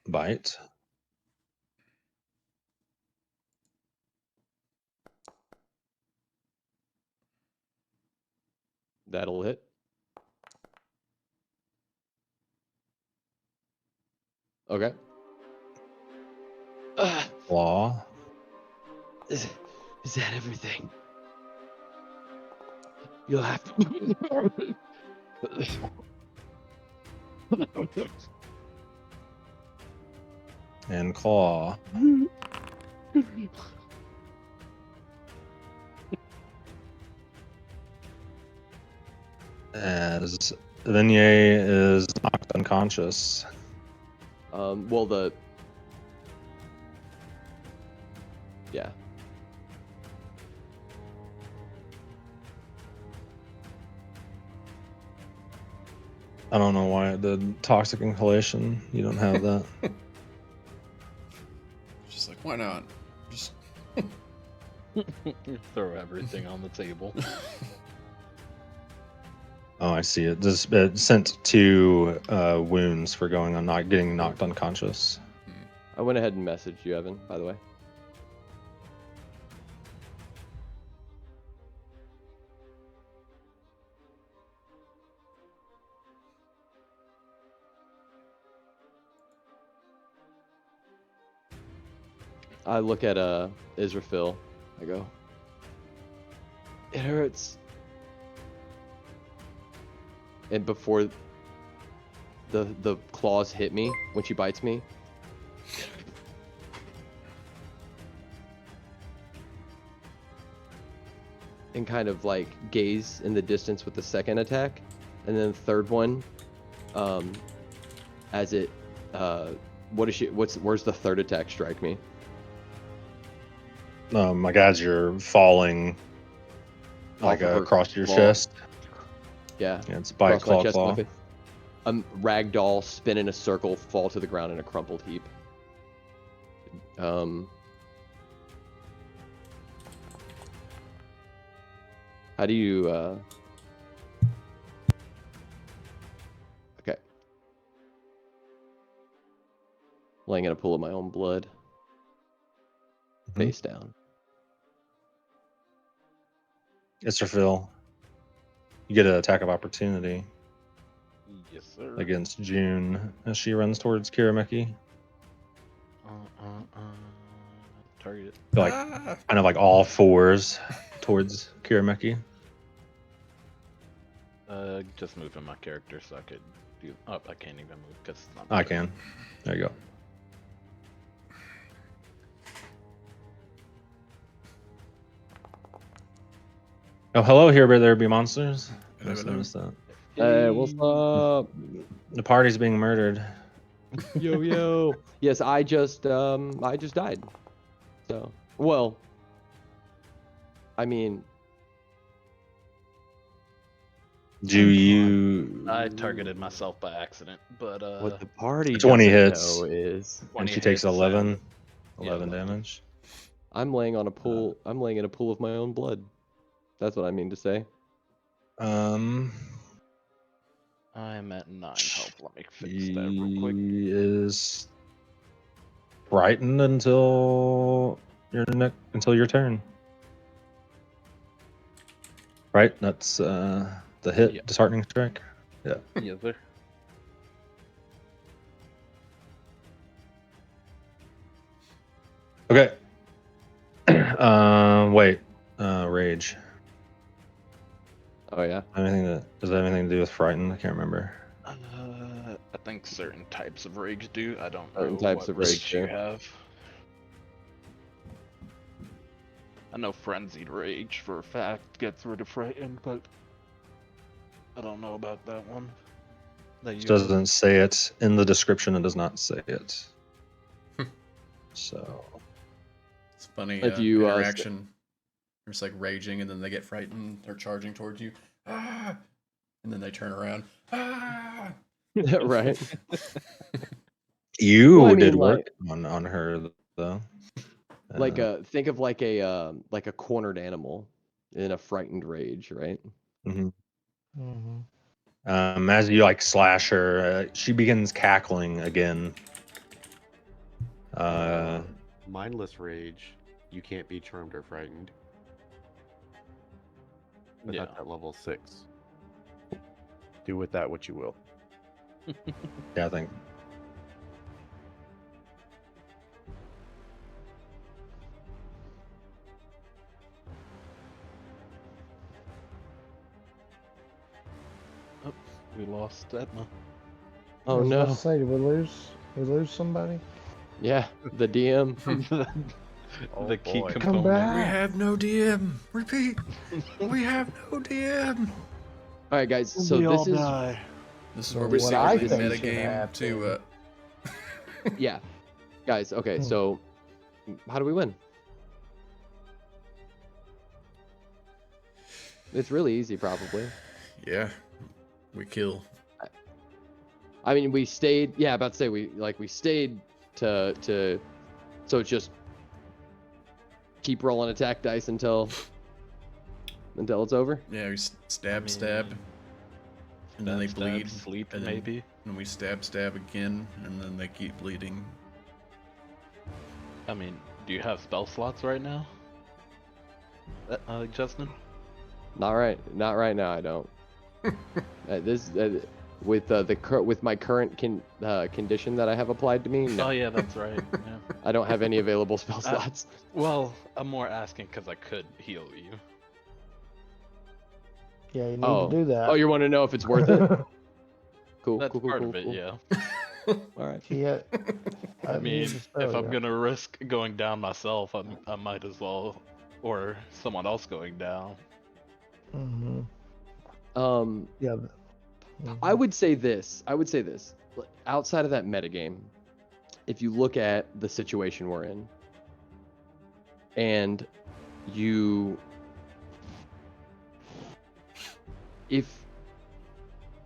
bite. That'll hit. Okay. Claw. Is that everything? You'll have to. And claw. As Vignye is knocked unconscious. Well, yeah. I don't know why the toxic inhalation. You don't have that. Just like, why not? Just Throw everything on the table. Oh, I see it. This sent 2 wounds for going on not getting knocked unconscious. I went ahead and messaged you, Evan, by the way. I look at Israfil. I go, it hurts. And before the claws hit me when she bites me, and kind of like gaze in the distance with the second attack, and then the third one, as it, where's the third attack strike me? My guys, you're falling like Off of her across your claw. chest. Yeah. Yeah, it's bite Across my claw chest, claw. okay. Ragdoll, spin in a circle, fall to the ground in a crumpled heap. How do you, okay. Laying in a pool of my own blood. Face down. Israfil, you get an attack of opportunity Yes, sir. against June as she runs towards Kirameki. Target. Like kind of like all fours towards Kirameki. Just moving my character so I could do. Oh, I can't even move because it's not. I can. There you go. Oh, hello here, where there be monsters. I just noticed that. Hey, what's up? The party's being murdered. Yo, yo. Yes, I just died. So, well, I mean, Do you? I targeted myself by accident, but what the party 20 doesn't hits. know is And 20 she takes hits 11. and- 11 11. damage. I'm laying on a pool. I'm laying in a pool of my own blood. That's what I mean to say. Um, I'm at 9 health. Let me fix that real quick. he is frightened until your turn. Right? That's the hit, Yeah. disheartening strike. Yeah. Yes, sir. Okay. Wait. Rage. Oh yeah. Does that have anything to do with frightened? I can't remember. I think certain types of rage do. I don't Certain know types what of rage rage you do. have. I know frenzied rage for a fact gets rid of frightened, but I don't know about that one. That It you doesn't say it in the description. It does not say it. So It's funny If you, interaction. It's like raging, and then they get frightened. They're charging towards you, and then they turn around. right. you Well, I did mean, work on her though. Like think of like a cornered animal in a frightened rage, right? Mhm. Mm-hmm. As you like slash her, she begins cackling again. Mindless rage. You can't be charmed or frightened. But Yeah. that's at level 6. Do with that what you will. Yeah, I think. We lost Edma. Oh I was about no. to say, did we lose somebody? Yeah, the DM. Oh, The key boy. Come component. back. We have no DM. Repeat. We have no DM. All right, guys. So We all this is die. This is So where we what I secretly think should metagame to. happen- yeah, guys. Okay, so how do we win? It's really easy, probably. Yeah, we kill. I mean, we stayed. Yeah, about to say we stayed to. So it's just keep rolling attack dice until it's over. Yeah, we stab, I stab, mean, and then they stab, bleed. sleep, and then, maybe. And we stab again, and then they keep bleeding. I mean, do you have spell slots right now? Justin? Not right now. I don't. with with my current condition that I have applied to me. No, Oh yeah, that's right. Yeah. I don't have any available spell slots. Well, I'm more asking because I could heal you. Yeah, you need Oh, to do that. oh, you want to know if it's worth it? Cool, That's cool, cool, part cool, of it, cool. yeah. All right. Yeah. I mean, if I'm gonna risk going down myself, I might as well, or someone else going down. Mm-hmm. I Yeah. Mhm. would say this. Outside of that metagame, if you look at the situation we're in, and if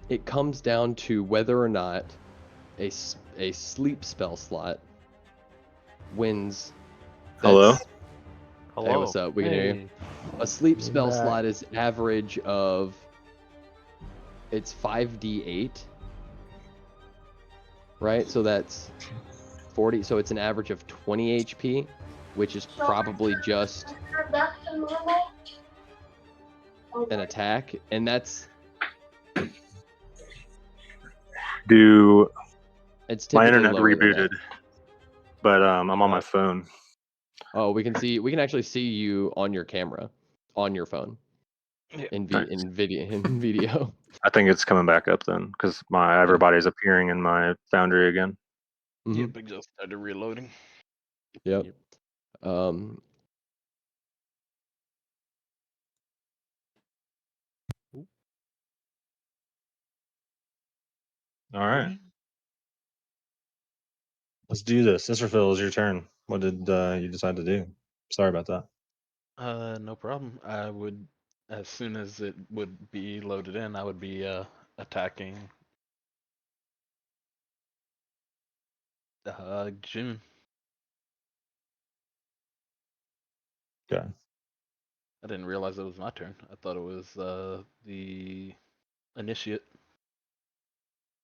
it comes down to whether or not a sleep spell slot wins. Hello? Hey, Hello. what's up? We can hear you. A sleep You're spell back. slot is average of. It's 5d8. Right? So that's 40. So it's an average of 20 HP, which is probably just an attack. And that's. Do It's my typically internet lower than that. rebooted, but I'm on my phone. Oh, we can actually see you on your camera, on your phone, in video. I think it's coming back up then, because everybody's appearing in my Foundry again. Mhm. Yep, it just started reloading. Yep. Yep. All right. Let's do this. Sisterphil, is your turn. What did you decide to do? Sorry about that. No problem. I would, as soon as it would be loaded in, I would be attacking June. Okay. I didn't realize it was my turn. I thought it was the initiate.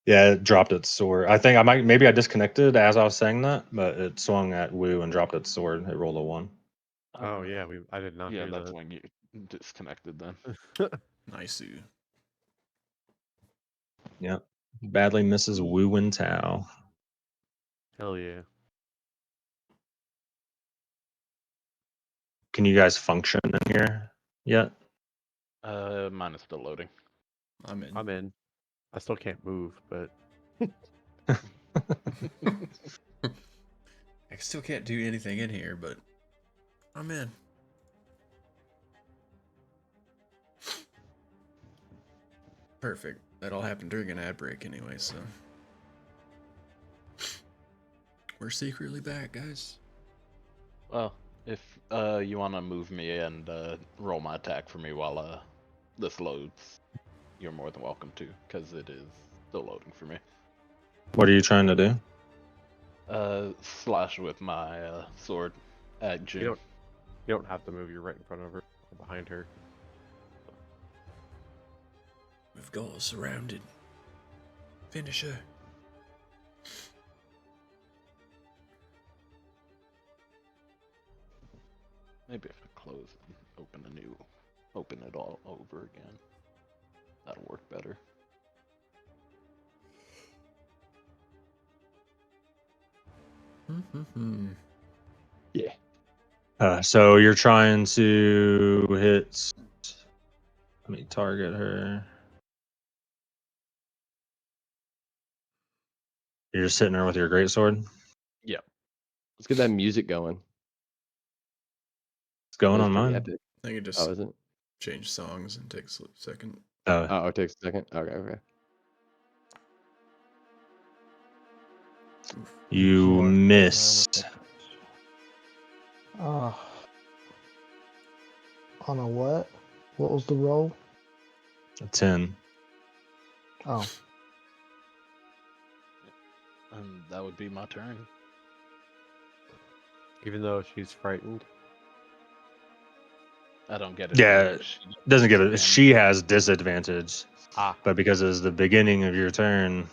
Yeah, it dropped its sword. I think maybe I disconnected as I was saying that, but it swung at Wu and dropped its sword. It rolled a 1. Oh yeah, I did not Yeah, hear that's that. when you disconnected then. Nice. Yep. Badly misses Wu and Tao. Hell yeah. Can you guys function in here yet? Mine is still loading. I'm in. I'm in. I still can't move, but I still can't do anything in here, but I'm in. Perfect. That all happened during an ad break anyway, so. We're secretly back, guys. Well, if you want to move me and roll my attack for me while this loads, you're more than welcome to, because it is still loading for me. What are you trying to do? Slash with my sword at June. you don't have to move. You're right in front of her, or behind her. We've got her surrounded. Finish her. Maybe if I close and open it all over again, that'll work better. Yeah. So you're trying to hit. Let me target her. You're just hitting her with your greatsword. Yep. Let's get that music going. It's going That was on pretty mine. epic. I can just Oh, is it? change songs and takes a second. Oh, it takes a second. Okay. You Yeah, missed. On a what? What was the roll? A 10. Oh, And that would be my turn. Even though she's frightened. I don't get it. Yeah, doesn't give it. She has disadvantage, Ah. but because it was the beginning of your turn,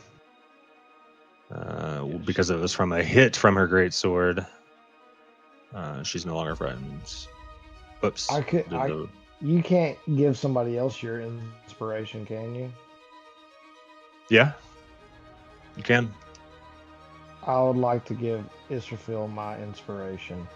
because it was from a hit from her greatsword, she's no longer frightened. Oops. you can't give somebody else your inspiration, can you? Yeah, you can. I would like to give Israfil my inspiration.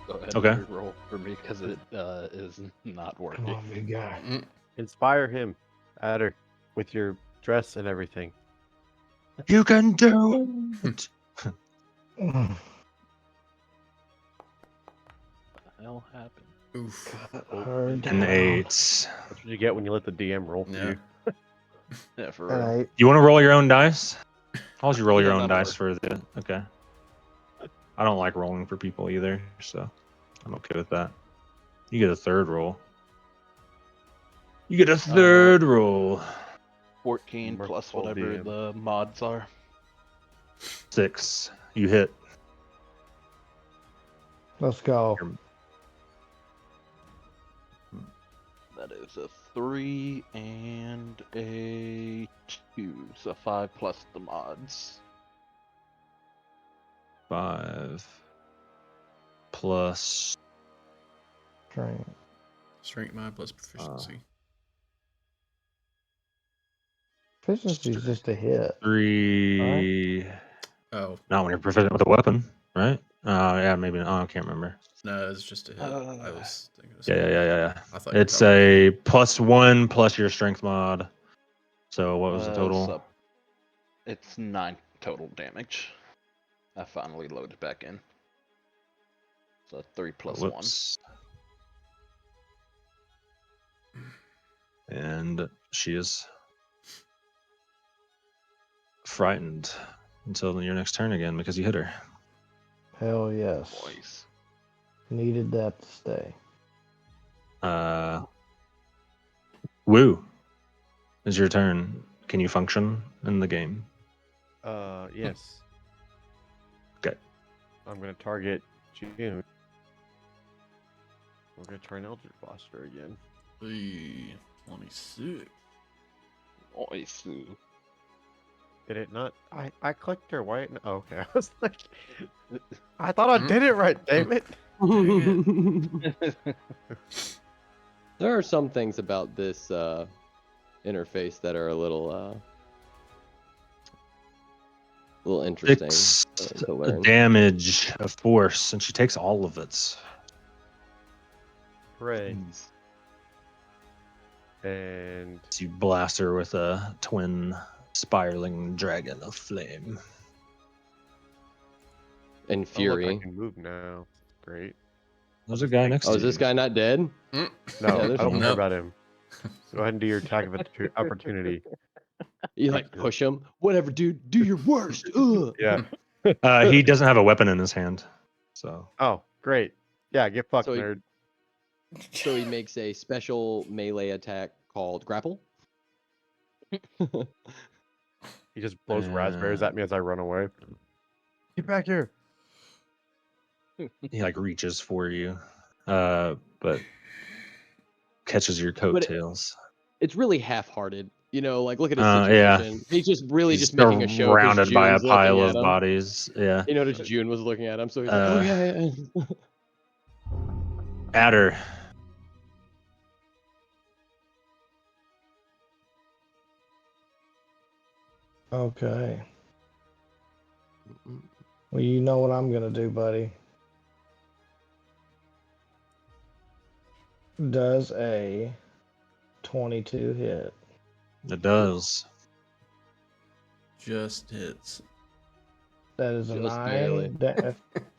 Go ahead Okay. and re-roll for me because it is not Come working. on, big guy. Mm, Inspire him, Adder, with your dress and everything. You can do it. Mm. What the hell happened? Oof. Oh, Her An down. 8. that's what you get when you let the DM roll for Yeah. you. Yeah, for An real. 8. You want to roll your own dice? How would you roll your Yeah, own that'll dice for the? Okay. I don't like rolling for people either, so I'm okay with that. You get a third roll. You get a third roll. 14 plus Merciful whatever DM. the mods are. 6. You hit. Let's go. That is a 3 and a 2. So 5 plus the mods. 5 plus Strength. Strength mod plus proficiency. Efficiency's just a hit. 3. Oh, Not when you're proficient with a weapon, right? Yeah, maybe. I can't remember. no, it's just a hit. I was thinking of Yeah. I thought you were It's talking a +1 plus your strength mod. So what was the total? So it's 9 total damage. I finally loaded back in. So 3 plus 1. Whoops. And she is frightened until your next turn again because you hit her. Hell yes. Boys. Needed that to stay. Woo. It's your turn. Can you function in the game? Yes. Okay. I'm gonna target June. We're gonna try an Eldritch Blaster again. Hey, 26. Nice. Did it not? I clicked her. Why? Oh, okay. I was like, I thought I did it right. Damn it. There are some things about this interface that are a little interesting 6 to learn. damage of force, and she takes all of it. Hooray. And So you blast her with a twin spiraling dragon of flame. And oh, look, I Fury. can move now. Great. There's a guy next Oh, to is you. this guy not dead? Mm. No, Yeah, I there's don't one. care No. about him. Go ahead and do your attack of opportunity. You like push him? Whatever, dude. Do your worst. Ugh. Yeah. He doesn't have a weapon in his hand, so Oh, great. Yeah, get fucked, So he- nerd. So he makes a special melee attack called grapple. He just blows raspberries at me as I run away. Get back here. he like reaches for you, but catches your But coattails. it's really half-hearted. You know, like look at his Yeah. situation. He's just really He's just making a show because surrounded by a June's looking pile at of him. bodies. Yeah. He noticed June was looking at him, so he's like, "Oh yeah." Adder. Okay. Well, you know what I'm gonna do, buddy. Does a 22 hit? It does. Just hits. That is a Just 9.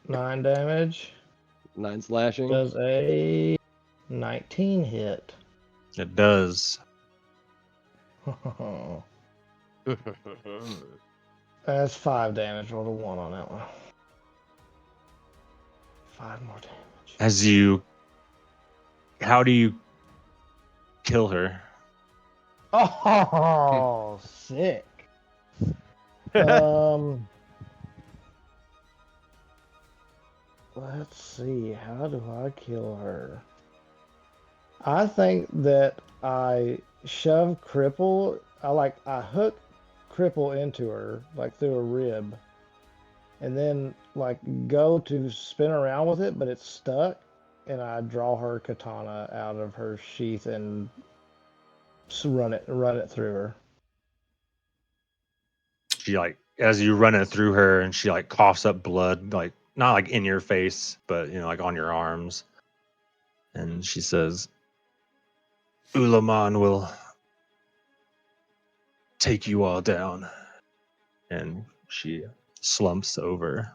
9 damage. 9 slashing. Does a 19 hit? It does. That's 5 damage. Roll a 1 on that one. 5 more damage. How do you kill her? Oh, sick. Let's see. How do I kill her? I think that I shove Cripple. I hook Cripple into her, like through a rib, and then like go to spin around with it, but it's stuck, and I draw her katana out of her sheath and Just run it through her. She like as you run it through her, and she like coughs up blood, like not like in your face, but like on your arms. And she says, "Ulaman will take you all down." And she slumps over.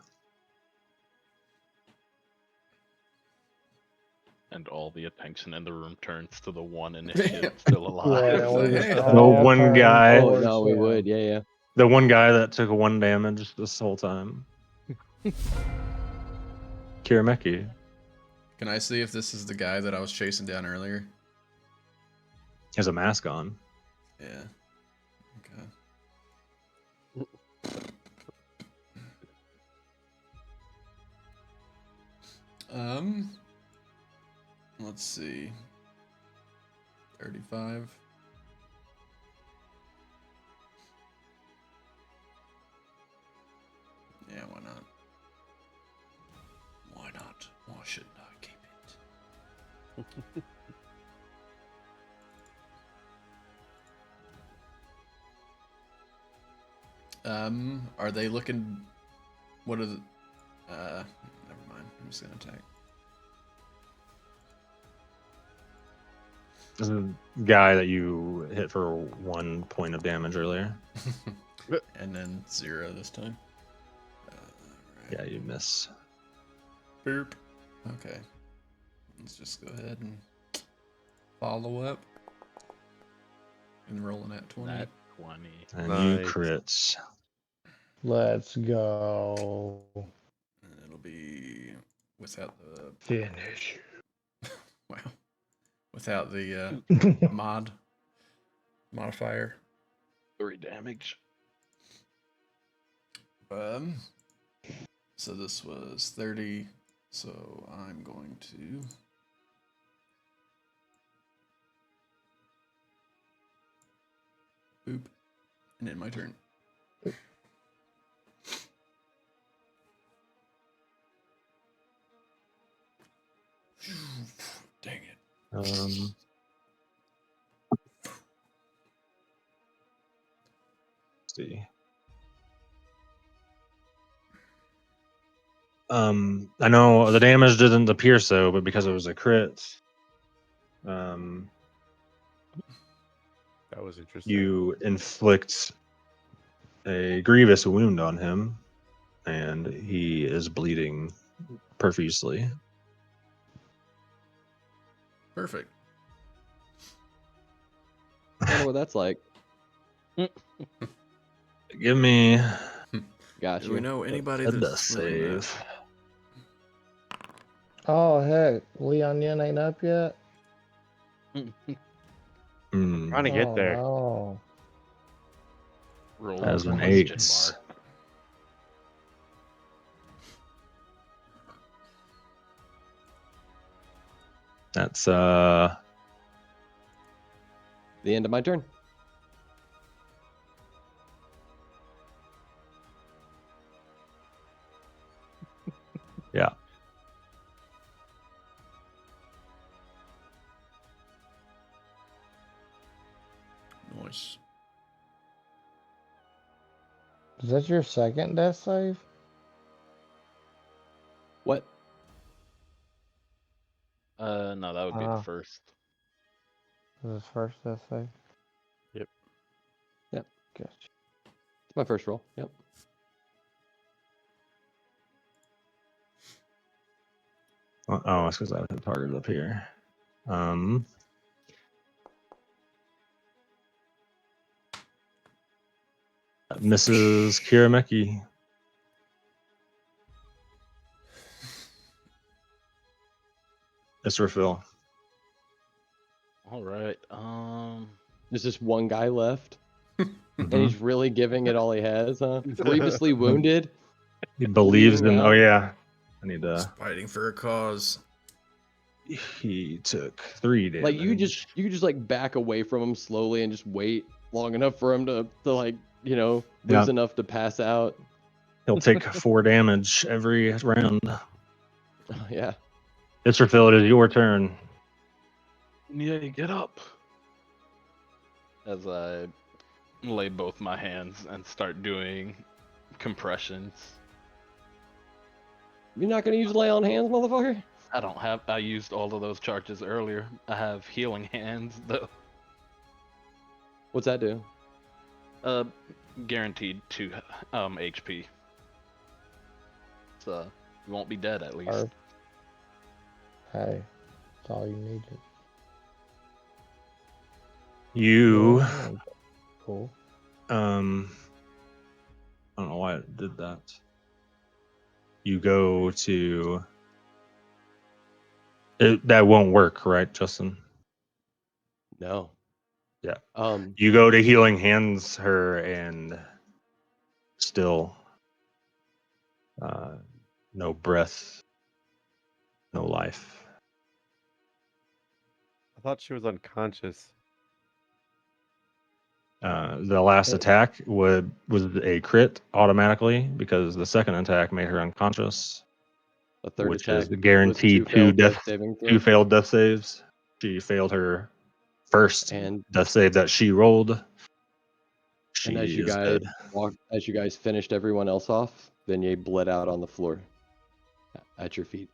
And all the attention in the room turns to the one initiative still alive. Yeah, we just The all one turn guy- Oh towards no, we him. would. Yeah. The one guy that took 1 damage this whole time. Kirameki. Can I see if this is the guy that I was chasing down earlier? Has a mask on. Yeah. Okay. Let's see. 35. Yeah, why not? Why not? Why shouldn't I keep it? Are they looking? What are the? Never mind. I'm just gonna attack. This is a guy that you hit for 1 point of damage earlier. And then 0 this time. Yeah, you miss. Boop. Okay. Let's just go ahead and follow up. And rolling at 20. Nat 20. And you Nice. crits. Let's go. And it'll be without the Finish. wow. Without the modifier. 3 damage. So this was 30. So I'm going to boop and end my turn. Dang it. Let's see. I know the damage didn't appear so, but because it was a crit, That was interesting. you inflict a grievous wound on him, and he is bleeding profusely. Perfect. I wonder what that's like. Give me Gotcha. Do we know anybody a that's death really mad? save. Oh heck, Leon Yen ain't up yet. Trying to get there. No. Roll As a an question 8. mark. That's The end of my turn. yeah. Nice. Is that your second death save? What? No, that would be the Ah. first. This is his first death save? Yep. Yep. Gotcha. It's my first roll. Yep. Oh, it's because I have it targeted up here. Mrs. Kirameki. It's refill. All right. There's just one guy left, and Mhm. he's really giving it all he has, huh? Grievously wounded. He believes bleeding in. Oh out. yeah, I need to. Fighting for a cause. He took 3 damage. Like you could just like back away from him slowly and just wait long enough for him to like lose Yeah. enough to pass out. He'll take 4 damage every round. Yeah. It's refill. It is your turn. yeah, get up. as I lay both my hands and start doing compressions. You're not gonna use lay on hands, motherfucker? I don't have. I used all of those charges earlier. I have healing hands though. What's that do? Guaranteed 2 HP. So you won't be dead at least. Or, hey, that's all you needed. You, Cool. I don't know why it did that. You go to. That won't work, right, Justin? No. Yeah. Um, You go to healing hands her and still no breath, no life. I thought she was unconscious. The last attack was a crit automatically because the second attack made her unconscious, a third which attack is was guaranteed two failed death saving two throws. failed death saves. She failed her first And death save that she rolled. She and as you is guys dead. as you guys finished everyone else off, Vignette bled out on the floor at your feet.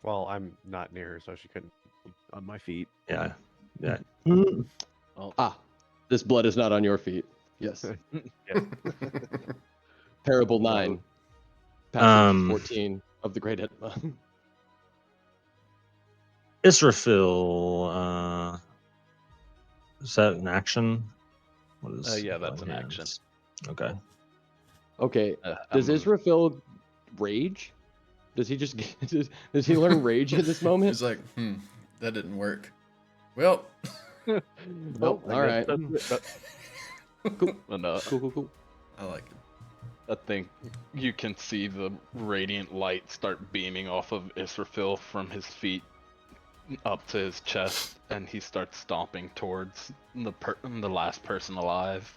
Well, I'm not near her, so she couldn't be on my feet. Yeah, yeah. This blood is not on your feet. Yes. Yes. Parable 9. Passage 14 of the Great Enigma. Israfil, is that an action? What is Yeah, that's healing an action. hands? Okay. Okay. Does I'm- Israfil rage? Does he just does he learn rage in this moment? He's like, that didn't work. Well, Nope. I All guess right. that's it. Well, no, Cool. I like it. I think you can see the radiant light start beaming off of Israfil from his feet up to his chest, and he starts stomping towards the last person alive.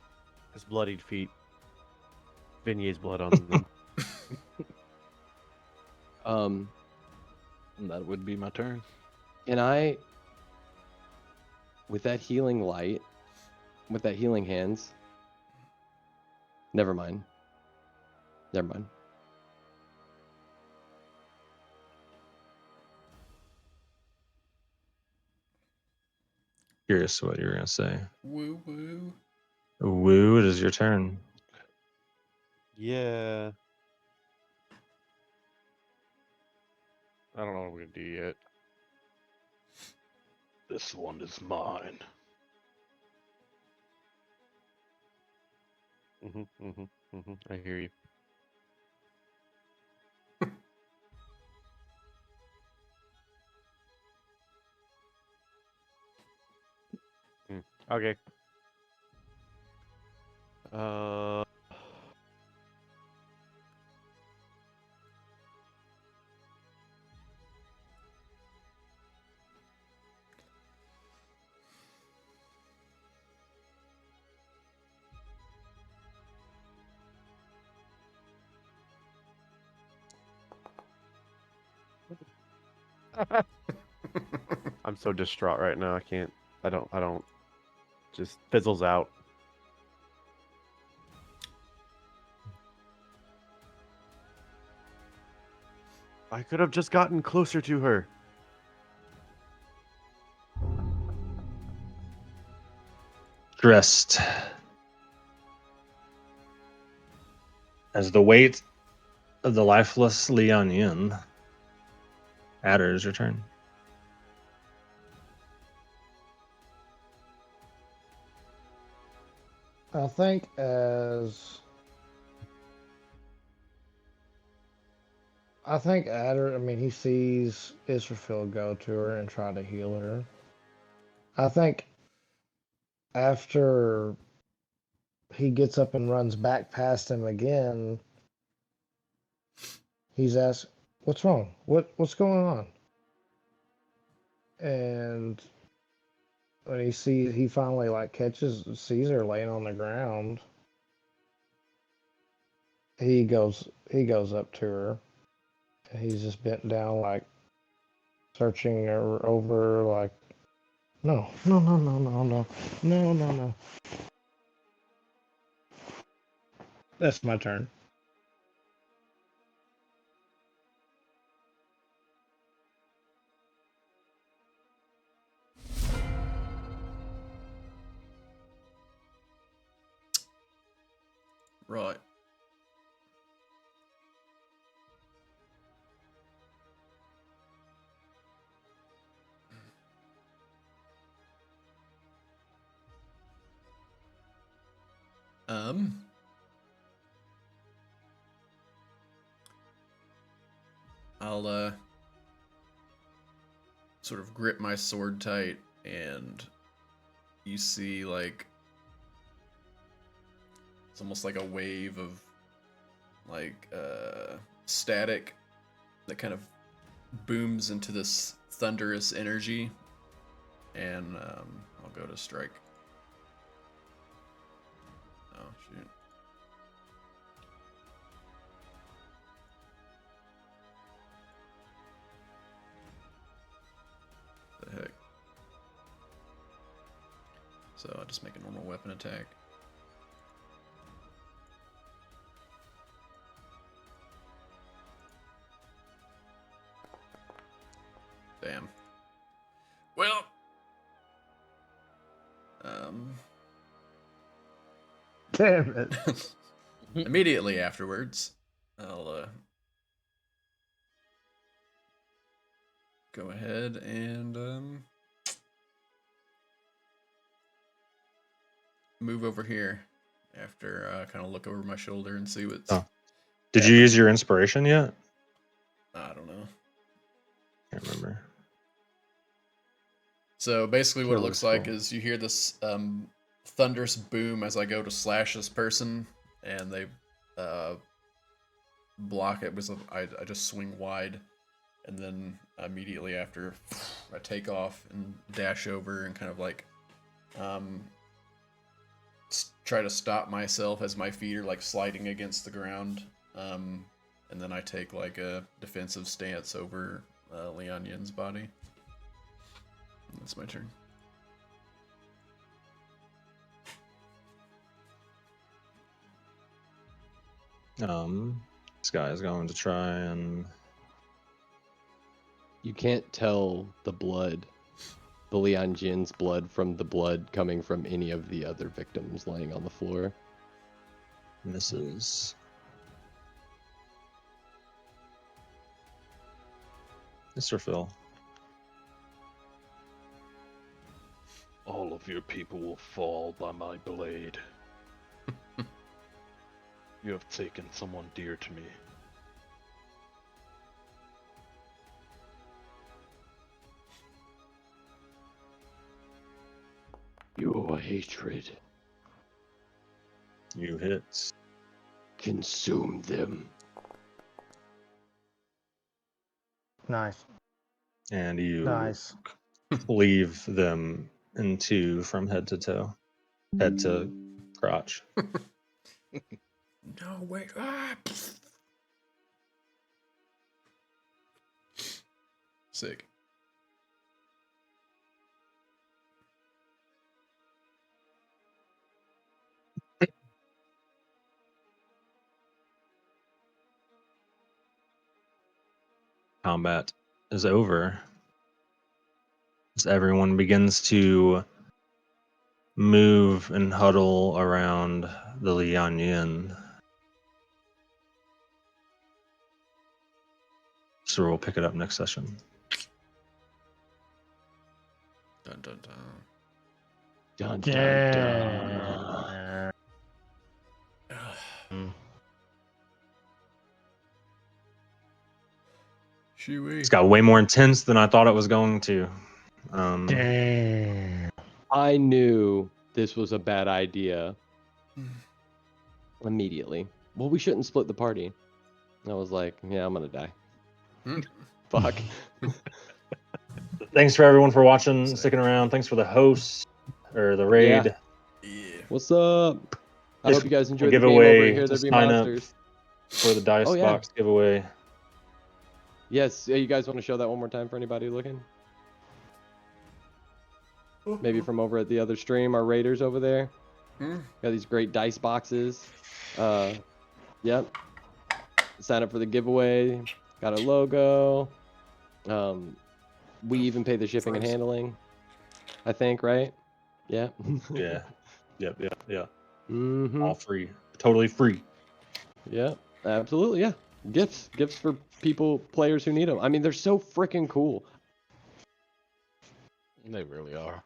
His bloodied feet. Vignet's blood on them. And that would be my turn. And I, with that healing light, with that healing hands. Never mind. Curious what you're gonna say. Woo woo. Woo, it is your turn. Yeah. I don't know what we're gonna do yet. This one is mine. I hear you. Okay. I'm so distraught right now. I don't. Just fizzles out. I could have just gotten closer to her. Dressed as the weight of the lifeless Lianyin. Adder, is your turn. I think Adder, I mean, he sees Israfil go to her and try to heal her. I think after he gets up and runs back past him again, he's asked, "What's wrong? What's going on?" And when he finally like sees her laying on the ground, he goes up to her, and he's just bent down, like searching her over, like No, no, no, no, no, no, no, no, no. That's my turn. Right. Um. I'll sort of grip my sword tight, and you see like it's almost like a wave of like static that kind of booms into this thunderous energy, and I'll go to strike. Oh shoot. The heck. So I'll just make a normal weapon attack. Damn. Well, Damn it. immediately afterwards, I'll go ahead and move over here after kind of look over my shoulder and see what's Oh. Did you use your inspiration yet? I don't know. Can't remember. So basically what it Killer looks like scroll. is you hear this thunderous boom as I go to slash this person, and they block it. I just swing wide, and then immediately after I take off and dash over and kind of like try to stop myself as my feet are like sliding against the ground, and then I take like a defensive stance over Lian Yin's body. That's my turn. This guy is going to try and You can't tell the blood, the Lian Jin's blood, from the blood coming from any of the other victims laying on the floor. misses. Mr. Phil. All of your people will fall by my blade. You have taken someone dear to me. Your hatred You hit. consume them. Nice. And you Nice. cleave them in two from head to toe. Head to crotch. No, wait. Ah! Sick. Combat is over. As everyone begins to move and huddle around the Lian Yin. So we'll pick it up next session. Dun dun dun. Dun dun dun. Damn. Shoo-wee. It's got way more intense than I thought it was going to. Damn. I knew this was a bad idea immediately. Well, we shouldn't split the party. I was like, yeah, I'm gonna die. Hmm. Fuck. Thanks for everyone for watching, Sick. sticking around. Thanks for the host or the raid. Yeah. What's up? I Just hope you guys a enjoyed the game giveaway over here. to There be sign up monsters. for the dice Oh, yeah. box giveaway. Yes, you guys want to show that one more time for anybody looking? maybe from over at the other stream, our raiders over there. Hmm. Got these great dice boxes. Yep. Sign up for the giveaway. Got a logo. We even pay the shipping and Fries. handling. I think, right? Yeah. Yeah. Yep. Yeah. Mm-hmm. All free. Totally free. Yeah. Absolutely. Yeah. Gifts for players who need them. I mean, they're so freaking cool. They really are.